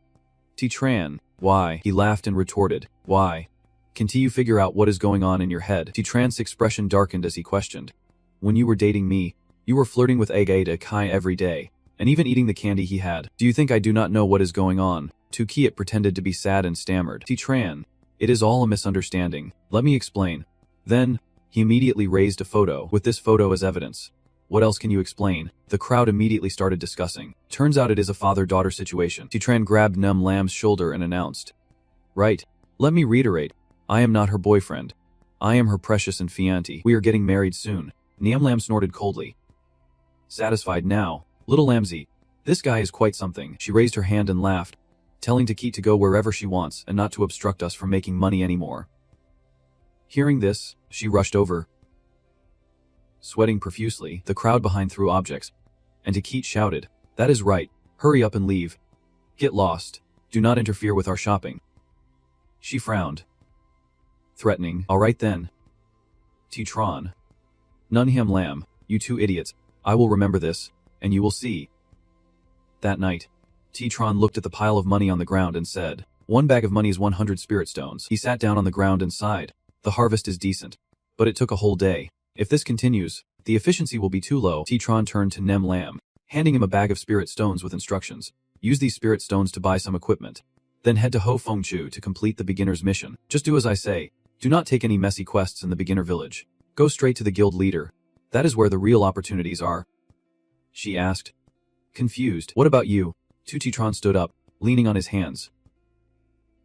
"Titran, why?" He laughed and retorted, "Why? Can't you figure out what is going on in your head?" Titran's expression darkened as he questioned. "When you were dating me, you were flirting with Agata Kai every day, and even eating the candy he had. Do you think I do not know what is going on?" Tukiat pretended to be sad and stammered, "Titran, it is all a misunderstanding. Let me explain." Then, he immediately raised a photo, with this photo as evidence. "What else can you explain?" The crowd immediately started discussing. "Turns out it is a father-daughter situation." Titran grabbed Num Lam's shoulder and announced, "Right. Let me reiterate. I am not her boyfriend. I am her precious fiancé. We are getting married soon." Niam Lam snorted coldly. Satisfied now, Little Lamsey, this guy is quite something. She raised her hand and laughed, telling Taki to go wherever she wants and not to obstruct us from making money anymore. Hearing this, she rushed over. Sweating profusely, the crowd behind threw objects, and Taki shouted, "That is right. Hurry up and leave. Get lost. Do not interfere with our shopping." She frowned, threatening, "All right then. Titran. Nunham Lam, you 2 idiots. I will remember this, and you will see." That night, Titran looked at the pile of money on the ground and said, "One bag of money is 100 spirit stones." He sat down on the ground and sighed. "The harvest is decent, but it took a whole day. If this continues, the efficiency will be too low." Titran turned to Nem Lam, handing him a bag of spirit stones with instructions. Use these spirit stones to buy some equipment. Then head to Ho Fengchu to complete the beginner's mission. Just do as I say. Do not take any messy quests in the beginner village. Go straight to the guild leader. That is where the real opportunities are. She asked. Confused. What about you? Tutitron stood up, leaning on his hands.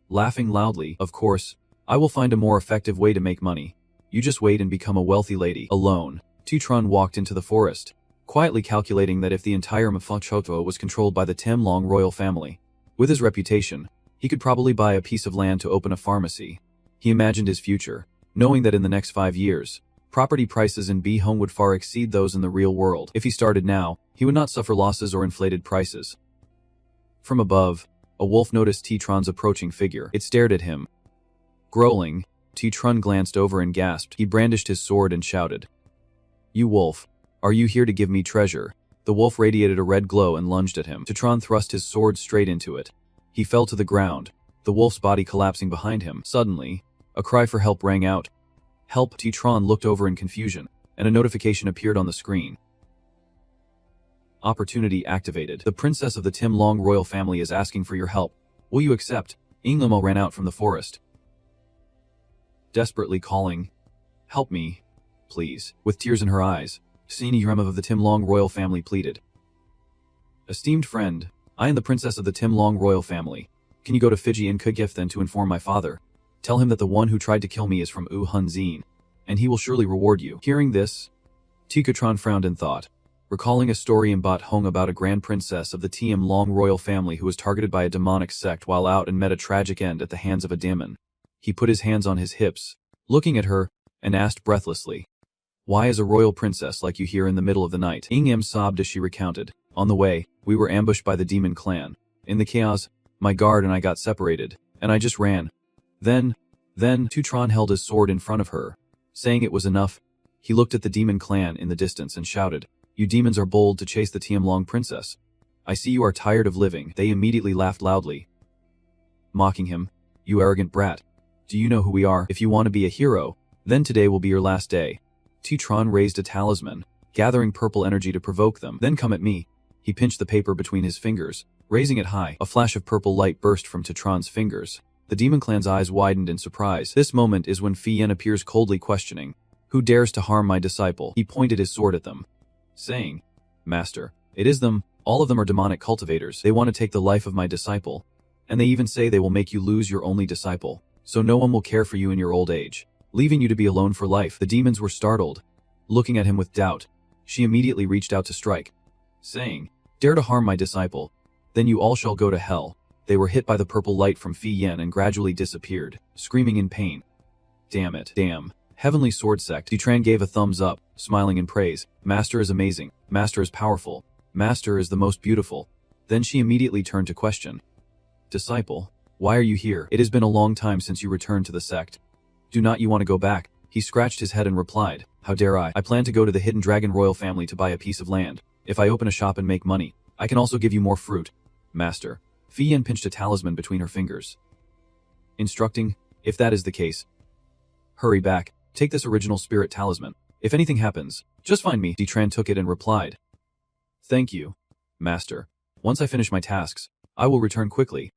Laughing loudly, of course. I will find a more effective way to make money. You just wait and become a wealthy lady. Alone. Tutron walked into the forest, quietly calculating that if the entire Mfangchoto was controlled by the Timlong royal family, with his reputation, he could probably buy a piece of land to open a pharmacy. He imagined his future, knowing that in the next 5 years, property prices in Bihong would far exceed those in the real world. If he started now, he would not suffer losses or inflated prices. From above, a wolf noticed Tutron's approaching figure. It stared at him. Growling, Tutron glanced over and gasped. He brandished his sword and shouted, You wolf, are you here to give me treasure? The wolf radiated a red glow and lunged at him. Tutron thrust his sword straight into it. He fell to the ground, the wolf's body collapsing behind him. Suddenly, a cry for help rang out. Help! Tutron looked over in confusion, and a notification appeared on the screen. Opportunity activated. The princess of the Timlong royal family is asking for your help. Will you accept? Inglimo ran out from the forest, desperately calling, Help me, please. With tears in her eyes, Sini Yuremov of the Timlong royal family pleaded. Esteemed friend, I am the princess of the Timlong royal family. Can you go to Fiji and Kugif then to inform my father? Tell him that the one who tried to kill me is from Hunzin, and he will surely reward you. Hearing this, Tikatron frowned in thought, recalling a story in Bat Hong about a grand princess of the Timlong royal family who was targeted by a demonic sect while out and met a tragic end at the hands of a demon. He put his hands on his hips, looking at her, and asked breathlessly, Why is a royal princess like you here in the middle of the night? Ingam sobbed as she recounted. On the way, we were ambushed by the demon clan. In the chaos, my guard and I got separated, and I just ran. Then, Tutron held his sword in front of her, saying it was enough. He looked at the demon clan in the distance and shouted, You demons are bold to chase the Timlong princess. I see you are tired of living. They immediately laughed loudly, mocking him. You arrogant brat. Do you know who we are? If you want to be a hero, then today will be your last day. Tutron raised a talisman, gathering purple energy to provoke them. Then come at me. He pinched the paper between his fingers, raising it high. A flash of purple light burst from Tutron's fingers. The demon clan's eyes widened in surprise. This moment is when Fiyen appears coldly questioning, Who dares to harm my disciple? He pointed his sword at them, saying, Master, it is them. All of them are demonic cultivators. They want to take the life of my disciple. And they even say they will make you lose your only disciple, so no one will care for you in your old age, leaving you to be alone for life. The demons were startled, looking at him with doubt. She immediately reached out to strike, saying, Dare to harm my disciple, then you all shall go to hell. They were hit by the purple light from Fi Yen and gradually disappeared, screaming in pain. Damn it. Damn. Heavenly Sword Sect. Dutran gave a thumbs up, smiling in praise. Master is amazing. Master is powerful. Master is the most beautiful. Then she immediately turned to question. Disciple, why are you here? It has been a long time since you returned to the sect. Do not you want to go back? He scratched his head and replied, How dare I? I plan to go to the Hidden Dragon royal family to buy a piece of land. If I open a shop and make money, I can also give you more fruit. Master. Fi Yen pinched a talisman between her fingers, instructing, If that is the case, hurry back. Take this original spirit talisman. If anything happens, just find me. Dutran took it and replied, Thank you, Master. Once I finish my tasks, I will return quickly.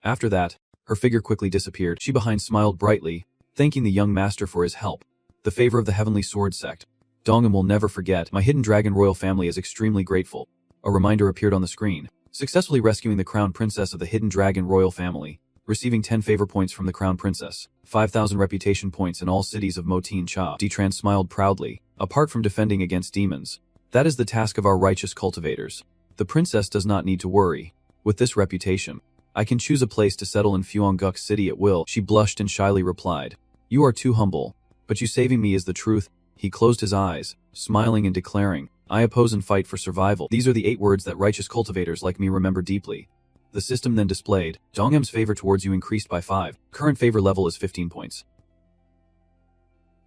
After that, her figure quickly disappeared. She behind smiled brightly, thanking the young master for his help. The favor of the Heavenly Sword Sect. Dongam will never forget. My Hidden Dragon royal family is extremely grateful. A reminder appeared on the screen, successfully rescuing the crown princess of the Hidden Dragon royal family, receiving 10 favor points from the crown princess, 5,000 reputation points in all cities of Motin Cha. Dutran smiled proudly. Apart from defending against demons, that is the task of our righteous cultivators. The princess does not need to worry. With this reputation, I can choose a place to settle in Fuongguk City at will. She blushed and shyly replied, You are too humble, but you saving me is the truth. He closed his eyes, smiling and declaring, I oppose and fight for survival. These are the 8 words that righteous cultivators like me remember deeply. The system then displayed, Dongam's favor towards you increased by 5. Current favor level is 15 points.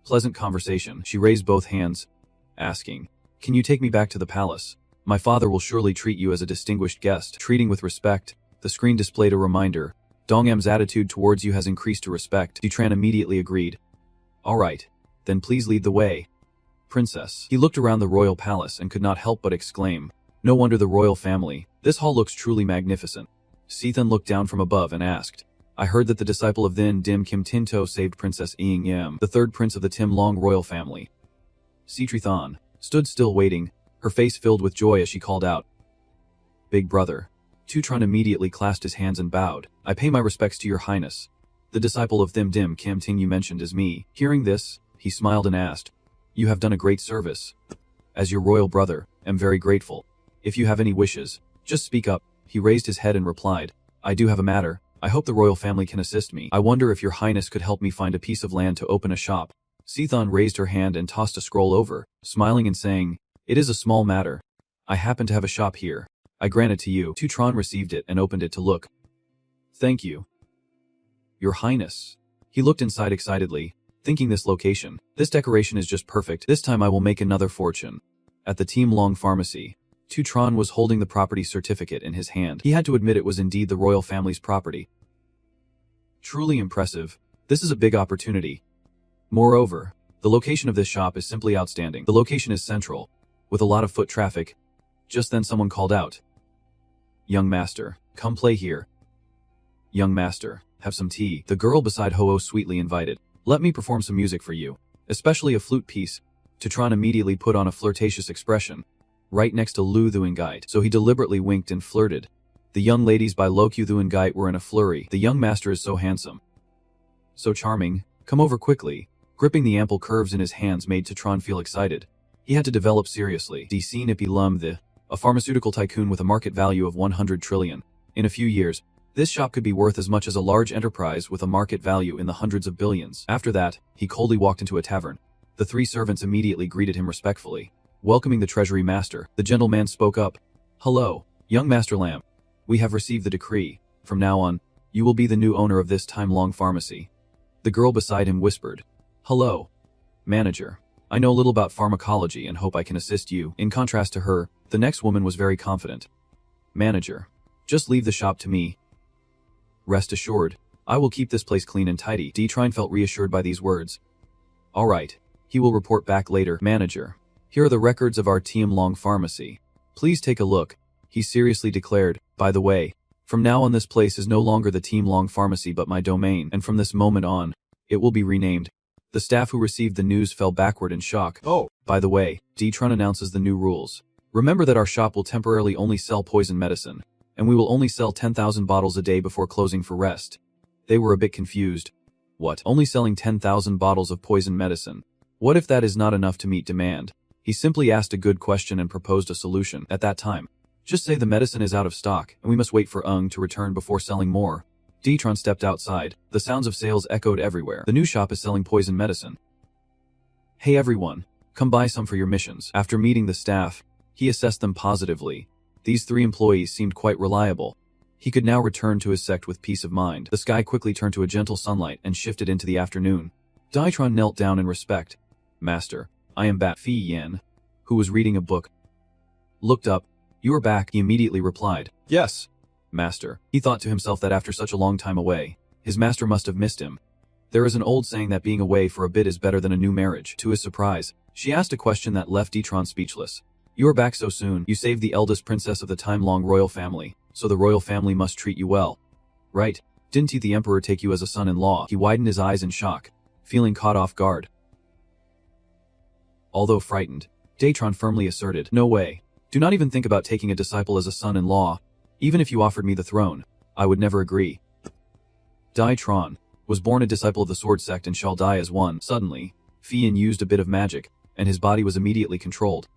Pleasant conversation. She raised both hands, asking, Can you take me back to the palace? My father will surely treat you as a distinguished guest. Treating with respect. The screen displayed a reminder. Dongam's attitude towards you has increased to respect. Dutran immediately agreed. All right, then please lead the way. Princess. He looked around the royal palace and could not help but exclaim, No wonder the royal family, This hall looks truly magnificent. Sethan looked down from above and asked, I heard that the disciple of Thin Dim Kim Tinto saved Princess Eing Yam, the third prince of the Tim Long royal family. Citrithan stood still waiting, her face filled with joy as she called out, Big brother. Tutron immediately clasped his hands and bowed. I pay my respects to your highness. The disciple of Thim Dim Kim Ting you mentioned is me. Hearing this, he smiled and asked, You have done a great service. As your royal brother, am very grateful. If you have any wishes, just speak up. He raised his head and replied, I do have a matter. I hope the royal family can assist me. I wonder if your highness could help me find a piece of land to open a shop. Sethan raised her hand and tossed a scroll over, smiling and saying, It is a small matter. I happen to have a shop here. I grant it to you. Tutron received it and opened it to look. Thank you. Your highness. He looked inside excitedly, thinking this location. This decoration is just perfect. This time I will make another fortune. At the Team Long Pharmacy, Tutron was holding the property certificate in his hand. He had to admit it was indeed the royal family's property. Truly impressive. This is a big opportunity. Moreover, the location of this shop is simply outstanding. The location is central, with a lot of foot traffic. Just then someone called out, Young master, come play here. Young master, have some tea. The girl beside Ho-Oh sweetly invited. Let me perform some music for you, especially a flute piece. Tutron immediately put on a flirtatious expression, right next to Lu Thuengait, so he deliberately winked and flirted. The young ladies by Lokyu Thuengait were in a flurry. The young master is so handsome, so charming, come over quickly. Gripping the ample curves in his hands made Tutron feel excited. He had to develop seriously. DC Nipi Lum a pharmaceutical tycoon with a market value of 100 trillion. In a few years, this shop could be worth as much as a large enterprise with a market value in the hundreds of billions. After that, he coldly walked into a tavern. The three servants immediately greeted him respectfully. Welcoming the treasury master, the gentleman spoke up. Hello, young Master Lamb. We have received the decree. From now on, you will be the new owner of this time-long pharmacy. The girl beside him whispered. Hello, manager. I know a little about pharmacology and hope I can assist you. In contrast to her, the next woman was very confident. Manager, just leave the shop to me. Rest assured, I will keep this place clean and tidy. Detrine felt reassured by these words. All right, he will report back later. Manager, here are the records of our Team Long Pharmacy. Please take a look, he seriously declared. By the way, from now on this place is no longer the Team Long Pharmacy but my domain, and from this moment on, it will be renamed. The staff who received the news fell backward in shock. Oh, by the way, Detron announces the new rules. Remember that our shop will temporarily only sell poison medicine, and we will only sell 10,000 bottles a day before closing for rest. They were a bit confused. What? Only selling 10,000 bottles of poison medicine? What if that is not enough to meet demand? He simply asked a good question and proposed a solution. At that time, just say the medicine is out of stock, and we must wait for Ung to return before selling more. Detron stepped outside. The sounds of sales echoed everywhere. The new shop is selling poison medicine. Hey everyone, come buy some for your missions. After meeting the staff, he assessed them positively. These three employees seemed quite reliable. He could now return to his sect with peace of mind. The sky quickly turned to a gentle sunlight and shifted into the afternoon. Detron knelt down in respect. Master, I am Bat Fi Yen, who was reading a book. Looked up. You are back, he immediately replied. Yes, master. He thought to himself that after such a long time away, his master must have missed him. There is an old saying that being away for a bit is better than a new marriage. To his surprise, she asked a question that left Detron speechless. You are back so soon. You saved the eldest princess of the time-long royal family, so the royal family must treat you well. Right, didn't the emperor take you as a son-in-law? He widened his eyes in shock, feeling caught off guard. Although frightened, Detron firmly asserted, No way. Do not even think about taking a disciple as a son-in-law. Even if you offered me the throne, I would never agree. Detron was born a disciple of the sword sect and shall die as one. Suddenly, Fian used a bit of magic, and his body was immediately controlled.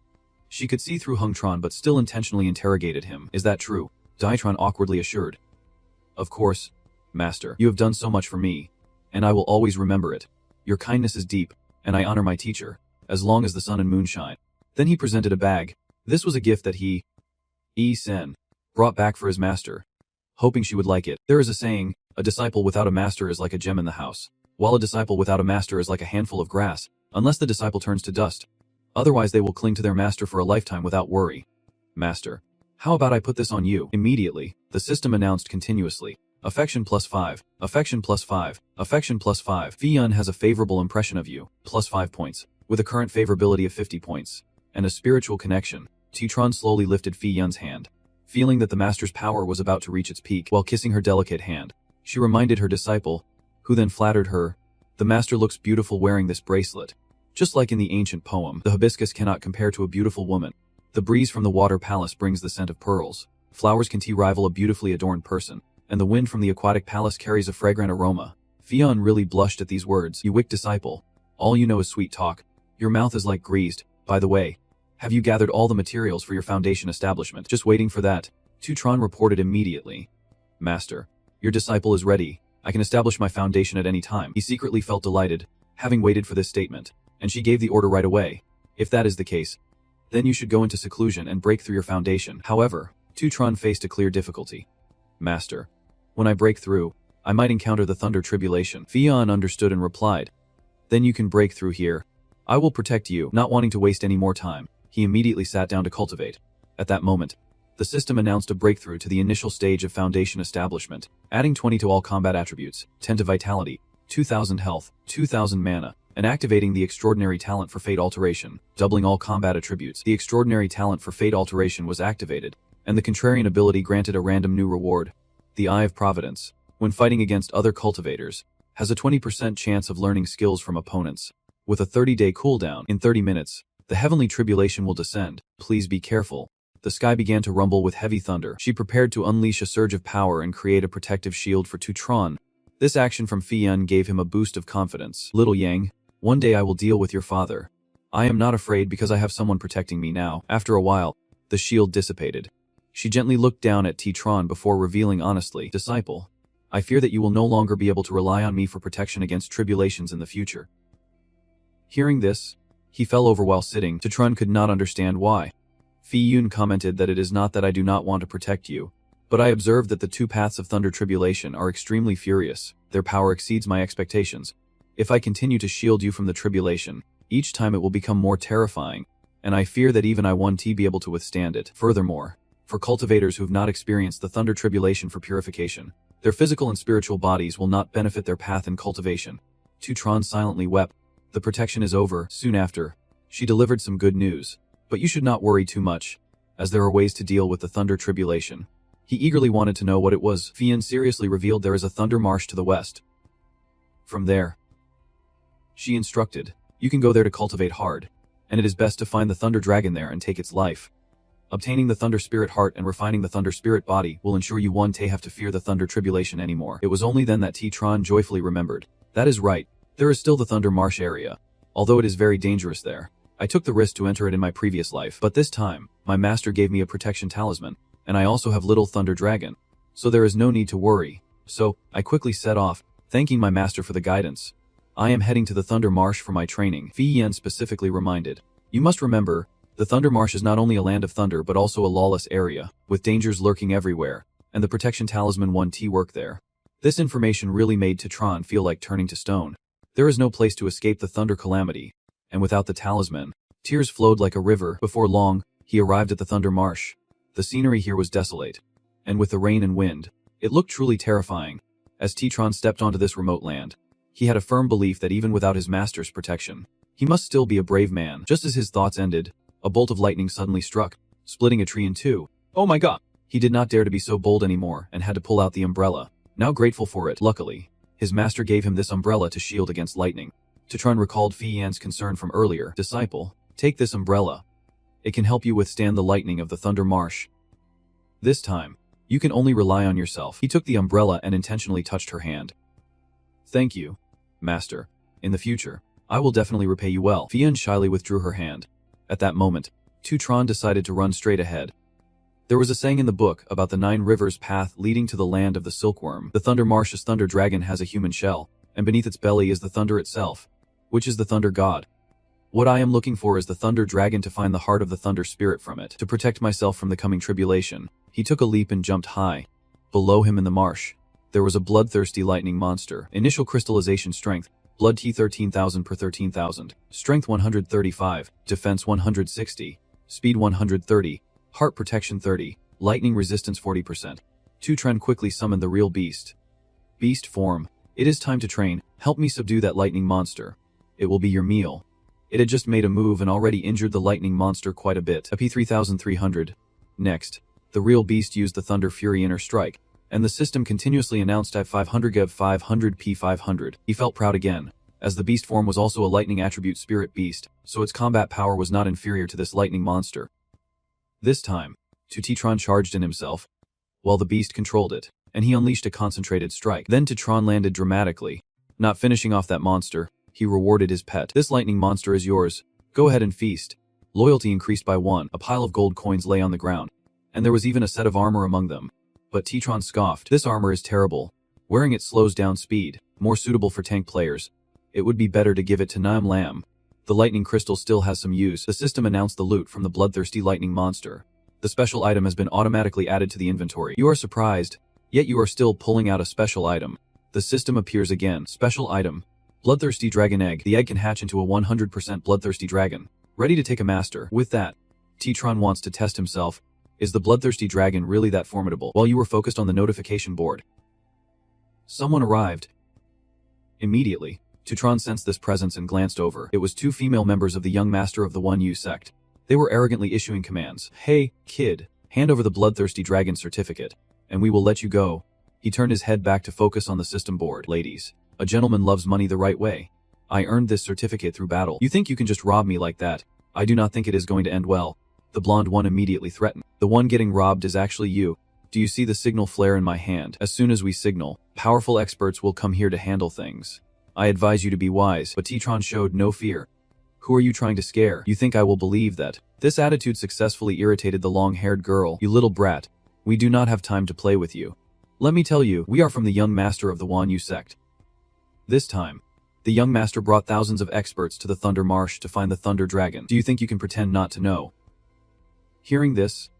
She could see through Hungtron but still intentionally interrogated him. Is that true? Detron awkwardly assured. Of course, master. You have done so much for me, and I will always remember it. Your kindness is deep, and I honor my teacher, as long as the sun and moon shine. Then he presented a bag. This was a gift that he, Sen, brought back for his master, hoping she would like it. There is a saying, a disciple without a master is like a gem in the house, while a disciple without a master is like a handful of grass, unless the disciple turns to dust. Otherwise they will cling to their master for a lifetime without worry. Master, how about I put this on you? Immediately, the system announced continuously. Affection +5, affection +5, affection +5. Fiyun has a favorable impression of you, +5 points, with a current favorability of 50 points, and a spiritual connection. Tetron slowly lifted Fiyun's hand. Feeling that the master's power was about to reach its peak while kissing her delicate hand, she reminded her disciple, who then flattered her, "The master looks beautiful wearing this bracelet." Just like in the ancient poem, the hibiscus cannot compare to a beautiful woman. The breeze from the water palace brings the scent of pearls. Flowers can rival a beautifully adorned person, and the wind from the aquatic palace carries a fragrant aroma. Fion really blushed at these words. "You wicked disciple. All you know is sweet talk. Your mouth is like greased. By the way, have you gathered all the materials for your foundation establishment?" "Just waiting for that," Tutron reported immediately. "Master, your disciple is ready. I can establish my foundation at any time." He secretly felt delighted, having waited for this statement, and she gave the order right away. "If that is the case, then you should go into seclusion and break through your foundation." However, Tutron faced a clear difficulty. "Master, when I break through, I might encounter the Thunder Tribulation." Fion understood and replied, "Then you can break through here. I will protect you." Not wanting to waste any more time, he immediately sat down to cultivate. At that moment, the system announced a breakthrough to the initial stage of foundation establishment, adding 20 to all combat attributes, 10 to vitality, 2000 health, 2000 mana, and activating the extraordinary talent for fate alteration, doubling all combat attributes. The extraordinary talent for fate alteration was activated, and the contrarian ability granted a random new reward. The Eye of Providence, when fighting against other cultivators, has a 20% chance of learning skills from opponents. With a 30-day cooldown, in 30 minutes, the heavenly tribulation will descend. Please be careful. The sky began to rumble with heavy thunder. She prepared to unleash a surge of power and create a protective shield for Tutron. This action from Fion gave him a boost of confidence. "Little Yang, one day I will deal with your father. I am not afraid because I have someone protecting me now." After a while, the shield dissipated. She gently looked down at Tutron before revealing honestly, "Disciple, I fear that you will no longer be able to rely on me for protection against tribulations in the future." Hearing this, he fell over while sitting. Tutron could not understand why. Fiyun commented that it is not that I do not want to protect you, but I observed that the two paths of Thunder Tribulation are extremely furious. Their power exceeds my expectations. If I continue to shield you from the tribulation, each time it will become more terrifying, and I fear that even I won't be able to withstand it. Furthermore, for cultivators who have not experienced the Thunder Tribulation for purification, their physical and spiritual bodies will not benefit their path in cultivation. Tutron silently wept. The protection is over. Soon after, she delivered some good news. "But you should not worry too much, as there are ways to deal with the Thunder Tribulation." He eagerly wanted to know what it was. Fion seriously revealed there is a Thunder Marsh to the west. From there, she instructed, you can go there to cultivate hard, and it is best to find the Thunder Dragon there and take its life. Obtaining the Thunder Spirit Heart and refining the Thunder Spirit Body will ensure you won't have to fear the Thunder Tribulation anymore. It was only then that Tutron joyfully remembered. That is right, there is still the Thunder Marsh area, although it is very dangerous there. I took the risk to enter it in my previous life, but this time, my master gave me a protection talisman, and I also have Little Thunder Dragon, so there is no need to worry. So, I quickly set off, thanking my master for the guidance. I am heading to the Thunder Marsh for my training, Fi Yen specifically reminded. You must remember, the Thunder Marsh is not only a land of thunder but also a lawless area, with dangers lurking everywhere, and the protection talisman won work there. This information really made Tutron feel like turning to stone. There is no place to escape the thunder calamity, and without the talisman, tears flowed like a river. Before long, he arrived at the Thunder Marsh. The scenery here was desolate, and with the rain and wind, it looked truly terrifying. As Tutron stepped onto this remote land, he had a firm belief that even without his master's protection, he must still be a brave man. Just as his thoughts ended, a bolt of lightning suddenly struck, splitting a tree in two. Oh my god! He did not dare to be so bold anymore and had to pull out the umbrella. Now grateful for it, luckily, his master gave him this umbrella to shield against lightning. Tutron recalled Fi Yan's concern from earlier. Disciple, take this umbrella. It can help you withstand the lightning of the Thunder Marsh. This time, you can only rely on yourself. He took the umbrella and intentionally touched her hand. Thank you, master. In the future, I will definitely repay you well. Fi Yan shyly withdrew her hand. At that moment, Tutron decided to run straight ahead. There was a saying in the book about the 9 rivers path leading to the land of the silkworm. The Thunder Marsh's Thunder Dragon has a human shell, and beneath its belly is the thunder itself, which is the Thunder God. What I am looking for is the Thunder Dragon to find the heart of the Thunder Spirit from it, to protect myself from the coming tribulation. He took a leap and jumped high. Below him in the marsh, there was a bloodthirsty lightning monster. Initial crystallization strength, blood T 13,000 per 13,000, strength 135, defense 160, speed 130, heart protection 30, lightning resistance 40%. Tutron quickly summoned the real beast. Beast form, it is time to train. Help me subdue that lightning monster. It will be your meal. It had just made a move and already injured the lightning monster quite a bit. AP 3300. Next, The real beast used the Thunder Fury Inner Strike, and the system continuously announced at 500 Gev 500 P 500. He felt proud again, as the beast form was also a lightning attribute spirit beast, so its combat power was not inferior to this lightning monster. This time, Tutitron charged in himself, while the beast controlled it, and he unleashed a concentrated strike. Then Tutron landed dramatically. Not finishing off that monster, he rewarded his pet. This lightning monster is yours. Go ahead and feast. Loyalty increased by 1. A pile of gold coins lay on the ground, and there was even a set of armor among them. But Tutron scoffed. This armor is terrible. Wearing it slows down speed, more suitable for tank players. It would be better to give it to Nam Lam. The lightning crystal still has some use. The system announced the loot from the bloodthirsty lightning monster. The special item has been automatically added to the inventory. You are surprised, yet you are still pulling out a special item. The system appears again. Special item. Bloodthirsty dragon egg. The egg can hatch into a 100% bloodthirsty dragon, ready to take a master. With that, Tutron wants to test himself. Is the bloodthirsty dragon really that formidable? While you were focused on the notification board, someone arrived. Immediately, Tutron sensed this presence and glanced over. It was 2 female members of the young master of the 1U sect. They were arrogantly issuing commands. Hey, kid, hand over the bloodthirsty dragon certificate, and we will let you go. He turned his head back to focus on the system board. Ladies, a gentleman loves money the right way. I earned this certificate through battle. You think you can just rob me like that? I do not think it is going to end well. The blonde one immediately threatened. The one getting robbed is actually you. Do you see the signal flare in my hand? As soon as we signal, powerful experts will come here to handle things. I advise you to be wise. But Tutron showed no fear. Who are you trying to scare? You think I will believe that? This attitude successfully irritated the long-haired girl. You little brat. We do not have time to play with you. Let me tell you, we are from the young master of the Wanyu sect. This time, the young master brought thousands of experts to the Thunder Marsh to find the Thunder Dragon. Do you think you can pretend not to know? Hearing this,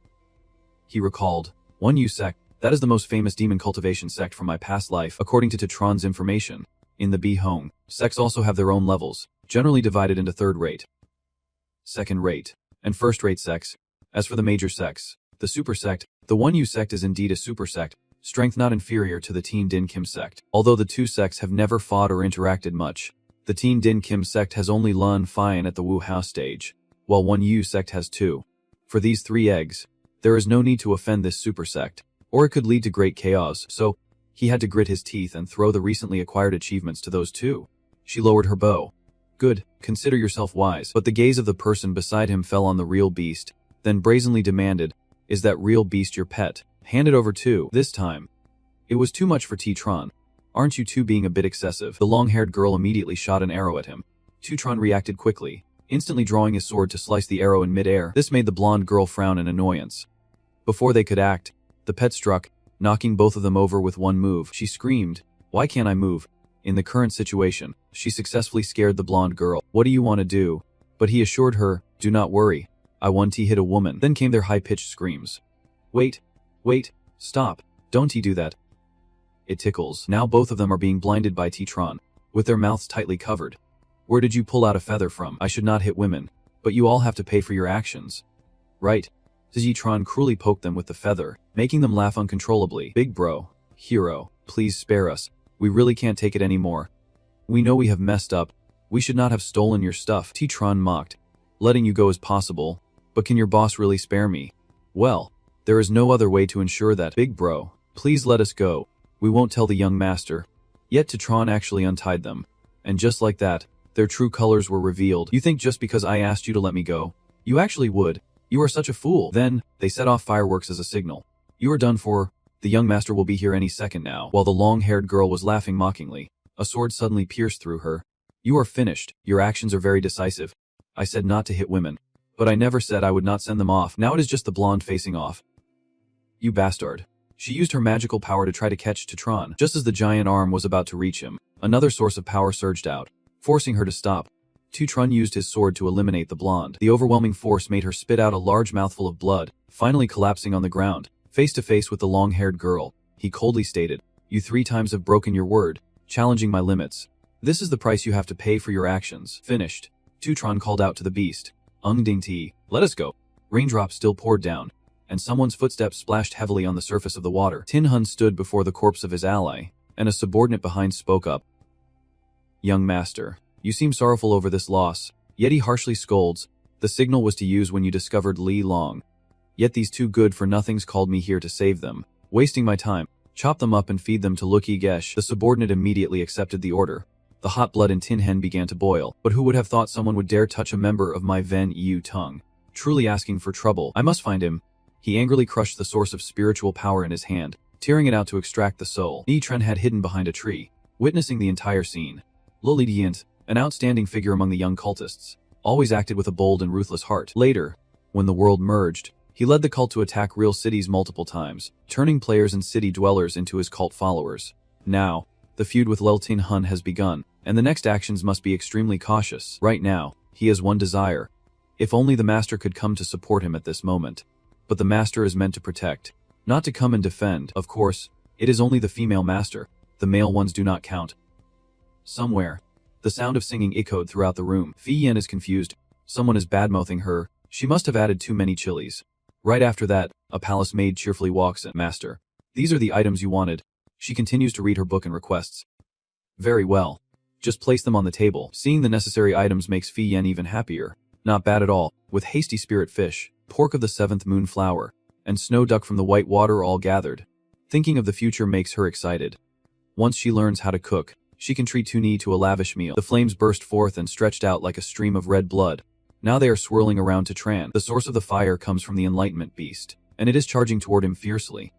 he recalled, 1U sect, that is the most famous demon cultivation sect from my past life. According to Tutron's information, in the B-Home, sects also have their own levels, generally divided into 3rd rate, 2nd rate, and 1st rate sects. As for the major sects, the super sect, the 1U sect is indeed a super sect, strength not inferior to the Teen Din Kim sect. Although the 2 sects have never fought or interacted much, the Teen Din Kim sect has only Lun Fian at the Wu Hao stage, while 1U sect has 2. For these 3 eggs, there is no need to offend this super sect, or it could lead to great chaos, so he had to grit his teeth and throw the recently acquired achievements to those 2. She lowered her bow. Good, consider yourself wise. But the gaze of the person beside him fell on the real beast, then brazenly demanded, is that real beast your pet? Hand it over too. This time, it was too much for Tutron. Aren't you two being a bit excessive? The long-haired girl immediately shot an arrow at him. Tutron reacted quickly, instantly drawing his sword to slice the arrow in mid-air. This made the blonde girl frown in annoyance. Before they could act, the pet struck, knocking both of them over with one move. She screamed, "Why can't I move?" In the current situation, she successfully scared the blonde girl. What do you want to do? But he assured her, do not worry. I want to hit a woman. Then came their high-pitched screams. Wait, stop, don't do that. It tickles. Now both of them are being blinded by Tutron, with their mouths tightly covered. Where did you pull out a feather from? I should not hit women, but you all have to pay for your actions. Right. Tutron cruelly poked them with the feather, making them laugh uncontrollably. Big bro, hero, please spare us. We really can't take it anymore. We know we have messed up. We should not have stolen your stuff. Tutron mocked. Letting you go is possible, but can your boss really spare me? Well, there is no other way to ensure that. Big bro, please let us go. We won't tell the young master. Yet Tutron actually untied them. And just like that, their true colors were revealed. You think just because I asked you to let me go, you actually would? You are such a fool. Then, they set off fireworks as a signal. You are done for. The young master will be here any second now. While the long-haired girl was laughing mockingly, a sword suddenly pierced through her. You are finished. Your actions are very decisive. I said not to hit women, but I never said I would not send them off. Now it is just the blonde facing off. You bastard. She used her magical power to try to catch Tutron. Just as the giant arm was about to reach him, another source of power surged out, forcing her to stop. Tutron used his sword to eliminate the blonde. The overwhelming force made her spit out a large mouthful of blood, finally collapsing on the ground. Face to face with the long-haired girl, he coldly stated, "You 3 times have broken your word, challenging my limits. This is the price you have to pay for your actions." Finished. Tutron called out to the beast, Ding Ti, let us go." Raindrops still poured down, and someone's footsteps splashed heavily on the surface of the water. Tin Hun stood before the corpse of his ally, and a subordinate behind spoke up. "Young master, you seem sorrowful over this loss, yet he harshly scolds. The signal was to use when you discovered Li Long. Yet these two good-for-nothings called me here to save them, wasting my time. Chop them up and feed them to Lucky Gesh. The subordinate immediately accepted the order. The hot blood in Tin Hen began to boil, but who would have thought someone would dare touch a member of my Ven Yu tongue? Truly asking for trouble. I must find him. He angrily crushed the source of spiritual power in his hand, tearing it out to extract the soul. Ni Tren had hidden behind a tree, witnessing the entire scene. Lili Dient, an outstanding figure among the young cultists, always acted with a bold and ruthless heart. Later, when the world merged, he led the cult to attack real cities multiple times, turning players and city dwellers into his cult followers. Now, the feud with Lel Tin Hun has begun, and the next actions must be extremely cautious. Right now, he has one desire. If only the master could come to support him at this moment. But the master is meant to protect, not to come and defend. Of course, it is only the female master. The male ones do not count. Somewhere, the sound of singing echoed throughout the room. Fi Yen is confused. Someone is badmouthing her. She must have added too many chilies. Right after that, a palace maid cheerfully walks in. Master, these are the items you wanted. She continues to read her book and requests. Very well. Just place them on the table. Seeing the necessary items makes Fi Yen even happier. Not bad at all, with hasty spirit fish, pork of the 7th moon flower, and snow duck from the white water all gathered. Thinking of the future makes her excited. Once she learns how to cook, she can treat Tuni to a lavish meal. The flames burst forth and stretched out like a stream of red blood. Now they are swirling around Titran. The source of the fire comes from the Enlightenment Beast, and it is charging toward him fiercely.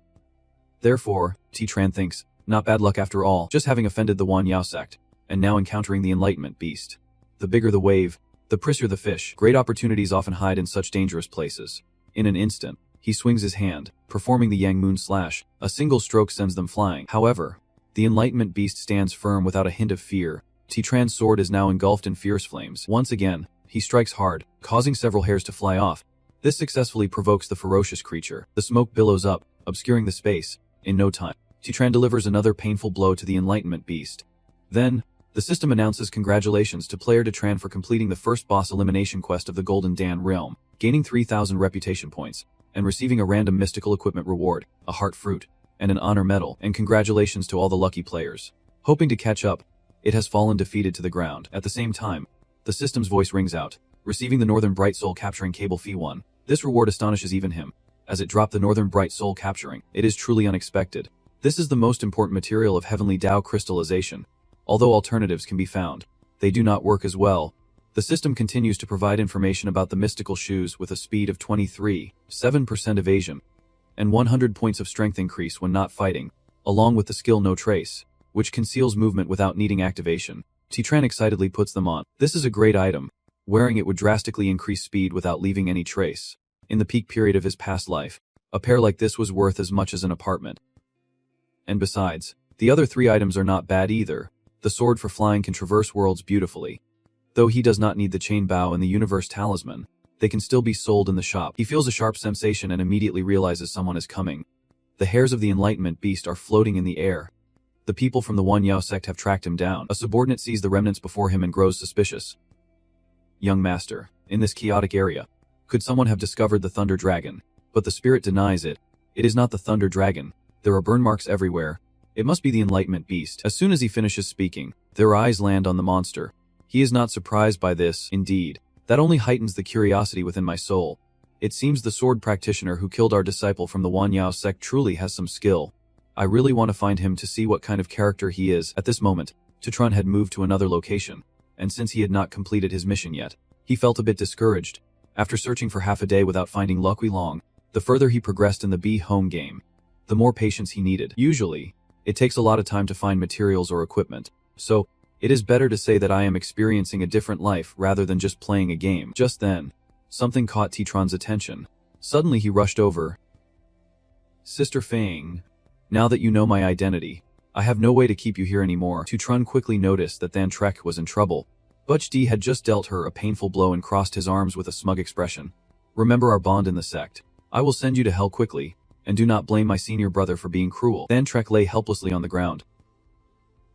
Therefore, Titran thinks, not bad luck after all, just having offended the Wan Yao sect, and now encountering the Enlightenment Beast. The bigger the wave, the prissier the fish. Great opportunities often hide in such dangerous places. In an instant, he swings his hand, performing the Yang Moon Slash. A single stroke sends them flying. However, the Enlightenment Beast stands firm without a hint of fear. Titran's sword is now engulfed in fierce flames. Once again, he strikes hard, causing several hairs to fly off. This successfully provokes the ferocious creature. The smoke billows up, obscuring the space. In no time, Titran delivers another painful blow to the Enlightenment Beast. Then, the system announces congratulations to player Titran for completing the first boss elimination quest of the Golden Dan realm, gaining 3,000 reputation points, and receiving a random mystical equipment reward, a heart fruit, and an honor medal. And congratulations to all the lucky players. Hoping to catch up, it has fallen defeated to the ground. At the same time, the system's voice rings out, receiving the Northern Bright Soul capturing Cable Fee 1. This reward astonishes even him, as it dropped the Northern Bright Soul capturing. It is truly unexpected. This is the most important material of Heavenly Tao crystallization. Although alternatives can be found, they do not work as well. The system continues to provide information about the mystical shoes with a speed of 23.7% evasion, and 100 points of strength increase when not fighting, along with the skill No Trace, which conceals movement without needing activation. Titran excitedly puts them on. This is a great item. Wearing it would drastically increase speed without leaving any trace. In the peak period of his past life, a pair like this was worth as much as an apartment. And besides, the other 3 items are not bad either. The sword for flying can traverse worlds beautifully. Though he does not need the chain bow and the universe talisman, they can still be sold in the shop. He feels a sharp sensation and immediately realizes someone is coming. The hairs of the Enlightenment Beast are floating in the air. The people from the Wan Yao sect have tracked him down. A subordinate sees the remnants before him and grows suspicious. Young master, in this chaotic area, could someone have discovered the Thunder Dragon? But the spirit denies it. It is not the Thunder Dragon. There are burn marks everywhere. It must be the Enlightenment Beast. As soon as he finishes speaking, their eyes land on the monster. He is not surprised by this, indeed. That only heightens the curiosity within my soul. It seems the sword practitioner who killed our disciple from the Wan Yao sect truly has some skill. I really want to find him to see what kind of character he is. At this moment, Titran had moved to another location, and since he had not completed his mission yet, he felt a bit discouraged. After searching for half a day without finding Lucky Long, the further he progressed in the Be Home game, the more patience he needed. Usually, it takes a lot of time to find materials or equipment, so it is better to say that I am experiencing a different life rather than just playing a game. Just then, something caught Titran's attention. Suddenly he rushed over. Sister Fang, now that you know my identity, I have no way to keep you here anymore. Titran quickly noticed that Than Trek was in trouble. Butch D had just dealt her a painful blow and crossed his arms with a smug expression. Remember our bond in the sect. I will send you to hell quickly, and do not blame my senior brother for being cruel. Than Trek lay helplessly on the ground,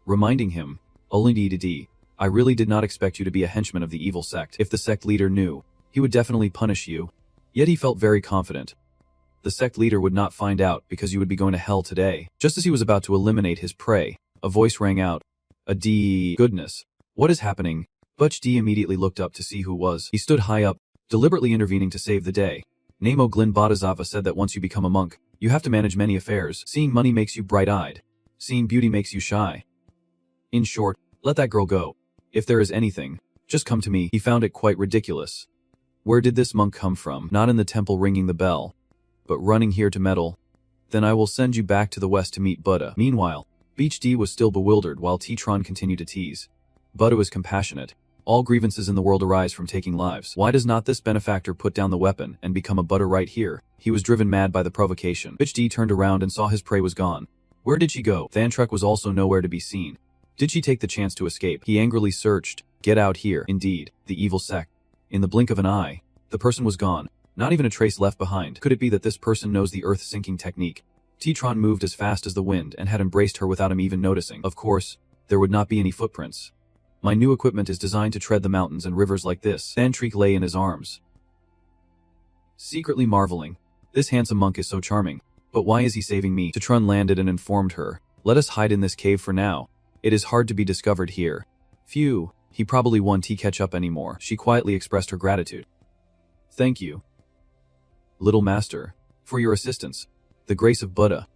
reminding him, Olindidi, I really did not expect you to be a henchman of the evil sect. If the sect leader knew, he would definitely punish you. Yet he felt very confident. The sect leader would not find out because you would be going to hell today. Just as he was about to eliminate his prey, a voice rang out. Goodness. What is happening? Butch D immediately looked up to see who was. He stood high up, deliberately intervening to save the day. Namo Glyn Bodhisattva said that once you become a monk, you have to manage many affairs. Seeing money makes you bright-eyed. Seeing beauty makes you shy. In short, let that girl go. If there is anything, just come to me. He found it quite ridiculous. Where did this monk come from? Not in the temple ringing the bell, but running here to meddle. Then I will send you back to the west to meet Buddha. Meanwhile, Beach D was still bewildered while T-Tron continued to tease. Buddha was compassionate. All grievances in the world arise from taking lives. Why does not this benefactor put down the weapon and become a Buddha right here? He was driven mad by the provocation. Bitch D turned around and saw his prey was gone. Where did she go? Thantruck was also nowhere to be seen. Did she take the chance to escape? He angrily searched. Get out here. Indeed, the evil sect. In the blink of an eye, the person was gone. Not even a trace left behind. Could it be that this person knows the earth-sinking technique? T-Tron moved as fast as the wind and had embraced her without him even noticing. Of course, there would not be any footprints. My new equipment is designed to tread the mountains and rivers like this. Thantreek lay in his arms, secretly marveling. This handsome monk is so charming. But why is he saving me? T-Tron landed and informed her. Let us hide in this cave for now. It is hard to be discovered here. Phew, he probably won't catch up anymore. She quietly expressed her gratitude. Thank you, little master, for your assistance. The grace of Buddha.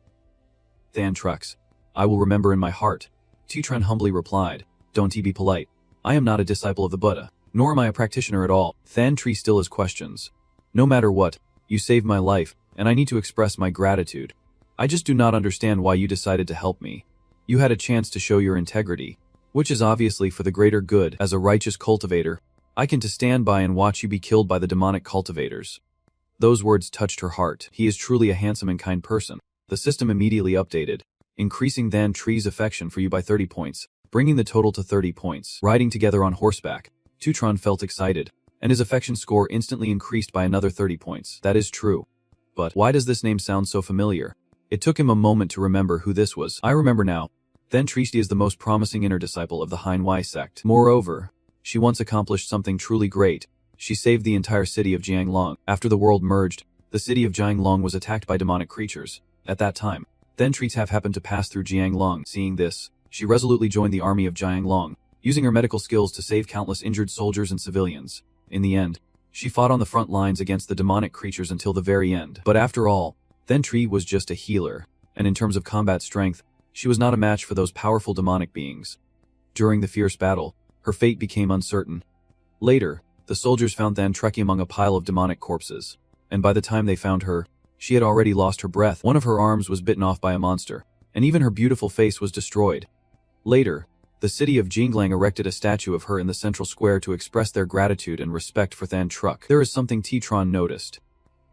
Thantrucks, I will remember in my heart. T-Tron humbly replied. Don't be polite. I am not a disciple of the Buddha, nor am I a practitioner at all. Thantree still has questions. No matter what, you saved my life, and I need to express my gratitude. I just do not understand why you decided to help me. You had a chance to show your integrity, which is obviously for the greater good. As a righteous cultivator, I can to stand by and watch you be killed by the demonic cultivators. Those words touched her heart. He is truly a handsome and kind person. The system immediately updated, increasing Thantree's affection for you by 30 points, bringing the total to 30 points. Riding together on horseback, T-Tron felt excited, and his affection score instantly increased by another 30 points. That is true. But why does this name sound so familiar? It took him a moment to remember who this was. I remember now. Thantreesti is the most promising inner disciple of the Manhwa sect. Moreover, she once accomplished something truly great. She saved the entire city of Jianglong. After the world merged, the city of Jianglong was attacked by demonic creatures. At that time, Thantreet have happened to pass through Jianglong. Seeing this, she resolutely joined the army of Jianglong, using her medical skills to save countless injured soldiers and civilians. In the end, she fought on the front lines against the demonic creatures until the very end. But after all, Thantreet was just a healer, and in terms of combat strength, she was not a match for those powerful demonic beings. During the fierce battle, her fate became uncertain. Later, the soldiers found Thantreet among a pile of demonic corpses, and by the time they found her, she had already lost her breath. One of her arms was bitten off by a monster, and even her beautiful face was destroyed. Later, the city of Jinglang erected a statue of her in the central square to express their gratitude and respect for Thantreet. There is something T-Tron noticed.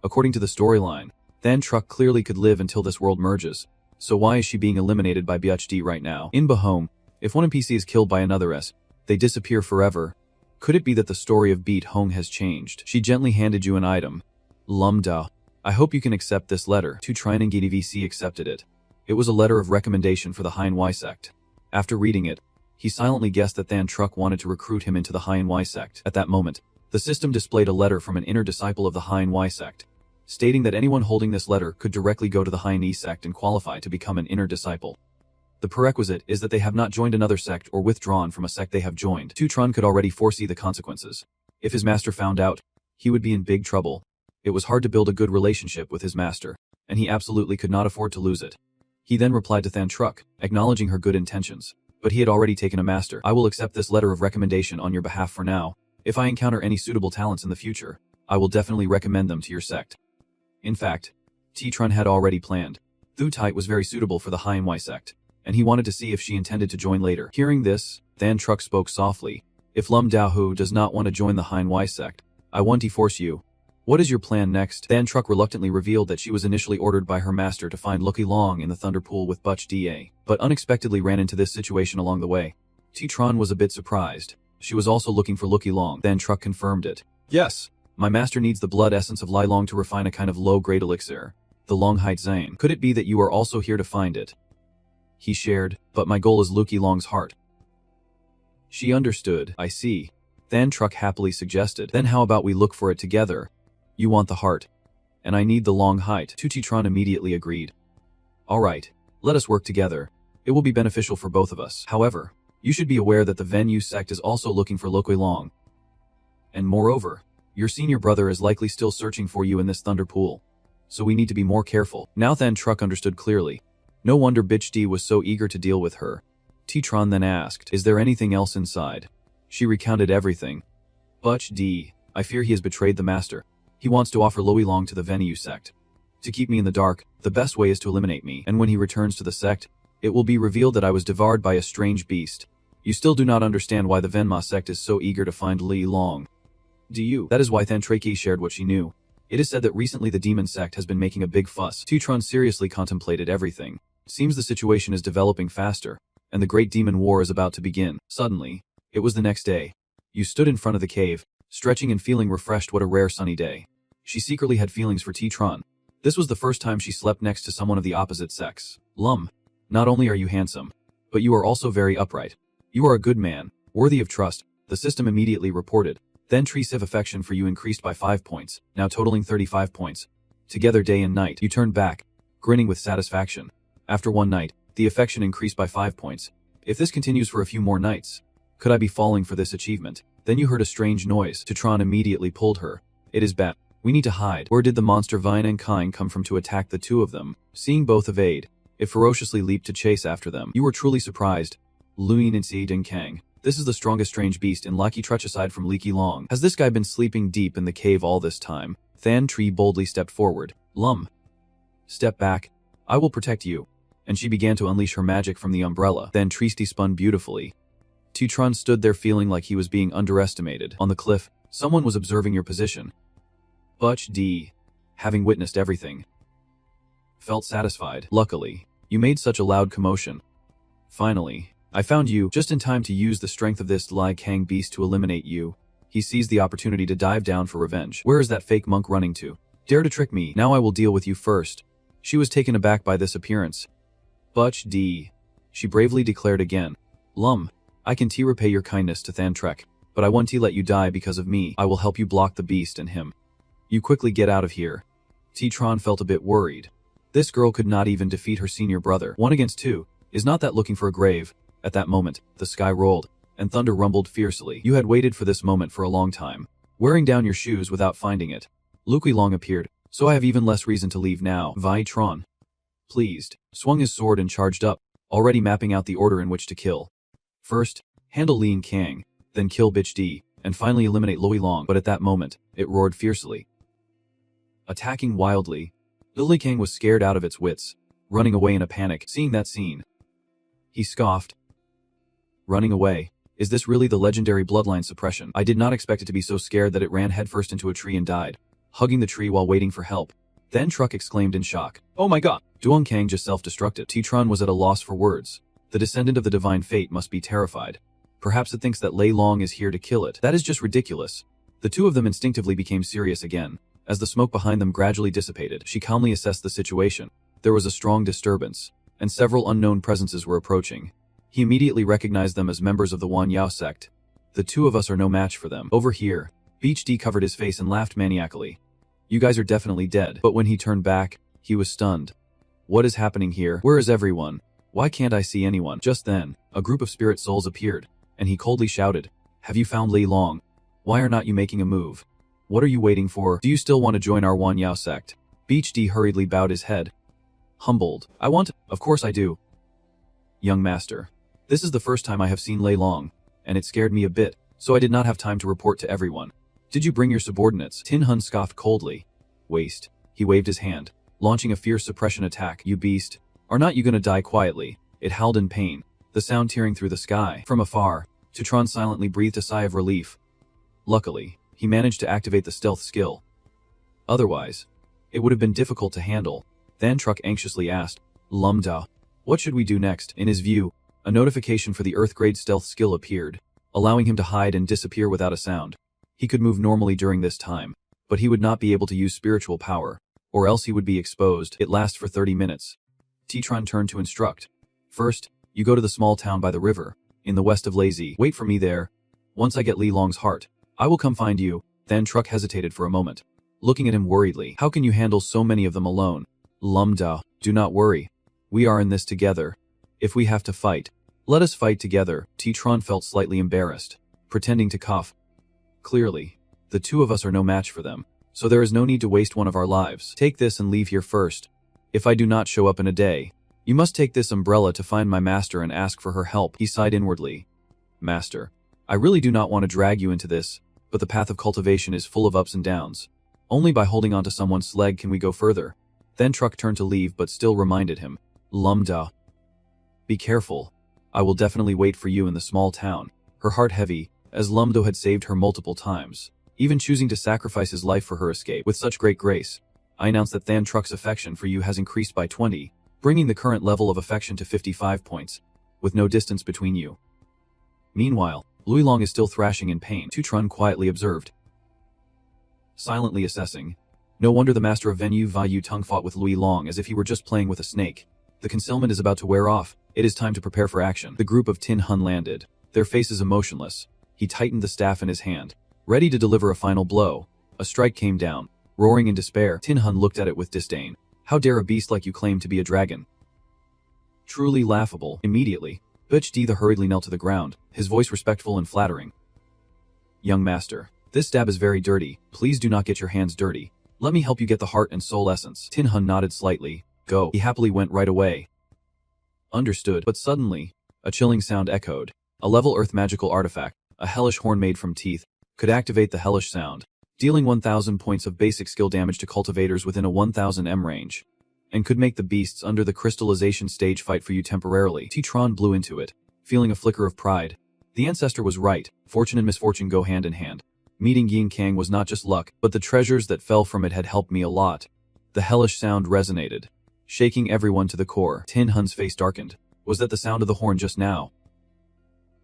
According to the storyline, Thantreet clearly could live until this world merges, so why is she being eliminated by BHD right now? In Bahome, if one NPC is killed by another S, they disappear forever. Could it be that the story of Beat Hong has changed? She gently handed you an item. Lum Dao. I hope you can accept this letter. Trinang VC accepted it. It was a letter of recommendation for the Manhwa sect. After reading it, he silently guessed that Thantreet wanted to recruit him into the Manhwa sect. At that moment, the system displayed a letter from an inner disciple of the Manhwa sect, stating that anyone holding this letter could directly go to the Manhwa sect and qualify to become an inner disciple. The prerequisite is that they have not joined another sect or withdrawn from a sect they have joined. Tron could already foresee the consequences. If his master found out, he would be in big trouble. It was hard to build a good relationship with his master, and he absolutely could not afford to lose it. He then replied to Thantreet, acknowledging her good intentions, but he had already taken a master. I will accept this letter of recommendation on your behalf for now. If I encounter any suitable talents in the future, I will definitely recommend them to your sect. In fact, T-Tron had already planned. Thu Tite was very suitable for the Manhwa sect, and he wanted to see if she intended to join later. Hearing this, Thantreet spoke softly. If Lum Daohu does not want to join the Manhwa sect, I want to force you. What is your plan next? Thantreet reluctantly revealed that she was initially ordered by her master to find Lucky Long in the Thunder Pool with Butch Da, but unexpectedly ran into this situation along the way. T-Tron was a bit surprised. She was also looking for Lucky Long. Thantreet confirmed it. Yes, my master needs the blood essence of Lai Long to refine a kind of low-grade elixir, the Long Height Zane. Could it be that you are also here to find it? He shared, but my goal is Lucky Long's heart. She understood. I see. Thantreet happily suggested. Then how about we look for it together? You want the heart, and I need the long height. T-Tron immediately agreed. Alright, let us work together. It will be beneficial for both of us. However, you should be aware that the Venue sect is also looking for Lucky Long. And moreover, Your senior brother is likely still searching for you in this thunder pool. So we need to be more careful. Now Than Truck understood clearly. No wonder Bitch D was so eager to deal with her. T-Tron then asked, is there anything else inside? She recounted everything. Butch D, I fear he has betrayed the master. He wants to offer Loi Long to the Venue sect. To keep me in the dark, the best way is to eliminate me, and when he returns to the sect, it will be revealed that I was devoured by a strange beast. You still do not understand why the Venma sect is so eager to find Loi Long. Do you? That is why Thantraki shared what she knew. It is said that recently the demon sect has been making a big fuss. T-Tron seriously contemplated everything. Seems the situation is developing faster, and the great demon war is about to begin. Suddenly, it was the next day. You stood in front of the cave, stretching and feeling refreshed. What a rare sunny day. She secretly had feelings for T-Tron. This was the first time she slept next to someone of the opposite sex. Lum, not only are you handsome, but you are also very upright. You are a good man, worthy of trust, the system immediately reported. Then Tresive affection for you increased by 5 points, now totaling 35 points. Together day and night, you turned back, grinning with satisfaction. After one night, the affection increased by 5 points. If this continues for a few more nights, could I be falling for this achievement? Then you heard a strange noise. Titron immediately pulled her. It is Bat. We need to hide. Where did the monster Vine and Kine come from to attack the two of them? Seeing both evade, it ferociously leaped to chase after them. You were truly surprised. Luin and Si Ding Kang. This is the strongest strange beast in Lucky Truch aside from Leaky Long. Has this guy been sleeping deep in the cave all this time? Than Tree boldly stepped forward. Lum. Step back. I will protect you. And she began to unleash her magic from the umbrella. Then Tristi spun beautifully. T-Tron stood there feeling like he was being underestimated. On the cliff, someone was observing your position. Butch D, having witnessed everything, felt satisfied. Luckily, you made such a loud commotion. Finally, I found you just in time to use the strength of this Lai Kang beast to eliminate you. He seized the opportunity to dive down for revenge. Where is that fake monk running to? Dare to trick me. Now I will deal with you first. She was taken aback by this appearance. Butch D, she bravely declared again. Lum, I can repay your kindness to Thantrek, but I want to let you die because of me. I will help you block the beast and him. You quickly get out of here. T-Tron felt a bit worried. This girl could not even defeat her senior brother. 1 against 2. Is not that looking for a grave? At that moment, the sky rolled, and thunder rumbled fiercely. You had waited for this moment for a long time, wearing down your shoes without finding it. Luki Long appeared, so I have even less reason to leave now. Vi-Tron, pleased, swung his sword and charged up, already mapping out the order in which to kill. First, handle Lin Kang, then kill Bitch D, and finally eliminate Loi Long. But at that moment, it roared fiercely, attacking wildly. Lily Kang was scared out of its wits, running away in a panic. Seeing that scene, he scoffed. Running away? Is this really the legendary bloodline suppression? I did not expect it to be so scared that it ran headfirst into a tree and died, hugging the tree while waiting for help. Then Truck exclaimed in shock. Oh my god! Duong Kang just self-destructed. T-Tron was at a loss for words. The descendant of the divine fate must be terrified. Perhaps it thinks that Lei Long is here to kill it. That is just ridiculous. The two of them instinctively became serious again. As the smoke behind them gradually dissipated, she calmly assessed the situation. There was a strong disturbance, and several unknown presences were approaching. He immediately recognized them as members of the Wan Yao sect. The two of us are no match for them. Over here, Beach D covered his face and laughed maniacally. You guys are definitely dead. But when he turned back, he was stunned. What is happening here? Where is everyone? Why can't I see anyone? Just then, a group of spirit souls appeared, and he coldly shouted, Have you found Lei Long? Why are not you making a move? What are you waiting for? Do you still want to join our Wan Yao sect? Beach D hurriedly bowed his head. Humbled. I want to. Of course I do. Young master. This is the first time I have seen Lei Long, and it scared me a bit, so I did not have time to report to everyone. Did you bring your subordinates? Tin Hun scoffed coldly. Waste. He waved his hand, launching a fierce suppression attack. You beast. Are not you gonna die quietly? It howled in pain, the sound tearing through the sky. From afar, Tutron silently breathed a sigh of relief. Luckily, he managed to activate the stealth skill. Otherwise, it would have been difficult to handle. Than Truck anxiously asked, Lumda, what should we do next? In his view, a notification for the Earth-grade stealth skill appeared, allowing him to hide and disappear without a sound. He could move normally during this time, but he would not be able to use spiritual power, or else he would be exposed. It lasts for 30 minutes. T-Tron turned to instruct. First, you go to the small town by the river, in the west of Lazy. Wait for me there. Once I get Lei Long's heart, I will come find you. Then Truck hesitated for a moment, looking at him worriedly. How can you handle so many of them alone? Lumda, do not worry. We are in this together. If we have to fight, let us fight together. T-Tron felt slightly embarrassed, pretending to cough. Clearly, The two of us are no match for them, so there is no need to waste one of our lives. Take this and leave here first. If I do not show up in a day, you must take this umbrella to find my master and ask for her help. He sighed inwardly. Master, I really do not want to drag you into this, but the path of cultivation is full of ups and downs. Only by holding onto someone's leg can we go further. Then Truck turned to leave but still reminded him. Lumda. Be careful. I will definitely wait for you in the small town. Her heart heavy, as Lumdo had saved her multiple times, even choosing to sacrifice his life for her escape with such great grace. I announce that Than Truck's affection for you has increased by 20, bringing the current level of affection to 55 points, with no distance between you. Meanwhile, Lui Long is still thrashing in pain, Tutron quietly observed. Silently assessing. No wonder the master of Venue Vayu Tung fought with Lui Long as if he were just playing with a snake. The concealment is about to wear off. It is time to prepare for action. The group of Tin Hun landed, their faces emotionless. He tightened the staff in his hand, ready to deliver a final blow. A strike came down. Roaring in despair, Tin Hun looked at it with disdain. How dare a beast like you claim to be a dragon? Truly laughable. Immediately, Bitch D the hurriedly knelt to the ground, his voice respectful and flattering. Young master, this stab is very dirty. Please do not get your hands dirty. Let me help you get the heart and soul essence. Tin Hun nodded slightly. Go. He happily went right away. Understood. But suddenly, a chilling sound echoed. A level earth magical artifact, a hellish horn made from teeth, could activate the hellish sound, dealing 1000 points of basic skill damage to cultivators within a 1000 M range, and could make the beasts under the crystallization stage fight for you temporarily. T-Tron blew into it, feeling a flicker of pride. The ancestor was right. Fortune and misfortune go hand in hand. Meeting Yin Kang was not just luck, but the treasures that fell from it had helped me a lot. The hellish sound resonated, shaking everyone to the core. Tin Hun's face darkened. Was that the sound of the horn just now?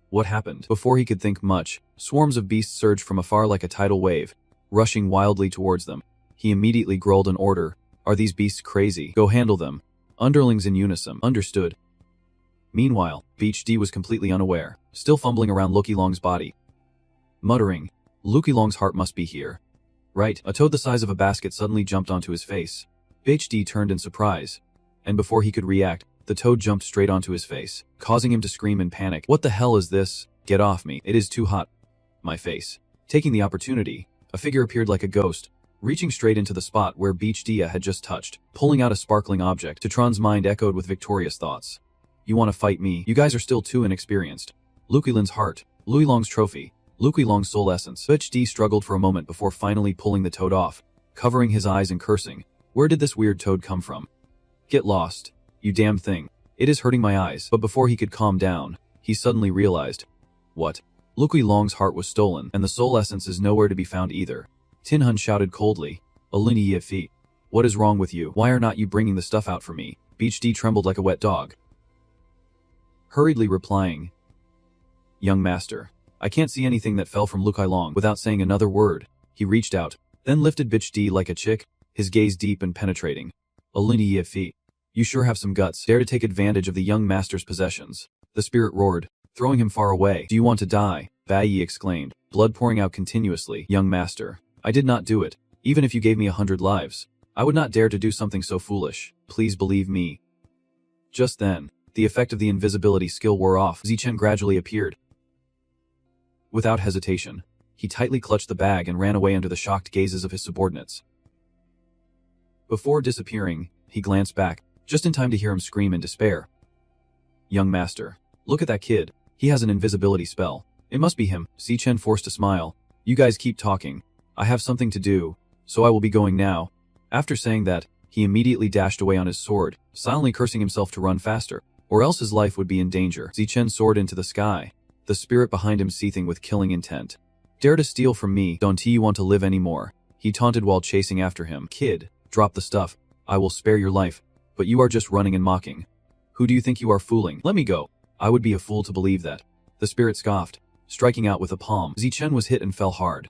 What happened? Before he could think much, swarms of beasts surged from afar like a tidal wave, rushing wildly towards them. He immediately growled an order. Are these beasts crazy? Go handle them. Underlings in unison. Understood. Meanwhile, Beach D was completely unaware, still fumbling around Lucky Long's body. Muttering, Lucky Long's heart must be here. Right, a toad the size of a basket suddenly jumped onto his face. Beach D turned in surprise, and before he could react, the toad jumped straight onto his face, causing him to scream in panic. What the hell is this? Get off me. It is too hot. My face. Taking the opportunity, a figure appeared like a ghost, reaching straight into the spot where Beach Dia had just touched, pulling out a sparkling object. Tutron's mind echoed with victorious thoughts. You want to fight me? You guys are still too inexperienced. Lukilin's heart, Lui Long's trophy, Luki Long's soul essence. Beach D struggled for a moment before finally pulling the toad off, covering his eyes and cursing. Where did this weird toad come from? Get lost. You damn thing. It is hurting my eyes. But before he could calm down, he suddenly realized. What? Luki Long's heart was stolen, and the soul essence is nowhere to be found either. Tin Hun shouted coldly. Aluni Yifi. What is wrong with you? Why are not you bringing the stuff out for me? Beach D trembled like a wet dog, hurriedly replying. Young master, I can't see anything that fell from Lukai Long. Without saying another word, he reached out, then lifted Bitch D like a chick, his gaze deep and penetrating. Aluni Yifi. You sure have some guts. Dare to take advantage of the young master's possessions. The spirit roared, throwing him far away. Do you want to die? Baiyi exclaimed, blood pouring out continuously. Young master, I did not do it. Even if you gave me 100 lives, I would not dare to do something so foolish. Please believe me. Just then, the effect of the invisibility skill wore off. Zichen gradually appeared. Without hesitation, he tightly clutched the bag and ran away under the shocked gazes of his subordinates. Before disappearing, he glanced back, just in time to hear him scream in despair. Young master, look at that kid. He has an invisibility spell. It must be him. Zichen forced a smile. You guys keep talking. I have something to do, so I will be going now. After saying that, he immediately dashed away on his sword, silently cursing himself to run faster, or else his life would be in danger. Zichen soared into the sky, the spirit behind him seething with killing intent. Dare to steal from me? Don't you want to live anymore? He taunted while chasing after him. Kid, drop the stuff. I will spare your life. But you are just running and mocking. Who do you think you are fooling? Let me go. I would be a fool to believe that. The spirit scoffed, striking out with a palm. Zichen was hit and fell hard.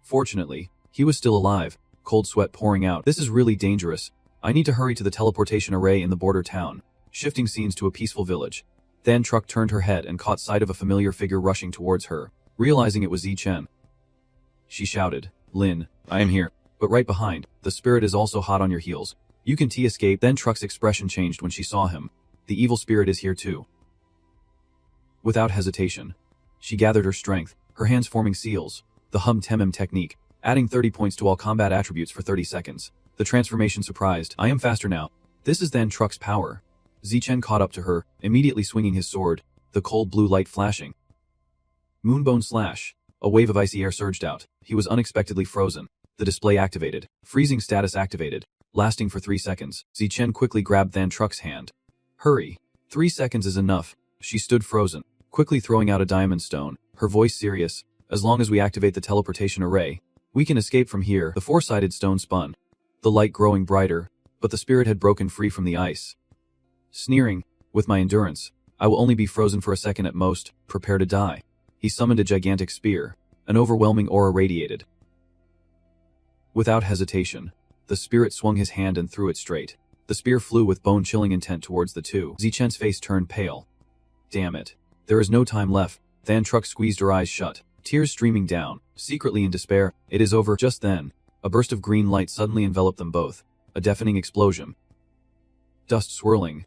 Fortunately, he was still alive, cold sweat pouring out. This is really dangerous. I need to hurry to the teleportation array in the border town. Shifting scenes to a peaceful village. Then Truck turned her head and caught sight of a familiar figure rushing towards her, realizing it was Zichen. She shouted, Lin, I am here. But right behind, the spirit is also hot on your heels. You can escape. Then Truck's expression changed when she saw him. The evil spirit is here too. Without hesitation, she gathered her strength, her hands forming seals. The Hum Temem technique, adding 30 points to all combat attributes for 30 seconds. The transformation surprised. I am faster now. This is Than Truck's power. Zichen caught up to her, immediately swinging his sword, the cold blue light flashing. Moonbone slash. A wave of icy air surged out. He was unexpectedly frozen. The display activated. Freezing status activated. Lasting for 3 seconds. Zichen quickly grabbed Than Truck's hand. Hurry. 3 seconds is enough. She stood frozen, quickly throwing out a diamond stone, her voice serious. As long as we activate the teleportation array, we can escape from here. The 4-sided stone spun, the light growing brighter, but the spirit had broken free from the ice. Sneering, with my endurance, I will only be frozen for a second at most, prepare to die. He summoned a gigantic spear. An overwhelming aura radiated. Without hesitation, the spirit swung his hand and threw it straight. The spear flew with bone-chilling intent towards the two. Zichen's face turned pale. Damn it. There is no time left. Than Truck squeezed her eyes shut, tears streaming down, secretly in despair. It is over. Just then, a burst of green light suddenly enveloped them both. A deafening explosion. Dust swirling,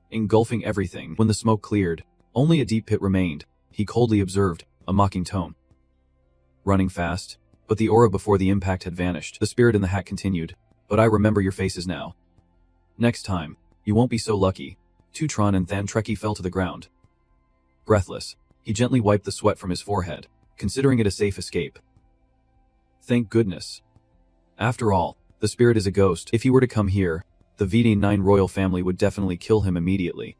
engulfing everything. When the smoke cleared, only a deep pit remained. He coldly observed, a mocking tone. Running fast, but the aura before the impact had vanished. The spirit in the hat continued. But I remember your faces now. Next time, you won't be so lucky. Tutron and Than Trekkie fell to the ground. Breathless, he gently wiped the sweat from his forehead, considering it a safe escape. Thank goodness. After all, the spirit is a ghost. If he were to come here, the VD9 royal family would definitely kill him immediately.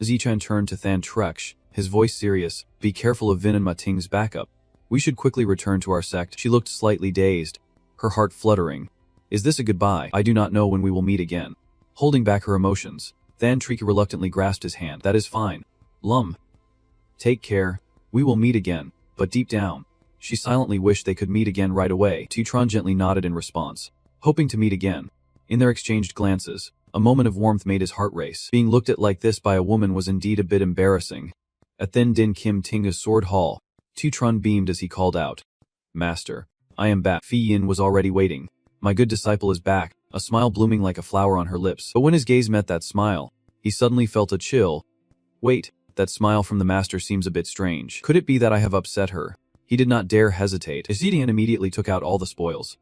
Zichan turned to Than Treksh, his voice serious. Be careful of Vin and Mating's backup. We should quickly return to our sect. She looked slightly dazed, her heart fluttering. Is this a goodbye? I do not know when we will meet again. Holding back her emotions, Than Trekkie reluctantly grasped his hand. That is fine. Lum. Take care. We will meet again. But deep down, she silently wished they could meet again right away. Tutron gently nodded in response, hoping to meet again. In their exchanged glances, a moment of warmth made his heart race. Being looked at like this by a woman was indeed a bit embarrassing. At Then Din Kim Tinga's sword hall, Tutron beamed as he called out. Master, I am back. Fi Yin was already waiting. My good disciple is back, a smile blooming like a flower on her lips. But when his gaze met that smile, he suddenly felt a chill. Wait, that smile from the master seems a bit strange. Could it be that I have upset her? He did not dare hesitate. Zidian immediately took out all the spoils.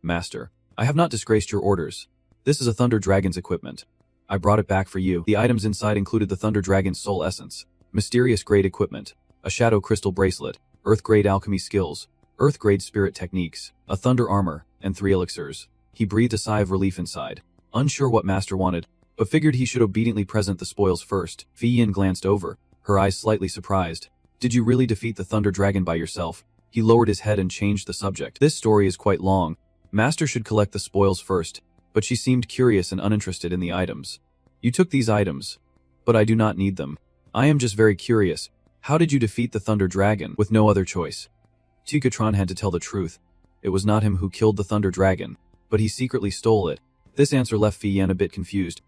Master, I have not disgraced your orders. This is a Thunder Dragon's equipment. I brought it back for you. The items inside included the Thunder Dragon's soul essence, mysterious grade equipment, a shadow crystal bracelet, earth grade alchemy skills, earth grade spirit techniques, a thunder armor, and 3 elixirs. He breathed a sigh of relief inside, unsure what Master wanted, but figured he should obediently present the spoils first. Fi Yin glanced over, her eyes slightly surprised. Did you really defeat the Thunder Dragon by yourself? He lowered his head and changed the subject. This story is quite long. Master should collect the spoils first, but she seemed curious and uninterested in the items. You took these items, but I do not need them. I am just very curious. How did you defeat the Thunder Dragon with no other choice? Tukatron had to tell the truth. It was not him who killed the Thunder Dragon, but he secretly stole it. This answer left Fi Yin a bit confused.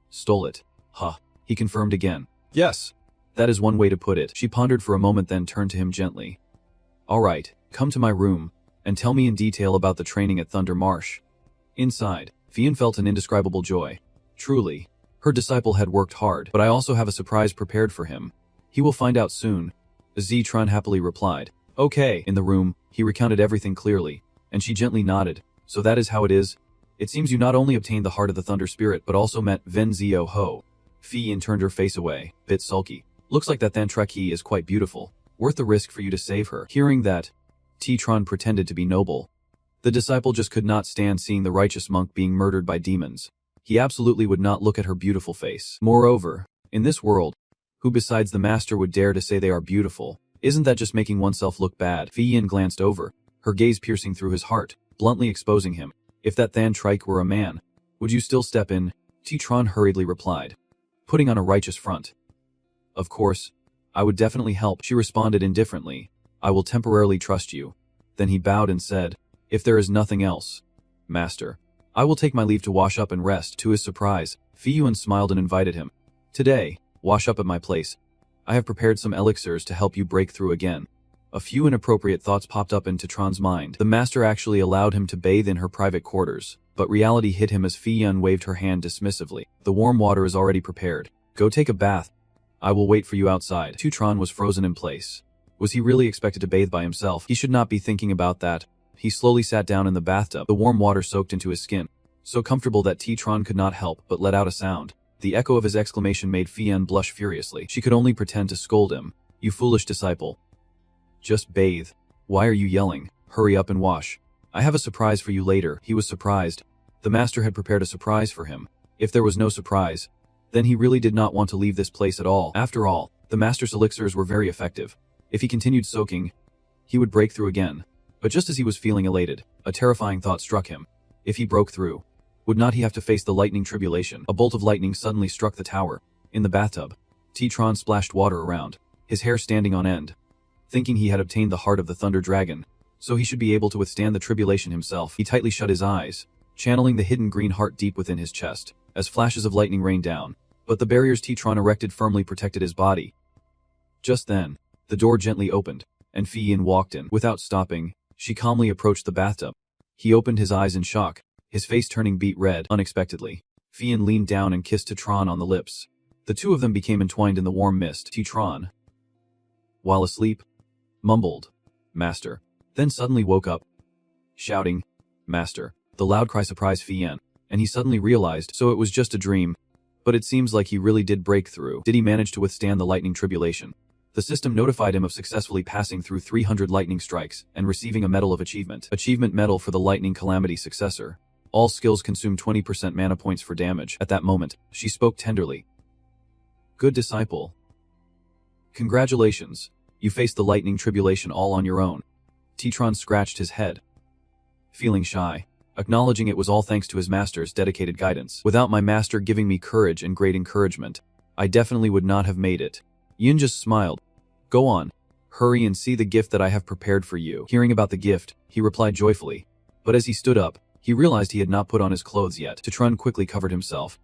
Stole it. Huh. He confirmed again. Yes. That is one way to put it. She pondered for a moment, then turned to him gently. All right, come to my room, and tell me in detail about the training at Thunder Marsh. Inside, Fi Yin felt an indescribable joy. Truly, her disciple had worked hard, but I also have a surprise prepared for him. He will find out soon. Zitron happily replied. Okay. In the room, he recounted everything clearly, and she gently nodded. So that is how it is? It seems you not only obtained the heart of the Thunder Spirit, but also met Ven Zio Ho. Fi Yin turned her face away, bit sulky. Looks like that Than Trekkie is quite beautiful. Worth the risk for you to save her. Hearing that, Tron pretended to be noble. The disciple just could not stand seeing the righteous monk being murdered by demons. He absolutely would not look at her beautiful face. Moreover, in this world, who besides the master would dare to say they are beautiful? Isn't that just making oneself look bad? Fi Yin glanced over, her gaze piercing through his heart, bluntly exposing him. If that Than Trike were a man, would you still step in? Tron hurriedly replied, putting on a righteous front. Of course, I would definitely help, she responded indifferently. I will temporarily trust you. Then he bowed and said, if there is nothing else, Master, I will take my leave to wash up and rest. To his surprise, Fi Yuan smiled and invited him. Today, wash up at my place. I have prepared some elixirs to help you break through again. A few inappropriate thoughts popped up into Tron's mind. The master actually allowed him to bathe in her private quarters, but reality hit him as Fi Yun waved her hand dismissively. The warm water is already prepared. Go take a bath. I will wait for you outside. Tron was frozen in place. Was he really expected to bathe by himself? He should not be thinking about that. He slowly sat down in the bathtub, the warm water soaked into his skin. So comfortable that T-Tron could not help but let out a sound. The echo of his exclamation made Fian blush furiously. She could only pretend to scold him. You foolish disciple. Just bathe. Why are you yelling? Hurry up and wash. I have a surprise for you later. He was surprised. The master had prepared a surprise for him. If there was no surprise, then he really did not want to leave this place at all. After all, the master's elixirs were very effective. If he continued soaking, he would break through again. But just as he was feeling elated, a terrifying thought struck him. If he broke through, would not he have to face the lightning tribulation? A bolt of lightning suddenly struck the tower. In the bathtub, T-Tron splashed water around, his hair standing on end. Thinking he had obtained the heart of the Thunder Dragon, so he should be able to withstand the tribulation himself, he tightly shut his eyes, channeling the hidden green heart deep within his chest, as flashes of lightning rained down. But the barriers T-Tron erected firmly protected his body. Just then, the door gently opened, and Fian walked in. Without stopping, she calmly approached the bathtub. He opened his eyes in shock, his face turning beet red unexpectedly. Fian leaned down and kissed T-Tron on the lips. The two of them became entwined in the warm mist. T-Tron, while asleep, mumbled, "Master," then suddenly woke up, shouting, "Master." The loud cry surprised Fian, and he suddenly realized, so it was just a dream. But it seems like he really did break through. Did he manage to withstand the lightning tribulation? The system notified him of successfully passing through 300 lightning strikes and receiving a medal of achievement. Achievement medal for the lightning calamity successor. All skills consume 20% mana points for damage. At that moment, she spoke tenderly. Good disciple. Congratulations. You faced the lightning tribulation all on your own. T-Tron scratched his head, feeling shy, acknowledging it was all thanks to his master's dedicated guidance. Without my master giving me courage and great encouragement, I definitely would not have made it. Yin just smiled. Go on. Hurry and see the gift that I have prepared for you. Hearing about the gift, he replied joyfully. But as he stood up, he realized he had not put on his clothes yet. T-Tron quickly covered himself,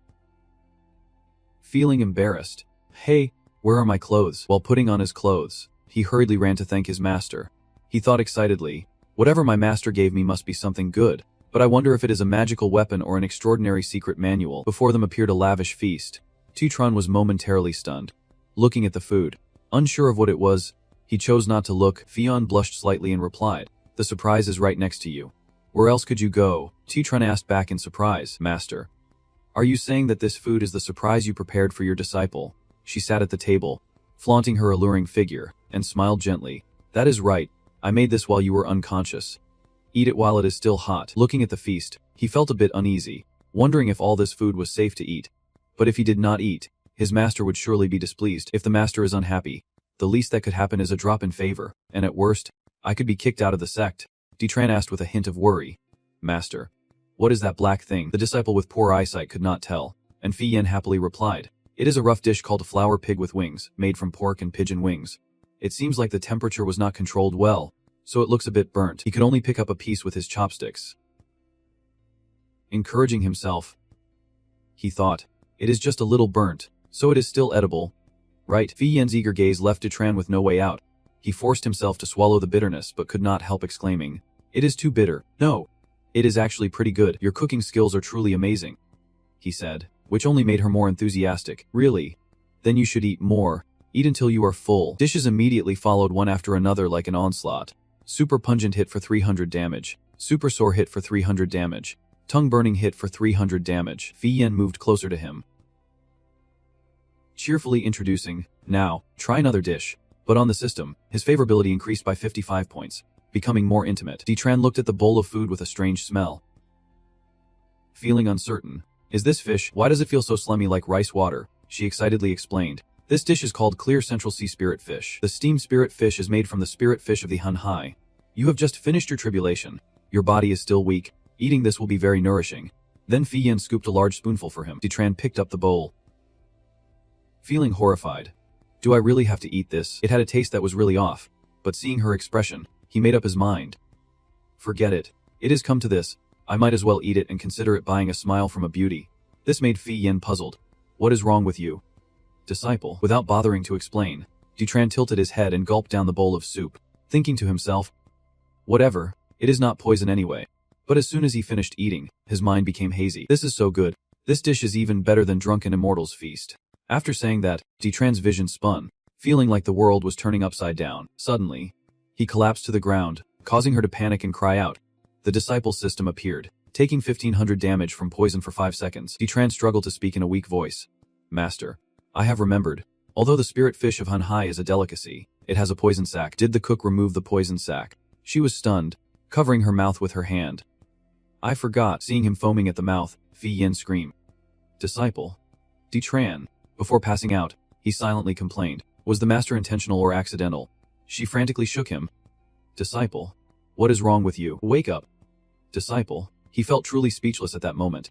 feeling embarrassed. Hey, where are my clothes? While putting on his clothes, he hurriedly ran to thank his master. He thought excitedly, whatever my master gave me must be something good, but I wonder if it is a magical weapon or an extraordinary secret manual. Before them appeared a lavish feast. T-Tron was momentarily stunned, looking at the food. Unsure of what it was, he chose not to look. Fion blushed slightly and replied, the surprise is right next to you. Where else could you go? T-Tron asked back in surprise. Master, are you saying that this food is the surprise you prepared for your disciple? She sat at the table, flaunting her alluring figure, and smiled gently. That is right. I made this while you were unconscious. Eat it while it is still hot. Looking at the feast, he felt a bit uneasy, wondering if all this food was safe to eat. But if he did not eat, his master would surely be displeased. If the master is unhappy, the least that could happen is a drop in favor, and at worst, I could be kicked out of the sect. T-Tron asked with a hint of worry. Master, what is that black thing? The disciple with poor eyesight could not tell, and Fian happily replied, it is a rough dish called a flour pig with wings, made from pork and pigeon wings. It seems like the temperature was not controlled well, so it looks a bit burnt. He could only pick up a piece with his chopsticks. Encouraging himself, he thought, it is just a little burnt, so it is still edible, right? Fian's eager gaze left T-Tron with no way out. He forced himself to swallow the bitterness but could not help exclaiming, it is too bitter. No, it is actually pretty good. Your cooking skills are truly amazing, he said, which only made her more enthusiastic. Really? Then you should eat more. Eat until you are full. Dishes immediately followed one after another like an onslaught. Super pungent hit for 300 damage. Super sore hit for 300 damage. Tongue burning hit for 300 damage. Fian moved closer to him, cheerfully introducing, now, try another dish. But on the system, his favorability increased by 55 points, becoming more intimate. T-Tron looked at the bowl of food with a strange smell, feeling uncertain. Is this fish? Why does it feel so slimy like rice water? She excitedly explained. This dish is called Clear Central Sea Spirit Fish. The steamed spirit fish is made from the spirit fish of the Hanhai. You have just finished your tribulation. Your body is still weak. Eating this will be very nourishing. Then Fian scooped a large spoonful for him. T-Tron picked up the bowl, feeling horrified. Do I really have to eat this? It had a taste that was really off. But seeing her expression, he made up his mind. Forget it. It has come to this. I might as well eat it and consider it buying a smile from a beauty. This made Fian puzzled. What is wrong with you, disciple? Without bothering to explain, T-Tron tilted his head and gulped down the bowl of soup, thinking to himself, whatever, it is not poison anyway. But as soon as he finished eating, his mind became hazy. This is so good. This dish is even better than Drunken Immortal's feast. After saying that, T-Tron's vision spun, feeling like the world was turning upside down. Suddenly, he collapsed to the ground, causing her to panic and cry out. The disciple system appeared, taking 1500 damage from poison for 5 seconds. Detran struggled to speak in a weak voice. Master, I have remembered. Although the spirit fish of Hanhai is a delicacy, it has a poison sac. Did the cook remove the poison sac? She was stunned, covering her mouth with her hand. I forgot. Seeing him foaming at the mouth, Fi Yin screamed. Disciple. Detran. Before passing out, he silently complained. Was the master intentional or accidental? She frantically shook him. Disciple. What is wrong with you? Wake up. Disciple. He felt truly speechless at that moment.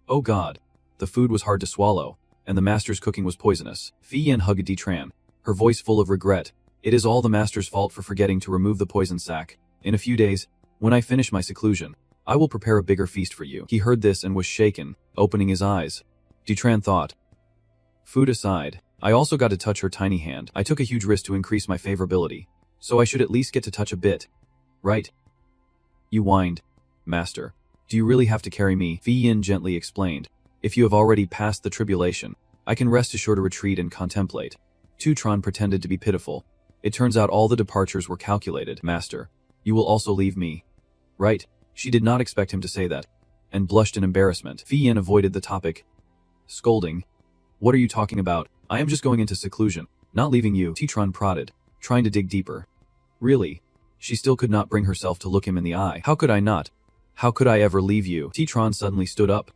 Oh God. The food was hard to swallow, and the master's cooking was poisonous. Fi Yin hugged Detran, her voice full of regret. It is all the master's fault for forgetting to remove the poison sac. In a few days, when I finish my seclusion, I will prepare a bigger feast for you. He heard this and was shaken, opening his eyes. Detran thought. Food aside, I also got to touch her tiny hand. I took a huge risk to increase my favorability, so I should at least get to touch a bit. Right? You whined. Master, do you really have to carry me? Fi Yin gently explained. If you have already passed the tribulation, I can rest assured to retreat and contemplate. Tutron pretended to be pitiful. It turns out all the departures were calculated. Master, you will also leave me. Right? She did not expect him to say that, and blushed in embarrassment. Fi Yin avoided the topic. Scolding. What are you talking about? I am just going into seclusion, not leaving you. Tutron prodded, trying to dig deeper. Really? She still could not bring herself to look him in the eye. How could I not? How could I ever leave you? Tutron suddenly stood up,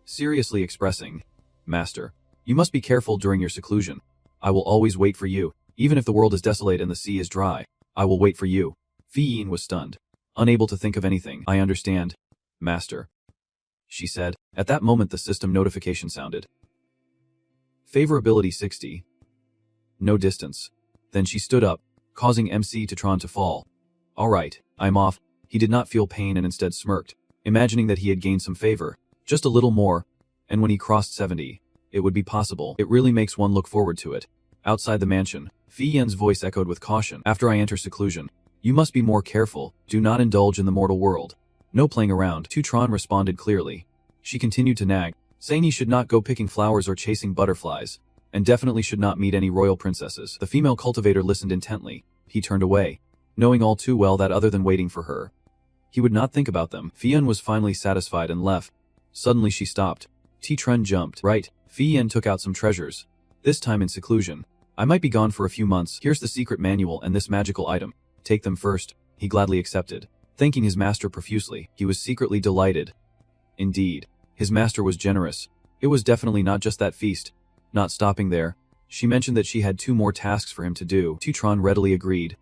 seriously expressing. Master, you must be careful during your seclusion. I will always wait for you. Even if the world is desolate and the sea is dry, I will wait for you. Fi Yin was stunned, unable to think of anything. I understand, Master, she said. At that moment the system notification sounded. Favorability 60. No distance. Then she stood up, causing MC Tutron to fall. Alright, I'm off. He did not feel pain and instead smirked, imagining that he had gained some favor. Just a little more, and when he crossed 70, it would be possible. It really makes one look forward to it. Outside the mansion, Fi Yin's voice echoed with caution. After I enter seclusion, you must be more careful. Do not indulge in the mortal world. No playing around. Tutron responded clearly. She continued to nag, saying he should not go picking flowers or chasing butterflies, and definitely should not meet any royal princesses. The female cultivator listened intently. He turned away, knowing all too well that other than waiting for her, he would not think about them. Fi Yin was finally satisfied and left. Suddenly she stopped. Tutron jumped. Right. Fi Yin took out some treasures. This time in seclusion. I might be gone for a few months. Here's the secret manual and this magical item. Take them first. He gladly accepted, thanking his master profusely. He was secretly delighted. Indeed, his master was generous. It was definitely not just that feast. Not stopping there, she mentioned that she had 2 more tasks for him to do. Tutron readily agreed.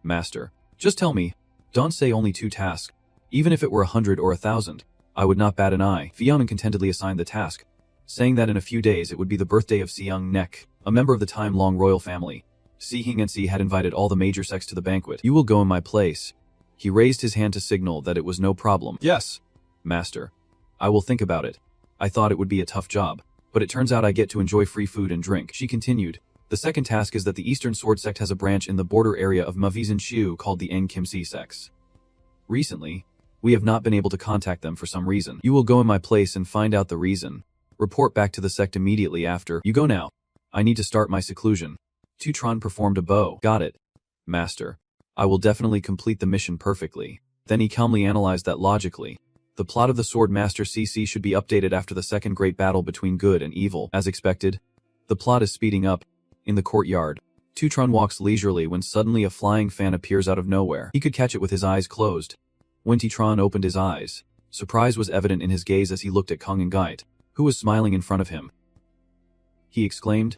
Master, just tell me. Don't say only 2 tasks. Even if it were 100 or 1,000, I would not bat an eye. Fiona contentedly assigned the task, saying that in a few days it would be the birthday of Seung Nek, a member of the time-long royal family. Si Hing and Si had invited all the major sects to the banquet. You will go in my place. He raised his hand to signal that it was no problem. Yes, Master. I will think about it. I thought it would be a tough job, but it turns out I get to enjoy free food and drink. She continued. The second task is that the Eastern Sword Sect has a branch in the border area of Mavizan Shu called the Eng Kim Si sects. Recently, we have not been able to contact them for some reason. You will go in my place and find out the reason. Report back to the sect immediately after. You go now. I need to start my seclusion. Tutron performed a bow. Got it, Master. I will definitely complete the mission perfectly. Then he calmly analyzed that logically. The plot of the Sword Master CC should be updated after the second great battle between good and evil. As expected, the plot is speeding up. In the courtyard, Tutron walks leisurely when suddenly a flying fan appears out of nowhere. He could catch it with his eyes closed. When Tutron opened his eyes, surprise was evident in his gaze as he looked at Kong and Gait, who was smiling in front of him. He exclaimed,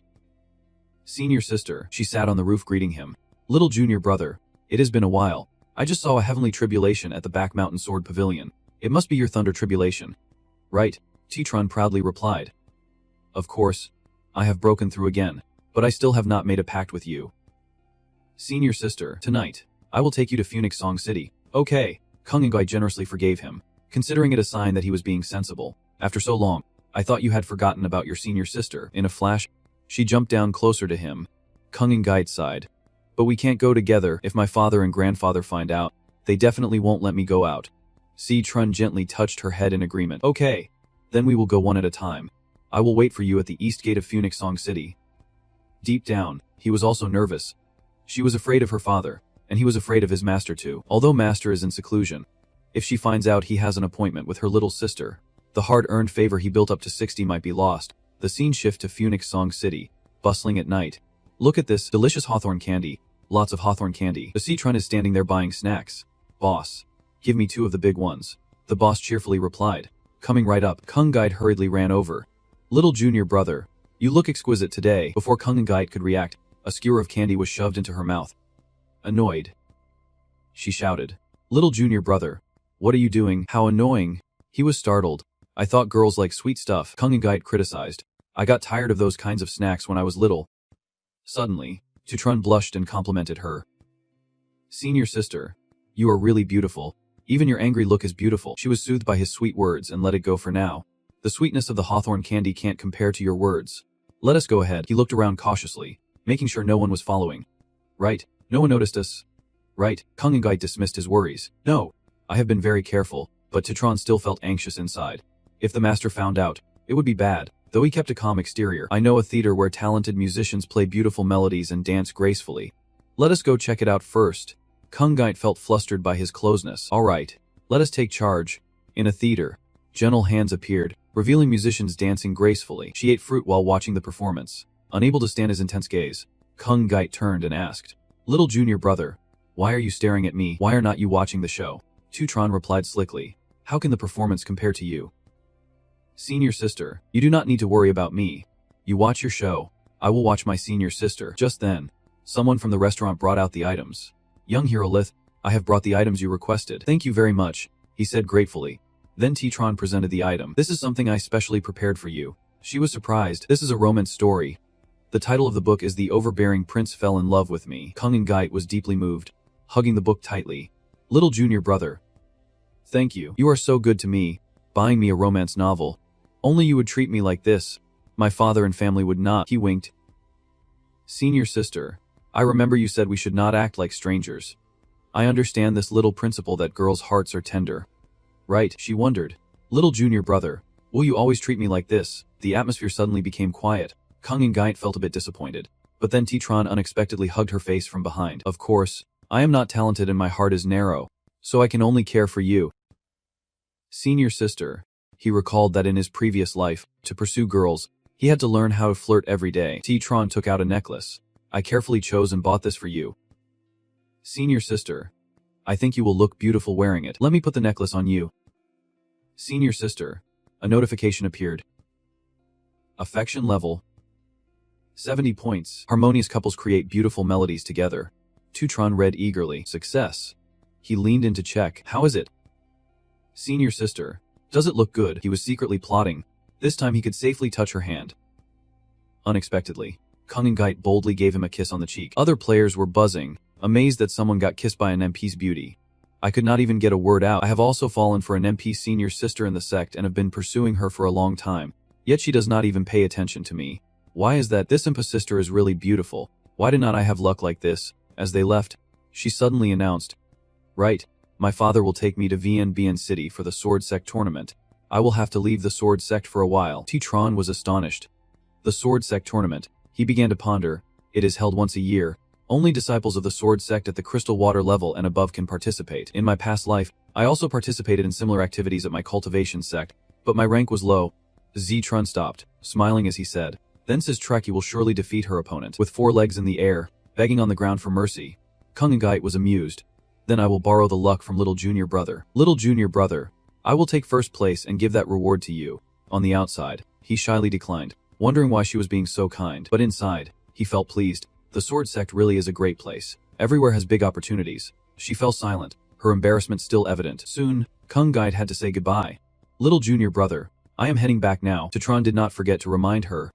Senior sister. She sat on the roof greeting him. Little junior brother, it has been a while. I just saw a heavenly tribulation at the Back Mountain Sword Pavilion. It must be your thunder tribulation. Right, Tutron proudly replied. Of course, I have broken through again, but I still have not made a pact with you. Senior sister, tonight, I will take you to Phoenix Song City. Okay. Kung and Gait generously forgave him, considering it a sign that he was being sensible. After so long, I thought you had forgotten about your senior sister. In a flash, she jumped down closer to him. Kung and Gait sighed. But we can't go together. If my father and grandfather find out, they definitely won't let me go out. Si Trun gently touched her head in agreement. Okay. Then we will go one at a time. I will wait for you at the east gate of Phoenix Song City. Deep down, he was also nervous. She was afraid of her father, and he was afraid of his master too. Although master is in seclusion, if she finds out he has an appointment with her little sister, the hard-earned favor he built up to 60 might be lost. The scene shift to Phoenix Song City, bustling at night. Look at this delicious hawthorn candy. Lots of hawthorn candy. The Citron is standing there buying snacks. Boss, give me 2 of the big ones. The boss cheerfully replied. Coming right up. Kung Guide hurriedly ran over. Little junior brother, you look exquisite today. Before Kung Guide could react, a skewer of candy was shoved into her mouth. Annoyed, she shouted. Little junior brother, what are you doing? How annoying. He was startled. I thought girls like sweet stuff. Kung Guide criticized. I got tired of those kinds of snacks when I was little. Suddenly, Tutron blushed and complimented her. Senior sister, you are really beautiful. Even your angry look is beautiful. She was soothed by his sweet words and let it go for now. The sweetness of the hawthorn candy can't compare to your words. Let us go ahead. He looked around cautiously, making sure no one was following. Right, no one noticed us. Right, Kung Guide dismissed his worries. No, I have been very careful, but Tutron still felt anxious inside. If the master found out, it would be bad. Though he kept a calm exterior. I know a theater where talented musicians play beautiful melodies and dance gracefully. Let us go check it out first. Kung Guide felt flustered by his closeness. All right, let us take charge. In a theater, gentle hands appeared, revealing musicians dancing gracefully. She ate fruit while watching the performance. Unable to stand his intense gaze, Kung Guide turned and asked, Little junior brother, why are you staring at me? Why are not you watching the show? Tutron replied slickly. How can the performance compare to you? Senior sister, you do not need to worry about me. You watch your show. I will watch my senior sister. Just then, someone from the restaurant brought out the items. Young Herolith, I have brought the items you requested. Thank you very much, he said gratefully. Then Tutron presented the item. This is something I specially prepared for you. She was surprised. This is a romance story. The title of the book is The Overbearing Prince Fell in Love with Me. Kung Guide was deeply moved, hugging the book tightly. Little junior brother. Thank you. You are so good to me, buying me a romance novel. Only you would treat me like this. My father and family would not. He winked. Senior sister, I remember you said we should not act like strangers. I understand this little principle that girls' hearts are tender. Right, she wondered. Little junior brother, will you always treat me like this? The atmosphere suddenly became quiet. Kung Guide felt a bit disappointed. But then Tutron unexpectedly hugged her face from behind. Of course, I am not talented and my heart is narrow, so I can only care for you. Senior sister. He recalled that in his previous life, to pursue girls, he had to learn how to flirt every day. Tutron took out a necklace. I carefully chose and bought this for you. Senior sister, I think you will look beautiful wearing it. Let me put the necklace on you. Senior sister, a notification appeared. Affection level 70 points. Harmonious couples create beautiful melodies together. Tutron read eagerly. Success. He leaned in to check. How is it? Senior sister, does it look good? He was secretly plotting. This time he could safely touch her hand. Unexpectedly, Kung Guide boldly gave him a kiss on the cheek. Other players were buzzing, amazed that someone got kissed by an MP's beauty. I could not even get a word out. I have also fallen for an MP's senior sister in the sect and have been pursuing her for a long time. Yet she does not even pay attention to me. Why is that? This Impa sister is really beautiful. Why did not I have luck like this? As they left, she suddenly announced, Right, my father will take me to VNBN City for the Sword Sect tournament. I will have to leave the Sword Sect for a while. Tutron was astonished. The Sword Sect tournament, he began to ponder. It is held once a year. Only disciples of the Sword Sect at the Crystal Water level and above can participate. In my past life, I also participated in similar activities at my cultivation sect, but my rank was low. Ztron stopped, smiling as he said, Then says Treki will surely defeat her opponent. With 4 legs in the air, begging on the ground for mercy. Kung Guide was amused. Then I will borrow the luck from little junior brother. Little junior brother, I will take first place and give that reward to you. On the outside, he shyly declined, wondering why she was being so kind. But inside, he felt pleased. The Sword Sect really is a great place. Everywhere has big opportunities. She fell silent, her embarrassment still evident. Soon, Kung Guide had to say goodbye. Little junior brother, I am heading back now. Tutron did not forget to remind her.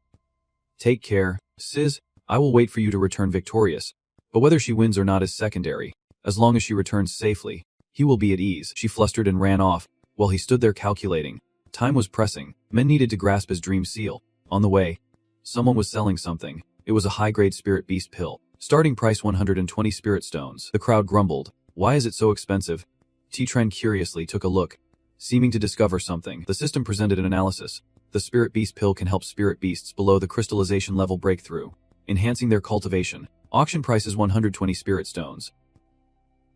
Take care, sis. I will wait for you to return victorious. But whether she wins or not is secondary. As long as she returns safely, he will be at ease. She flustered and ran off, while he stood there calculating. Time was pressing. Men needed to grasp his dream seal. On the way, someone was selling something. It was a high-grade spirit beast pill. Starting price 120 spirit stones. The crowd grumbled. Why is it so expensive? Tutron curiously took a look, seeming to discover something. The system presented an analysis. The spirit beast pill can help spirit beasts below the crystallization level break through. enhancing their cultivation. Auction price is 120 spirit stones.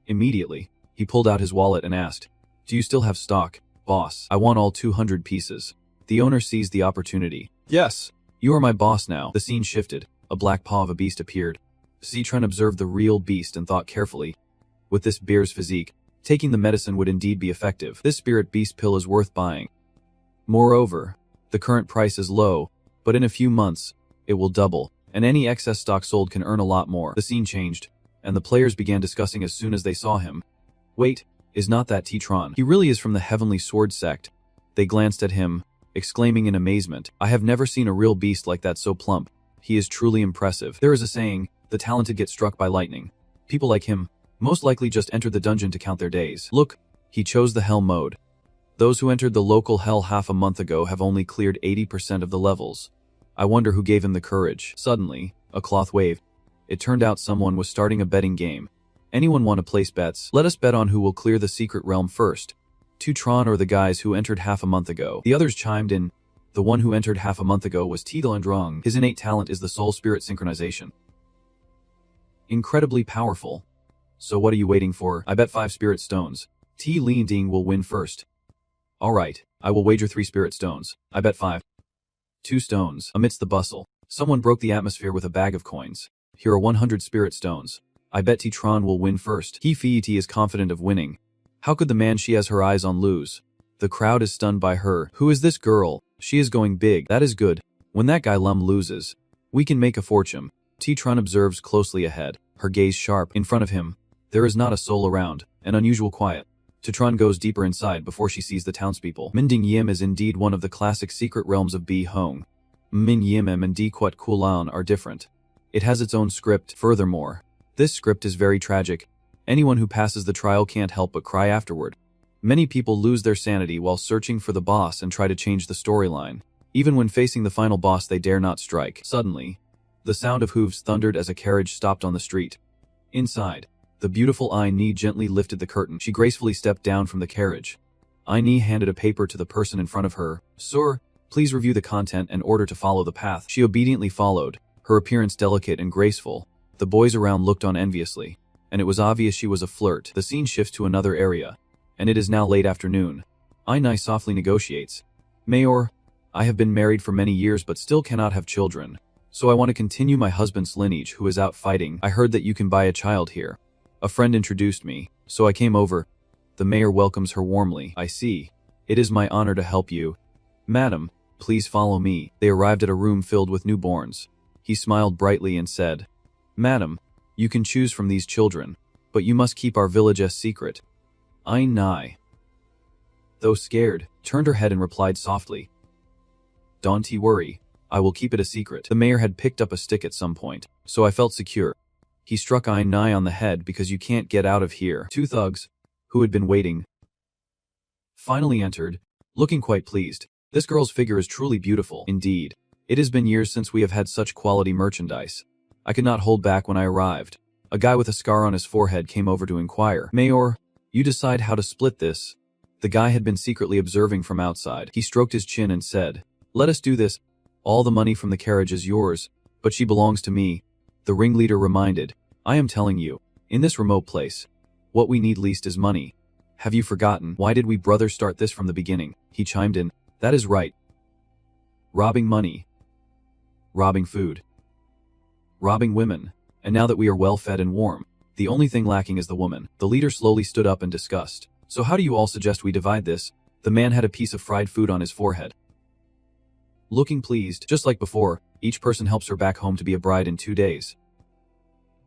Immediately, he pulled out his wallet and asked, "Do you still have stock, boss? I want all 200 pieces." The owner seized the opportunity. "Yes, you are my boss now." The scene shifted. A black paw of a beast appeared. Citron observed the real beast and thought carefully. With this bear's physique, taking the medicine would indeed be effective. This spirit beast pill is worth buying. Moreover, the current price is low, but in a few months, it will double, and any excess stock sold can earn a lot more. The scene changed, and the players began discussing as soon as they saw him. "Wait, is not that Titron? He really is from the Heavenly Sword sect." They glanced at him, exclaiming in amazement, "I have never seen a real beast like that so plump. He is truly impressive." There is a saying, the talented get struck by lightning. People like him most likely just entered the dungeon to count their days. Look, he chose the hell mode. Those who entered the local hell half a month ago have only cleared 80% of the levels. I wonder who gave him the courage. Suddenly, a cloth waved. It turned out someone was starting a betting game. "Anyone want to place bets? Let us bet on who will clear the secret realm first. Titron or the guys who entered half a month ago." The others chimed in. The one who entered half a month ago was Titlan. His innate talent is the soul spirit synchronization. Incredibly powerful. "So what are you waiting for? I bet 5 spirit stones. T. Li Ding will win first." "Alright, I will wager 3 spirit stones. I bet 5. 2 stones." Amidst the bustle, someone broke the atmosphere with a bag of coins. "Here are 100 spirit stones. I bet Titron will win first." He Fiiti is confident of winning. How could the man she has her eyes on lose? The crowd is stunned by her. Who is this girl? She is going big. That is good. When that guy Lum loses, we can make a fortune. Titron observes closely ahead, her gaze sharp. In front of him, there is not a soul around, an unusual quiet. Titron goes deeper inside before she sees the townspeople. Minding Yim is indeed one of the classic secret realms of Bi Hong. Min Yim and Diquat Kulan are different. It has its own script. Furthermore, this script is very tragic. Anyone who passes the trial can't help but cry afterward. Many people lose their sanity while searching for the boss and try to change the storyline. Even when facing the final boss, they dare not strike. Suddenly, the sound of hooves thundered as a carriage stopped on the street. Inside, the beautiful Ai-Ni gently lifted the curtain. She gracefully stepped down from the carriage. Ai-Ni handed a paper to the person in front of her. "Sir, please review the content and order to follow the path." She obediently followed, her appearance delicate and graceful. The boys around looked on enviously, and it was obvious she was a flirt. The scene shifts to another area, and it is now late afternoon. Ai-Ni softly negotiates. "Mayor, I have been married for many years but still cannot have children. So I want to continue my husband's lineage who is out fighting. I heard that you can buy a child here. A friend introduced me, so I came over." The mayor welcomes her warmly. "I see. It is my honor to help you. Madam, please follow me." They arrived at a room filled with newborns. He smiled brightly and said, "Madam, you can choose from these children, but you must keep our village a secret." Ai-Ni, though scared, turned her head and replied softly, "Don't worry, I will keep it a secret." The mayor had picked up a stick at some point, so I felt secure. He struck Ai-Ni on the head because you can't get out of here. 2 thugs, who had been waiting, finally entered, looking quite pleased. This girl's figure is truly beautiful. Indeed, it has been years since we have had such quality merchandise. I could not hold back when I arrived. A guy with a scar on his forehead came over to inquire. "Mayor, you decide how to split this." The guy had been secretly observing from outside. He stroked his chin and said, "Let us do this. All the money from the carriage is yours, but she belongs to me." The ringleader reminded, "I am telling you, in this remote place, what we need least is money. Have you forgotten? Why did we brothers start this from the beginning?" He chimed in, "That is right. Robbing money. Robbing food. Robbing women. And now that we are well fed and warm, the only thing lacking is the woman." The leader slowly stood up in disgust. "So how do you all suggest we divide this?" The man had a piece of fried food on his forehead. Looking pleased, just like before, each person helps her back home to be a bride in 2 days.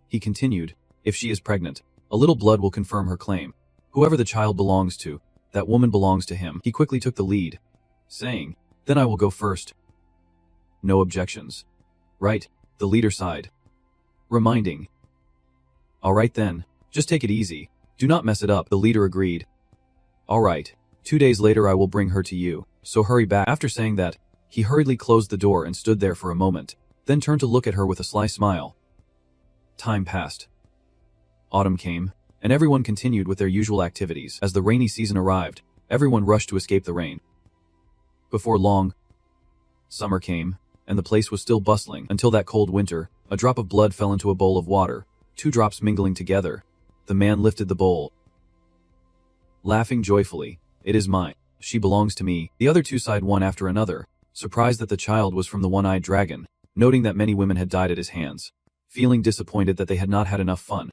He continued, "If she is pregnant, a little blood will confirm her claim. Whoever the child belongs to, that woman belongs to him." He quickly took the lead, saying, "Then I will go first." No objections. Right, the leader sighed, reminding, "All right then, just take it easy. Do not mess it up." The leader agreed. "All right, 2 days later I will bring her to you, so hurry back." After saying that, he hurriedly closed the door and stood there for a moment, then turned to look at her with a sly smile. Time passed. Autumn came, and everyone continued with their usual activities. As the rainy season arrived, everyone rushed to escape the rain. Before long, summer came, and the place was still bustling until that cold winter, A drop of blood fell into a bowl of water, 2 drops mingling together. The man lifted the bowl, laughing joyfully. "It is mine. She belongs to me." The other 2 sighed one after another, surprised that the child was from the one-eyed dragon, noting that many women had died at his hands, feeling disappointed that they had not had enough fun.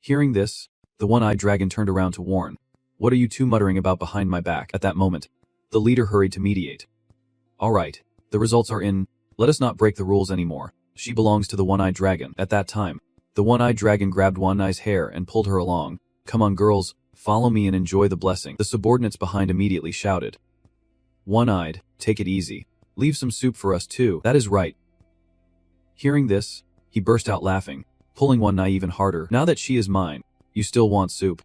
Hearing this, the one-eyed dragon turned around to warn, "What are you 2 muttering about behind my back?" At that moment, the leader hurried to mediate. "All right, the results are in. Let us not break the rules anymore. She belongs to the one-eyed dragon." At that time, the one-eyed dragon grabbed One Eye's hair and pulled her along. "Come on, girls, follow me and enjoy the blessing." The subordinates behind immediately shouted, "One-eyed, take it easy. Leave some soup for us too." "That is right." Hearing this, he burst out laughing, pulling One Eye even harder. "Now that she is mine, you still want soup?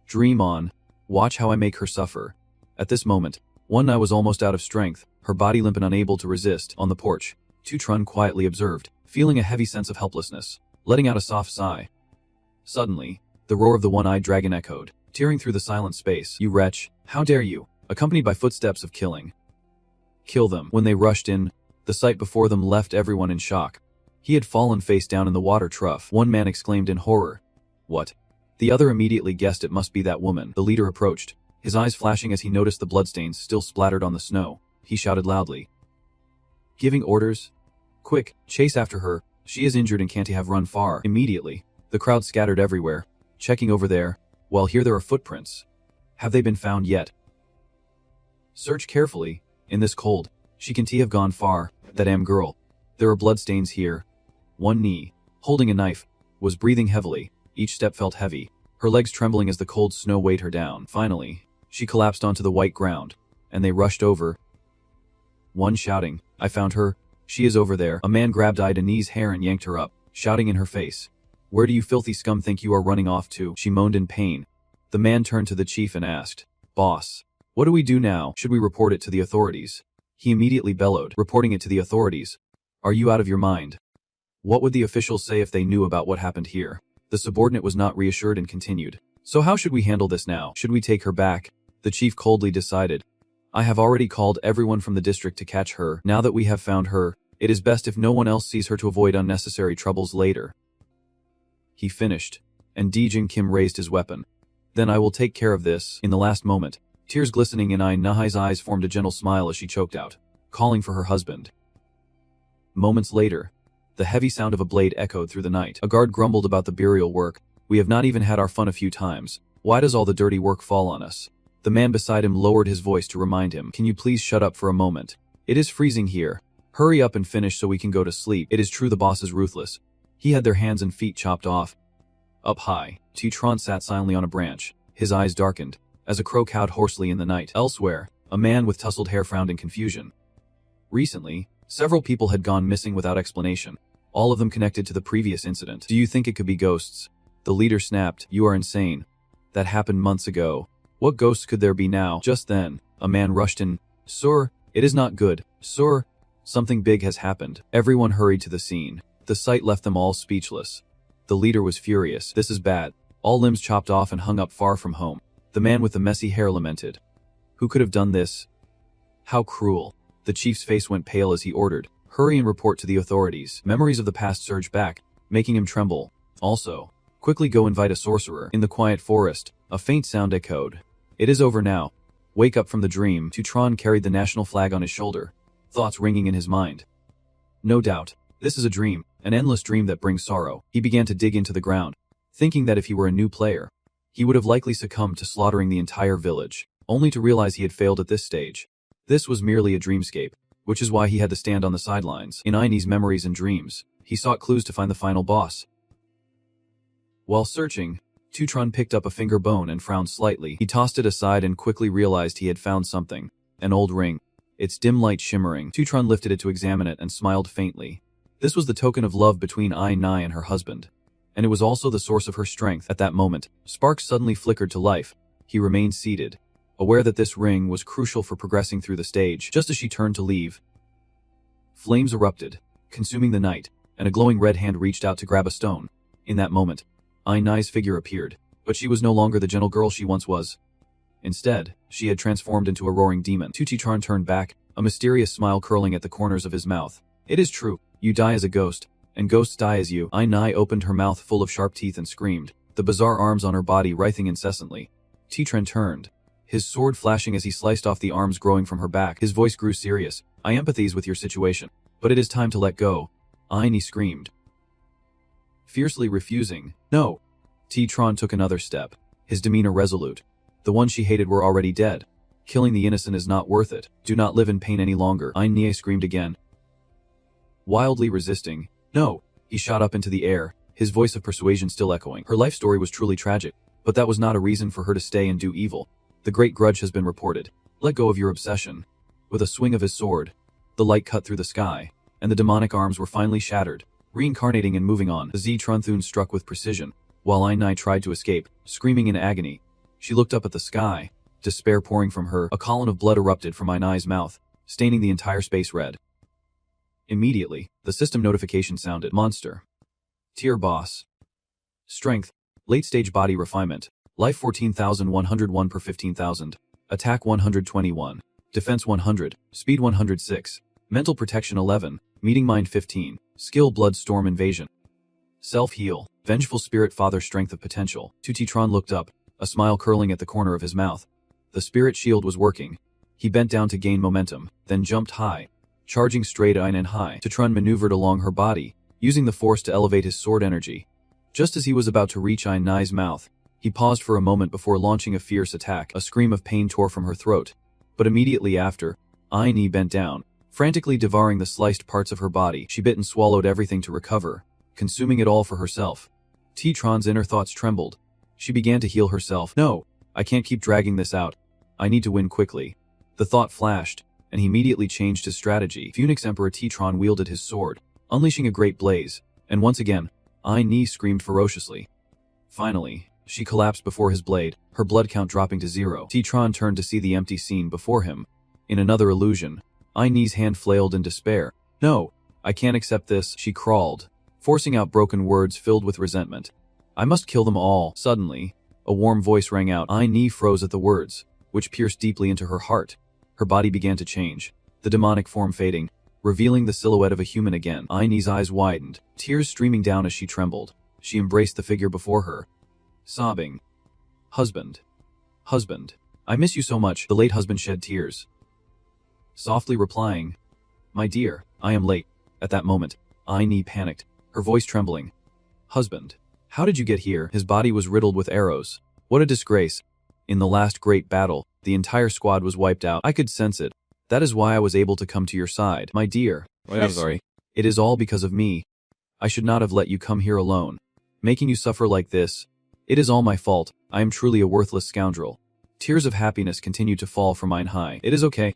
Dream on. Watch how I make her suffer." At this moment, One Eye was almost out of strength, her body limp and unable to resist. On the porch, Tutron quietly observed, feeling a heavy sense of helplessness, letting out a soft sigh. Suddenly, the roar of the one-eyed dragon echoed, tearing through the silent space. "You wretch, how dare you!" accompanied by footsteps of killing. "Kill them." When they rushed in, the sight before them left everyone in shock. He had fallen face down in the water trough. One man exclaimed in horror, "What?" The other immediately guessed it must be that woman. The leader approached, his eyes flashing as he noticed the bloodstains still splattered on the snow. He shouted loudly, giving orders, "Quick, chase after her. She is injured and can't have run far." Immediately, the crowd scattered everywhere, checking over there. "Well, here there are footprints. Have they been found yet?" "Search carefully. In this cold, she can't have gone far. That damn girl. There are bloodstains here." One knee, holding a knife, was breathing heavily. Each step felt heavy, her legs trembling as the cold snow weighed her down. Finally, she collapsed onto the white ground, and they rushed over. One shouting, "I found her. She is over there." A man grabbed Idane's hair and yanked her up, shouting in her face, "Where do you filthy scum think you are running off to?" She moaned in pain. The man turned to the chief and asked, "Boss, what do we do now? Should we report it to the authorities?" He immediately bellowed, "Reporting it to the authorities? Are you out of your mind? What would the officials say if they knew about what happened here?" The subordinate was not reassured and continued, "So how should we handle this now? Should we take her back?" The chief coldly decided, "I have already called everyone from the district to catch her. Now that we have found her, it is best if no one else sees her to avoid unnecessary troubles later." He finished, and Dijin Kim raised his weapon. "Then I will take care of this." In the last moment, tears glistening in Nahai's eyes formed a gentle smile as she choked out, calling for her husband. Moments later, the heavy sound of a blade echoed through the night. A guard grumbled about the burial work. "We have not even had our fun a few times. Why does all the dirty work fall on us?" The man beside him lowered his voice to remind him, "Can you please shut up for a moment? It is freezing here. Hurry up and finish so we can go to sleep." It is true the boss is ruthless. He had their hands and feet chopped off. Up high, Tutron sat silently on a branch, his eyes darkened, as a crow cawed hoarsely in the night. Elsewhere, a man with tousled hair frowned in confusion. Recently, several people had gone missing without explanation, all of them connected to the previous incident. "Do you think it could be ghosts?" The leader snapped, "You are insane. That happened months ago. What ghosts could there be now?" Just then, a man rushed in. "Sir, it is not good. Sir, something big has happened." Everyone hurried to the scene. The sight left them all speechless. The leader was furious. "This is bad. All limbs chopped off and hung up far from home." The man with the messy hair lamented. "Who could have done this? How cruel." The chief's face went pale as he ordered, "Hurry and report to the authorities." Memories of the past surged back, making him tremble. Also, quickly go invite a sorcerer. In the quiet forest, a faint sound echoed. "It is over now. Wake up from the dream." Tutron carried the national flag on his shoulder, thoughts ringing in his mind. "No doubt, this is a dream, an endless dream that brings sorrow." He began to dig into the ground, thinking that if he were a new player, he would have likely succumbed to slaughtering the entire village, only to realize he had failed at this stage. This was merely a dreamscape, which is why he had to stand on the sidelines. In Aine's memories and dreams, he sought clues to find the final boss. While searching, Tutron picked up a finger bone and frowned slightly. He tossed it aside and quickly realized he had found something. An old ring, its dim light shimmering. Tutron lifted it to examine it and smiled faintly. This was the token of love between Ai Nai and her husband, and it was also the source of her strength. At that moment, sparks suddenly flickered to life. He remained seated, aware that this ring was crucial for progressing through the stage. Just as she turned to leave, flames erupted, consuming the night, and a glowing red hand reached out to grab a stone. In that moment, Ai Nai's figure appeared, but she was no longer the gentle girl she once was. Instead, she had transformed into a roaring demon. Tutron turned back, a mysterious smile curling at the corners of his mouth. "It is true, you die as a ghost, And ghosts die as you. Ai opened her mouth full of sharp teeth and screamed, the bizarre arms on her body writhing incessantly. T-Tron turned, his sword flashing as he sliced off the arms growing from her back. His voice grew serious. I empathize with your situation, but it is time to let go. Ai screamed, fiercely refusing. No. T-Tron took another step, his demeanor resolute. The ones she hated were already dead. Killing the innocent is not worth it. Do not live in pain any longer. Ai screamed again, wildly resisting. No. He shot up into the air, his voice of persuasion still echoing. Her life story was truly tragic, but that was not a reason for her to stay and do evil. The great grudge has been reported. Let go of your obsession. With a swing of his sword, the light cut through the sky, and the demonic arms were finally shattered, reincarnating and moving on. The Z-Tron struck with precision, while Ai tried to escape, screaming in agony. She looked up at the sky, despair pouring from her. A column of blood erupted from Ai's mouth, staining the entire space red. Immediately, the system notification sounded. Monster. Tier Boss. Strength. Late-stage body refinement. Life 14,101 per 15,000. Attack 121. Defense 100. Speed 106. Mental protection 11. Meeting mind 15. Skill Blood Storm Invasion. Self-heal. Vengeful Spirit Father Strength of Potential. T-Tron looked up, a smile curling at the corner of his mouth. The spirit shield was working. He bent down to gain momentum, then jumped high, charging straight and high. T-Tron maneuvered along her body, using the force to elevate his sword energy. Just as he was about to reach Ai's mouth, he paused for a moment before launching a fierce attack. A scream of pain tore from her throat, but immediately after, Ai bent down, frantically devouring the sliced parts of her body. She bit and swallowed everything to recover, consuming it all for herself. T-Tron's inner thoughts trembled. She began to heal herself. No, I can't keep dragging this out. I need to win quickly. The thought flashed, and he immediately changed his strategy. Phoenix Emperor T-Tron wielded his sword, unleashing a great blaze, and once again, Ai screamed ferociously. Finally, she collapsed before his blade, her blood count dropping to 0. T-Tron turned to see the empty scene before him. In another illusion, Ai's hand flailed in despair. No, I can't accept this, she crawled, forcing out broken words filled with resentment. I must kill them all. Suddenly, a warm voice rang out. Ai froze at the words, which pierced deeply into her heart. Her body began to change, the demonic form fading, revealing the silhouette of a human again. Ai's eyes widened, tears streaming down as she trembled. She embraced the figure before her, sobbing. Husband. Husband. I miss you so much. The late husband shed tears, softly replying, My dear, I am late. At that moment, Ai panicked, her voice trembling. Husband. How did you get here? His body was riddled with arrows. What a disgrace. In the last great battle, the entire squad was wiped out. I could sense it. That is why I was able to come to your side. My dear. I'm sorry. It is all because of me. I should not have let you come here alone, making you suffer like this. It is all my fault. I am truly a worthless scoundrel. Tears of happiness continued to fall from Ai. It is okay.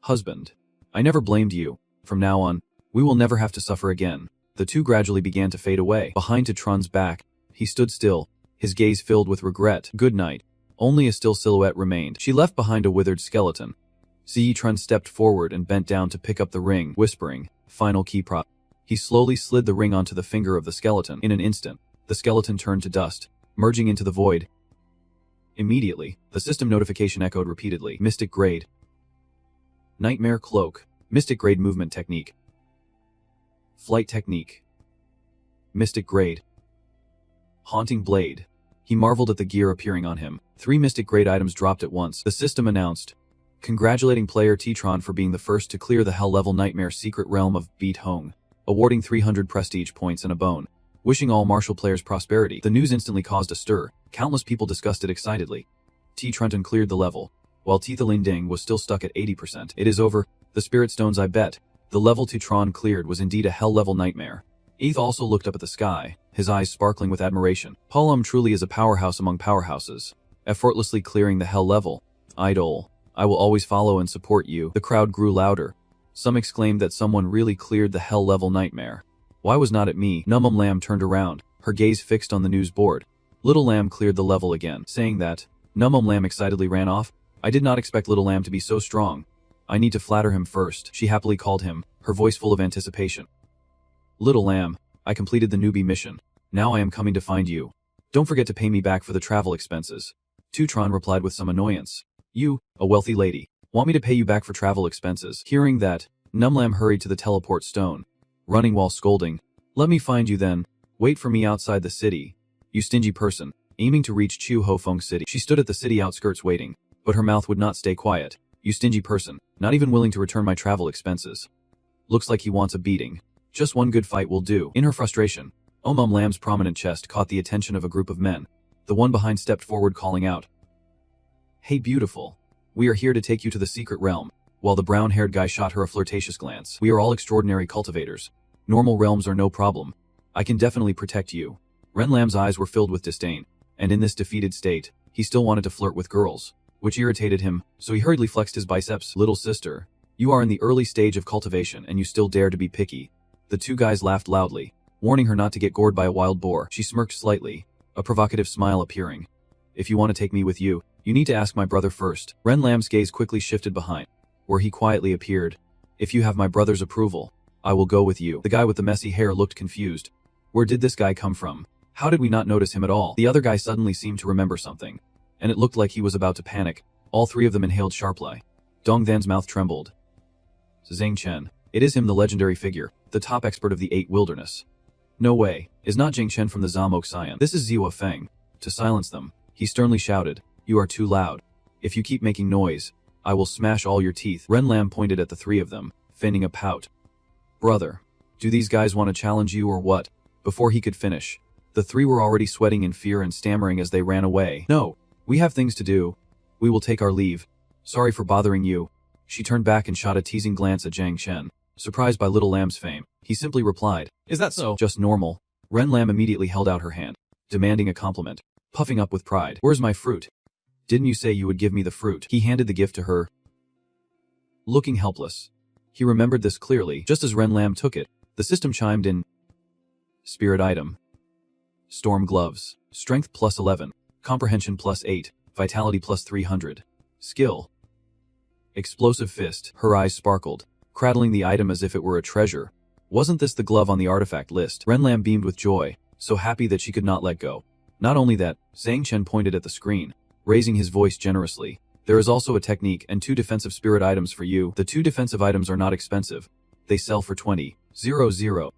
Husband. I never blamed you. From now on, we will never have to suffer again. The two gradually began to fade away. Behind T-Tron's back, he stood still, his gaze filled with regret. Good night. Only a still silhouette remained. She left behind a withered skeleton. T-Tron stepped forward and bent down to pick up the ring, whispering, Final key prop. He slowly slid the ring onto the finger of the skeleton. In an instant, the skeleton turned to dust, merging into the void. Immediately, the system notification echoed repeatedly. Mystic Grade. Nightmare Cloak. Mystic Grade Movement Technique. Flight Technique. Mystic Grade. Haunting Blade. He marveled at the gear appearing on him. 3 Mystic Grade items dropped at once. The system announced, congratulating player T-Tron for being the first to clear the Hell-level Nightmare Secret Realm of Beat Hong, awarding 300 prestige points and a bone. Wishing all martial players prosperity. The news instantly caused a stir. Countless people discussed it excitedly. T-Tron cleared the level, while Tithalin Ding was still stuck at 80%. It is over. The Spirit Stones, I bet. The level T-Tron cleared was indeed a Hell-level nightmare. Eth also looked up at the sky, his eyes sparkling with admiration. Palom truly is a powerhouse among powerhouses, effortlessly clearing the Hell level. Idol. I will always follow and support you. The crowd grew louder. Some exclaimed that someone really cleared the Hell-level nightmare. Why was not it me? Numum Lamb turned around, her gaze fixed on the news board. Little Lamb cleared the level again. Saying that, Numum Lamb excitedly ran off. I did not expect Little Lamb to be so strong. I need to flatter him first, she happily called him, her voice full of anticipation. Little Lamb, I completed the newbie mission. Now I am coming to find you. Don't forget to pay me back for the travel expenses. T-Tron replied with some annoyance. You, a wealthy lady, want me to pay you back for travel expenses? Hearing that, Numlam hurried to the teleport stone. Running while scolding, Let me find you then. Wait for me outside the city. You stingy person. Aiming to reach Chu Hofeng City. She stood at the city outskirts waiting, but her mouth would not stay quiet. You stingy person. Not even willing to return my travel expenses. Looks like he wants a beating. Just one good fight will do. In her frustration, Lam's prominent chest caught the attention of a group of men. The one behind stepped forward calling out, "Hey beautiful. We are here to take you to the secret realm," while the brown-haired guy shot her a flirtatious glance. "We are all extraordinary cultivators. Normal realms are no problem. I can definitely protect you." Lam's eyes were filled with disdain, and in this defeated state, he still wanted to flirt with girls, which irritated him, so he hurriedly flexed his biceps. "Little sister, you are in the early stage of cultivation and you still dare to be picky." The two guys laughed loudly, warning her not to get gored by a wild boar. She smirked slightly, a provocative smile appearing. "If you want to take me with you, you need to ask my brother first." Lam's gaze quickly shifted behind, where he quietly appeared. "If you have my brother's approval, I will go with you." The guy with the messy hair looked confused. Where did this guy come from? How did we not notice him at all? The other guy suddenly seemed to remember something, and it looked like he was about to panic. All three of them inhaled sharply. Dongthan's mouth trembled. Zhang Chen. It is him, the legendary figure, the top expert of the 8 wilderness. No way, is not Zhang Chen from the Zamok Xian. This is Ziwa Feng. To silence them, he sternly shouted, "You are too loud. If you keep making noise, I will smash all your teeth." Lam pointed at the three of them, feigning a pout. "Brother, do these guys want to challenge you or what?" Before he could finish, the three were already sweating in fear and stammering as they ran away. "No, we have things to do. We will take our leave. Sorry for bothering you." She turned back and shot a teasing glance at Zhang Chen. Surprised by Little Lamb's fame, he simply replied, "Is that so?" "Just normal." Lam immediately held out her hand, demanding a compliment, puffing up with pride. "Where's my fruit? Didn't you say you would give me the fruit?" He handed the gift to her, looking helpless. He remembered this clearly. Just as Lam took it, the system chimed in. Spirit item. Storm gloves. Strength plus 11. Comprehension plus 8. Vitality plus 300. Skill. Explosive fist. Her eyes sparkled, cradling the item as if it were a treasure. Wasn't this the glove on the artifact list? Lam beamed with joy, so happy that she could not let go. Not only that, Zhang Chen pointed at the screen, raising his voice generously. "There is also a technique and 2 defensive spirit items for you. The 2 defensive items are not expensive. They sell for 20,000.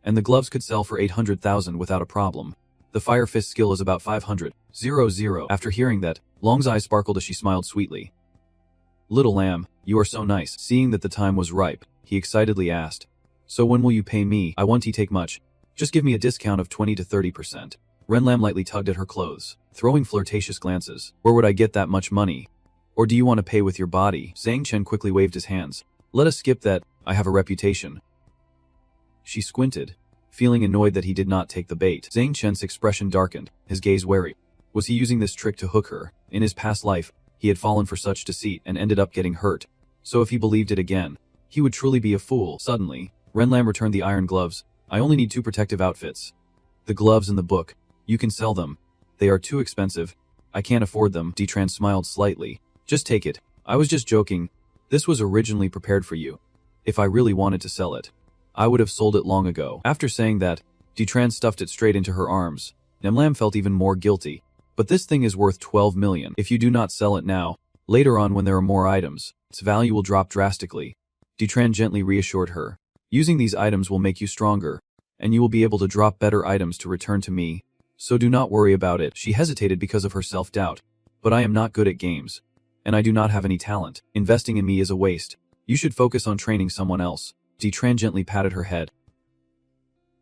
And the gloves could sell for 800,000 without a problem. The fire fist skill is about 500,000. After hearing that, Long's eyes sparkled as she smiled sweetly. "Little Lamb, you are so nice." Seeing that the time was ripe, he excitedly asked, "So when will you pay me? I won't take much. Just give me a discount of 20 to 30%. Lam lightly tugged at her clothes, throwing flirtatious glances. "Where would I get that much money? Or do you want to pay with your body?" Zhang Chen quickly waved his hands. "Let us skip that. I have a reputation." She squinted, feeling annoyed that he did not take the bait. Zhang Chen's expression darkened, his gaze wary. Was he using this trick to hook her? In his past life, he had fallen for such deceit and ended up getting hurt. So if he believed it again, he would truly be a fool. Suddenly, Lam returned the iron gloves. "I only need 2 protective outfits. The gloves in the book. You can sell them. They are too expensive. I can't afford them." Detran smiled slightly. "Just take it. I was just joking. This was originally prepared for you. If I really wanted to sell it, I would have sold it long ago." After saying that, Detran stuffed it straight into her arms. Lam felt even more guilty. "But this thing is worth 12 million. If you do not sell it now, later on when there are more items, its value will drop drastically." Detran gently reassured her. "Using these items will make you stronger, and you will be able to drop better items to return to me. So do not worry about it." She hesitated because of her self-doubt. "But I am not good at games, and I do not have any talent. Investing in me is a waste. You should focus on training someone else." Detran gently patted her head,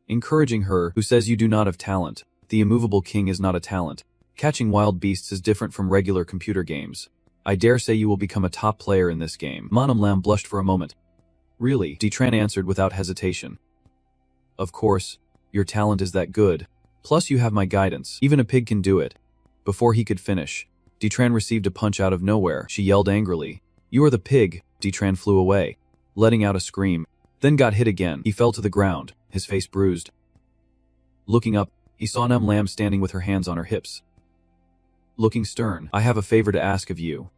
encouraging her. "Who says you do not have talent? The immovable king is not a talent. Catching wild beasts is different from regular computer games. I dare say you will become a top player in this game." Lam blushed for a moment. "Really?" Detran answered without hesitation. "Of course, your talent is that good. Plus you have my guidance. Even a pig can do it." Before he could finish, Detran received a punch out of nowhere. She yelled angrily, "You are the pig!" Detran flew away, letting out a scream, then got hit again. He fell to the ground, his face bruised. Looking up, he saw Lam standing with her hands on her hips, looking stern. "I have a favor to ask of you.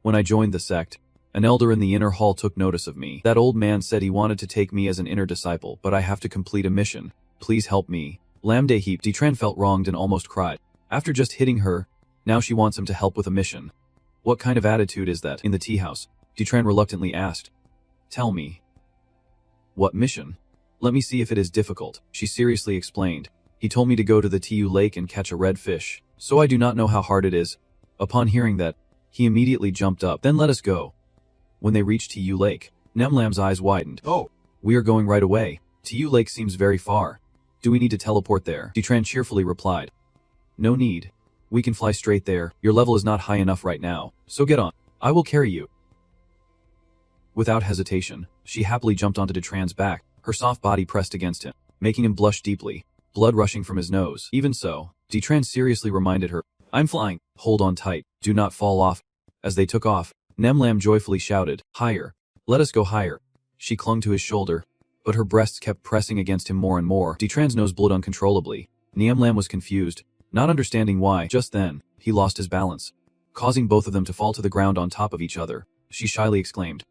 When I joined the sect, an elder in the inner hall took notice of me. That old man said he wanted to take me as an inner disciple, but I have to complete a mission. Please help me." Lamde heap. Detran felt wronged and almost cried. After just hitting her, now she wants him to help with a mission. What kind of attitude is that? In the tea house, Detran reluctantly asked, "Tell me. What mission?" Let me see if it is difficult, she seriously explained. He told me to go to the Tu lake and catch a red fish, so I do not know how hard it is. Upon hearing that, he immediately jumped up. Then let us go. When they reached Tu lake, Nemlam's eyes widened. Oh, we are going right away. Tu lake seems very far. Do we need to teleport there? Detran cheerfully replied. No need. We can fly straight there. Your level is not high enough right now, so get on. I will carry you. Without hesitation, she happily jumped onto Detran's back, her soft body pressed against him, making him blush deeply, blood rushing from his nose. Even so, Detran seriously reminded her, I'm flying. Hold on tight. Do not fall off. As they took off, Nemlam joyfully shouted, higher. Let us go higher. She clung to his shoulder, but her breasts kept pressing against him more and more. Detran's nose bled uncontrollably. Nemlam was confused, not understanding why. Just then, he lost his balance, causing both of them to fall to the ground on top of each other. She shyly exclaimed,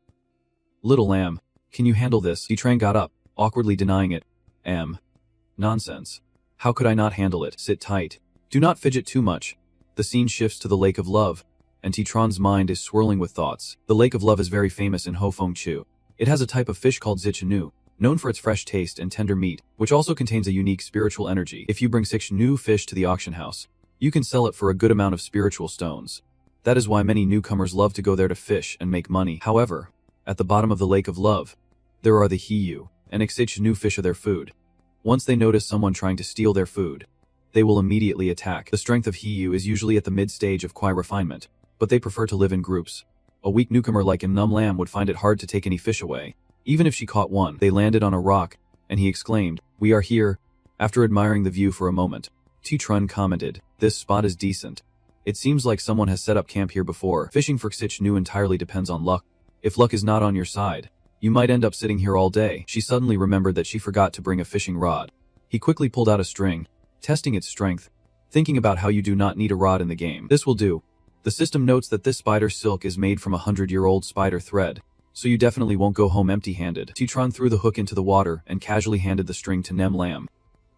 Little lamb, can you handle this? Detran got up, awkwardly denying it. Nonsense. How could I not handle it? Sit tight. Do not fidget too much. The scene shifts to the Lake of Love, and Tetron's mind is swirling with thoughts. The Lake of Love is very famous in Hofengchu. It has a type of fish called Zichenu, known for its fresh taste and tender meat, which also contains a unique spiritual energy. If you bring 6 new fish to the auction house, you can sell it for a good amount of spiritual stones. That is why many newcomers love to go there to fish and make money. However, at the bottom of the Lake of Love, there are the Hiyu, and Zichenu fish are their food. Once they notice someone trying to steal their food, they will immediately attack. The strength of Hiyu is usually at the mid-stage of Kwai refinement, but they prefer to live in groups. A weak newcomer like Lam would find it hard to take any fish away. Even if she caught one, they landed on a rock, and he exclaimed, We are here. After admiring the view for a moment, Tetron commented, This spot is decent. It seems like someone has set up camp here before. Fishing for Zichenu entirely depends on luck. If luck is not on your side, you might end up sitting here all day. She suddenly remembered that she forgot to bring a fishing rod. He quickly pulled out a string, testing its strength, thinking about how you do not need a rod in the game. This will do. The system notes that this spider silk is made from 100-year-old spider thread, so you definitely won't go home empty-handed. Tetron threw the hook into the water and casually handed the string to Nemlam.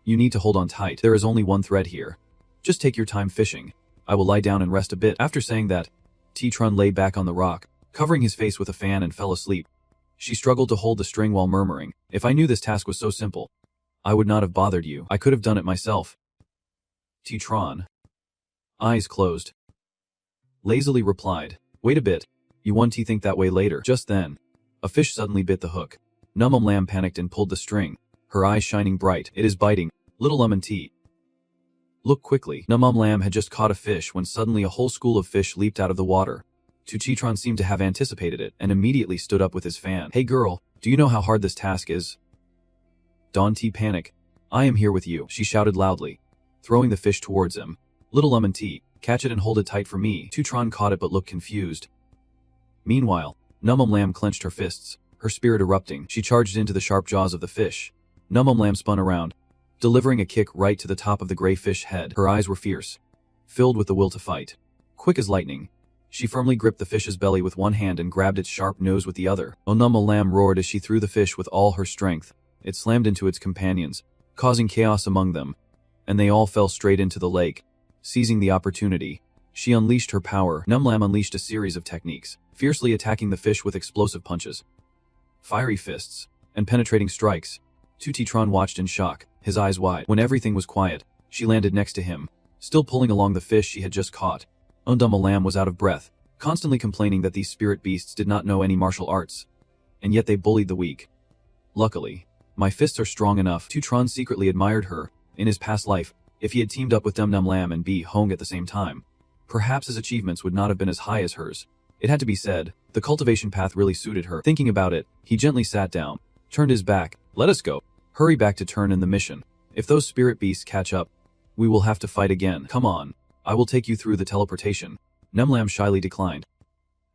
You need to hold on tight. There is only one thread here. Just take your time fishing. I will lie down and rest a bit. After saying that, Tetron lay back on the rock, covering his face with a fan and fell asleep. She struggled to hold the string while murmuring, If I knew this task was so simple, I would not have bothered you. I could have done it myself. Tetron, eyes closed, lazily replied, Wait a bit. You want to think that way later. Just then, a fish suddenly bit the hook. Lam panicked and pulled the string, her eyes shining bright. It is biting. Little T. Look quickly. Lam had just caught a fish when suddenly a whole school of fish leaped out of the water. Tetron seemed to have anticipated it and immediately stood up with his fan. Hey girl, do you know how hard this task is? T panic. I am here with you, she shouted loudly, throwing the fish towards him. Little T, catch it and hold it tight for me. Tetron caught it but looked confused. Meanwhile, Lam clenched her fists, her spirit erupting. She charged into the sharp jaws of the fish. Lam spun around, delivering a kick right to the top of the gray fish head. Her eyes were fierce, filled with the will to fight. Quick as lightning, she firmly gripped the fish's belly with one hand and grabbed its sharp nose with the other. Lam roared as she threw the fish with all her strength. It slammed into its companions, causing chaos among them, and they all fell straight into the lake. Seizing the opportunity, she unleashed her power. Lam unleashed a series of techniques, fiercely attacking the fish with explosive punches, fiery fists, and penetrating strikes. Tetron watched in shock, his eyes wide. When everything was quiet, she landed next to him, still pulling along the fish she had just caught. Lam was out of breath, constantly complaining that these spirit beasts did not know any martial arts, and yet they bullied the weak. Luckily, my fists are strong enough. Tetron secretly admired her. In his past life, if he had teamed up with Lam and Hong at the same time, perhaps his achievements would not have been as high as hers. It had to be said, the cultivation path really suited her. Thinking about it, he gently sat down, turned his back. Let us go. Hurry back to turn in the mission. If those spirit beasts catch up, we will have to fight again. Come on. I will take you through the teleportation. Lam shyly declined.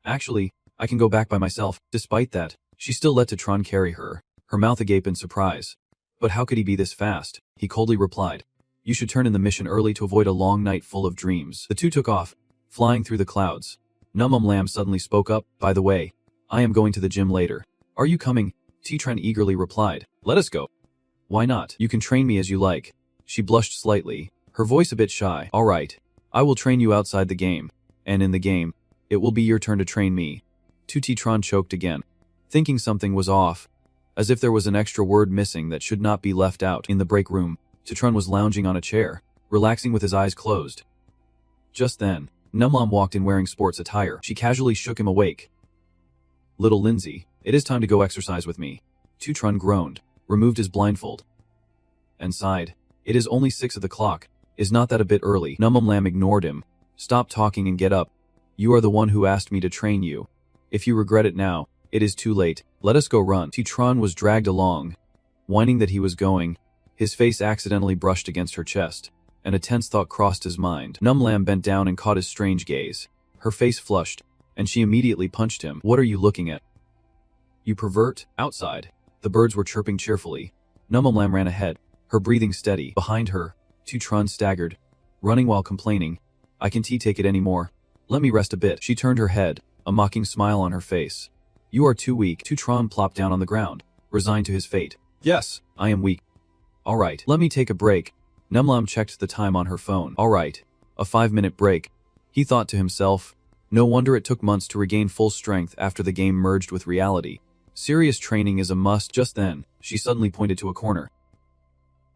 Actually, I can go back by myself. Despite that, she still let Tetron carry her, her mouth agape in surprise. But how could he be this fast? He coldly replied. You should turn in the mission early to avoid a long night full of dreams. The two took off, flying through the clouds. Lam suddenly spoke up. By the way, I am going to the gym later. Are you coming? Tetron eagerly replied. Let us go. Why not? You can train me as you like. She blushed slightly, her voice a bit shy. All right. I will train you outside the game, and in the game, it will be your turn to train me. Tetron choked again, thinking something was off. As if there was an extra word missing that should not be left out. In the break room, Tutron was lounging on a chair, relaxing with his eyes closed. Just then, Numlam walked in wearing sports attire. She casually shook him awake. "Little Lindsay, it is time to go exercise with me." Tutron groaned, removed his blindfold, and sighed. "It is only 6 o'clock. Is not that a bit early?" Numlam ignored him. "Stop talking and get up. You are the one who asked me to train you. If you regret it now, it is too late. Let us go run." Tutron was dragged along, whining that he was going. His face accidentally brushed against her chest, and a tense thought crossed his mind. Numlam bent down and caught his strange gaze. Her face flushed, and she immediately punched him. "What are you looking at? You pervert." Outside, the birds were chirping cheerfully. Numlam ran ahead, her breathing steady. Behind her, Tutron staggered, running while complaining. "I can't take it anymore. Let me rest a bit." She turned her head, a mocking smile on her face. "You are too weak." Tutron plopped down on the ground, resigned to his fate. "Yes, I am weak. All right, let me take a break." Numlam checked the time on her phone. All right, a 5-minute break. He thought to himself. No wonder it took months to regain full strength after the game merged with reality. Serious training is a must. Just then, she suddenly pointed to a corner.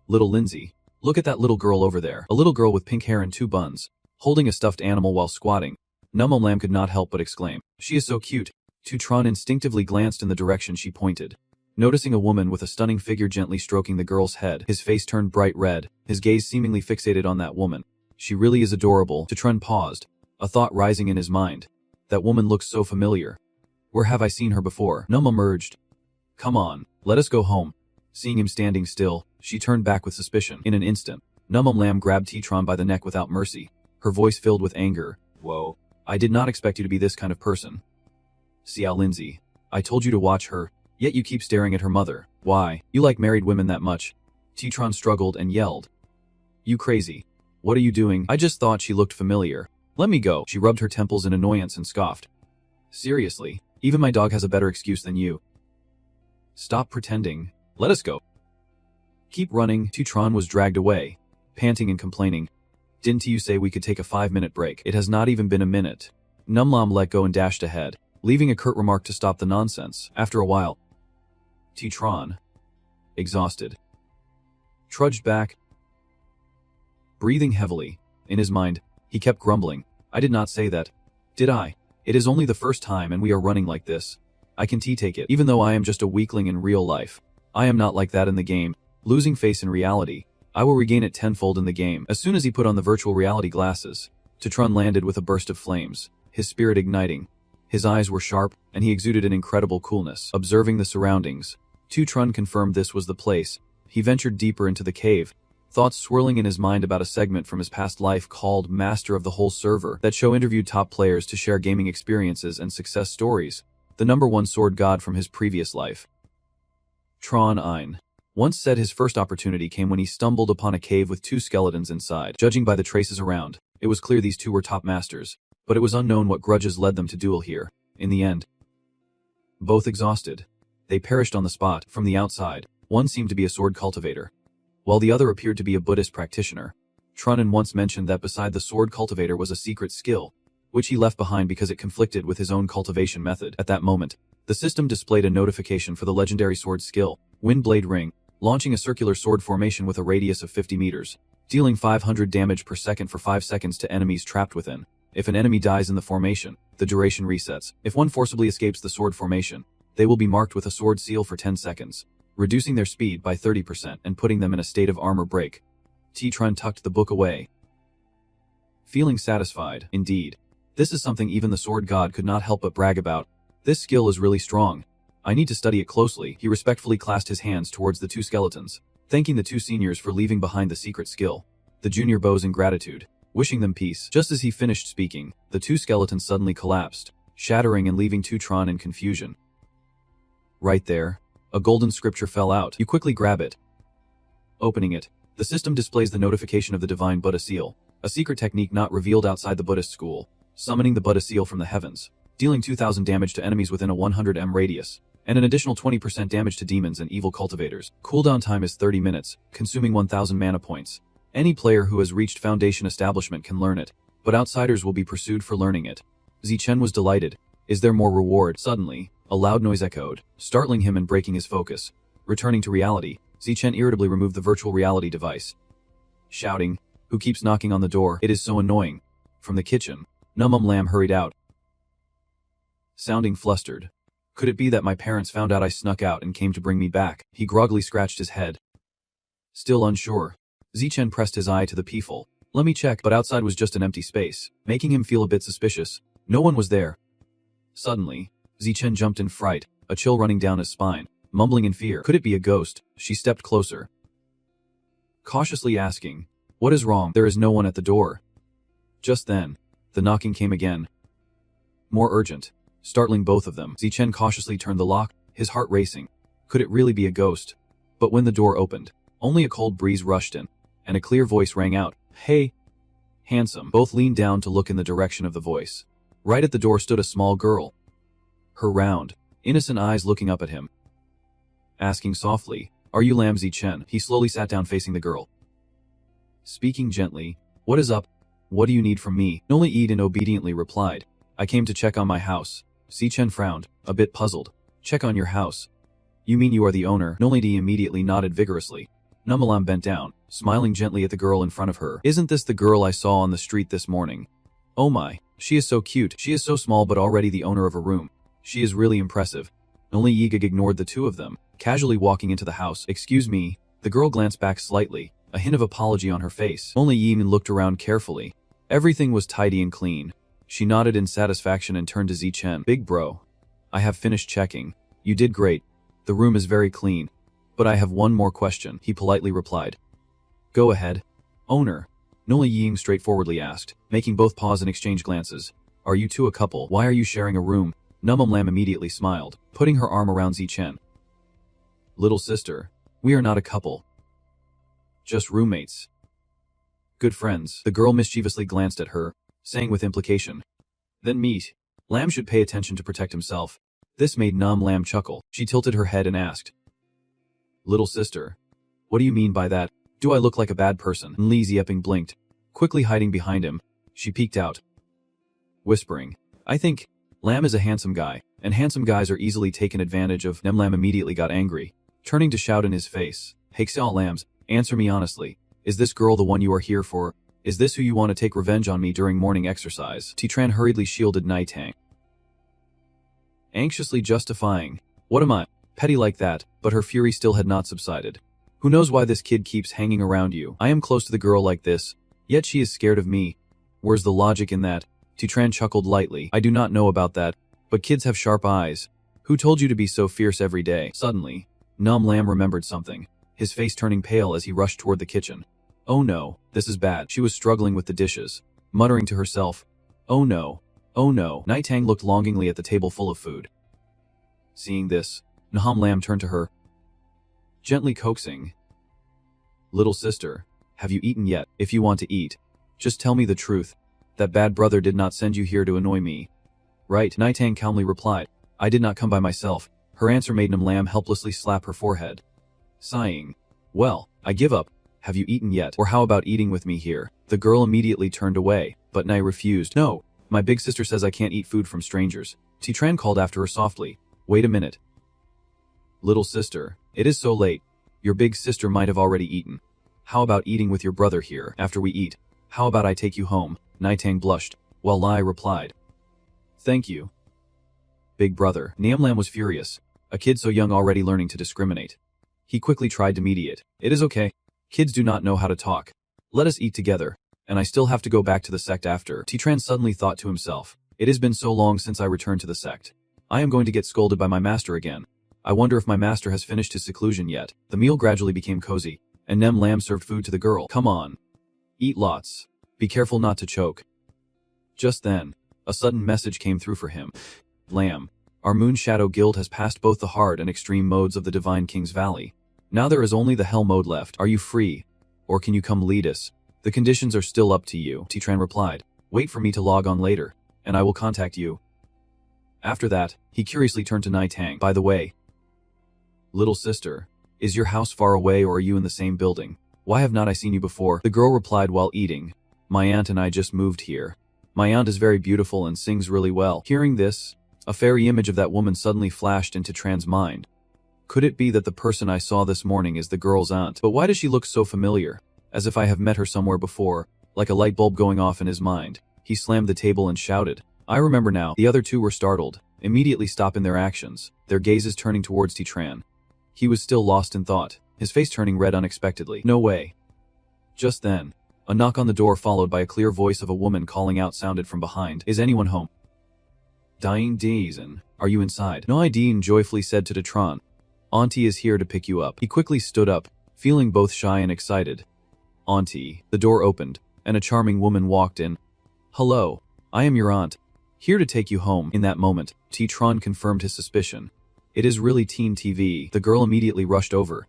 "Little Lindsay, look at that little girl over there." A little girl with pink hair and 2 buns, holding a stuffed animal while squatting. Numlam could not help but exclaim, "She is so cute." Tutron instinctively glanced in the direction she pointed. Noticing a woman with a stunning figure gently stroking the girl's head, his face turned bright red, his gaze seemingly fixated on that woman. "She really is adorable." Tutron paused, a thought rising in his mind. That woman looks so familiar. Where have I seen her before? Numlam urged. "Come on, let us go home." Seeing him standing still, she turned back with suspicion. In an instant, Numlam grabbed Tutron by the neck without mercy, her voice filled with anger. "Whoa, I did not expect you to be this kind of person. Xiao Lindsay, I told you to watch her, yet you keep staring at her mother. Why, you like married women that much?" Tutron struggled and yelled. "You crazy. What are you doing? I just thought she looked familiar. Let me go." She rubbed her temples in annoyance and scoffed. "Seriously, even my dog has a better excuse than you. Stop pretending. Let us go." "Keep running." Tutron was dragged away, panting and complaining. "Didn't you say we could take a 5-minute break? It has not even been a minute." Numlam let go and dashed ahead, leaving a curt remark to stop the nonsense. After a while, Tutron, exhausted, trudged back, breathing heavily. In his mind, he kept grumbling. "I did not say that, did I? It is only the first time and we are running like this. I can take it. Even though I am just a weakling in real life, I am not like that in the game. Losing face in reality, I will regain it tenfold in the game." As soon as he put on the virtual reality glasses, Tutron landed with a burst of flames, his spirit igniting. His eyes were sharp, and he exuded an incredible coolness. Observing the surroundings, Tutron confirmed this was the place. He ventured deeper into the cave, thoughts swirling in his mind about a segment from his past life called Master of the Whole Server. That show interviewed top players to share gaming experiences and success stories. The #1 sword god from his previous life, Tron Ein, once said his first opportunity came when he stumbled upon a cave with 2 skeletons inside. Judging by the traces around, it was clear these 2 were top masters, but it was unknown what grudges led them to duel here. In the end, both exhausted, they perished on the spot. From the outside, one seemed to be a sword cultivator, while the other appeared to be a Buddhist practitioner. Tronin once mentioned that beside the sword cultivator was a secret skill, which he left behind because it conflicted with his own cultivation method. At that moment, the system displayed a notification for the legendary sword skill, Windblade Ring, launching a circular sword formation with a radius of 50 meters, dealing 500 damage per second for 5 seconds to enemies trapped within. If an enemy dies in the formation, the duration resets. If one forcibly escapes the sword formation, they will be marked with a sword seal for 10 seconds, reducing their speed by 30% and putting them in a state of armor break. Tutron tucked the book away, feeling satisfied. Indeed, this is something even the sword god could not help but brag about. This skill is really strong. I need to study it closely. He respectfully clasped his hands towards the 2 skeletons, thanking the 2 seniors for leaving behind the secret skill. The junior bows in gratitude, wishing them peace. Just as he finished speaking, the 2 skeletons suddenly collapsed, shattering and leaving Tutron in confusion. Right there, a golden scripture fell out. You quickly grab it. Opening it, the system displays the notification of the divine Buddha seal, a secret technique not revealed outside the Buddhist school, summoning the Buddha seal from the heavens, dealing 2,000 damage to enemies within a 100 m radius, and an additional 20% damage to demons and evil cultivators. Cooldown time is 30 minutes, consuming 1,000 mana points. Any player who has reached Foundation Establishment can learn it, but outsiders will be pursued for learning it. Zichen was delighted. Is there more reward? Suddenly, A loud noise echoed, startling him and breaking his focus. Returning to reality, Zichen irritably removed the virtual reality device, shouting, "Who keeps knocking on the door? It is so annoying." From the kitchen, Lam hurried out, sounding flustered. Could it be that my parents found out I snuck out and came to bring me back? He groggily scratched his head. Still unsure, Zichen pressed his eye to the peephole. Let me check, but outside was just an empty space, making him feel a bit suspicious. No one was there. Suddenly, Zichen jumped in fright, a chill running down his spine. Mumbling in fear, could it be a ghost? She stepped closer, cautiously asking, "What is wrong?" There is no one at the door. Just then, the knocking came again. More urgent, startling both of them. Zichen cautiously turned the lock, his heart racing. Could it really be a ghost? But when the door opened, only a cold breeze rushed in, and a clear voice rang out, "Hey, handsome." Both leaned down to look in the direction of the voice. Right at the door stood a small girl, her round, innocent eyes looking up at him, asking softly, "Are you Lam Zichen?" He slowly sat down facing the girl, speaking gently, "What is up? What do you need from me?" Noli Eden obediently replied, "I came to check on my house." Zichen frowned, a bit puzzled. "Check on your house? You mean you are the owner?" Noli D immediately nodded vigorously. Lam bent down, smiling gently at the girl in front of her. "Isn't this the girl I saw on the street this morning? Oh my, she is so cute. She is so small but already the owner of a room. She is really impressive." Noli Yigig ignored the two of them, casually walking into the house. "Excuse me." The girl glanced back slightly, a hint of apology on her face. Only Yin looked around carefully. Everything was tidy and clean. She nodded in satisfaction and turned to Zichen. "Big bro, I have finished checking. You did great. The room is very clean. But I have one more question," he politely replied. "Go ahead, owner." Noli Ying straightforwardly asked, making both pause and exchange glances. "Are you two a couple? Why are you sharing a room?" Lam immediately smiled, putting her arm around Zichen. "Little sister, we are not a couple. Just roommates. Good friends." The girl mischievously glanced at her, saying with implication, "Then meet. Lam should pay attention to protect himself." This made Lam chuckle. She tilted her head and asked, "Little sister, what do you mean by that? Do I look like a bad person?" Li Zieping blinked. Quickly hiding behind him, she peeked out, whispering, "I think Lam is a handsome guy, and handsome guys are easily taken advantage of." Lam immediately got angry, turning to shout in his face, "Hey Xiao Lams, answer me honestly. Is this girl the one you are here for? Is this who you want to take revenge on me during morning exercise?" Titran hurriedly shielded Naitang, anxiously justifying, "What am I, petty like that?" But her fury still had not subsided. "Who knows why this kid keeps hanging around you? I am close to the girl like this, yet she is scared of me. Where's the logic in that?" Titran chuckled lightly. "I do not know about that, but kids have sharp eyes. Who told you to be so fierce every day?" Suddenly, Lam remembered something, his face turning pale as he rushed toward the kitchen. "Oh no, this is bad." She was struggling with the dishes, muttering to herself, "Oh no, oh no." Naitang looked longingly at the table full of food. Seeing this, Lam turned to her, gently coaxing, "Little sister, have you eaten yet? If you want to eat, just tell me the truth. That bad brother did not send you here to annoy me, right?" Naitang calmly replied, "I did not come by myself." Her answer made Lam helplessly slap her forehead, sighing, "Well, I give up. Have you eaten yet? Or how about eating with me here?" The girl immediately turned away, but Nai refused. "No, my big sister says I can't eat food from strangers." Titran called after her softly, "Wait a minute. Little sister, it is so late. Your big sister might have already eaten. How about eating with your brother here? After we eat, how about I take you home?" Naitang blushed, while Lai replied, "Thank you, big brother." Lam was furious, a kid so young already learning to discriminate. He quickly tried to mediate. "It is okay. Kids do not know how to talk. Let us eat together, and I still have to go back to the sect after." Titran suddenly thought to himself, "It has been so long since I returned to the sect. I am going to get scolded by my master again. I wonder if my master has finished his seclusion yet." The meal gradually became cozy, and Lam served food to the girl. "Come on. Eat lots. Be careful not to choke." Just then, a sudden message came through for him. "Lam, our Moon Shadow Guild has passed both the hard and extreme modes of the Divine King's Valley. Now there is only the Hell mode left. Are you free? Or can you come lead us? The conditions are still up to you." Titran replied, "Wait for me to log on later, and I will contact you." After that, he curiously turned to Naitang. "By the way, little sister, is your house far away or are you in the same building? Why have not I seen you before?" The girl replied while eating, "My aunt and I just moved here. My aunt is very beautiful and sings really well." Hearing this, A fairy image of that woman suddenly flashed into Tran's mind. Could it be that the person I saw this morning is the girl's aunt? But why does she look so familiar? As if I have met her somewhere before, like a light bulb going off in his mind. He slammed the table and shouted. I remember now. The other two were startled, immediately stopping their actions, their gazes turning towards Tran. He was still lost in thought, his face turning red unexpectedly. No way. Just then, a knock on the door followed by a clear voice of a woman calling out sounded from behind. Is anyone home? Dying Dean, are you inside? No, Dean joyfully said to Tran. Auntie is here to pick you up. He quickly stood up, feeling both shy and excited. Auntie. The door opened, and a charming woman walked in. Hello, I am your aunt. Here to take you home. In that moment, Tran confirmed his suspicion. It is really teen TV. The girl immediately rushed over,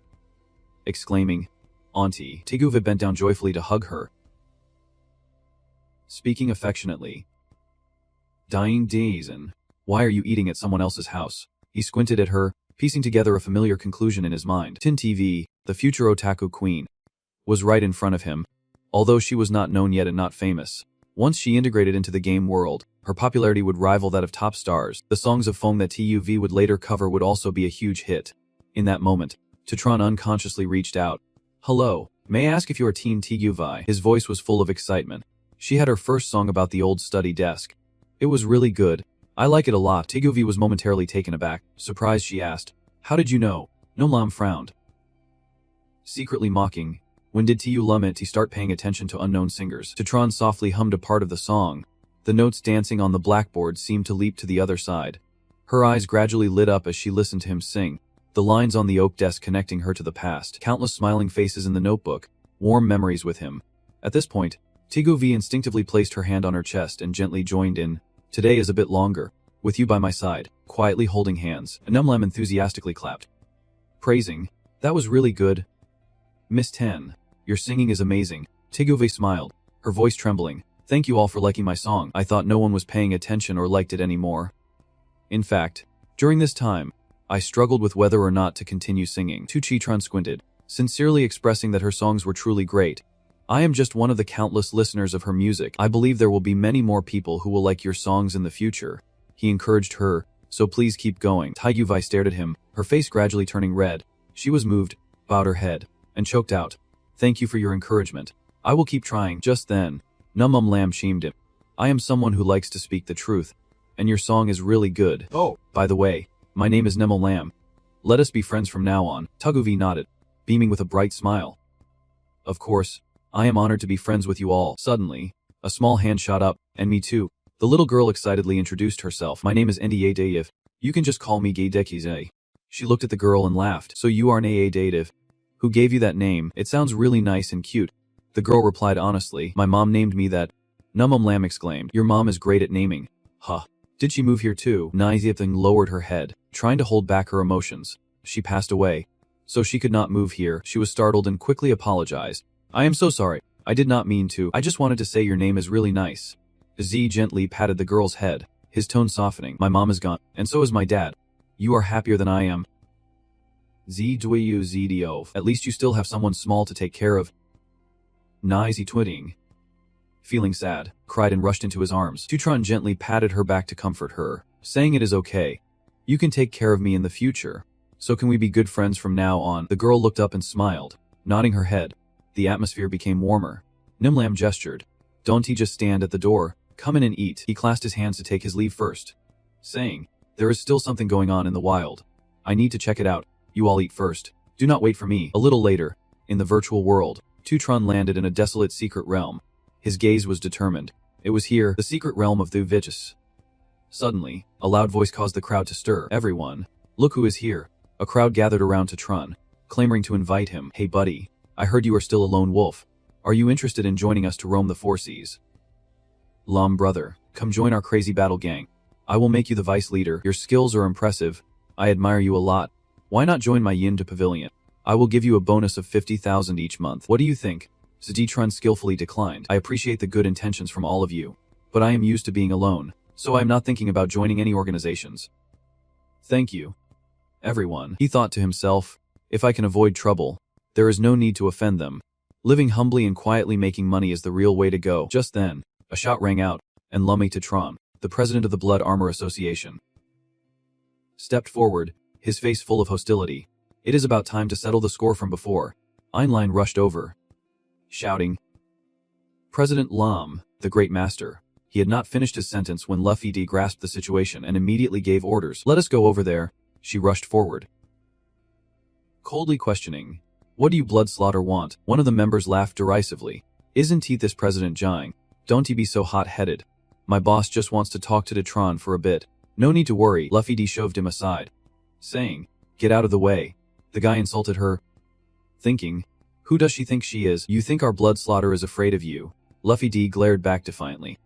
exclaiming, Auntie. Tiguva bent down joyfully to hug her, speaking affectionately. Dying Dean, why are you eating at someone else's house? He squinted at her, piecing together a familiar conclusion in his mind. Teen TV, the future otaku queen, was right in front of him, although she was not known yet and not famous. Once she integrated into the game world, her popularity would rival that of top stars. The songs of Fong that TUV would later cover would also be a huge hit. In that moment, Tran unconsciously reached out. Hello, may I ask if you are Teen TUV? His voice was full of excitement. She had her first song about the old study desk. It was really good. I like it a lot. Tiguvi was momentarily taken aback. Surprised, she asked, how did you know? Nomlam frowned, secretly mocking. When did Tu Lumit start paying attention to unknown singers? Tran softly hummed a part of the song. The notes dancing on the blackboard seemed to leap to the other side. Her eyes gradually lit up as she listened to him sing, the lines on the oak desk connecting her to the past. Countless smiling faces in the notebook, warm memories with him. At this point, Tiguvi instinctively placed her hand on her chest and gently joined in. Today is a bit longer, with you by my side, quietly holding hands. Numlam enthusiastically clapped, praising, that was really good. Miss 10, your singing is amazing. Tiguvi smiled, her voice trembling. Thank you all for liking my song. I thought no one was paying attention or liked it anymore. In fact, during this time, I struggled with whether or not to continue singing. Tran squinted, sincerely expressing that her songs were truly great. I am just one of the countless listeners of her music. I believe there will be many more people who will like your songs in the future. He encouraged her, so please keep going. Taiguvi stared at him, her face gradually turning red. She was moved, bowed her head, and choked out. Thank you for your encouragement. I will keep trying. Just then, Numum Lam chimed him. I am someone who likes to speak the truth, and your song is really good. Oh, by the way, my name is Nemo Lam. Let us be friends from now on. Taguvi nodded, beaming with a bright smile. Of course, I am honored to be friends with you all. Suddenly, a small hand shot up, and me too. The little girl excitedly introduced herself. My name is Nda Dative. You can just call me Gaydekize. She looked at the girl and laughed. So you are Nda Dative. Who gave you that name? It sounds really nice and cute. The girl replied honestly. My mom named me that. Numum Lam exclaimed. Your mom is great at naming. Huh. Did she move here too? Nizithing lowered her head, trying to hold back her emotions. She passed away, so she could not move here. She was startled and quickly apologized. I am so sorry. I did not mean to. I just wanted to say your name is really nice. Z gently patted the girl's head, his tone softening. My mom is gone, and so is my dad. You are happier than I am. Z Dwayu Zdo. At least you still have someone small to take care of. Nizi twitting. Feeling sad, cried and rushed into his arms. Tran gently patted her back to comfort her, saying it is okay. You can take care of me in the future. So can we be good friends from now on? The girl looked up and smiled, nodding her head. The atmosphere became warmer. Nimlam gestured. Don't he just stand at the door? Come in and eat. He clasped his hands to take his leave first, saying, there is still something going on in the wild. I need to check it out. You all eat first. Do not wait for me. A little later, in the virtual world, Tran landed in a desolate secret realm. His gaze was determined. It was here, the secret realm of the Vichus. Suddenly, a loud voice caused the crowd to stir. Everyone, look who is here. A crowd gathered around Tran, clamoring to invite him. Hey buddy, I heard you are still a lone wolf. Are you interested in joining us to roam the four seas? Lam brother, come join our crazy battle gang. I will make you the vice leader. Your skills are impressive. I admire you a lot. Why not join my Yin to Pavilion? I will give you a bonus of 50,000 each month. What do you think? Zaditron skillfully declined. I appreciate the good intentions from all of you, but I am used to being alone, so I am not thinking about joining any organizations. Thank you, everyone. He thought to himself, if I can avoid trouble, there is no need to offend them. Living humbly and quietly making money is the real way to go. Just then, a shout rang out, and Lummi Tran, the president of the Blood Armor Association, stepped forward, his face full of hostility. It is about time to settle the score from before. Einlein rushed over, shouting, President Lam, the Great Master. He had not finished his sentence when Luffy D grasped the situation and immediately gave orders. Let us go over there. She rushed forward, coldly questioning, What do you bloodslaughter want? One of the members laughed derisively. Isn't he this President Jiang? Don't he be so hot-headed. My boss just wants to talk to Detron for a bit. No need to worry. Luffy D shoved him aside, saying, Get out of the way. The guy insulted her, thinking, Who does she think she is? You think our bloodslaughter is afraid of you? Luffy D glared back defiantly.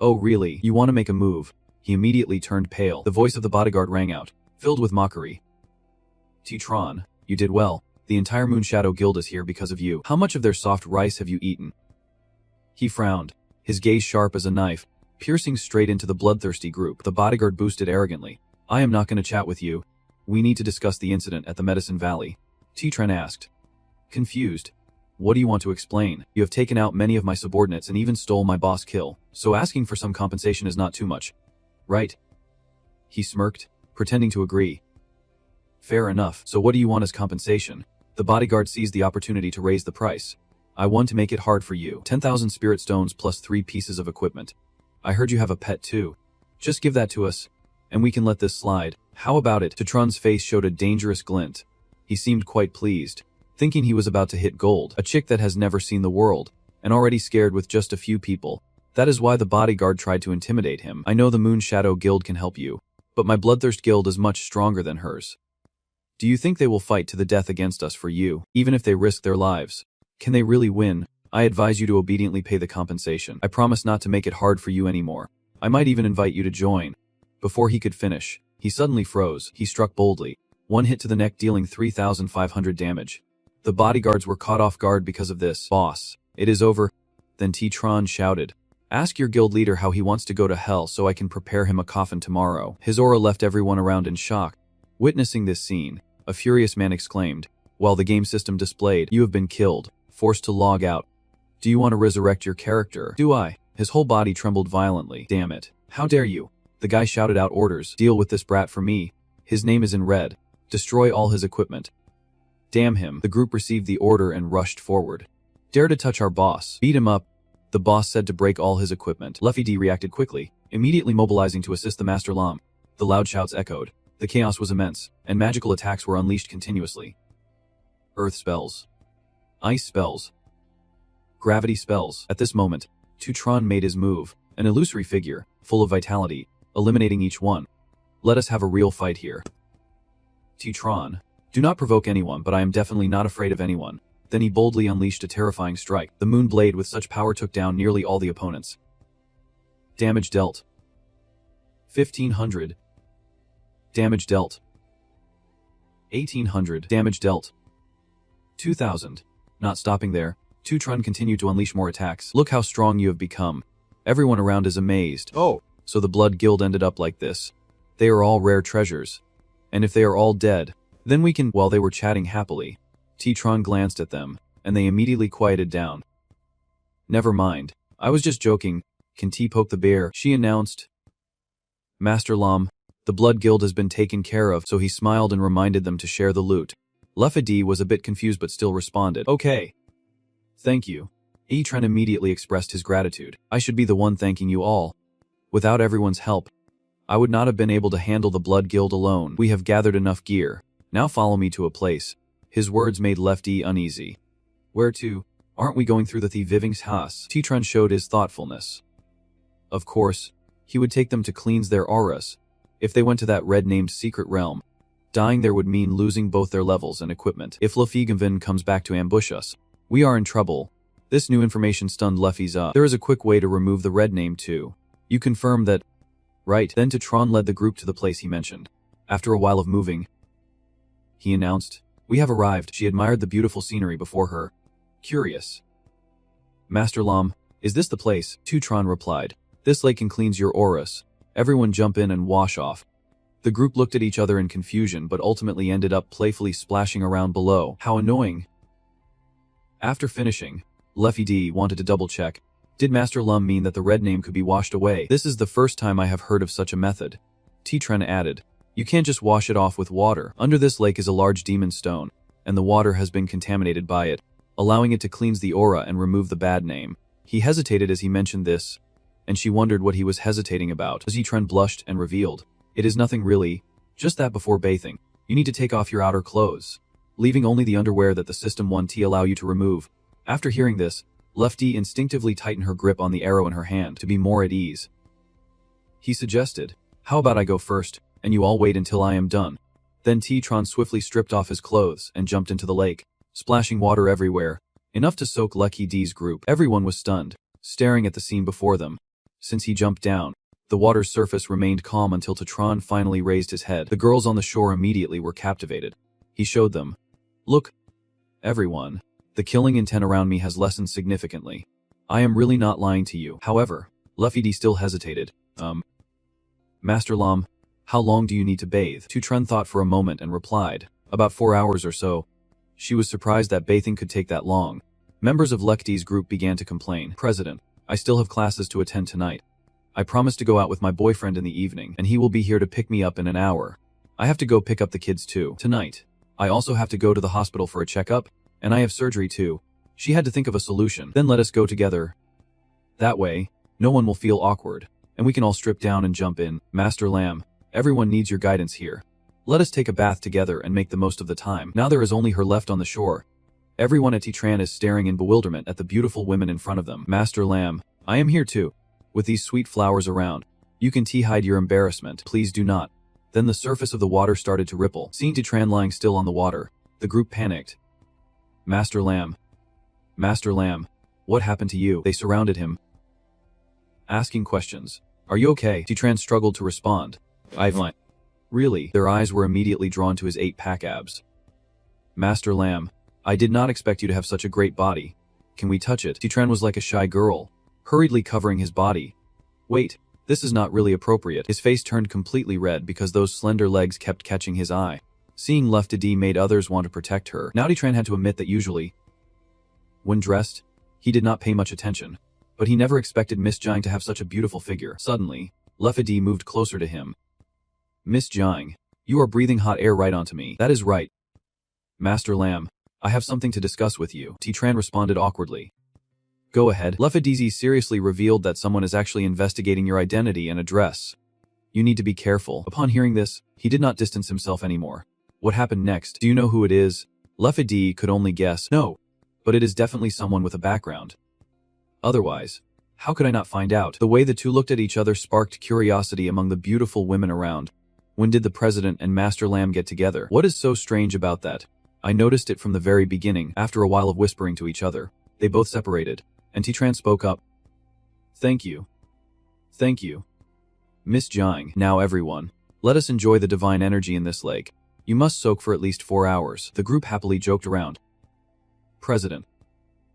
Oh really? You want to make a move? He immediately turned pale. The voice of the bodyguard rang out, filled with mockery. Detron, you did well. The entire Moonshadow Guild is here because of you. How much of their soft rice have you eaten? He frowned, his gaze sharp as a knife, piercing straight into the bloodthirsty group. The bodyguard boosted arrogantly. I am not going to chat with you. We need to discuss the incident at the Medicine Valley. Detron asked, confused. What do you want to explain? You have taken out many of my subordinates and even stole my boss kill, so asking for some compensation is not too much, right? He smirked, pretending to agree. Fair enough, so what do you want as compensation? The bodyguard seized the opportunity to raise the price. I want to make it hard for you. 10,000 spirit stones plus 3 pieces of equipment. I heard you have a pet too. Just give that to us, and we can let this slide. How about it? Detron's face showed a dangerous glint. He seemed quite pleased, thinking he was about to hit gold. A chick that has never seen the world, and already scared with just a few people. That is why the bodyguard tried to intimidate him. I know the Moonshadow Guild can help you, but my Bloodthirst Guild is much stronger than hers. Do you think they will fight to the death against us for you, even if they risk their lives? Can they really win? I advise you to obediently pay the compensation. I promise not to make it hard for you anymore. I might even invite you to join. Before he could finish, he suddenly froze. He struck boldly, one hit to the neck dealing 3,500 damage. The bodyguards were caught off guard because of this. Boss, it is over. Then Detron shouted, Ask your guild leader how he wants to go to hell so I can prepare him a coffin tomorrow. His aura left everyone around in shock. Witnessing this scene, a furious man exclaimed, while the game system displayed, You have been killed, forced to log out. Do you want to resurrect your character? Do I? His whole body trembled violently. Damn it. How dare you? The guy shouted out orders. Deal with this brat for me. His name is in red. Destroy all his equipment. Damn him. The group received the order and rushed forward. Dare to touch our boss. Beat him up. The boss said to break all his equipment. Luffy D reacted quickly, immediately mobilizing to assist the Master Lam. The loud shouts echoed. The chaos was immense, and magical attacks were unleashed continuously. Earth spells. Ice spells. Gravity spells. At this moment, Detron made his move, an illusory figure, full of vitality, eliminating each one. Let us have a real fight here. Detron, do not provoke anyone, but I am definitely not afraid of anyone. Then he boldly unleashed a terrifying strike. The moon blade with such power took down nearly all the opponents. Damage dealt. 1,500. Damage dealt. 1,800. Damage dealt. 2,000. Not stopping there, Detron continued to unleash more attacks. Look how strong you have become. Everyone around is amazed. Oh, so the Blood Guild ended up like this. They are all rare treasures. And if they are all dead, then we can— While they were chatting happily, Detron glanced at them, and they immediately quieted down. Never mind. I was just joking. Can T poke the bear? She announced. Master Lam, the Blood Guild has been taken care of, so he smiled and reminded them to share the loot. Luffy D was a bit confused but still responded, Okay. Thank you. Detron immediately expressed his gratitude. I should be the one thanking you all. Without everyone's help, I would not have been able to handle the Blood Guild alone. We have gathered enough gear. Now follow me to a place. His words made Lefty uneasy. Where to? Aren't we going through the Thieving's house? Detron showed his thoughtfulness. Of course, he would take them to cleanse their auras. If they went to that red-named secret realm, dying there would mean losing both their levels and equipment. If Luffy comes back to ambush us, we are in trouble. This new information stunned Luffy's There is a quick way to remove the red name too. You confirm that? Right. Then Detron led the group to the place he mentioned. After a while of moving, he announced, We have arrived. She admired the beautiful scenery before her. Curious. Master Lam, is this the place? Detron replied. This lake can cleanse your auras. Everyone jump in and wash off. The group looked at each other in confusion but ultimately ended up playfully splashing around below. How annoying. After finishing, Luffy D wanted to double-check. Did Master Lam mean that the red name could be washed away? This is the first time I have heard of such a method. Detron added. You can't just wash it off with water. Under this lake is a large demon stone, and the water has been contaminated by it, allowing it to cleanse the aura and remove the bad name. He hesitated as he mentioned this, and she wondered what he was hesitating about. Zitren blushed and revealed, "It is nothing really, just that before bathing, you need to take off your outer clothes, leaving only the underwear that the System 1T allow you to remove." After hearing this, Lefty instinctively tightened her grip on the arrow in her hand to be more at ease. He suggested, "How about I go first, and you all wait until I am done?" Then T-Tron swiftly stripped off his clothes and jumped into the lake, splashing water everywhere, enough to soak Lucky D's group. Everyone was stunned, staring at the scene before them. Since he jumped down, the water's surface remained calm until T-Tron finally raised his head. The girls on the shore immediately were captivated. He showed them, "Look, everyone, the killing intent around me has lessened significantly. I am really not lying to you." However, Luffy D still hesitated. Master Lam, how long do you need to bathe?" T-Tron thought for a moment and replied, "About 4 hours or so." She was surprised that bathing could take that long. Members of Lekti's group began to complain. "President, I still have classes to attend tonight. I promised to go out with my boyfriend in the evening, and he will be here to pick me up in an hour. I have to go pick up the kids too. Tonight, I also have to go to the hospital for a checkup, and I have surgery too." She had to think of a solution. "Then let us go together. That way, no one will feel awkward, and we can all strip down and jump in." "Master Lamb, everyone needs your guidance here. Let us take a bath together and make the most of the time." Now there is only her left on the shore. Everyone at T-Tran is staring in bewilderment at the beautiful women in front of them. "Master Lamb, I am here too. With these sweet flowers around, you can hide your embarrassment. Please do not." Then the surface of the water started to ripple. Seeing T-Tran lying still on the water, the group panicked. Master Lamb, what happened to you?" They surrounded him, asking questions. "Are you okay?" T-Tran struggled to respond. "I've lied." "Really?" Their eyes were immediately drawn to his 8-pack abs. "Master Lamb, I did not expect you to have such a great body. Can we touch it?" T-Tran was like a shy girl, hurriedly covering his body. "Wait, this is not really appropriate." His face turned completely red because those slender legs kept catching his eye. Seeing Lefty D made others want to protect her. Now T-Tran had to admit that usually, when dressed, he did not pay much attention. But he never expected Miss Jiang to have such a beautiful figure. Suddenly, Lefty D moved closer to him. "Miss Jiang, you are breathing hot air right onto me." "That is right. Master Lamb, I have something to discuss with you." T-Tran responded awkwardly. "Go ahead." Lefty D seriously revealed that someone is actually investigating your identity and address. "You need to be careful." Upon hearing this, he did not distance himself anymore. "What happened next? Do you know who it is?" Lefty D could only guess. "No, but it is definitely someone with a background. Otherwise, how could I not find out?" The way the two looked at each other sparked curiosity among the beautiful women around. "When did the President and Master Lamb get together? What is so strange about that? I noticed it from the very beginning." After a while of whispering to each other, they both separated, and T-Tran spoke up. Thank you. Miss Jiang." "Now everyone, let us enjoy the divine energy in this lake. You must soak for at least 4 hours." The group happily joked around. "President,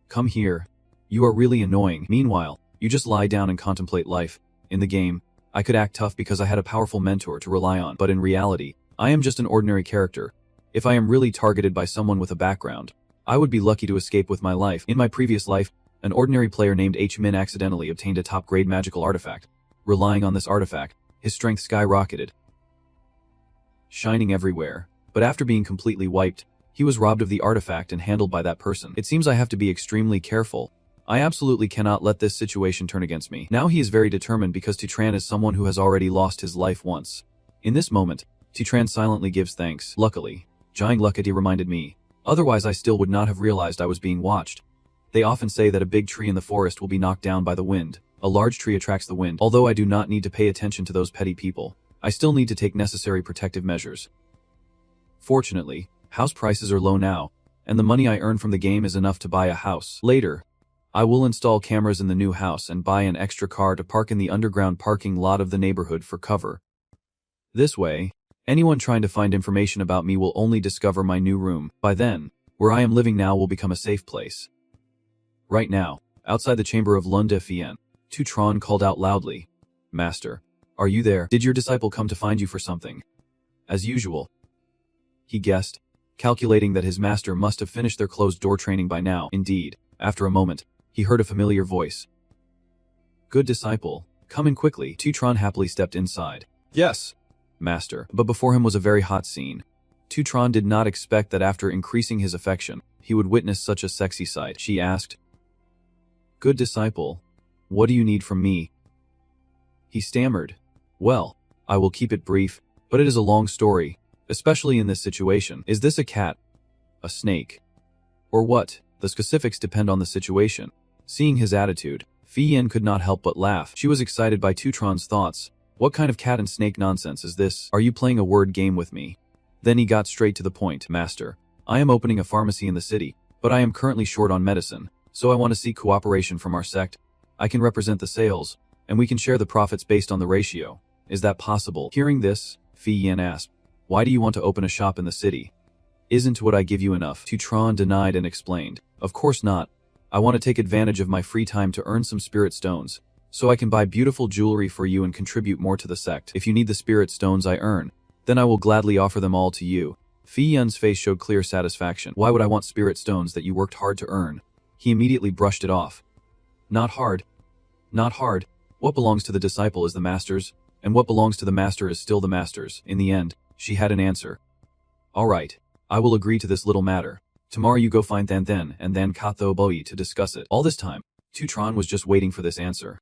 come here. You are really annoying. Meanwhile, you just lie down and contemplate life. In the game, I could act tough because I had a powerful mentor to rely on, but in reality, I am just an ordinary character. If I am really targeted by someone with a background, I would be lucky to escape with my life. In my previous life, an ordinary player named H-Min accidentally obtained a top-grade magical artifact. Relying on this artifact, his strength skyrocketed, shining everywhere. But after being completely wiped, he was robbed of the artifact and handled by that person. It seems I have to be extremely careful. I absolutely cannot let this situation turn against me." Now he is very determined because T-Tran is someone who has already lost his life once. In this moment, T-Tran silently gives thanks. "Luckily, Jiang Luckity reminded me. Otherwise I still would not have realized I was being watched. They often say that a big tree in the forest will be knocked down by the wind. A large tree attracts the wind. Although I do not need to pay attention to those petty people, I still need to take necessary protective measures. Fortunately, house prices are low now, and the money I earn from the game is enough to buy a house. Later, I will install cameras in the new house and buy an extra car to park in the underground parking lot of the neighborhood for cover. This way, anyone trying to find information about me will only discover my new room. By then, where I am living now will become a safe place." Right now, outside the chamber of Lunda Fien, T-Tran called out loudly, "Master, are you there? Did your disciple come to find you for something?" As usual, he guessed, calculating that his master must have finished their closed-door training by now. Indeed, after a moment, he heard a familiar voice. "Good disciple, come in quickly." T-Tran happily stepped inside. "Yes, Master. But before him was a very hot scene. Tutron did not expect that after increasing his affection, he would witness such a sexy sight. She asked, "Good disciple, what do you need from me?" He stammered, "Well, I will keep it brief, but it is a long story, especially in this situation. Is this a cat? A snake? Or what? The specifics depend on the situation." Seeing his attitude, Fi Yin could not help but laugh. She was excited by Tutron's thoughts. What kind of cat and snake nonsense is this? Are you playing a word game with me? Then he got straight to the point. "Master, I am opening a pharmacy in the city, but I am currently short on medicine, so I want to seek cooperation from our sect. I can represent the sales, and we can share the profits based on the ratio. Is that possible?" Hearing this, Fi Yin asked, "Why do you want to open a shop in the city? Isn't what I give you enough?" Tutron denied and explained, "Of course not. I want to take advantage of my free time to earn some spirit stones, so I can buy beautiful jewelry for you and contribute more to the sect. If you need the spirit stones I earn, then I will gladly offer them all to you." Fi Yun's face showed clear satisfaction. "Why would I want spirit stones that you worked hard to earn?" He immediately brushed it off. Not hard. Not hard. What belongs to the disciple is the master's, and what belongs to the master is still the master's. In the end, she had an answer. "All right, I will agree to this little matter. Tomorrow you go find Then and then Katho Boi to discuss it." All this time, Tutron was just waiting for this answer.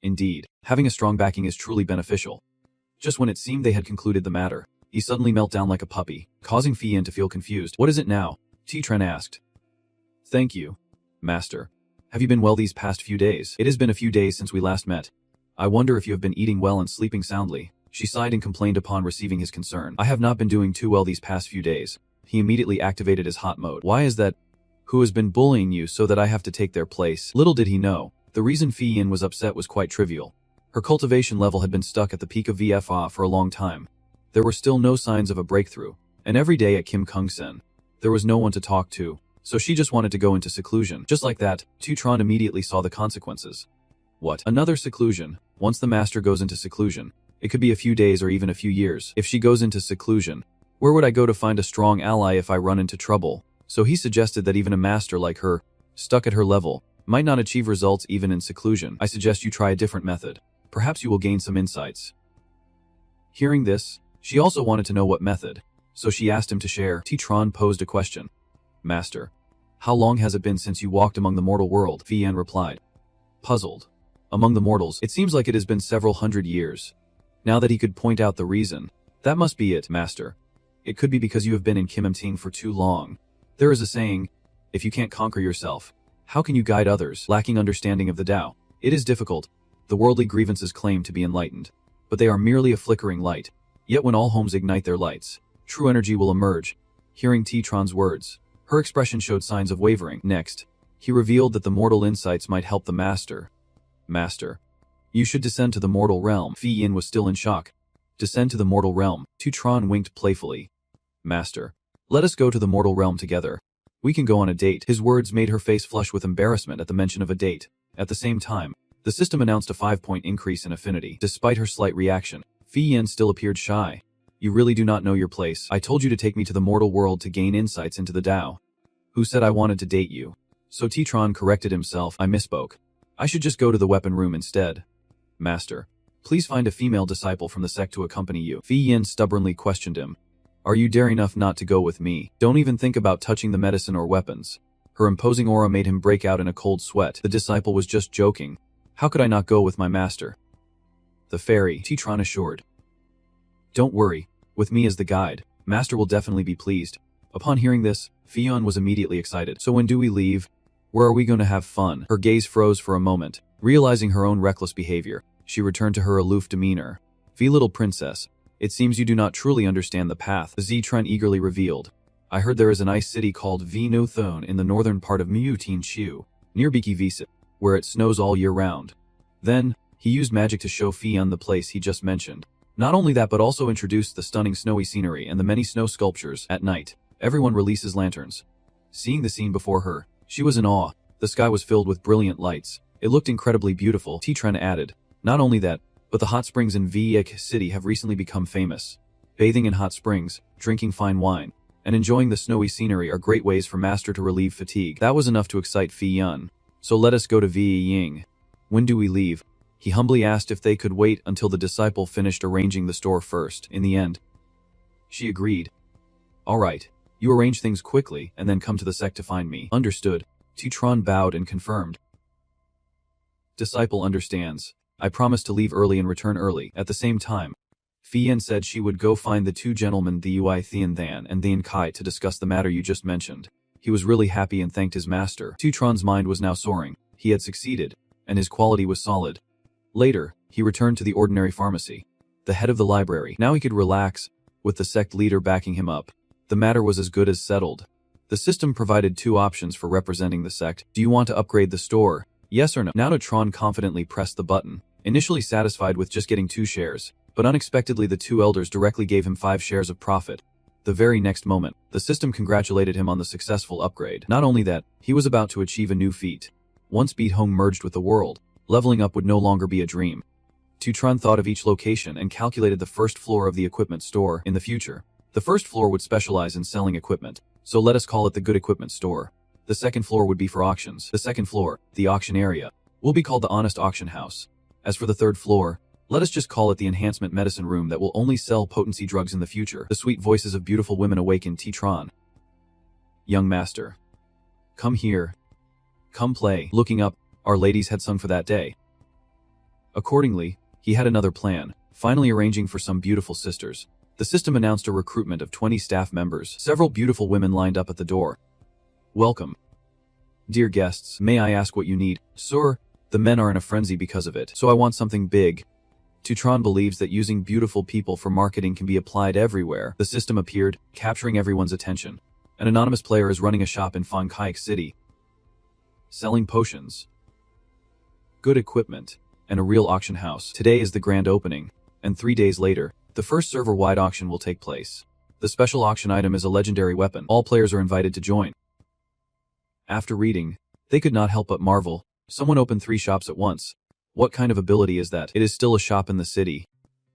Indeed, having a strong backing is truly beneficial. Just when it seemed they had concluded the matter, he suddenly melted down like a puppy, causing Fi Yin to feel confused. "What is it now?" Tutron asked. "Thank you, Master. Have you been well these past few days? It has been a few days since we last met. I wonder if you have been eating well and sleeping soundly." She sighed and complained upon receiving his concern. "I have not been doing too well these past few days." He immediately activated his hot mode. "Why is that? Who has been bullying you so that I have to take their place?" Little did he know, the reason Fi Yin was upset was quite trivial. Her cultivation level had been stuck at the peak of VFA for a long time. There were still no signs of a breakthrough, and every day at Kim Kung Sen, there was no one to talk to, so she just wanted to go into seclusion. Just like that, Tutron immediately saw the consequences. What? Another seclusion? Once the master goes into seclusion, it could be a few days or even a few years. If she goes into seclusion, where would I go to find a strong ally if I run into trouble? So he suggested that even a master like her, stuck at her level, might not achieve results even in seclusion. "I suggest you try a different method. Perhaps you will gain some insights." Hearing this, she also wanted to know what method, so she asked him to share. Tutron posed a question. "Master, how long has it been since you walked among the mortal world?" Fi Yin replied, puzzled. "Among the mortals, it seems like it has been several hundred years." Now that he could point out the reason, "That must be it, Master. It could be because you have been in Kimimting for too long. There is a saying, if you can't conquer yourself, how can you guide others?" Lacking understanding of the Tao, it is difficult. The worldly grievances claim to be enlightened, but they are merely a flickering light. Yet when all homes ignite their lights, true energy will emerge. Hearing Tutron's words, her expression showed signs of wavering. Next, he revealed that the mortal insights might help the master. "Master, you should descend to the mortal realm." Fi Yin was still in shock. "Descend to the mortal realm?" Tutron winked playfully. "Master, let us go to the mortal realm together. We can go on a date." His words made her face flush with embarrassment at the mention of a date. At the same time, the system announced a 5-point increase in affinity. Despite her slight reaction, Fi Yin still appeared shy. "You really do not know your place. I told you to take me to the mortal world to gain insights into the Tao. Who said I wanted to date you?" So Tutron corrected himself. "I misspoke. I should just go to the weapon room instead." "Master, please find a female disciple from the sect to accompany you." Fi Yin stubbornly questioned him. "Are you dare enough not to go with me? Don't even think about touching the medicine or weapons." Her imposing aura made him break out in a cold sweat. The disciple was just joking. "How could I not go with my master?" "The fairy," Tutron assured. "Don't worry, with me as the guide, master will definitely be pleased." Upon hearing this, Fi Yin was immediately excited. "So when do we leave? Where are we going to have fun?" Her gaze froze for a moment. Realizing her own reckless behavior, she returned to her aloof demeanor. "V little princess, it seems you do not truly understand the path," the Z-Tren eagerly revealed. "I heard there is an ice city called V No Thone in the northern part of Mu Tin Chu, near Biki Visa, where it snows all year round." Then, he used magic to show Fi Yin the place he just mentioned. Not only that, but also introduced the stunning snowy scenery and the many snow sculptures. At night, everyone releases lanterns. Seeing the scene before her, she was in awe. The sky was filled with brilliant lights. It looked incredibly beautiful. Tutron added, "Not only that, but the hot springs in Viek City have recently become famous. Bathing in hot springs, drinking fine wine, and enjoying the snowy scenery are great ways for master to relieve fatigue." That was enough to excite Fi Yin. "So let us go to Vie Ying. When do we leave?" He humbly asked if they could wait until the disciple finished arranging the store first. In the end, she agreed. All right, you arrange things quickly and then come to the sect to find me. Understood. Tron bowed and confirmed. Disciple understands. I promised to leave early and return early. At the same time, Fian said she would go find the two gentlemen, the Ui Thian Than and Thian Kai, to discuss the matter you just mentioned. He was really happy and thanked his master. Tron's mind was now soaring. He had succeeded, and his quality was solid. Later, he returned to the ordinary pharmacy, the head of the library. Now he could relax, with the sect leader backing him up. The matter was as good as settled. The system provided two options for representing the sect. Do you want to upgrade the store? Yes or no? Now Tron confidently pressed the button, initially satisfied with just getting 2 shares, but unexpectedly the two elders directly gave him 5 shares of profit. The very next moment, the system congratulated him on the successful upgrade. Not only that, he was about to achieve a new feat. Once Beat Home merged with the world, leveling up would no longer be a dream. Tron thought of each location and calculated the first floor of the equipment store. In the future, the first floor would specialize in selling equipment, so let us call it the good equipment store. The second floor would be for auctions. The second floor, the auction area, will be called the honest auction house. As for the third floor, let us just call it the enhancement medicine room that will only sell potency drugs in the future. The sweet voices of beautiful women awakened Tron. Young master, come here. Come play. Looking up, our ladies had sung for that day. Accordingly, he had another plan, finally arranging for some beautiful sisters. The system announced a recruitment of 20 staff members. Several beautiful women lined up at the door. Welcome. Dear guests, may I ask what you need? Sir, the men are in a frenzy because of it, so I want something big. Tron believes that using beautiful people for marketing can be applied everywhere. The system appeared, capturing everyone's attention. An anonymous player is running a shop in Fangkaik City, selling potions, good equipment, and a real auction house. Today is the grand opening, and 3 days later, the first server-wide auction will take place. The special auction item is a legendary weapon. All players are invited to join. After reading, they could not help but marvel. Someone opened 3 shops at once. What kind of ability is that? It is still a shop in the city.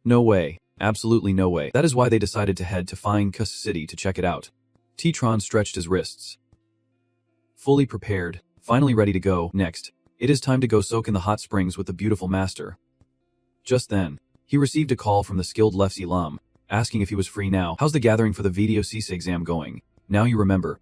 No way. Absolutely no way. That is why they decided to head to Fangkaik City to check it out. Tron stretched his wrists. Fully prepared, finally ready to go. Next, it is time to go soak in the hot springs with the beautiful master. Just then, he received a call from the skilled Lefsi Lam, asking if he was free now. How's the gathering for the video CISA exam going? Now you remember.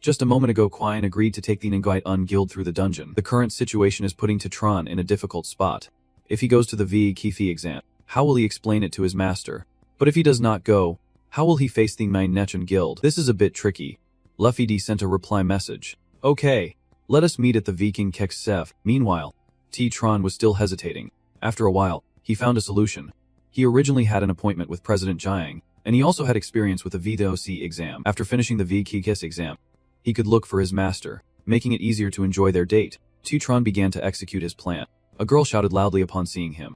Just a moment ago Quian agreed to take the Ningguai Guild through the dungeon. The current situation is putting Tron in a difficult spot. If he goes to the Kifi exam, how will he explain it to his master? But if he does not go, how will he face the Nechen Guild? This is a bit tricky. Luffy D sent a reply message. Okay, let us meet at the Viking Kek Sev. Meanwhile, Tron was still hesitating. After a while, he found a solution. He originally had an appointment with President Jiang, and he also had experience with the VDOC exam. After finishing the VKKS exam, he could look for his master, making it easier to enjoy their date. Tron began to execute his plan. A girl shouted loudly upon seeing him.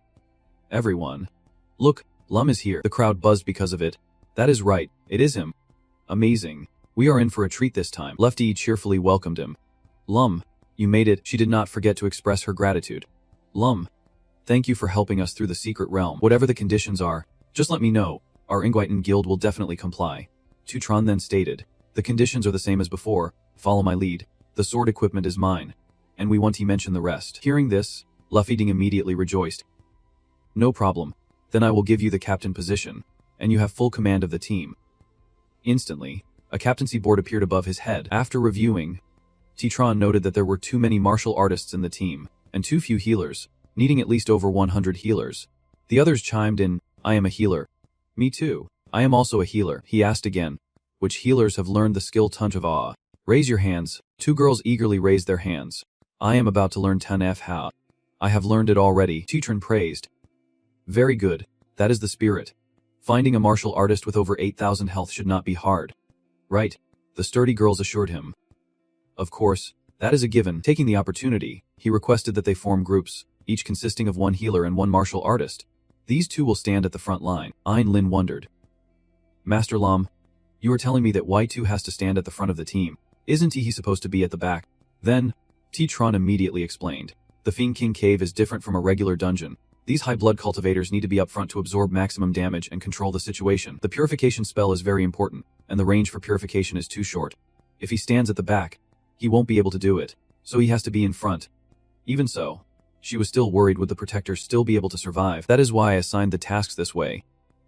Everyone. Look, Lum is here. The crowd buzzed because of it. That is right, it is him. Amazing. We are in for a treat this time. Lefty cheerfully welcomed him. Lum, you made it. She did not forget to express her gratitude. Lum, thank you for helping us through the secret realm. Whatever the conditions are, just let me know. Our Ingwitan Guild will definitely comply. Tron then stated. The conditions are the same as before. Follow my lead. The sword equipment is mine. And we want to mention the rest. Hearing this, Luffy Ding immediately rejoiced. No problem. Then I will give you the captain position, and you have full command of the team. Instantly, a captaincy board appeared above his head. After reviewing, Tron noted that there were too many martial artists in the team, and too few healers, needing at least over 100 healers. The others chimed in, I am a healer. Me too. I am also a healer. He asked again, which healers have learned the skill Tunch of Awe? Raise your hands. 2 girls eagerly raised their hands. I am about to learn 10F How. I have learned it already. Tron praised. Very good. That is the spirit. Finding a martial artist with over 8,000 health should not be hard. Right, the sturdy girls assured him. Of course, that is a given. Taking the opportunity, he requested that they form groups, each consisting of 1 healer and 1 martial artist. These 2 will stand at the front line. Ein Lin wondered. Master Lam, you are telling me that Y2 has to stand at the front of the team. Isn't he supposed to be at the back? Then, Tron immediately explained. The Fiend King Cave is different from a regular dungeon. These high blood cultivators need to be up front to absorb maximum damage and control the situation. The purification spell is very important, and the range for purification is too short. If he stands at the back, he won't be able to do it, so he has to be in front. Even so, She was still worried would the protector still be able to survive. That is why I assigned the tasks this way.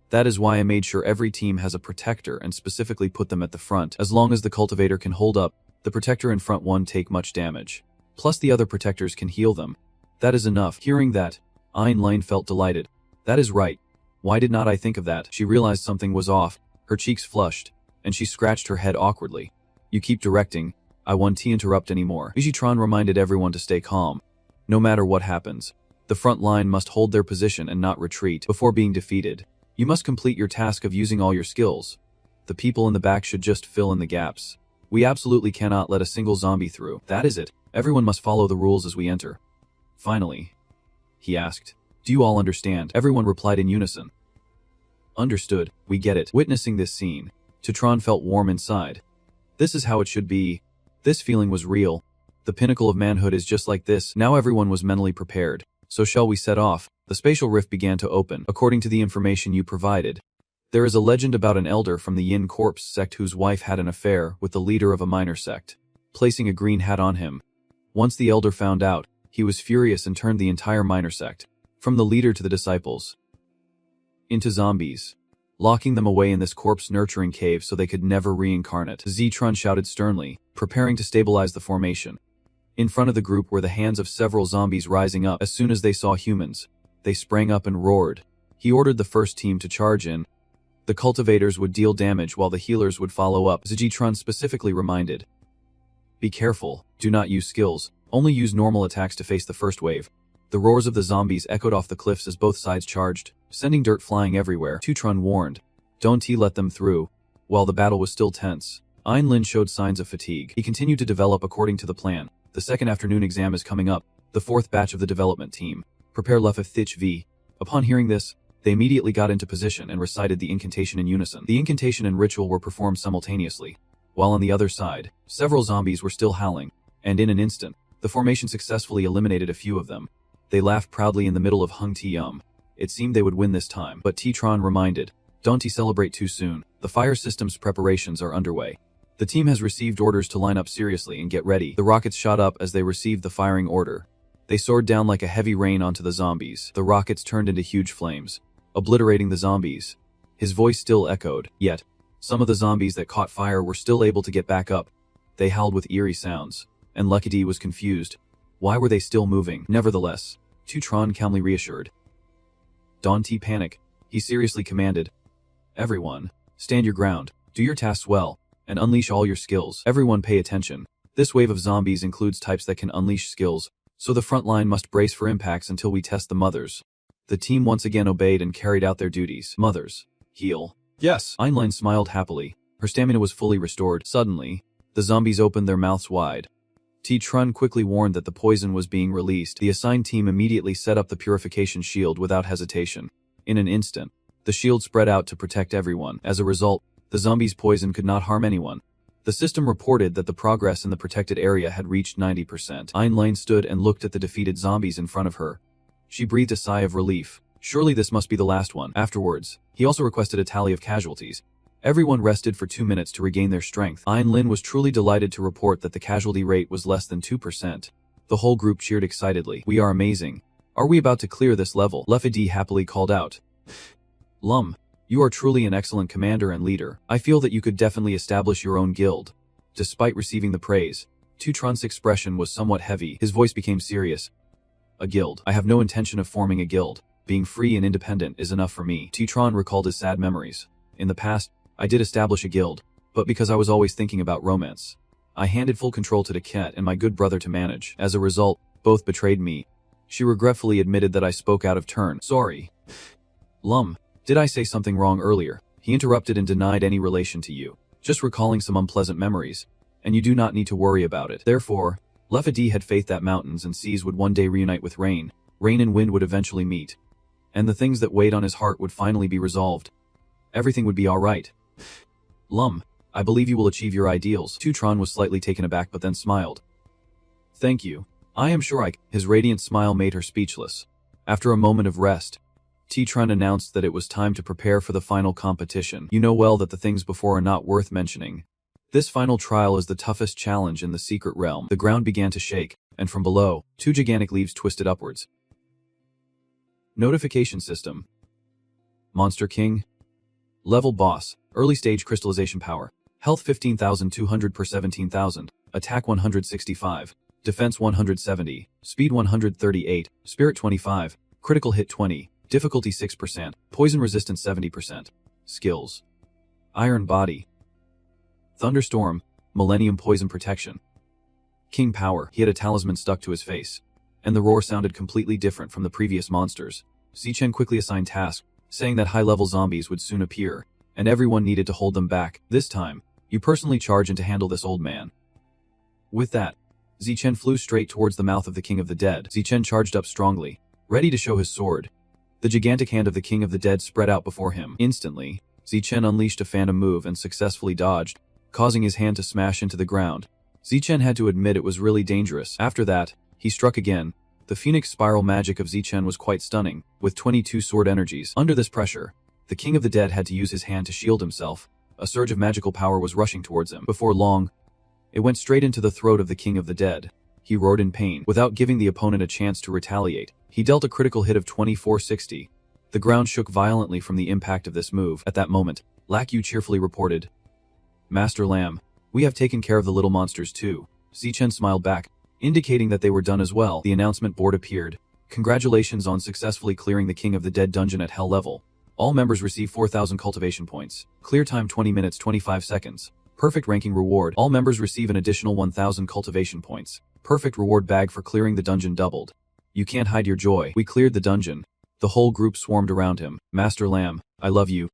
That is why I made sure every team has a protector and specifically put them at the front. As long as the cultivator can hold up, the protector in front won't take much damage. Plus the other protectors can heal them. That is enough. Hearing that, Einlein felt delighted. That is right. Why did not I think of that? She realized something was off. Her cheeks flushed, and she scratched her head awkwardly. You keep directing. I won't interrupt anymore. Vigitron reminded everyone to stay calm. No matter what happens, the front line must hold their position and not retreat before being defeated. You must complete your task of using all your skills. The people in the back should just fill in the gaps. We absolutely cannot let a single zombie through. That is it. Everyone must follow the rules as we enter. Finally, he asked, do you all understand? Everyone replied in unison. Understood, we get it. Witnessing this scene, Tutron felt warm inside. This is how it should be. This feeling was real. The pinnacle of manhood is just like this. Now everyone was mentally prepared. So shall we set off? The spatial rift began to open, according to the information you provided. There is a legend about an elder from the Yin Corpse sect whose wife had an affair with the leader of a minor sect, placing a green hat on him. Once the elder found out, he was furious and turned the entire minor sect, from the leader to the disciples, into zombies, locking them away in this corpse-nurturing cave so they could never reincarnate. Zetron shouted sternly, preparing to stabilize the formation. In front of the group were the hands of several zombies rising up. As soon as they saw humans, they sprang up and roared. He ordered the first team to charge in. The cultivators would deal damage while the healers would follow up. Zetron specifically reminded, be careful, do not use skills, only use normal attacks to face the first wave. The roars of the zombies echoed off the cliffs as both sides charged, sending dirt flying everywhere. Tutron warned, don't let them through. While the battle was still tense, Einlin showed signs of fatigue. He continued to develop according to the plan. The second afternoon exam is coming up, the fourth batch of the development team. Prepare Lefith V. Upon hearing this, they immediately got into position and recited the incantation in unison. The incantation and ritual were performed simultaneously, while on the other side, several zombies were still howling, and in an instant, the formation successfully eliminated a few of them. They laughed proudly in the middle of Hung Ti-Yum. It seemed they would win this time, but T-Tron reminded, don't celebrate too soon. The fire system's preparations are underway. The team has received orders to line up seriously and get ready. The rockets shot up as they received the firing order. They soared down like a heavy rain onto the zombies. The rockets turned into huge flames, obliterating the zombies. His voice still echoed, yet some of the zombies that caught fire were still able to get back up. They howled with eerie sounds, and Lucky D was confused. Why were they still moving? Nevertheless, Tutron calmly reassured. Don't panic, he seriously commanded. Everyone, stand your ground, do your tasks well, and unleash all your skills. Everyone pay attention. This wave of zombies includes types that can unleash skills, so the front line must brace for impacts until we test the mothers. The team once again obeyed and carried out their duties. Mothers, heal. Yes. Einlein smiled happily. Her stamina was fully restored. Suddenly, the zombies opened their mouths wide. T-Trun quickly warned that the poison was being released. The assigned team immediately set up the purification shield without hesitation. In an instant, the shield spread out to protect everyone. As a result, the zombies' poison could not harm anyone. The system reported that the progress in the protected area had reached 90%. Einlein stood and looked at the defeated zombies in front of her. She breathed a sigh of relief. Surely this must be the last one. Afterwards, he also requested a tally of casualties. Everyone rested for 2 minutes to regain their strength. Einlin was truly delighted to report that the casualty rate was less than 2%. The whole group cheered excitedly. We are amazing. Are we about to clear this level? Lefidi happily called out. Lum, you are truly an excellent commander and leader. I feel that you could definitely establish your own guild. Despite receiving the praise, Tutron's expression was somewhat heavy. His voice became serious. A guild. I have no intention of forming a guild. Being free and independent is enough for me. Tutron recalled his sad memories. In the past, I did establish a guild, but because I was always thinking about romance, I handed full control to Dequette and my good brother to manage. As a result, both betrayed me. She regretfully admitted that I spoke out of turn. Sorry. Lum, did I say something wrong earlier? He interrupted and denied any relation to you. Just recalling some unpleasant memories, and you do not need to worry about it. Therefore, Lefidi had faith that mountains and seas would one day reunite with rain and wind would eventually meet, and the things that weighed on his heart would finally be resolved. Everything would be alright. Lum, I believe you will achieve your ideals. Tutron was slightly taken aback but then smiled. Thank you. I am sure I can. His radiant smile made her speechless. After a moment of rest, T-Tron announced that it was time to prepare for the final competition. You know well that the things before are not worth mentioning. This final trial is the toughest challenge in the secret realm. The ground began to shake, and from below, 2 gigantic leaves twisted upwards. Notification system. Monster King. Level Boss. Early stage crystallization power. Health 15,200 per 17,000. Attack 165. Defense 170. Speed 138. Spirit 25. Critical hit 20. Difficulty 6%. Poison resistance 70%. Skills. Iron Body. Thunderstorm. Millennium Poison Protection. King Power. He had a talisman stuck to his face. And the roar sounded completely different from the previous monsters. Zichen quickly assigned tasks, saying that high-level zombies would soon appear, and everyone needed to hold them back. This time, you personally charge in to handle this old man. With that, Zichen flew straight towards the mouth of the King of the Dead. Zichen charged up strongly, ready to show his sword. The gigantic hand of the King of the Dead spread out before him. Instantly, Zichen unleashed a phantom move and successfully dodged, causing his hand to smash into the ground. Zichen had to admit it was really dangerous. After that, he struck again. The Phoenix Spiral magic of Zichen was quite stunning, with 22 sword energies. Under this pressure, the King of the Dead had to use his hand to shield himself. A surge of magical power was rushing towards him. Before long, it went straight into the throat of the King of the Dead. He roared in pain. Without giving the opponent a chance to retaliate, he dealt a critical hit of 2460. The ground shook violently from the impact of this move. At that moment, Lakyu cheerfully reported, "Master Lamb, we have taken care of the little monsters too." Zichen smiled back, indicating that they were done as well. The announcement board appeared. "Congratulations on successfully clearing the King of the Dead dungeon at Hell level. All members receive 4,000 cultivation points. Clear time 20 minutes 25 seconds. Perfect ranking reward. All members receive an additional 1,000 cultivation points. Perfect reward bag for clearing the dungeon doubled. You can't hide your joy. We cleared the dungeon." The whole group swarmed around him. "Master Lamb, I love you.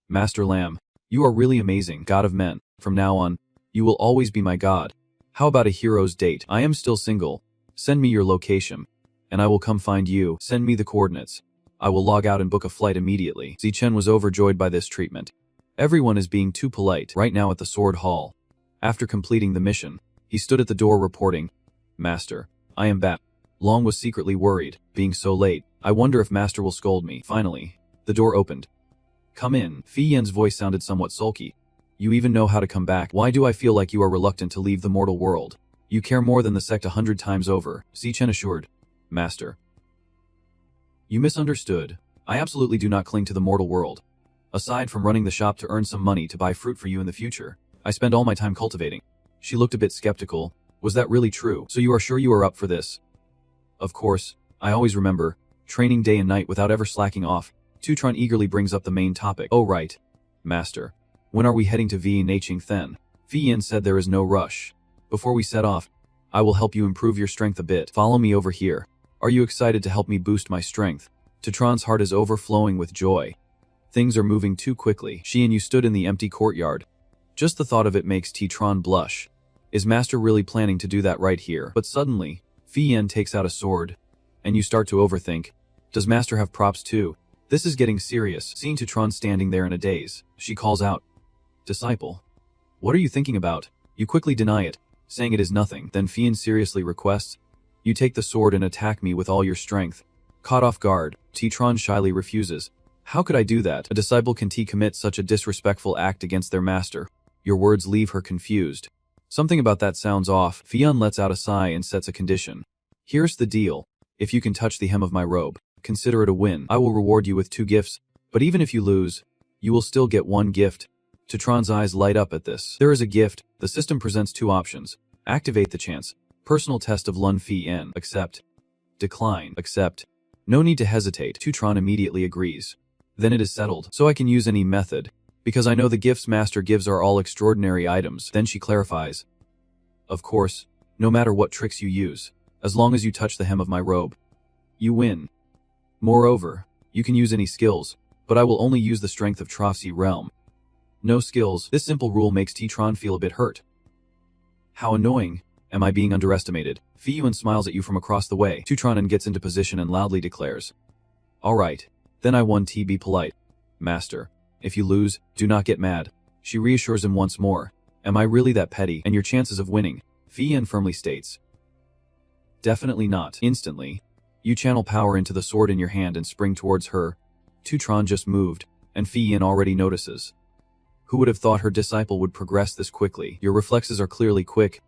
Master Lamb, you are really amazing, God of men. From now on, you will always be my god. How about a hero's date? I am still single. Send me your location, and I will come find you. Send me the coordinates. I will log out and book a flight immediately." Zichen was overjoyed by this treatment. Everyone is being too polite right now at the Sword Hall. After completing the mission, he stood at the door reporting, "Master, I am back." Long was secretly worried, being so late. "I wonder if Master will scold me." Finally, the door opened. "Come in." Fi Yan's voice sounded somewhat sulky. "You even know how to come back. Why do I feel like you are reluctant to leave the mortal world? You care more than the sect 100 times over," Zichen assured. "Master, you misunderstood. I absolutely do not cling to the mortal world. Aside from running the shop to earn some money to buy fruit for you in the future, I spend all my time cultivating." She looked a bit skeptical. "Was that really true? So you are sure you are up for this?" "Of course. I always remember. Training day and night without ever slacking off." Tutron eagerly brings up the main topic. "Oh right. Master. When are we heading to Naching then?" Fi Yan said there is no rush. "Before we set off, I will help you improve your strength a bit. Follow me over here. Are you excited to help me boost my strength?" Tutron's heart is overflowing with joy. Things are moving too quickly. She and you stood in the empty courtyard. Just the thought of it makes Tutron blush. Is Master really planning to do that right here? But suddenly, Fi Yan takes out a sword, and you start to overthink. Does Master have props too? This is getting serious. Seeing Tutron standing there in a daze, she calls out, "Disciple, what are you thinking about?" You quickly deny it, saying it is nothing. Then Fi Yan seriously requests, "You take the sword and attack me with all your strength." Caught off guard, Tutron shyly refuses. "How could I do that? A disciple can commit such a disrespectful act against their master?" Your words leave her confused. Something about that sounds off. Fi Yan lets out a sigh and sets a condition. "Here's the deal. If you can touch the hem of my robe, consider it a win. I will reward you with 2 gifts, but even if you lose, you will still get 1 gift. Tutron's eyes light up at this. There is a gift. The system presents 2 options. Activate the chance. Personal test of Lun Fi Yan. Accept. Decline. Accept. No need to hesitate. Tutron immediately agrees. Then it is settled. So I can use any method, because I know the gifts Master gives are all extraordinary items. Then she clarifies. Of course, no matter what tricks you use, as long as you touch the hem of my robe, you win. Moreover, you can use any skills, but I will only use the strength of Trofsy realm. No skills. This simple rule makes Tutron feel a bit hurt. How annoying. Am I being underestimated? Fi Yan smiles at you from across the way. Tutron gets into position and loudly declares, "Alright, then I won. Be polite. Master, if you lose, do not get mad." She reassures him once more. "Am I really that petty? And your chances of winning?" Fi Yan firmly states, "Definitely not." Instantly, you channel power into the sword in your hand and spring towards her. Tutron just moved, and Fi Yan already notices. Who would have thought her disciple would progress this quickly? Your reflexes are clearly quick,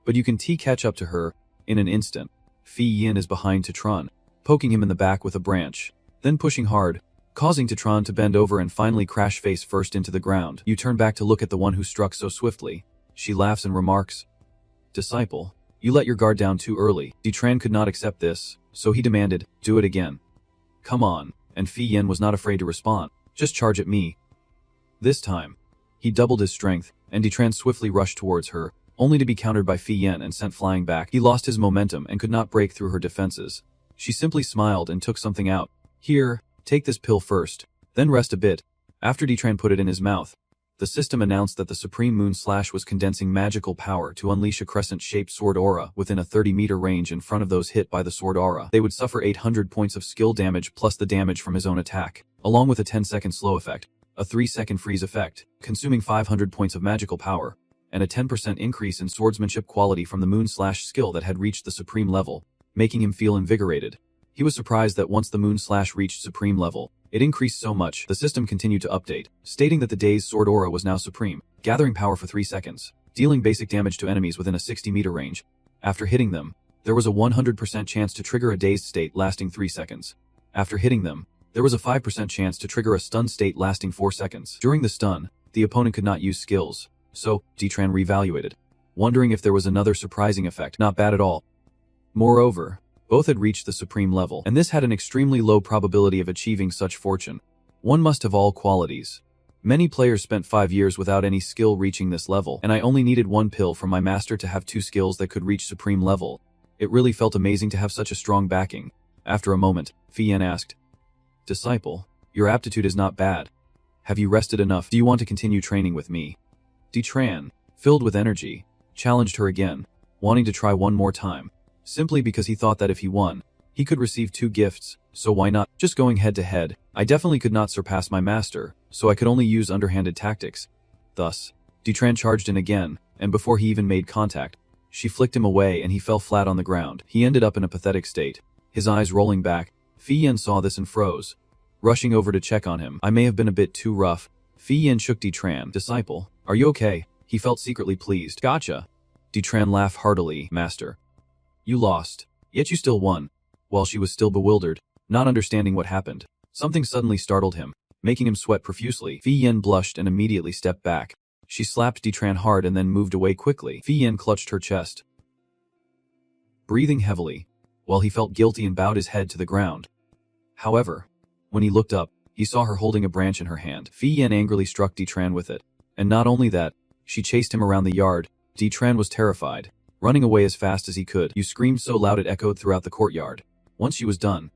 but you can catch up to her in an instant. Fi Yin is behind Tetron, poking him in the back with a branch, then pushing hard, causing Tetron to bend over and finally crash face first into the ground. You turn back to look at the one who struck so swiftly. She laughs and remarks, "Disciple, you let your guard down too early." Tetron could not accept this, so he demanded, "Do it again." "Come on," and Fi Yin was not afraid to respond. "Just charge at me." This time, he doubled his strength, and Tetron swiftly rushed towards her, only to be countered by Fi Yin and sent flying back. He lost his momentum and could not break through her defenses. She simply smiled and took something out. "Here, take this pill first, then rest a bit." After Tetron put it in his mouth, the system announced that the Supreme Moon Slash was condensing magical power to unleash a crescent-shaped sword aura within a 30-meter range in front of those hit by the sword aura. They would suffer 800 points of skill damage plus the damage from his own attack, along with a 10-second slow effect, a 3-second freeze effect, consuming 500 points of magical power, and a 10% increase in swordsmanship quality from the Moon Slash skill that had reached the supreme level, making him feel invigorated. He was surprised that once the Moon Slash reached supreme level, it increased so much. The system continued to update, stating that the day's sword aura was now supreme, gathering power for 3 seconds, dealing basic damage to enemies within a 60-meter range. After hitting them, there was a 100% chance to trigger a dazed state lasting 3 seconds. After hitting them, there was a 5% chance to trigger a stun state lasting 4 seconds. During the stun, the opponent could not use skills, so Tetron reevaluated, wondering if there was another surprising effect. Not bad at all. Moreover, both had reached the supreme level, and this had an extremely low probability of achieving such fortune. One must have all qualities. Many players spent 5 years without any skill reaching this level, and I only needed 1 pill from my master to have 2 skills that could reach supreme level. It really felt amazing to have such a strong backing. After a moment, Fi Yin asked, "Disciple, your aptitude is not bad. Have you rested enough? Do you want to continue training with me?" Tetron, filled with energy, challenged her again, wanting to try one more time, simply because he thought that if he won, he could receive 2 gifts, so why not? Just going head to head, I definitely could not surpass my master, so I could only use underhanded tactics. Thus, Tetron charged in again, and before he even made contact, she flicked him away and he fell flat on the ground. He ended up in a pathetic state, his eyes rolling back. Fi Yin saw this and froze, rushing over to check on him. "I may have been a bit too rough." Fi Yin shook Tetron. "Disciple, are you okay?" He felt secretly pleased. "Gotcha." Tetron laughed heartily. "Master, you lost, yet you still won." While she was still bewildered, not understanding what happened, something suddenly startled him, making him sweat profusely. Fi Yin blushed and immediately stepped back. She slapped Tetron hard and then moved away quickly. Fi Yin clutched her chest, breathing heavily, while he felt guilty and bowed his head to the ground. However, when he looked up, he saw her holding a branch in her hand. Fi Yin angrily struck Tetron with it, and not only that, she chased him around the yard. Tetron was terrified, running away as fast as he could. "You screamed so loud it echoed throughout the courtyard." Once she was done,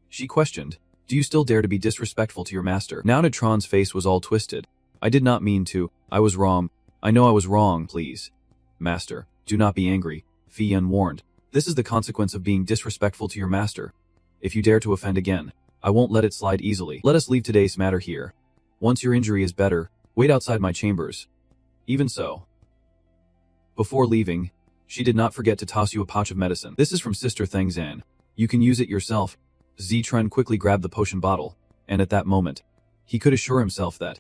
she questioned, "Do you still dare to be disrespectful to your master?" Now Tetron's face was all twisted. "I did not mean to. I was wrong. I know I was wrong. Please, master, do not be angry," Fi Yin warned. "This is the consequence of being disrespectful to your master. If you dare to offend again, I won't let it slide easily. Let us leave today's matter here. Once your injury is better, wait outside my chambers." Even so, before leaving, she did not forget to toss you a pouch of medicine. "This is from Sister Thengzan. You can use it yourself." Tetron quickly grabbed the potion bottle, and at that moment, he could assure himself that,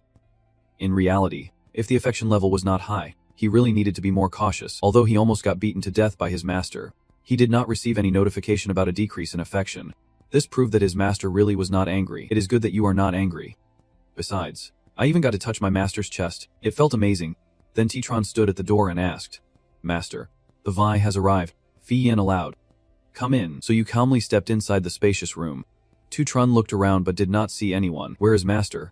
in reality, if the affection level was not high, he really needed to be more cautious. Although he almost got beaten to death by his master, he did not receive any notification about a decrease in affection. This proved that his master really was not angry. It is good that you are not angry. Besides, I even got to touch my master's chest. It felt amazing. Then Tetron stood at the door and asked, "Master, the Vi has arrived." Fi Yin allowed, "Come in." So you calmly stepped inside the spacious room. Tetron looked around but did not see anyone. "Where is master?"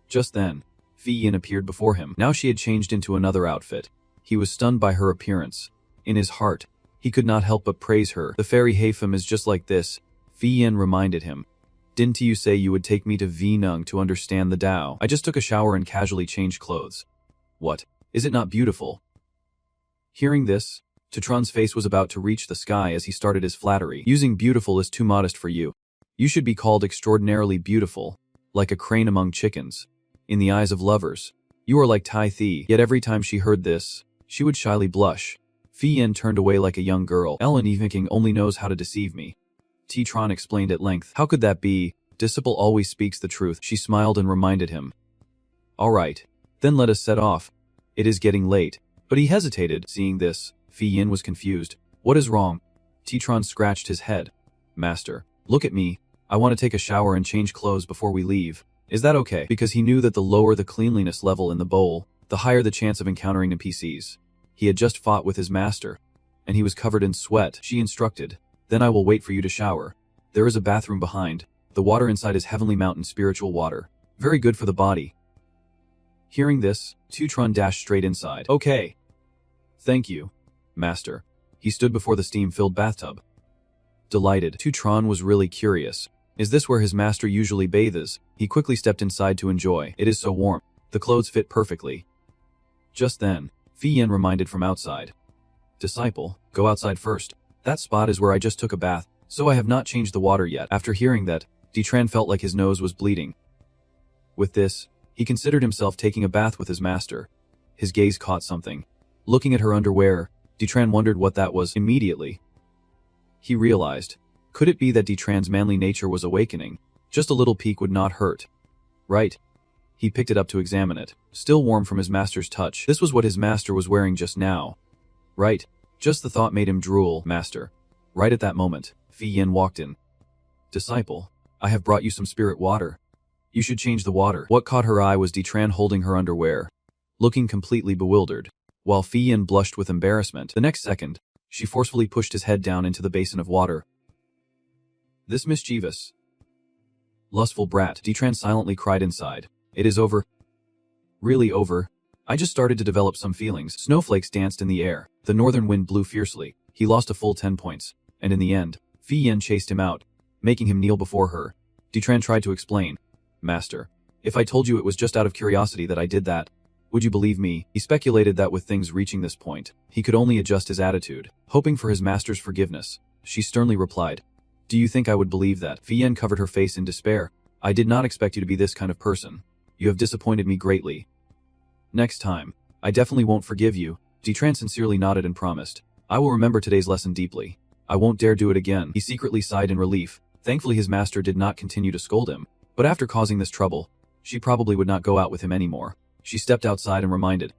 Just then, Fi Yin appeared before him. Now she had changed into another outfit. He was stunned by her appearance. In his heart, he could not help but praise her. "The fairy Haifam is just like this," Fi Yin reminded him. "Didn't you say you would take me to Venung to understand the Tao? I just took a shower and casually changed clothes." "What? Is it not beautiful?" Hearing this, Tetron's face was about to reach the sky as he started his flattery. "Using beautiful is too modest for you. You should be called extraordinarily beautiful, like a crane among chickens. In the eyes of lovers, you are like Tai Thi." Yet every time she heard this, she would shyly blush. Fi Yin turned away like a young girl. "Ellen thinking only knows how to deceive me," Tetron explained at length. "How could that be? Disciple always speaks the truth." She smiled and reminded him, Alright. Then let us set off. It is getting late. But he hesitated. Seeing this, Fi Yin was confused. What is wrong? Titron scratched his head. Master, look at me. I want to take a shower and change clothes before we leave. Is that okay? Because he knew that the lower the cleanliness level in the bowl, the higher the chance of encountering NPCs. He had just fought with his master, and he was covered in sweat. She instructed, then I will wait for you to shower. There is a bathroom behind. The water inside is Heavenly Mountain spiritual water. Very good for the body. Hearing this, Titron dashed straight inside. Okay. Thank you, Master. He stood before the steam-filled bathtub. Delighted, Titron was really curious. Is this where his master usually bathes? He quickly stepped inside to enjoy. It is so warm. The clothes fit perfectly. Just then, Fi Yin reminded from outside. Disciple, go outside first. That spot is where I just took a bath, so I have not changed the water yet. After hearing that, Titran felt like his nose was bleeding. With this, he considered himself taking a bath with his master. His gaze caught something. Looking at her underwear, Titran wondered what that was immediately. He realized, could it be that Titran's manly nature was awakening? Just a little peek would not hurt. Right. He picked it up to examine it, still warm from his master's touch. This was what his master was wearing just now. Right. Just the thought made him drool. Master. Right at that moment, Fi Yin walked in. Disciple, I have brought you some spirit water. You should change the water. What caught her eye was Titran holding her underwear, looking completely bewildered. While Fi Yin blushed with embarrassment, the next second, she forcefully pushed his head down into the basin of water. This mischievous, lustful brat, Titran silently cried inside. It is over. Really over. I just started to develop some feelings. Snowflakes danced in the air. The northern wind blew fiercely. He lost a full 10 points. And in the end, Fi Yin chased him out, making him kneel before her. Titran tried to explain. Master, if I told you it was just out of curiosity that I did that, would you believe me? He speculated that with things reaching this point, he could only adjust his attitude, hoping for his master's forgiveness. She sternly replied, do you think I would believe that? Fi Yin covered her face in despair. I did not expect you to be this kind of person. You have disappointed me greatly. Next time, I definitely won't forgive you. Titran sincerely nodded and promised. I will remember today's lesson deeply. I won't dare do it again. He secretly sighed in relief. Thankfully his master did not continue to scold him. But after causing this trouble, she probably would not go out with him anymore. She stepped outside and reminded.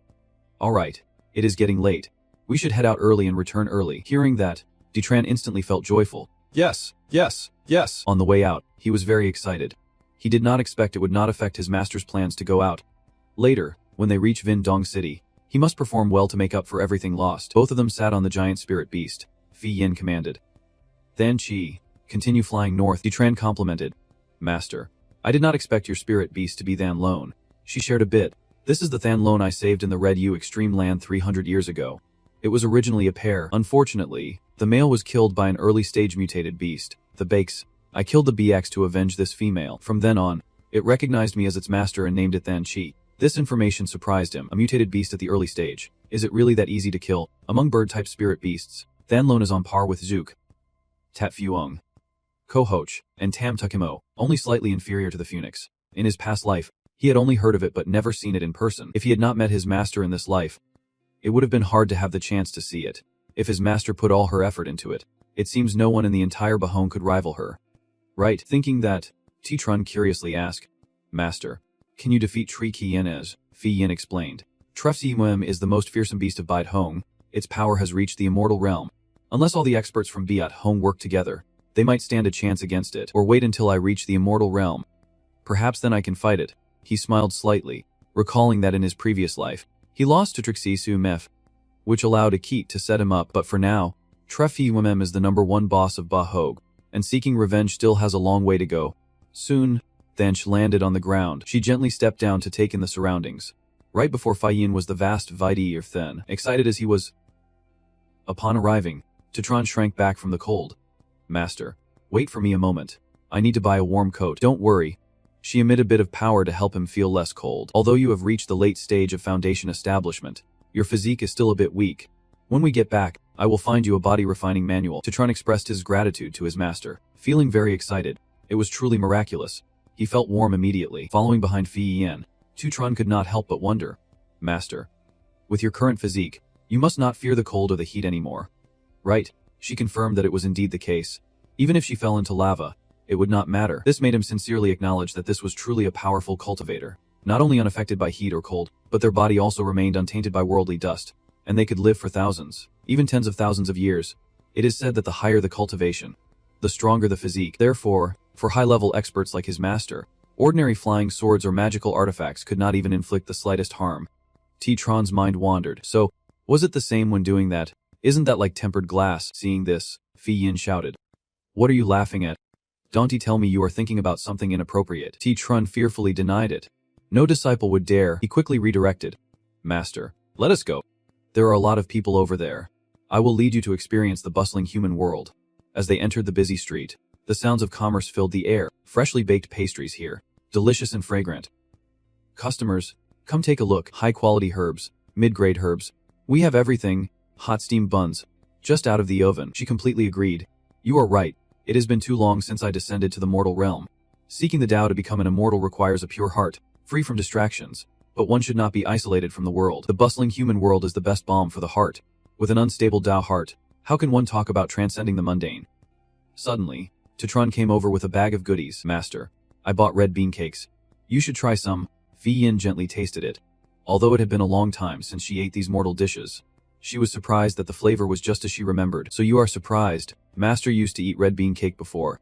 Alright, it is getting late. We should head out early and return early. Hearing that, Titran instantly felt joyful. Yes, yes, yes. On the way out, he was very excited. He did not expect it would not affect his master's plans to go out. Later, when they reach Vin Dong City, he must perform well to make up for everything lost. Both of them sat on the giant spirit beast. Fi Yin commanded. Than Chi, continue flying north. Titran complimented. Master, I did not expect your spirit beast to be Than Lone. She shared a bit. This is the Than Lone I saved in the Red U Extreme Land 300 years ago. It was originally a pair. Unfortunately, the male was killed by an early-stage mutated beast, the Bakes. I killed the BX to avenge this female. From then on, it recognized me as its master and named it Than Chi. This information surprised him. A mutated beast at the early stage. Is it really that easy to kill? Among bird-type spirit beasts, Than Lone is on par with Zook, Tat Fuong, Kohoch, and Tam Tukimo, only slightly inferior to the Phoenix. In his past life, he had only heard of it but never seen it in person. If he had not met his master in this life, it would have been hard to have the chance to see it. If his master put all her effort into it, it seems no one in the entire Bahong could rival her. Right, thinking that, Titran curiously asked, Master, can you defeat Tri Ki Yenez? Fi Yin explained. Trefsi Muem is the most fearsome beast of Bite Hong. Its power has reached the immortal realm. Unless all the experts from Biat Hong work together, they might stand a chance against it, or wait until I reach the immortal realm. Perhaps then I can fight it. He smiled slightly, recalling that in his previous life, he lost to Trixie Su Mef, which allowed Akit to set him up. But for now, Trefi Wemem is the #1 boss of Bahog, and seeking revenge still has a long way to go. Soon, Thanch landed on the ground. She gently stepped down to take in the surroundings. Right before Fayin was the vast Vidi of Then. Excited as he was, upon arriving, Titran shrank back from the cold. Master, wait for me a moment. I need to buy a warm coat. Don't worry. She emitted a bit of power to help him feel less cold. Although you have reached the late stage of foundation establishment, your physique is still a bit weak. When we get back, I will find you a body refining manual. Titran expressed his gratitude to his master, feeling very excited. It was truly miraculous. He felt warm immediately. Following behind Fi Yen, Titran could not help but wonder. Master, with your current physique, you must not fear the cold or the heat anymore. Right, she confirmed that it was indeed the case. Even if she fell into lava, it would not matter. This made him sincerely acknowledge that this was truly a powerful cultivator. not only unaffected by heat or cold, but their body also remained untainted by worldly dust, and they could live for thousands, even tens of thousands of years. It is said that the higher the cultivation, the stronger the physique. Therefore, for high-level experts like his master, ordinary flying swords or magical artifacts could not even inflict the slightest harm. T-Tron's mind wandered. So, was it the same when doing that? Isn't that like tempered glass? Seeing this, Fi Yin shouted. What are you laughing at? Don't tell me you are thinking about something inappropriate. T-Tron fearfully denied it. No disciple would dare. He quickly redirected. Master, let us go. There are a lot of people over there. I will lead you to experience the bustling human world. As they entered the busy street, the sounds of commerce filled the air. Freshly baked pastries here, delicious and fragrant. Customers, come take a look. High-quality herbs, mid-grade herbs. We have everything. Hot steamed buns, just out of the oven. She completely agreed. You are right. It has been too long since I descended to the mortal realm. Seeking the Tao to become an immortal requires a pure heart, free from distractions. But one should not be isolated from the world. The bustling human world is the best balm for the heart. With an unstable Tao heart, how can one talk about transcending the mundane? Suddenly, T-Tron came over with a bag of goodies. Master, I bought red bean cakes. You should try some. Fi Yin gently tasted it. Although it had been a long time since she ate these mortal dishes, she was surprised that the flavor was just as she remembered. So you are surprised? Master used to eat red bean cake before.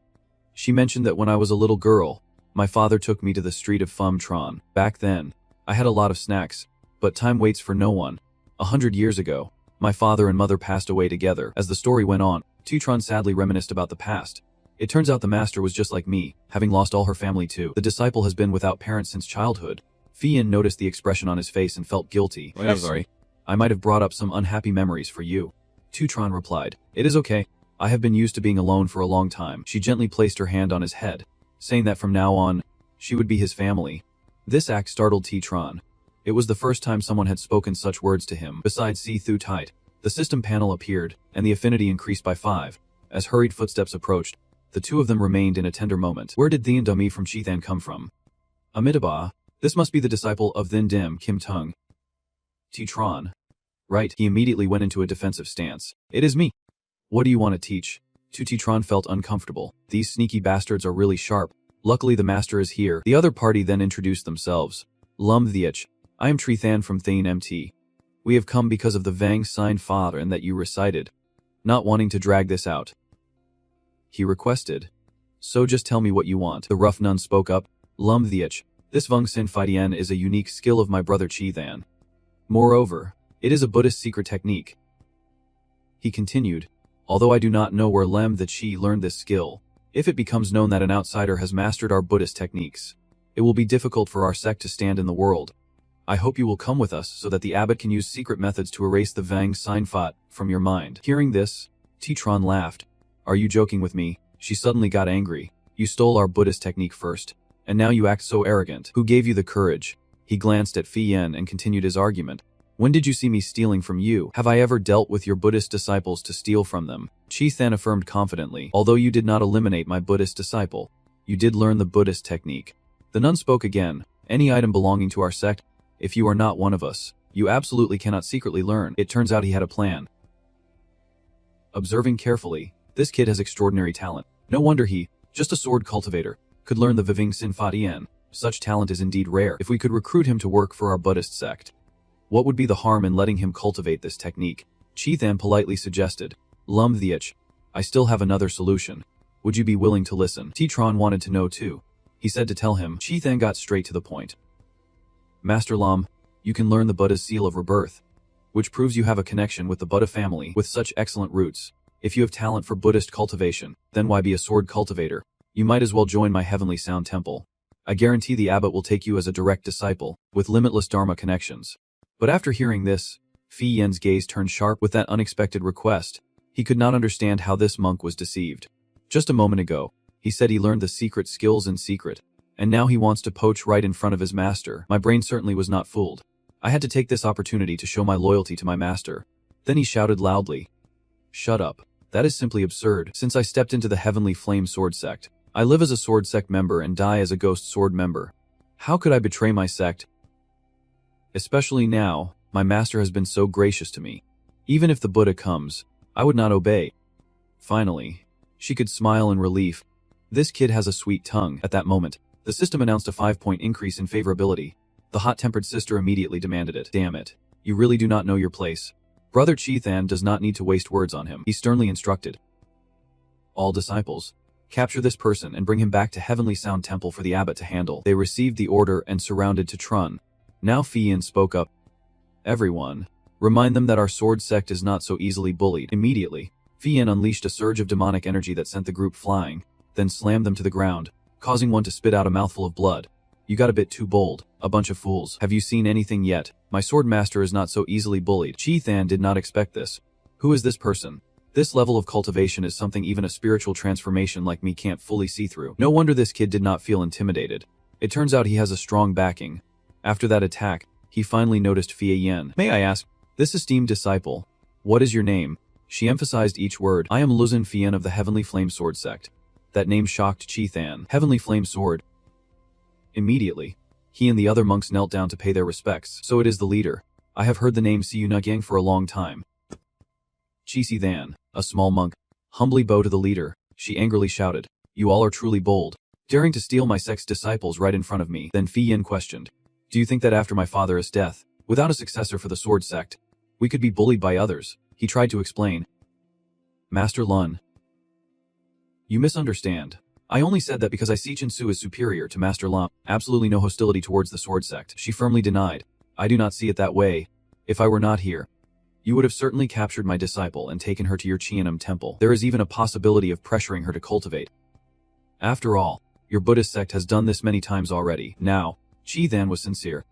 She mentioned that when I was a little girl, my father took me to the street of Phum Tron. Back then, I had a lot of snacks, but time waits for no one. 100 years ago, my father and mother passed away together. As the story went on, T-Tron sadly reminisced about the past. It turns out the master was just like me, having lost all her family too. The disciple has been without parents since childhood. Fi Yin noticed the expression on his face and felt guilty. I'm sorry. I might have brought up some unhappy memories for you. T-Tron replied. It is okay. I have been used to being alone for a long time. She gently placed her hand on his head, saying that from now on, she would be his family. This act startled T-Tron. It was the first time someone had spoken such words to him. Besides See-Thu Tight, the system panel appeared, and the affinity increased by 5. As hurried footsteps approached, the two of them remained in a tender moment. Where did Thien Dami from Chithan come from? Amitabha, this must be the disciple of Thin Dim Kim Tung. T-Tron. Right, he immediately went into a defensive stance. It is me. What do you want to teach? T-Tron felt uncomfortable. These sneaky bastards are really sharp. Luckily the master is here. The other party then introduced themselves. Lum Thiech. I am Trithan from Thane MT. We have come because of the Vang Sign Father and that you recited. Not wanting to drag this out, he requested. So just tell me what you want. The rough nun spoke up. Lum Thiech. This Vung Sin Fidian is a unique skill of my brother Chithan. Moreover, it is a Buddhist secret technique. He continued. Although I do not know where Lem the Chi learned this skill, if it becomes known that an outsider has mastered our Buddhist techniques, it will be difficult for our sect to stand in the world. I hope you will come with us so that the abbot can use secret methods to erase the Vang Sign Fat from your mind. Hearing this, T-Tron laughed. Are you joking with me? She suddenly got angry. You stole our Buddhist technique first, and now you act so arrogant. Who gave you the courage? He glanced at Fi Yin and continued his argument. When did you see me stealing from you? Have I ever dealt with your Buddhist disciples to steal from them? Chithan affirmed confidently. Although you did not eliminate my Buddhist disciple, you did learn the Buddhist technique. The nun spoke again. Any item belonging to our sect, if you are not one of us, you absolutely cannot secretly learn. It turns out he had a plan. Observing carefully, this kid has extraordinary talent. No wonder he, just a sword cultivator, could learn the Viving Sin Fa Dien. Such talent is indeed rare. If we could recruit him to work for our Buddhist sect, what would be the harm in letting him cultivate this technique? Chithan politely suggested. Lum Thiech, I still have another solution. Would you be willing to listen? T-Tron wanted to know too. He said to tell him. Chithan got straight to the point. Master Lam, you can learn the Buddha's seal of rebirth, which proves you have a connection with the Buddha family with such excellent roots. If you have talent for Buddhist cultivation, then why be a sword cultivator? You might as well join my heavenly sound temple. I guarantee the abbot will take you as a direct disciple, with limitless Dharma connections. But after hearing this, Fi Yin's gaze turned sharp with that unexpected request. He could not understand how this monk was deceived. Just a moment ago, he said he learned the secret skills in secret, and now he wants to poach right in front of his master. My brain certainly was not fooled. I had to take this opportunity to show my loyalty to my master. Then he shouted loudly. Shut up. That is simply absurd. Since I stepped into the Heavenly Flame Sword Sect, I live as a Sword Sect member and die as a Ghost Sword member. How could I betray my sect? Especially now, my master has been so gracious to me. Even if the Buddha comes, I would not obey. Finally, she could smile in relief. This kid has a sweet tongue. At that moment, the system announced a 5-point increase in favorability. The hot-tempered sister immediately demanded it. Damn it. You really do not know your place. Brother Chi-than does not need to waste words on him. He sternly instructed. All disciples, capture this person and bring him back to Heavenly Sound Temple for the abbot to handle. They received the order and surrounded Tetron. Now Fiyin spoke up. Everyone, remind them that our sword sect is not so easily bullied. Immediately, Fiyin unleashed a surge of demonic energy that sent the group flying, then slammed them to the ground, causing one to spit out a mouthful of blood. You got a bit too bold, a bunch of fools. Have you seen anything yet? My sword master is not so easily bullied. Chi-than did not expect this. Who is this person? This level of cultivation is something even a spiritual transformation like me can't fully see through. No wonder this kid did not feel intimidated. It turns out he has a strong backing. After that attack, he finally noticed Fia Yen. May I ask, this esteemed disciple, what is your name? She emphasized each word. I am Luzin Fian of the Heavenly Flame Sword sect. That name shocked Chi-than. Heavenly Flame Sword. Immediately, he and the other monks knelt down to pay their respects. So it is the leader. I have heard the name Siunagyang for a long time. Chi-than, a small monk, humbly bowed to the leader. She angrily shouted, you all are truly bold, daring to steal my sect's disciples right in front of me. Then Fi Yin questioned, do you think that after my father's death, without a successor for the sword sect, we could be bullied by others? He tried to explain. Master Lun, you misunderstand. I only said that because I see Chin Su is superior to Master Lun. Absolutely no hostility towards the sword sect. She firmly denied. I do not see it that way. If I were not here, you would have certainly captured my disciple and taken her to your Chianum temple. There is even a possibility of pressuring her to cultivate. After all, your Buddhist sect has done this many times already. Now, Chi-than was sincere.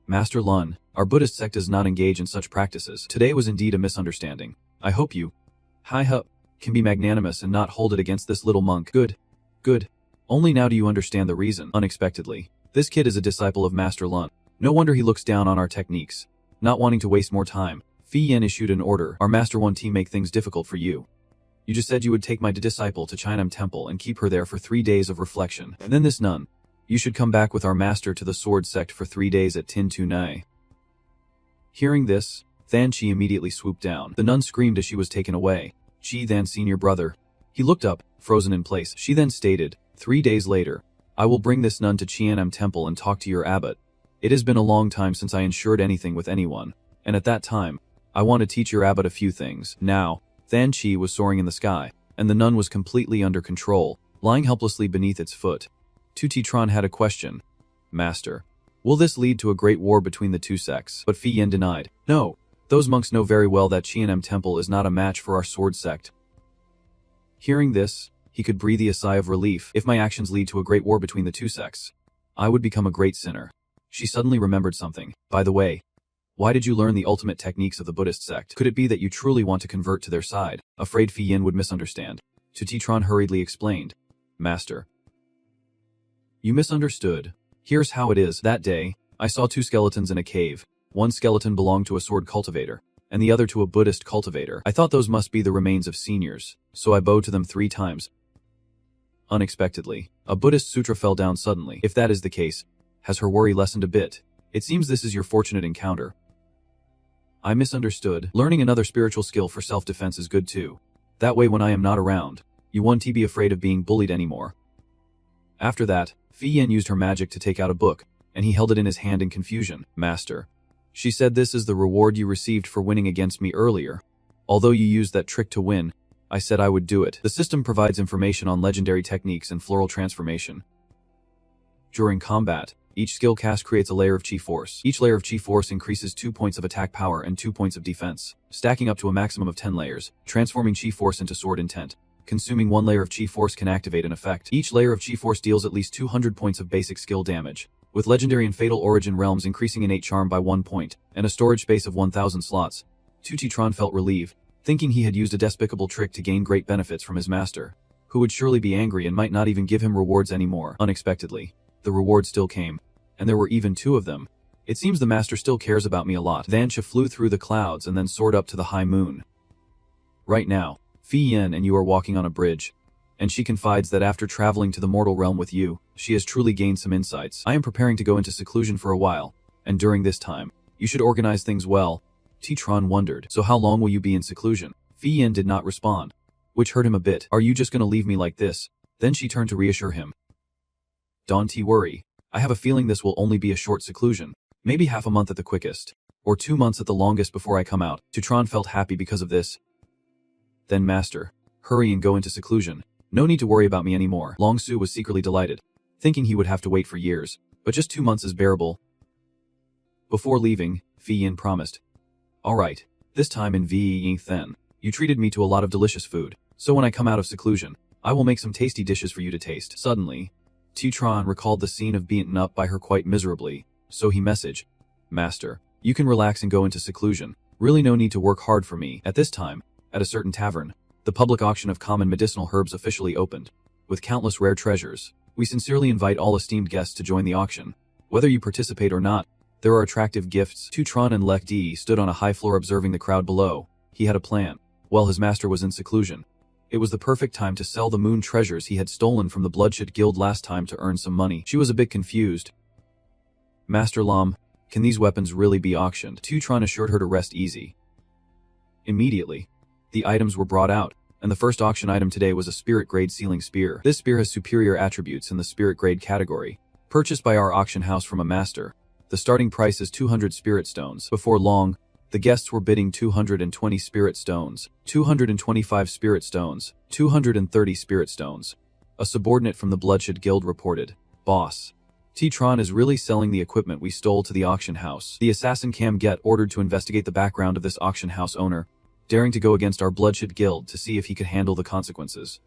Master Lun, our Buddhist sect does not engage in such practices. Today was indeed a misunderstanding. I hope you, can be magnanimous and not hold it against this little monk. Good. Good. Only now do you understand the reason. Unexpectedly, this kid is a disciple of Master Lun. No wonder he looks down on our techniques. Not wanting to waste more time, Fi Yin issued an order. Our Master One team make things difficult for you. You just said you would take my disciple to Chianam Temple and keep her there for 3 days of reflection. And then this nun. You should come back with our master to the sword sect for 3 days at Tin Tu Nai. Hearing this, Than Chi immediately swooped down. The nun screamed as she was taken away. Chi-than senior brother. He looked up, frozen in place. She then stated, 3 days later, I will bring this nun to Chianam Temple and talk to your abbot. It has been a long time since I ensured anything with anyone, and at that time, I want to teach your abbot a few things. Now, Than Chi was soaring in the sky, and the nun was completely under control, lying helplessly beneath its foot. Tutitron had a question. Master, will this lead to a great war between the two sects? But Fi Yin denied. No. Those monks know very well that Chianam Temple is not a match for our sword sect. Hearing this, he could breathe a sigh of relief. If my actions lead to a great war between the two sects, I would become a great sinner. She suddenly remembered something. By the way, why did you learn the ultimate techniques of the Buddhist sect? Could it be that you truly want to convert to their side? Afraid Fi Yin would misunderstand, Tutitron hurriedly explained. Master, you misunderstood. Here's how it is. That day, I saw 2 skeletons in a cave. One skeleton belonged to a sword cultivator, and the other to a Buddhist cultivator. I thought those must be the remains of seniors, so I bowed to them 3 times. Unexpectedly, a Buddhist sutra fell down suddenly. If that is the case, has her worry lessened a bit? It seems this is your fortunate encounter. I misunderstood. Learning another spiritual skill for self-defense is good too. That way when I am not around, you won't be afraid of being bullied anymore. After that, Fi Yin used her magic to take out a book, and he held it in his hand in confusion. Master, she said this is the reward you received for winning against me earlier. Although you used that trick to win, I said I would do it. The system provides information on legendary techniques and floral transformation. During combat, each skill cast creates a layer of chi force. Each layer of chi force increases 2 points of attack power and 2 points of defense, stacking up to a maximum of 10 layers, transforming chi force into sword intent. Consuming 1 layer of chi force can activate an effect. Each layer of chi force deals at least 200 points of basic skill damage, with legendary and fatal origin realms increasing innate charm by 1 point, and a storage space of 1000 slots. Tutitron felt relieved, thinking he had used a despicable trick to gain great benefits from his master, who would surely be angry and might not even give him rewards anymore. Unexpectedly, the reward still came, and there were even 2 of them. It seems the master still cares about me a lot. Vansha flew through the clouds and then soared up to the high moon. Right now, Fi Yin and you are walking on a bridge, and she confides that after traveling to the mortal realm with you, she has truly gained some insights. I am preparing to go into seclusion for a while, and during this time, you should organize things well. Titron wondered. So how long will you be in seclusion? Fi Yin did not respond, which hurt him a bit. Are you just gonna leave me like this? Then she turned to reassure him. Don't worry. I have a feeling this will only be a short seclusion, maybe half a month at the quickest, or 2 months at the longest before I come out. Tutron felt happy because of this. Then master, hurry and go into seclusion. No need to worry about me anymore. Long Su was secretly delighted, thinking he would have to wait for years, but just 2 months is bearable. Before leaving, Fi Yin promised. Alright, this time in Vi then. You treated me to a lot of delicious food, so when I come out of seclusion, I will make some tasty dishes for you to taste. Suddenly, Tutron recalled the scene of being beaten up by her quite miserably, so he messaged, Master, you can relax and go into seclusion. Really no need to work hard for me. At this time, at a certain tavern, the public auction of common medicinal herbs officially opened. With countless rare treasures, we sincerely invite all esteemed guests to join the auction. Whether you participate or not, there are attractive gifts. Tutron and Lek Di stood on a high floor observing the crowd below. He had a plan. While his master was in seclusion, it was the perfect time to sell the moon treasures he had stolen from the Bloodshed Guild last time to earn some money. She was a bit confused. Master Lam, can these weapons really be auctioned? Tutron assured her to rest easy. Immediately, the items were brought out, and the first auction item today was a spirit-grade sealing spear. This spear has superior attributes in the spirit-grade category. Purchased by our auction house from a master, the starting price is 200 spirit stones. Before long, the guests were bidding 220 spirit stones, 225 spirit stones, 230 spirit stones. A subordinate from the Bloodshed Guild reported, Boss, Tutron is really selling the equipment we stole to the auction house. The assassin Cam Get ordered to investigate the background of this auction house owner, daring to go against our Bloodshed Guild to see if he could handle the consequences.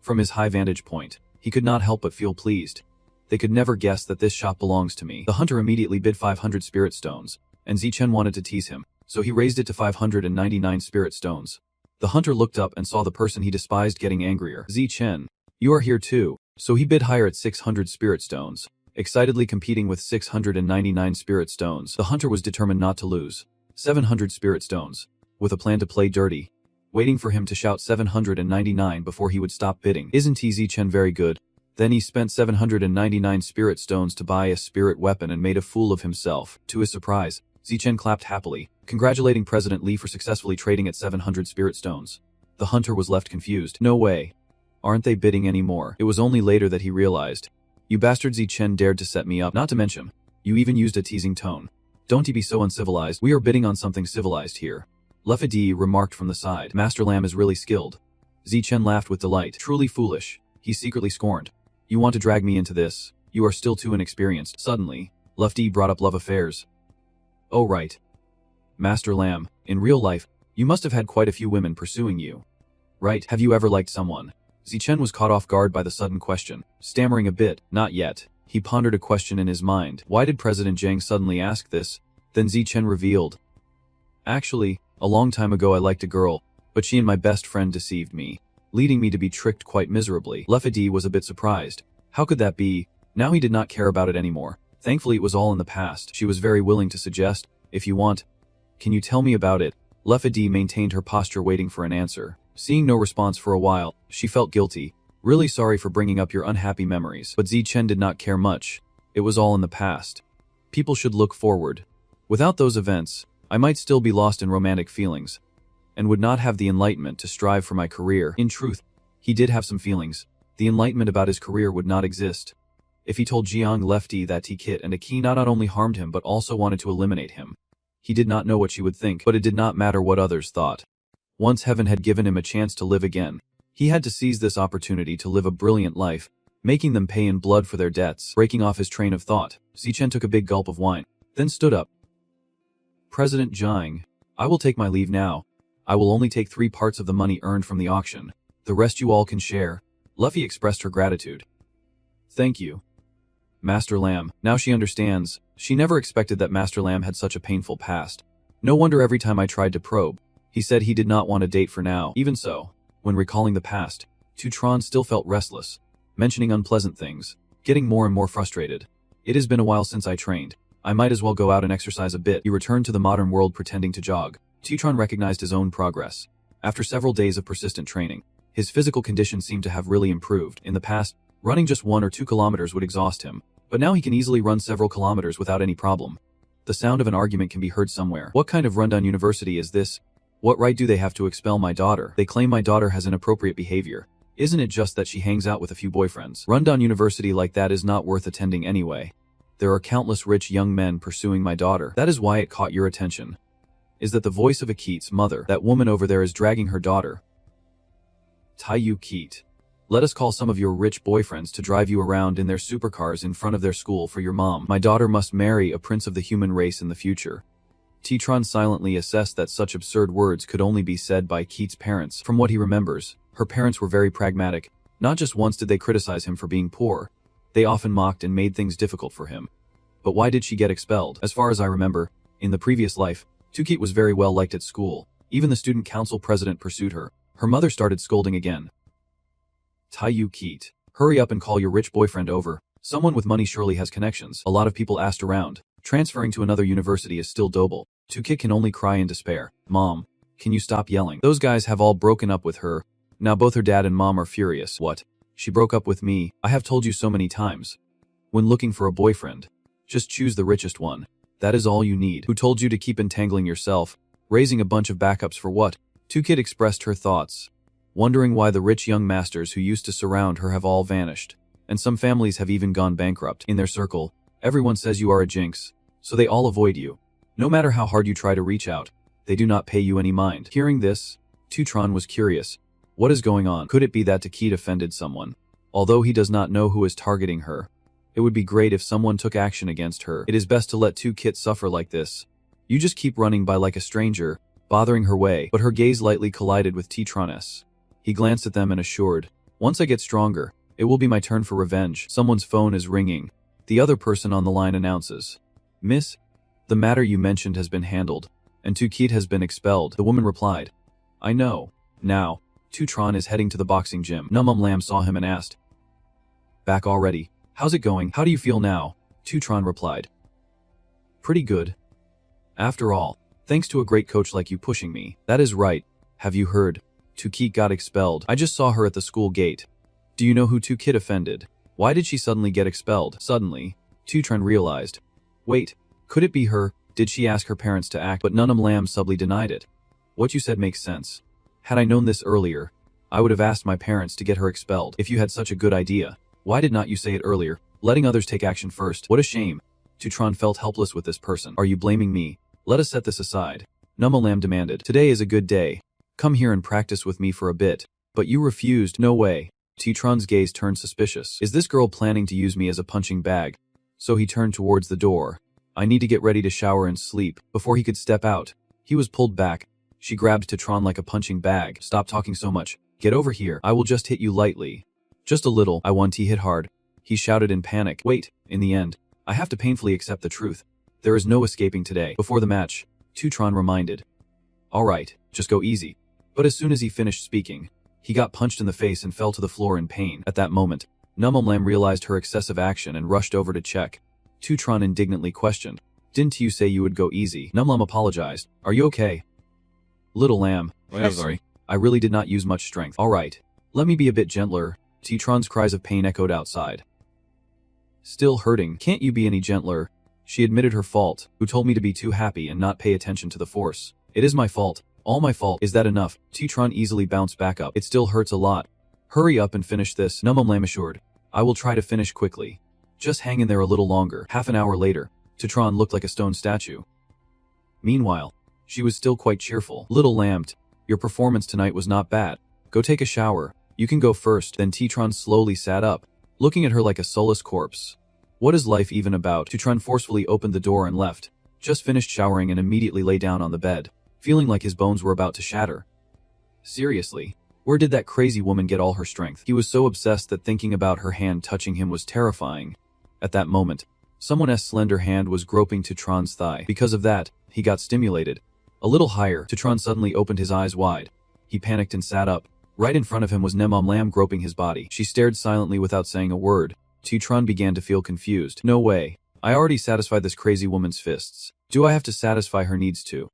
From his high vantage point, he could not help but feel pleased. They could never guess that this shop belongs to me. The hunter immediately bid 500 spirit stones, and Zichen wanted to tease him, so he raised it to 599 spirit stones. The hunter looked up and saw the person he despised getting angrier. Zichen, you are here too, so he bid higher at 600 spirit stones, excitedly competing with 699 spirit stones. The hunter was determined not to lose. 700 spirit stones, with a plan to play dirty, waiting for him to shout 799 before he would stop bidding. Isn't he Zichen very good? Then he spent 799 spirit stones to buy a spirit weapon and made a fool of himself. To his surprise, Zichen clapped happily, congratulating President Li for successfully trading at 700 spirit stones. The hunter was left confused. No way. Aren't they bidding anymore? It was only later that he realized. You bastard, Zichen dared to set me up. Not to mention, you even used a teasing tone. Don't he be so uncivilized? We are bidding on something civilized here. Lefadi remarked from the side. Master Lam is really skilled. Zichen laughed with delight. Truly foolish. He secretly scorned. You want to drag me into this? You are still too inexperienced. Suddenly, Lefty brought up love affairs. Oh right. Master Lam, in real life, you must have had quite a few women pursuing you. Right, have you ever liked someone? Zichen was caught off guard by the sudden question, stammering a bit. Not yet. He pondered a question in his mind. Why did President Zhang suddenly ask this? Then Zichen revealed. Actually, a long time ago I liked a girl, but she and my best friend deceived me, leading me to be tricked quite miserably. Lefadi was a bit surprised. How could that be? Now he did not care about it anymore. Thankfully it was all in the past. She was very willing to suggest, if you want. Can you tell me about it? Lefadi maintained her posture waiting for an answer. Seeing no response for a while, she felt guilty. Really sorry for bringing up your unhappy memories. But Zichen did not care much. It was all in the past. People should look forward. Without those events, I might still be lost in romantic feelings, and would not have the enlightenment to strive for my career. In truth, he did have some feelings. The enlightenment about his career would not exist. If he told Jiang Lefty that T-Kit and Aki not only harmed him but also wanted to eliminate him, he did not know what she would think, but it did not matter what others thought. Once heaven had given him a chance to live again, he had to seize this opportunity to live a brilliant life, making them pay in blood for their debts. Breaking off his train of thought, Zichen took a big gulp of wine, then stood up. President Jiang, I will take my leave now. I will only take 3 parts of the money earned from the auction. The rest you all can share. Luffy expressed her gratitude. Thank you, Master Lam. Now she understands. She never expected that Master Lam had such a painful past. No wonder every time I tried to probe, he said he did not want a date for now. Even so, when recalling the past, Tutron still felt restless, mentioning unpleasant things, getting more and more frustrated. It has been a while since I trained. I might as well go out and exercise a bit. He returned to the modern world pretending to jog. Tutron recognized his own progress. After several days of persistent training, his physical condition seemed to have really improved. In the past, running just 1 or 2 kilometers would exhaust him, but now he can easily run several kilometers without any problem. The sound of an argument can be heard somewhere. What kind of rundown university is this? What right do they have to expel my daughter? They claim my daughter has inappropriate behavior. Isn't it just that she hangs out with a few boyfriends? Rundown university like that is not worth attending anyway. There are countless rich young men pursuing my daughter. That is why it caught your attention. Is that the voice of Akit's mother? That woman over there is dragging her daughter. Taiyu Keat. Let us call some of your rich boyfriends to drive you around in their supercars in front of their school for your mom. My daughter must marry a prince of the human race in the future. Titron silently assessed that such absurd words could only be said by Keat's parents. From what he remembers, her parents were very pragmatic. Not just once did they criticize him for being poor. They often mocked and made things difficult for him. But why did she get expelled? As far as I remember, in the previous life, Keat was very well liked at school. Even the student council president pursued her. Her mother started scolding again. Taiyu Keat. Hurry up and call your rich boyfriend over. Someone with money surely has connections. A lot of people asked around. Transferring to another university is still doable. Keat can only cry in despair. Mom, can you stop yelling? Those guys have all broken up with her. Now both her dad and mom are furious. What? She broke up with me. I have told you so many times. When looking for a boyfriend, just choose the richest one. That is all you need. Who told you to keep entangling yourself? Raising a bunch of backups for what? Keat expressed her thoughts, wondering why the rich young masters who used to surround her have all vanished. And some families have even gone bankrupt. In their circle, everyone says you are a jinx, so they all avoid you. No matter how hard you try to reach out, they do not pay you any mind. Hearing this, Titron was curious. What is going on? Could it be that Keat offended someone? Although he does not know who is targeting her, it would be great if someone took action against her. It is best to let Keat suffer like this. You just keep running by like a stranger, bothering her way. But her gaze lightly collided with Titron's. He glanced at them and assured, once I get stronger, it will be my turn for revenge. Someone's phone is ringing. The other person on the line announces, Miss, the matter you mentioned has been handled, and Keat has been expelled. The woman replied, I know. Now, Titron is heading to the boxing gym. Lam saw him and asked, back already? How's it going? How do you feel now? Titron replied, pretty good. After all, thanks to a great coach like you pushing me. That is right. Have you heard? Keat got expelled. I just saw her at the school gate. Do you know who Keat offended? Why did she suddenly get expelled? Suddenly, Titron realized. Wait, could it be her? Did she ask her parents to act? But Lam subtly denied it. What you said makes sense. Had I known this earlier, I would have asked my parents to get her expelled. If you had such a good idea, why did not you say it earlier? Letting others take action first. What a shame. Titron felt helpless with this person. Are you blaming me? Let us set this aside. Lam demanded. Today is a good day. Come here and practice with me for a bit. But you refused. No way. Titron's gaze turned suspicious. Is this girl planning to use me as a punching bag? So he turned towards the door. I need to get ready to shower and sleep. Before he could step out, he was pulled back. She grabbed Titron like a punching bag. Stop talking so much. Get over here. I will just hit you lightly. Just a little. I want to hit hard. He shouted in panic. Wait, in the end, I have to painfully accept the truth. There is no escaping today. Before the match, Titron reminded. Alright, just go easy. But as soon as he finished speaking, he got punched in the face and fell to the floor in pain. At that moment, Lam realized her excessive action and rushed over to check. Titron indignantly questioned. Didn't you say you would go easy? Lam apologized. Are you okay? Little lamb. I'm sorry. I really did not use much strength. Alright, let me be a bit gentler. Titron's cries of pain echoed outside. Still hurting. Can't you be any gentler? She admitted her fault. Who told me to be too happy and not pay attention to the force? It is my fault. All my fault. Is that enough? Titron easily bounced back up. It still hurts a lot. Hurry up and finish this. Lam assured. I will try to finish quickly. Just hang in there a little longer. Half an hour later, Titron looked like a stone statue. Meanwhile, she was still quite cheerful. Little lamb, your performance tonight was not bad. Go take a shower. You can go first. Then Titron slowly sat up, looking at her like a soulless corpse. What is life even about? Titron forcefully opened the door and left. Just finished showering and immediately lay down on the bed, feeling like his bones were about to shatter. Seriously, where did that crazy woman get all her strength? He was so obsessed that thinking about her hand touching him was terrifying. At that moment, someone's slender hand was groping Titron's thigh. Because of that, he got stimulated. A little higher, Titron suddenly opened his eyes wide. He panicked and sat up. Right in front of him was Lam groping his body. She stared silently without saying a word. Titron began to feel confused. No way. I already satisfied this crazy woman's fists. Do I have to satisfy her needs too?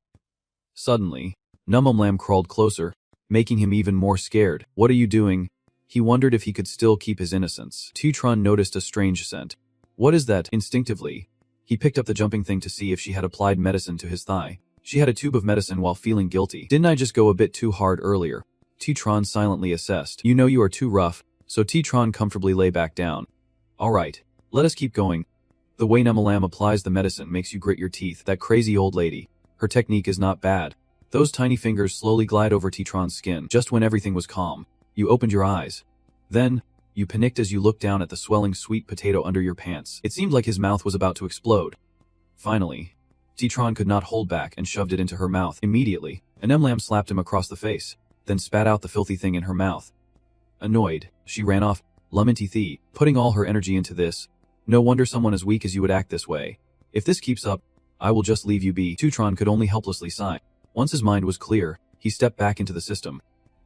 Suddenly, Lam crawled closer, making him even more scared. What are you doing? He wondered if he could still keep his innocence. Titron noticed a strange scent. What is that? Instinctively, he picked up the jumping thing to see if she had applied medicine to his thigh. She had a tube of medicine while feeling guilty. Didn't I just go a bit too hard earlier? Titron silently assessed. You know you are too rough, so Titron comfortably lay back down. Alright, let us keep going. The way Nemalam applies the medicine makes you grit your teeth. That crazy old lady. Her technique is not bad. Those tiny fingers slowly glide over Titron's skin. Just when everything was calm, you opened your eyes. Then, you panicked as you looked down at the swelling sweet potato under your pants. It seemed like his mouth was about to explode. Finally, Titron could not hold back and shoved it into her mouth. Immediately, an Nemalam slapped him across the face, then spat out the filthy thing in her mouth. Annoyed, she ran off, Laminti, putting all her energy into this. No wonder someone as weak as you would act this way. If this keeps up, I will just leave you be. Titron could only helplessly sigh. Once his mind was clear, he stepped back into the system.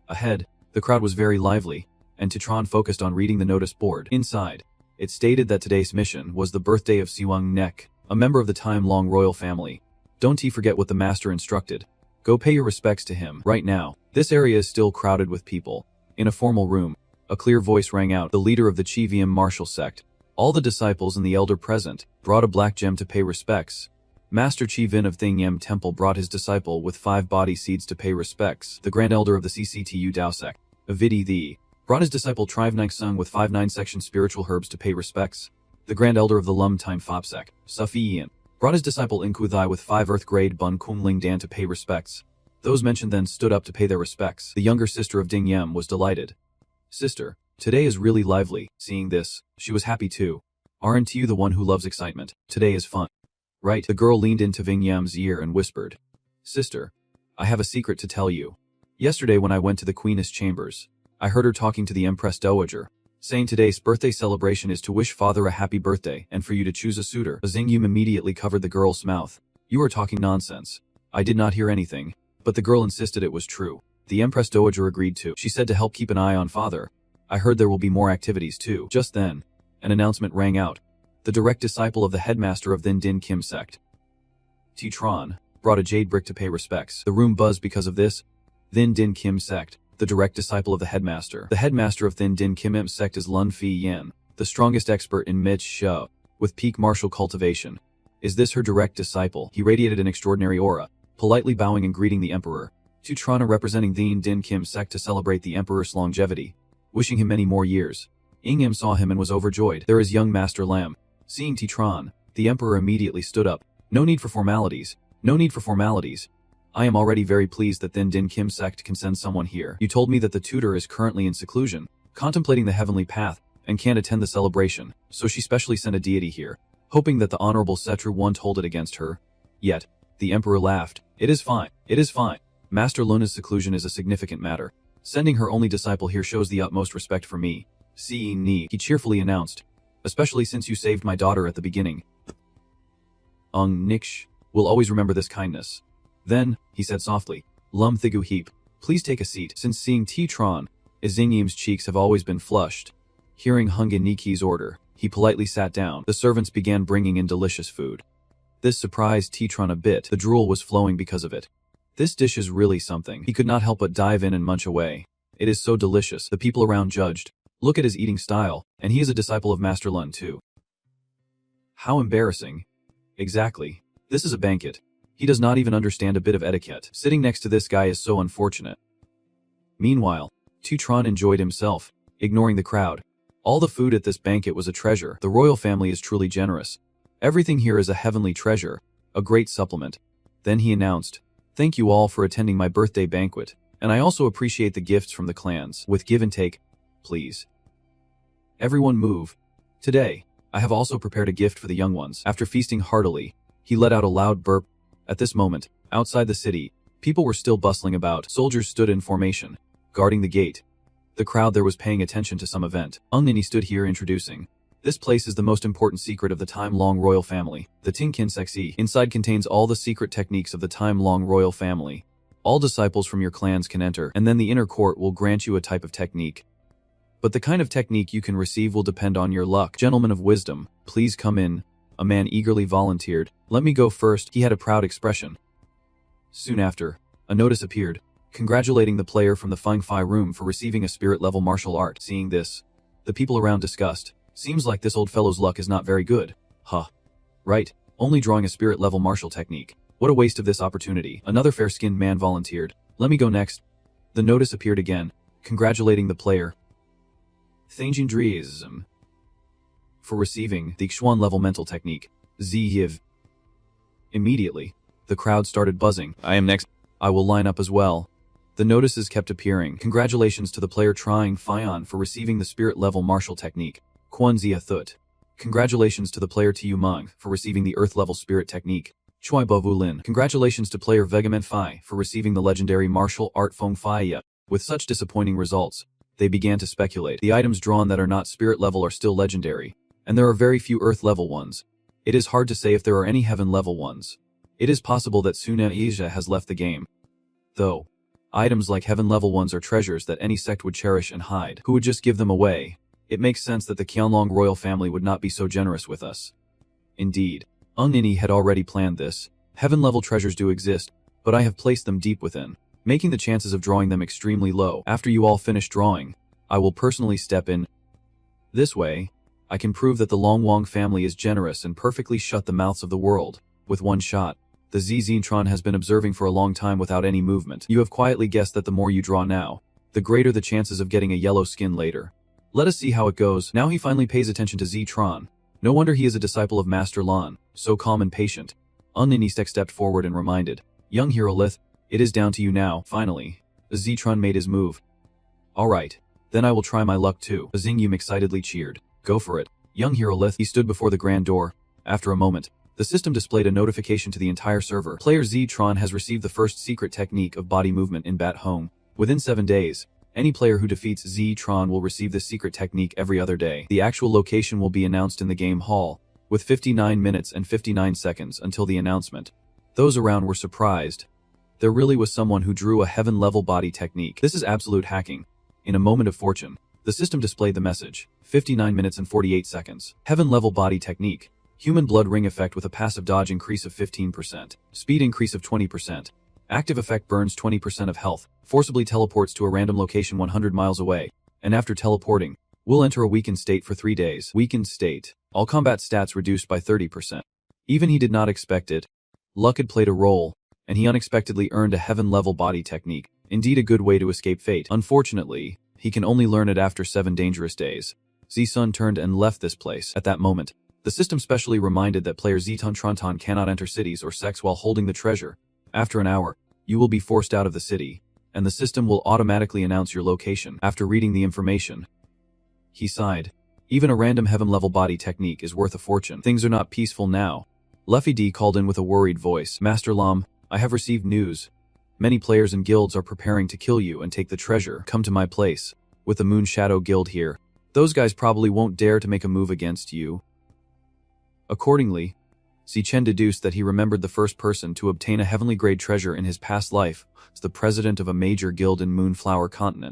Ahead, the crowd was very lively, and Titron focused on reading the notice board. Inside, it stated that today's mission was the birthday of Siwang Nek, a member of the time-long royal family. Don't forget what the master instructed. Go pay your respects to him. Right now, this area is still crowded with people. In a formal room, a clear voice rang out, the leader of the Chi VM martial sect. All the disciples and the elder present brought a black gem to pay respects. Master Chi Vin of Thing Yem Temple brought his disciple with 5 body seeds to pay respects. The Grand Elder of the CCTU Dao sect, Avidi the, brought his disciple Trive Nike Sung with 5 9-section spiritual herbs to pay respects. The Grand Elder of the Lum Time Fop sect, Sufi Yin, brought his disciple Inku Thai with 5 Earth Grade Bun Kung Ling Dan to pay respects. Those mentioned then stood up to pay their respects. The younger sister of Ding Yem was delighted. Sister, today is really lively. Seeing this, she was happy too. Aren't you the one who loves excitement? Today is fun. Right? The girl leaned into Ving Yam's ear and whispered. Sister, I have a secret to tell you. Yesterday when I went to the Queen's chambers, I heard her talking to the Empress Dowager, saying today's birthday celebration is to wish father a happy birthday and for you to choose a suitor. Xingyum immediately covered the girl's mouth. You are talking nonsense. I did not hear anything, but the girl insisted it was true. The Empress Dowager agreed too. She said to help keep an eye on father. I heard there will be more activities too. Just then, an announcement rang out. The direct disciple of the headmaster of Thin Din Kim sect, Titron, brought a jade brick to pay respects. The room buzzed because of this. Thin Din Kim sect, the direct disciple of the headmaster. The headmaster of Thin Din Kim M sect is Lun Fi Yen, the strongest expert in Mid Shu, with peak martial cultivation. Is this her direct disciple? He radiated an extraordinary aura, politely bowing and greeting the emperor. Titron representing Thin Din Kim sect to celebrate the emperor's longevity, wishing him many more years. Ingem saw him and was overjoyed. There is young Master Lam. Seeing Titron, the emperor immediately stood up. No need for formalities. No need for formalities. I am already very pleased that Thin Din Kim sect can send someone here. You told me that the tutor is currently in seclusion, contemplating the heavenly path, and can't attend the celebration, so she specially sent a deity here, hoping that the honorable Setru won't hold it against her. Yet, the emperor laughed. It is fine. It is fine. Master Luna's seclusion is a significant matter. Sending her only disciple here shows the utmost respect for me. Seeing Ni, he cheerfully announced. Especially since you saved my daughter at the beginning. Niksh will always remember this kindness. Then, he said softly, Lum Thigu Heap, please take a seat. Since seeing Titron, Izingyim's cheeks have always been flushed. Hearing Hunga Niki's order, he politely sat down. The servants began bringing in delicious food. This surprised Titron a bit. The drool was flowing because of it. This dish is really something. He could not help but dive in and munch away. It is so delicious. The people around judged. Look at his eating style, and he is a disciple of Master Lun too. How embarrassing. Exactly. This is a banquet. He does not even understand a bit of etiquette. Sitting next to this guy is so unfortunate. Meanwhile, Titron enjoyed himself, ignoring the crowd. All the food at this banquet was a treasure. The royal family is truly generous. Everything here is a heavenly treasure, a great supplement. Then he announced, thank you all for attending my birthday banquet, and I also appreciate the gifts from the clans. With give and take, please. Everyone move. Today, I have also prepared a gift for the young ones. After feasting heartily, he let out a loud burp. At this moment, outside the city, people were still bustling about. Soldiers stood in formation, guarding the gate. The crowd there was paying attention to some event. Nini stood here introducing. This place is the most important secret of the time-long royal family. The Tingkin Sexy inside contains all the secret techniques of the time-long royal family. All disciples from your clans can enter, and then the inner court will grant you a type of technique. But the kind of technique you can receive will depend on your luck. Gentlemen of wisdom, please come in. A man eagerly volunteered. Let me go first. He had a proud expression. Soon after, a notice appeared, congratulating the player from the Feng Fi room for receiving a spirit-level martial art. Seeing this, the people around discussed. Seems like this old fellow's luck is not very good. Huh. Right, only drawing a spirit-level martial technique. What a waste of this opportunity. Another fair-skinned man volunteered. Let me go next. The notice appeared again, congratulating the player. Thangjindriism. for receiving the Xuan level mental technique. Ziyiv. Immediately, the crowd started buzzing. I am next. I will line up as well. The notices kept appearing. Congratulations to the player trying Fion for receiving the spirit level martial technique. Quan Zia Thut. Congratulations to the player Tu Meng for receiving the earth level spirit technique. Choi Bovu Lin. Congratulations to player Vegaman Fai for receiving the legendary martial art Feng Faiya. With such disappointing results, they began to speculate. The items drawn that are not spirit level are still legendary, and there are very few earth level ones. It is hard to say if there are any heaven level ones. It is possible that Suna Asia has left the game. Though, items like heaven level ones are treasures that any sect would cherish and hide. Who would just give them away? It makes sense that the Qianlong royal family would not be so generous with us. Indeed, Nini had already planned this. Heaven level treasures do exist, but I have placed them deep within, making the chances of drawing them extremely low. After you all finish drawing, I will personally step in. This way, I can prove that the Longwang family is generous and perfectly shut the mouths of the world with one shot. The Zintron has been observing for a long time without any movement. You have quietly guessed that the more you draw now, the greater the chances of getting a yellow skin later. Let us see how it goes. Now he finally pays attention to Ztron. No wonder he is a disciple of Master Lan, so calm and patient. Unninistek stepped forward and reminded, young hero Lith, it is down to you now. Finally, Ztron made his move. Alright, then I will try my luck too. Zingyum excitedly cheered. Go for it. Young hero Lith. He stood before the grand door. After a moment, the system displayed a notification to the entire server. Player Ztron has received the first secret technique of body movement in Bat Home. Within 7 days, any player who defeats Ztron will receive this secret technique every other day. The actual location will be announced in the game hall, with 59 minutes and 59 seconds until the announcement. Those around were surprised. There really was someone who drew a heaven-level body technique. This is absolute hacking. In a moment of fortune, the system displayed the message, 59 minutes and 48 seconds. Heaven-level body technique. Human blood ring effect with a passive dodge increase of 15%. Speed increase of 20%. Active effect burns 20% of health. Forcibly teleports to a random location 100 miles away. And after teleporting, will enter a weakened state for 3 days. Weakened state. All combat stats reduced by 30%. Even he did not expect it. Luck had played a role, and he unexpectedly earned a heaven-level body technique. Indeed a good way to escape fate. Unfortunately, he can only learn it after 7 dangerous days. Z-Sun turned and left this place. At that moment, the system specially reminded that player Ztun Tronton cannot enter cities or sects while holding the treasure. After an hour, you will be forced out of the city, and the system will automatically announce your location. After reading the information, he sighed. Even a random heaven-level body technique is worth a fortune. Things are not peaceful now. Luffy D called in with a worried voice. Master Lam, I have received news. Many players and guilds are preparing to kill you and take the treasure. Come to my place. With the Moon Shadow Guild here, those guys probably won't dare to make a move against you. Accordingly, Zichen deduced that he remembered the first person to obtain a heavenly grade treasure in his past life as the president of a major guild in Moonflower Continent.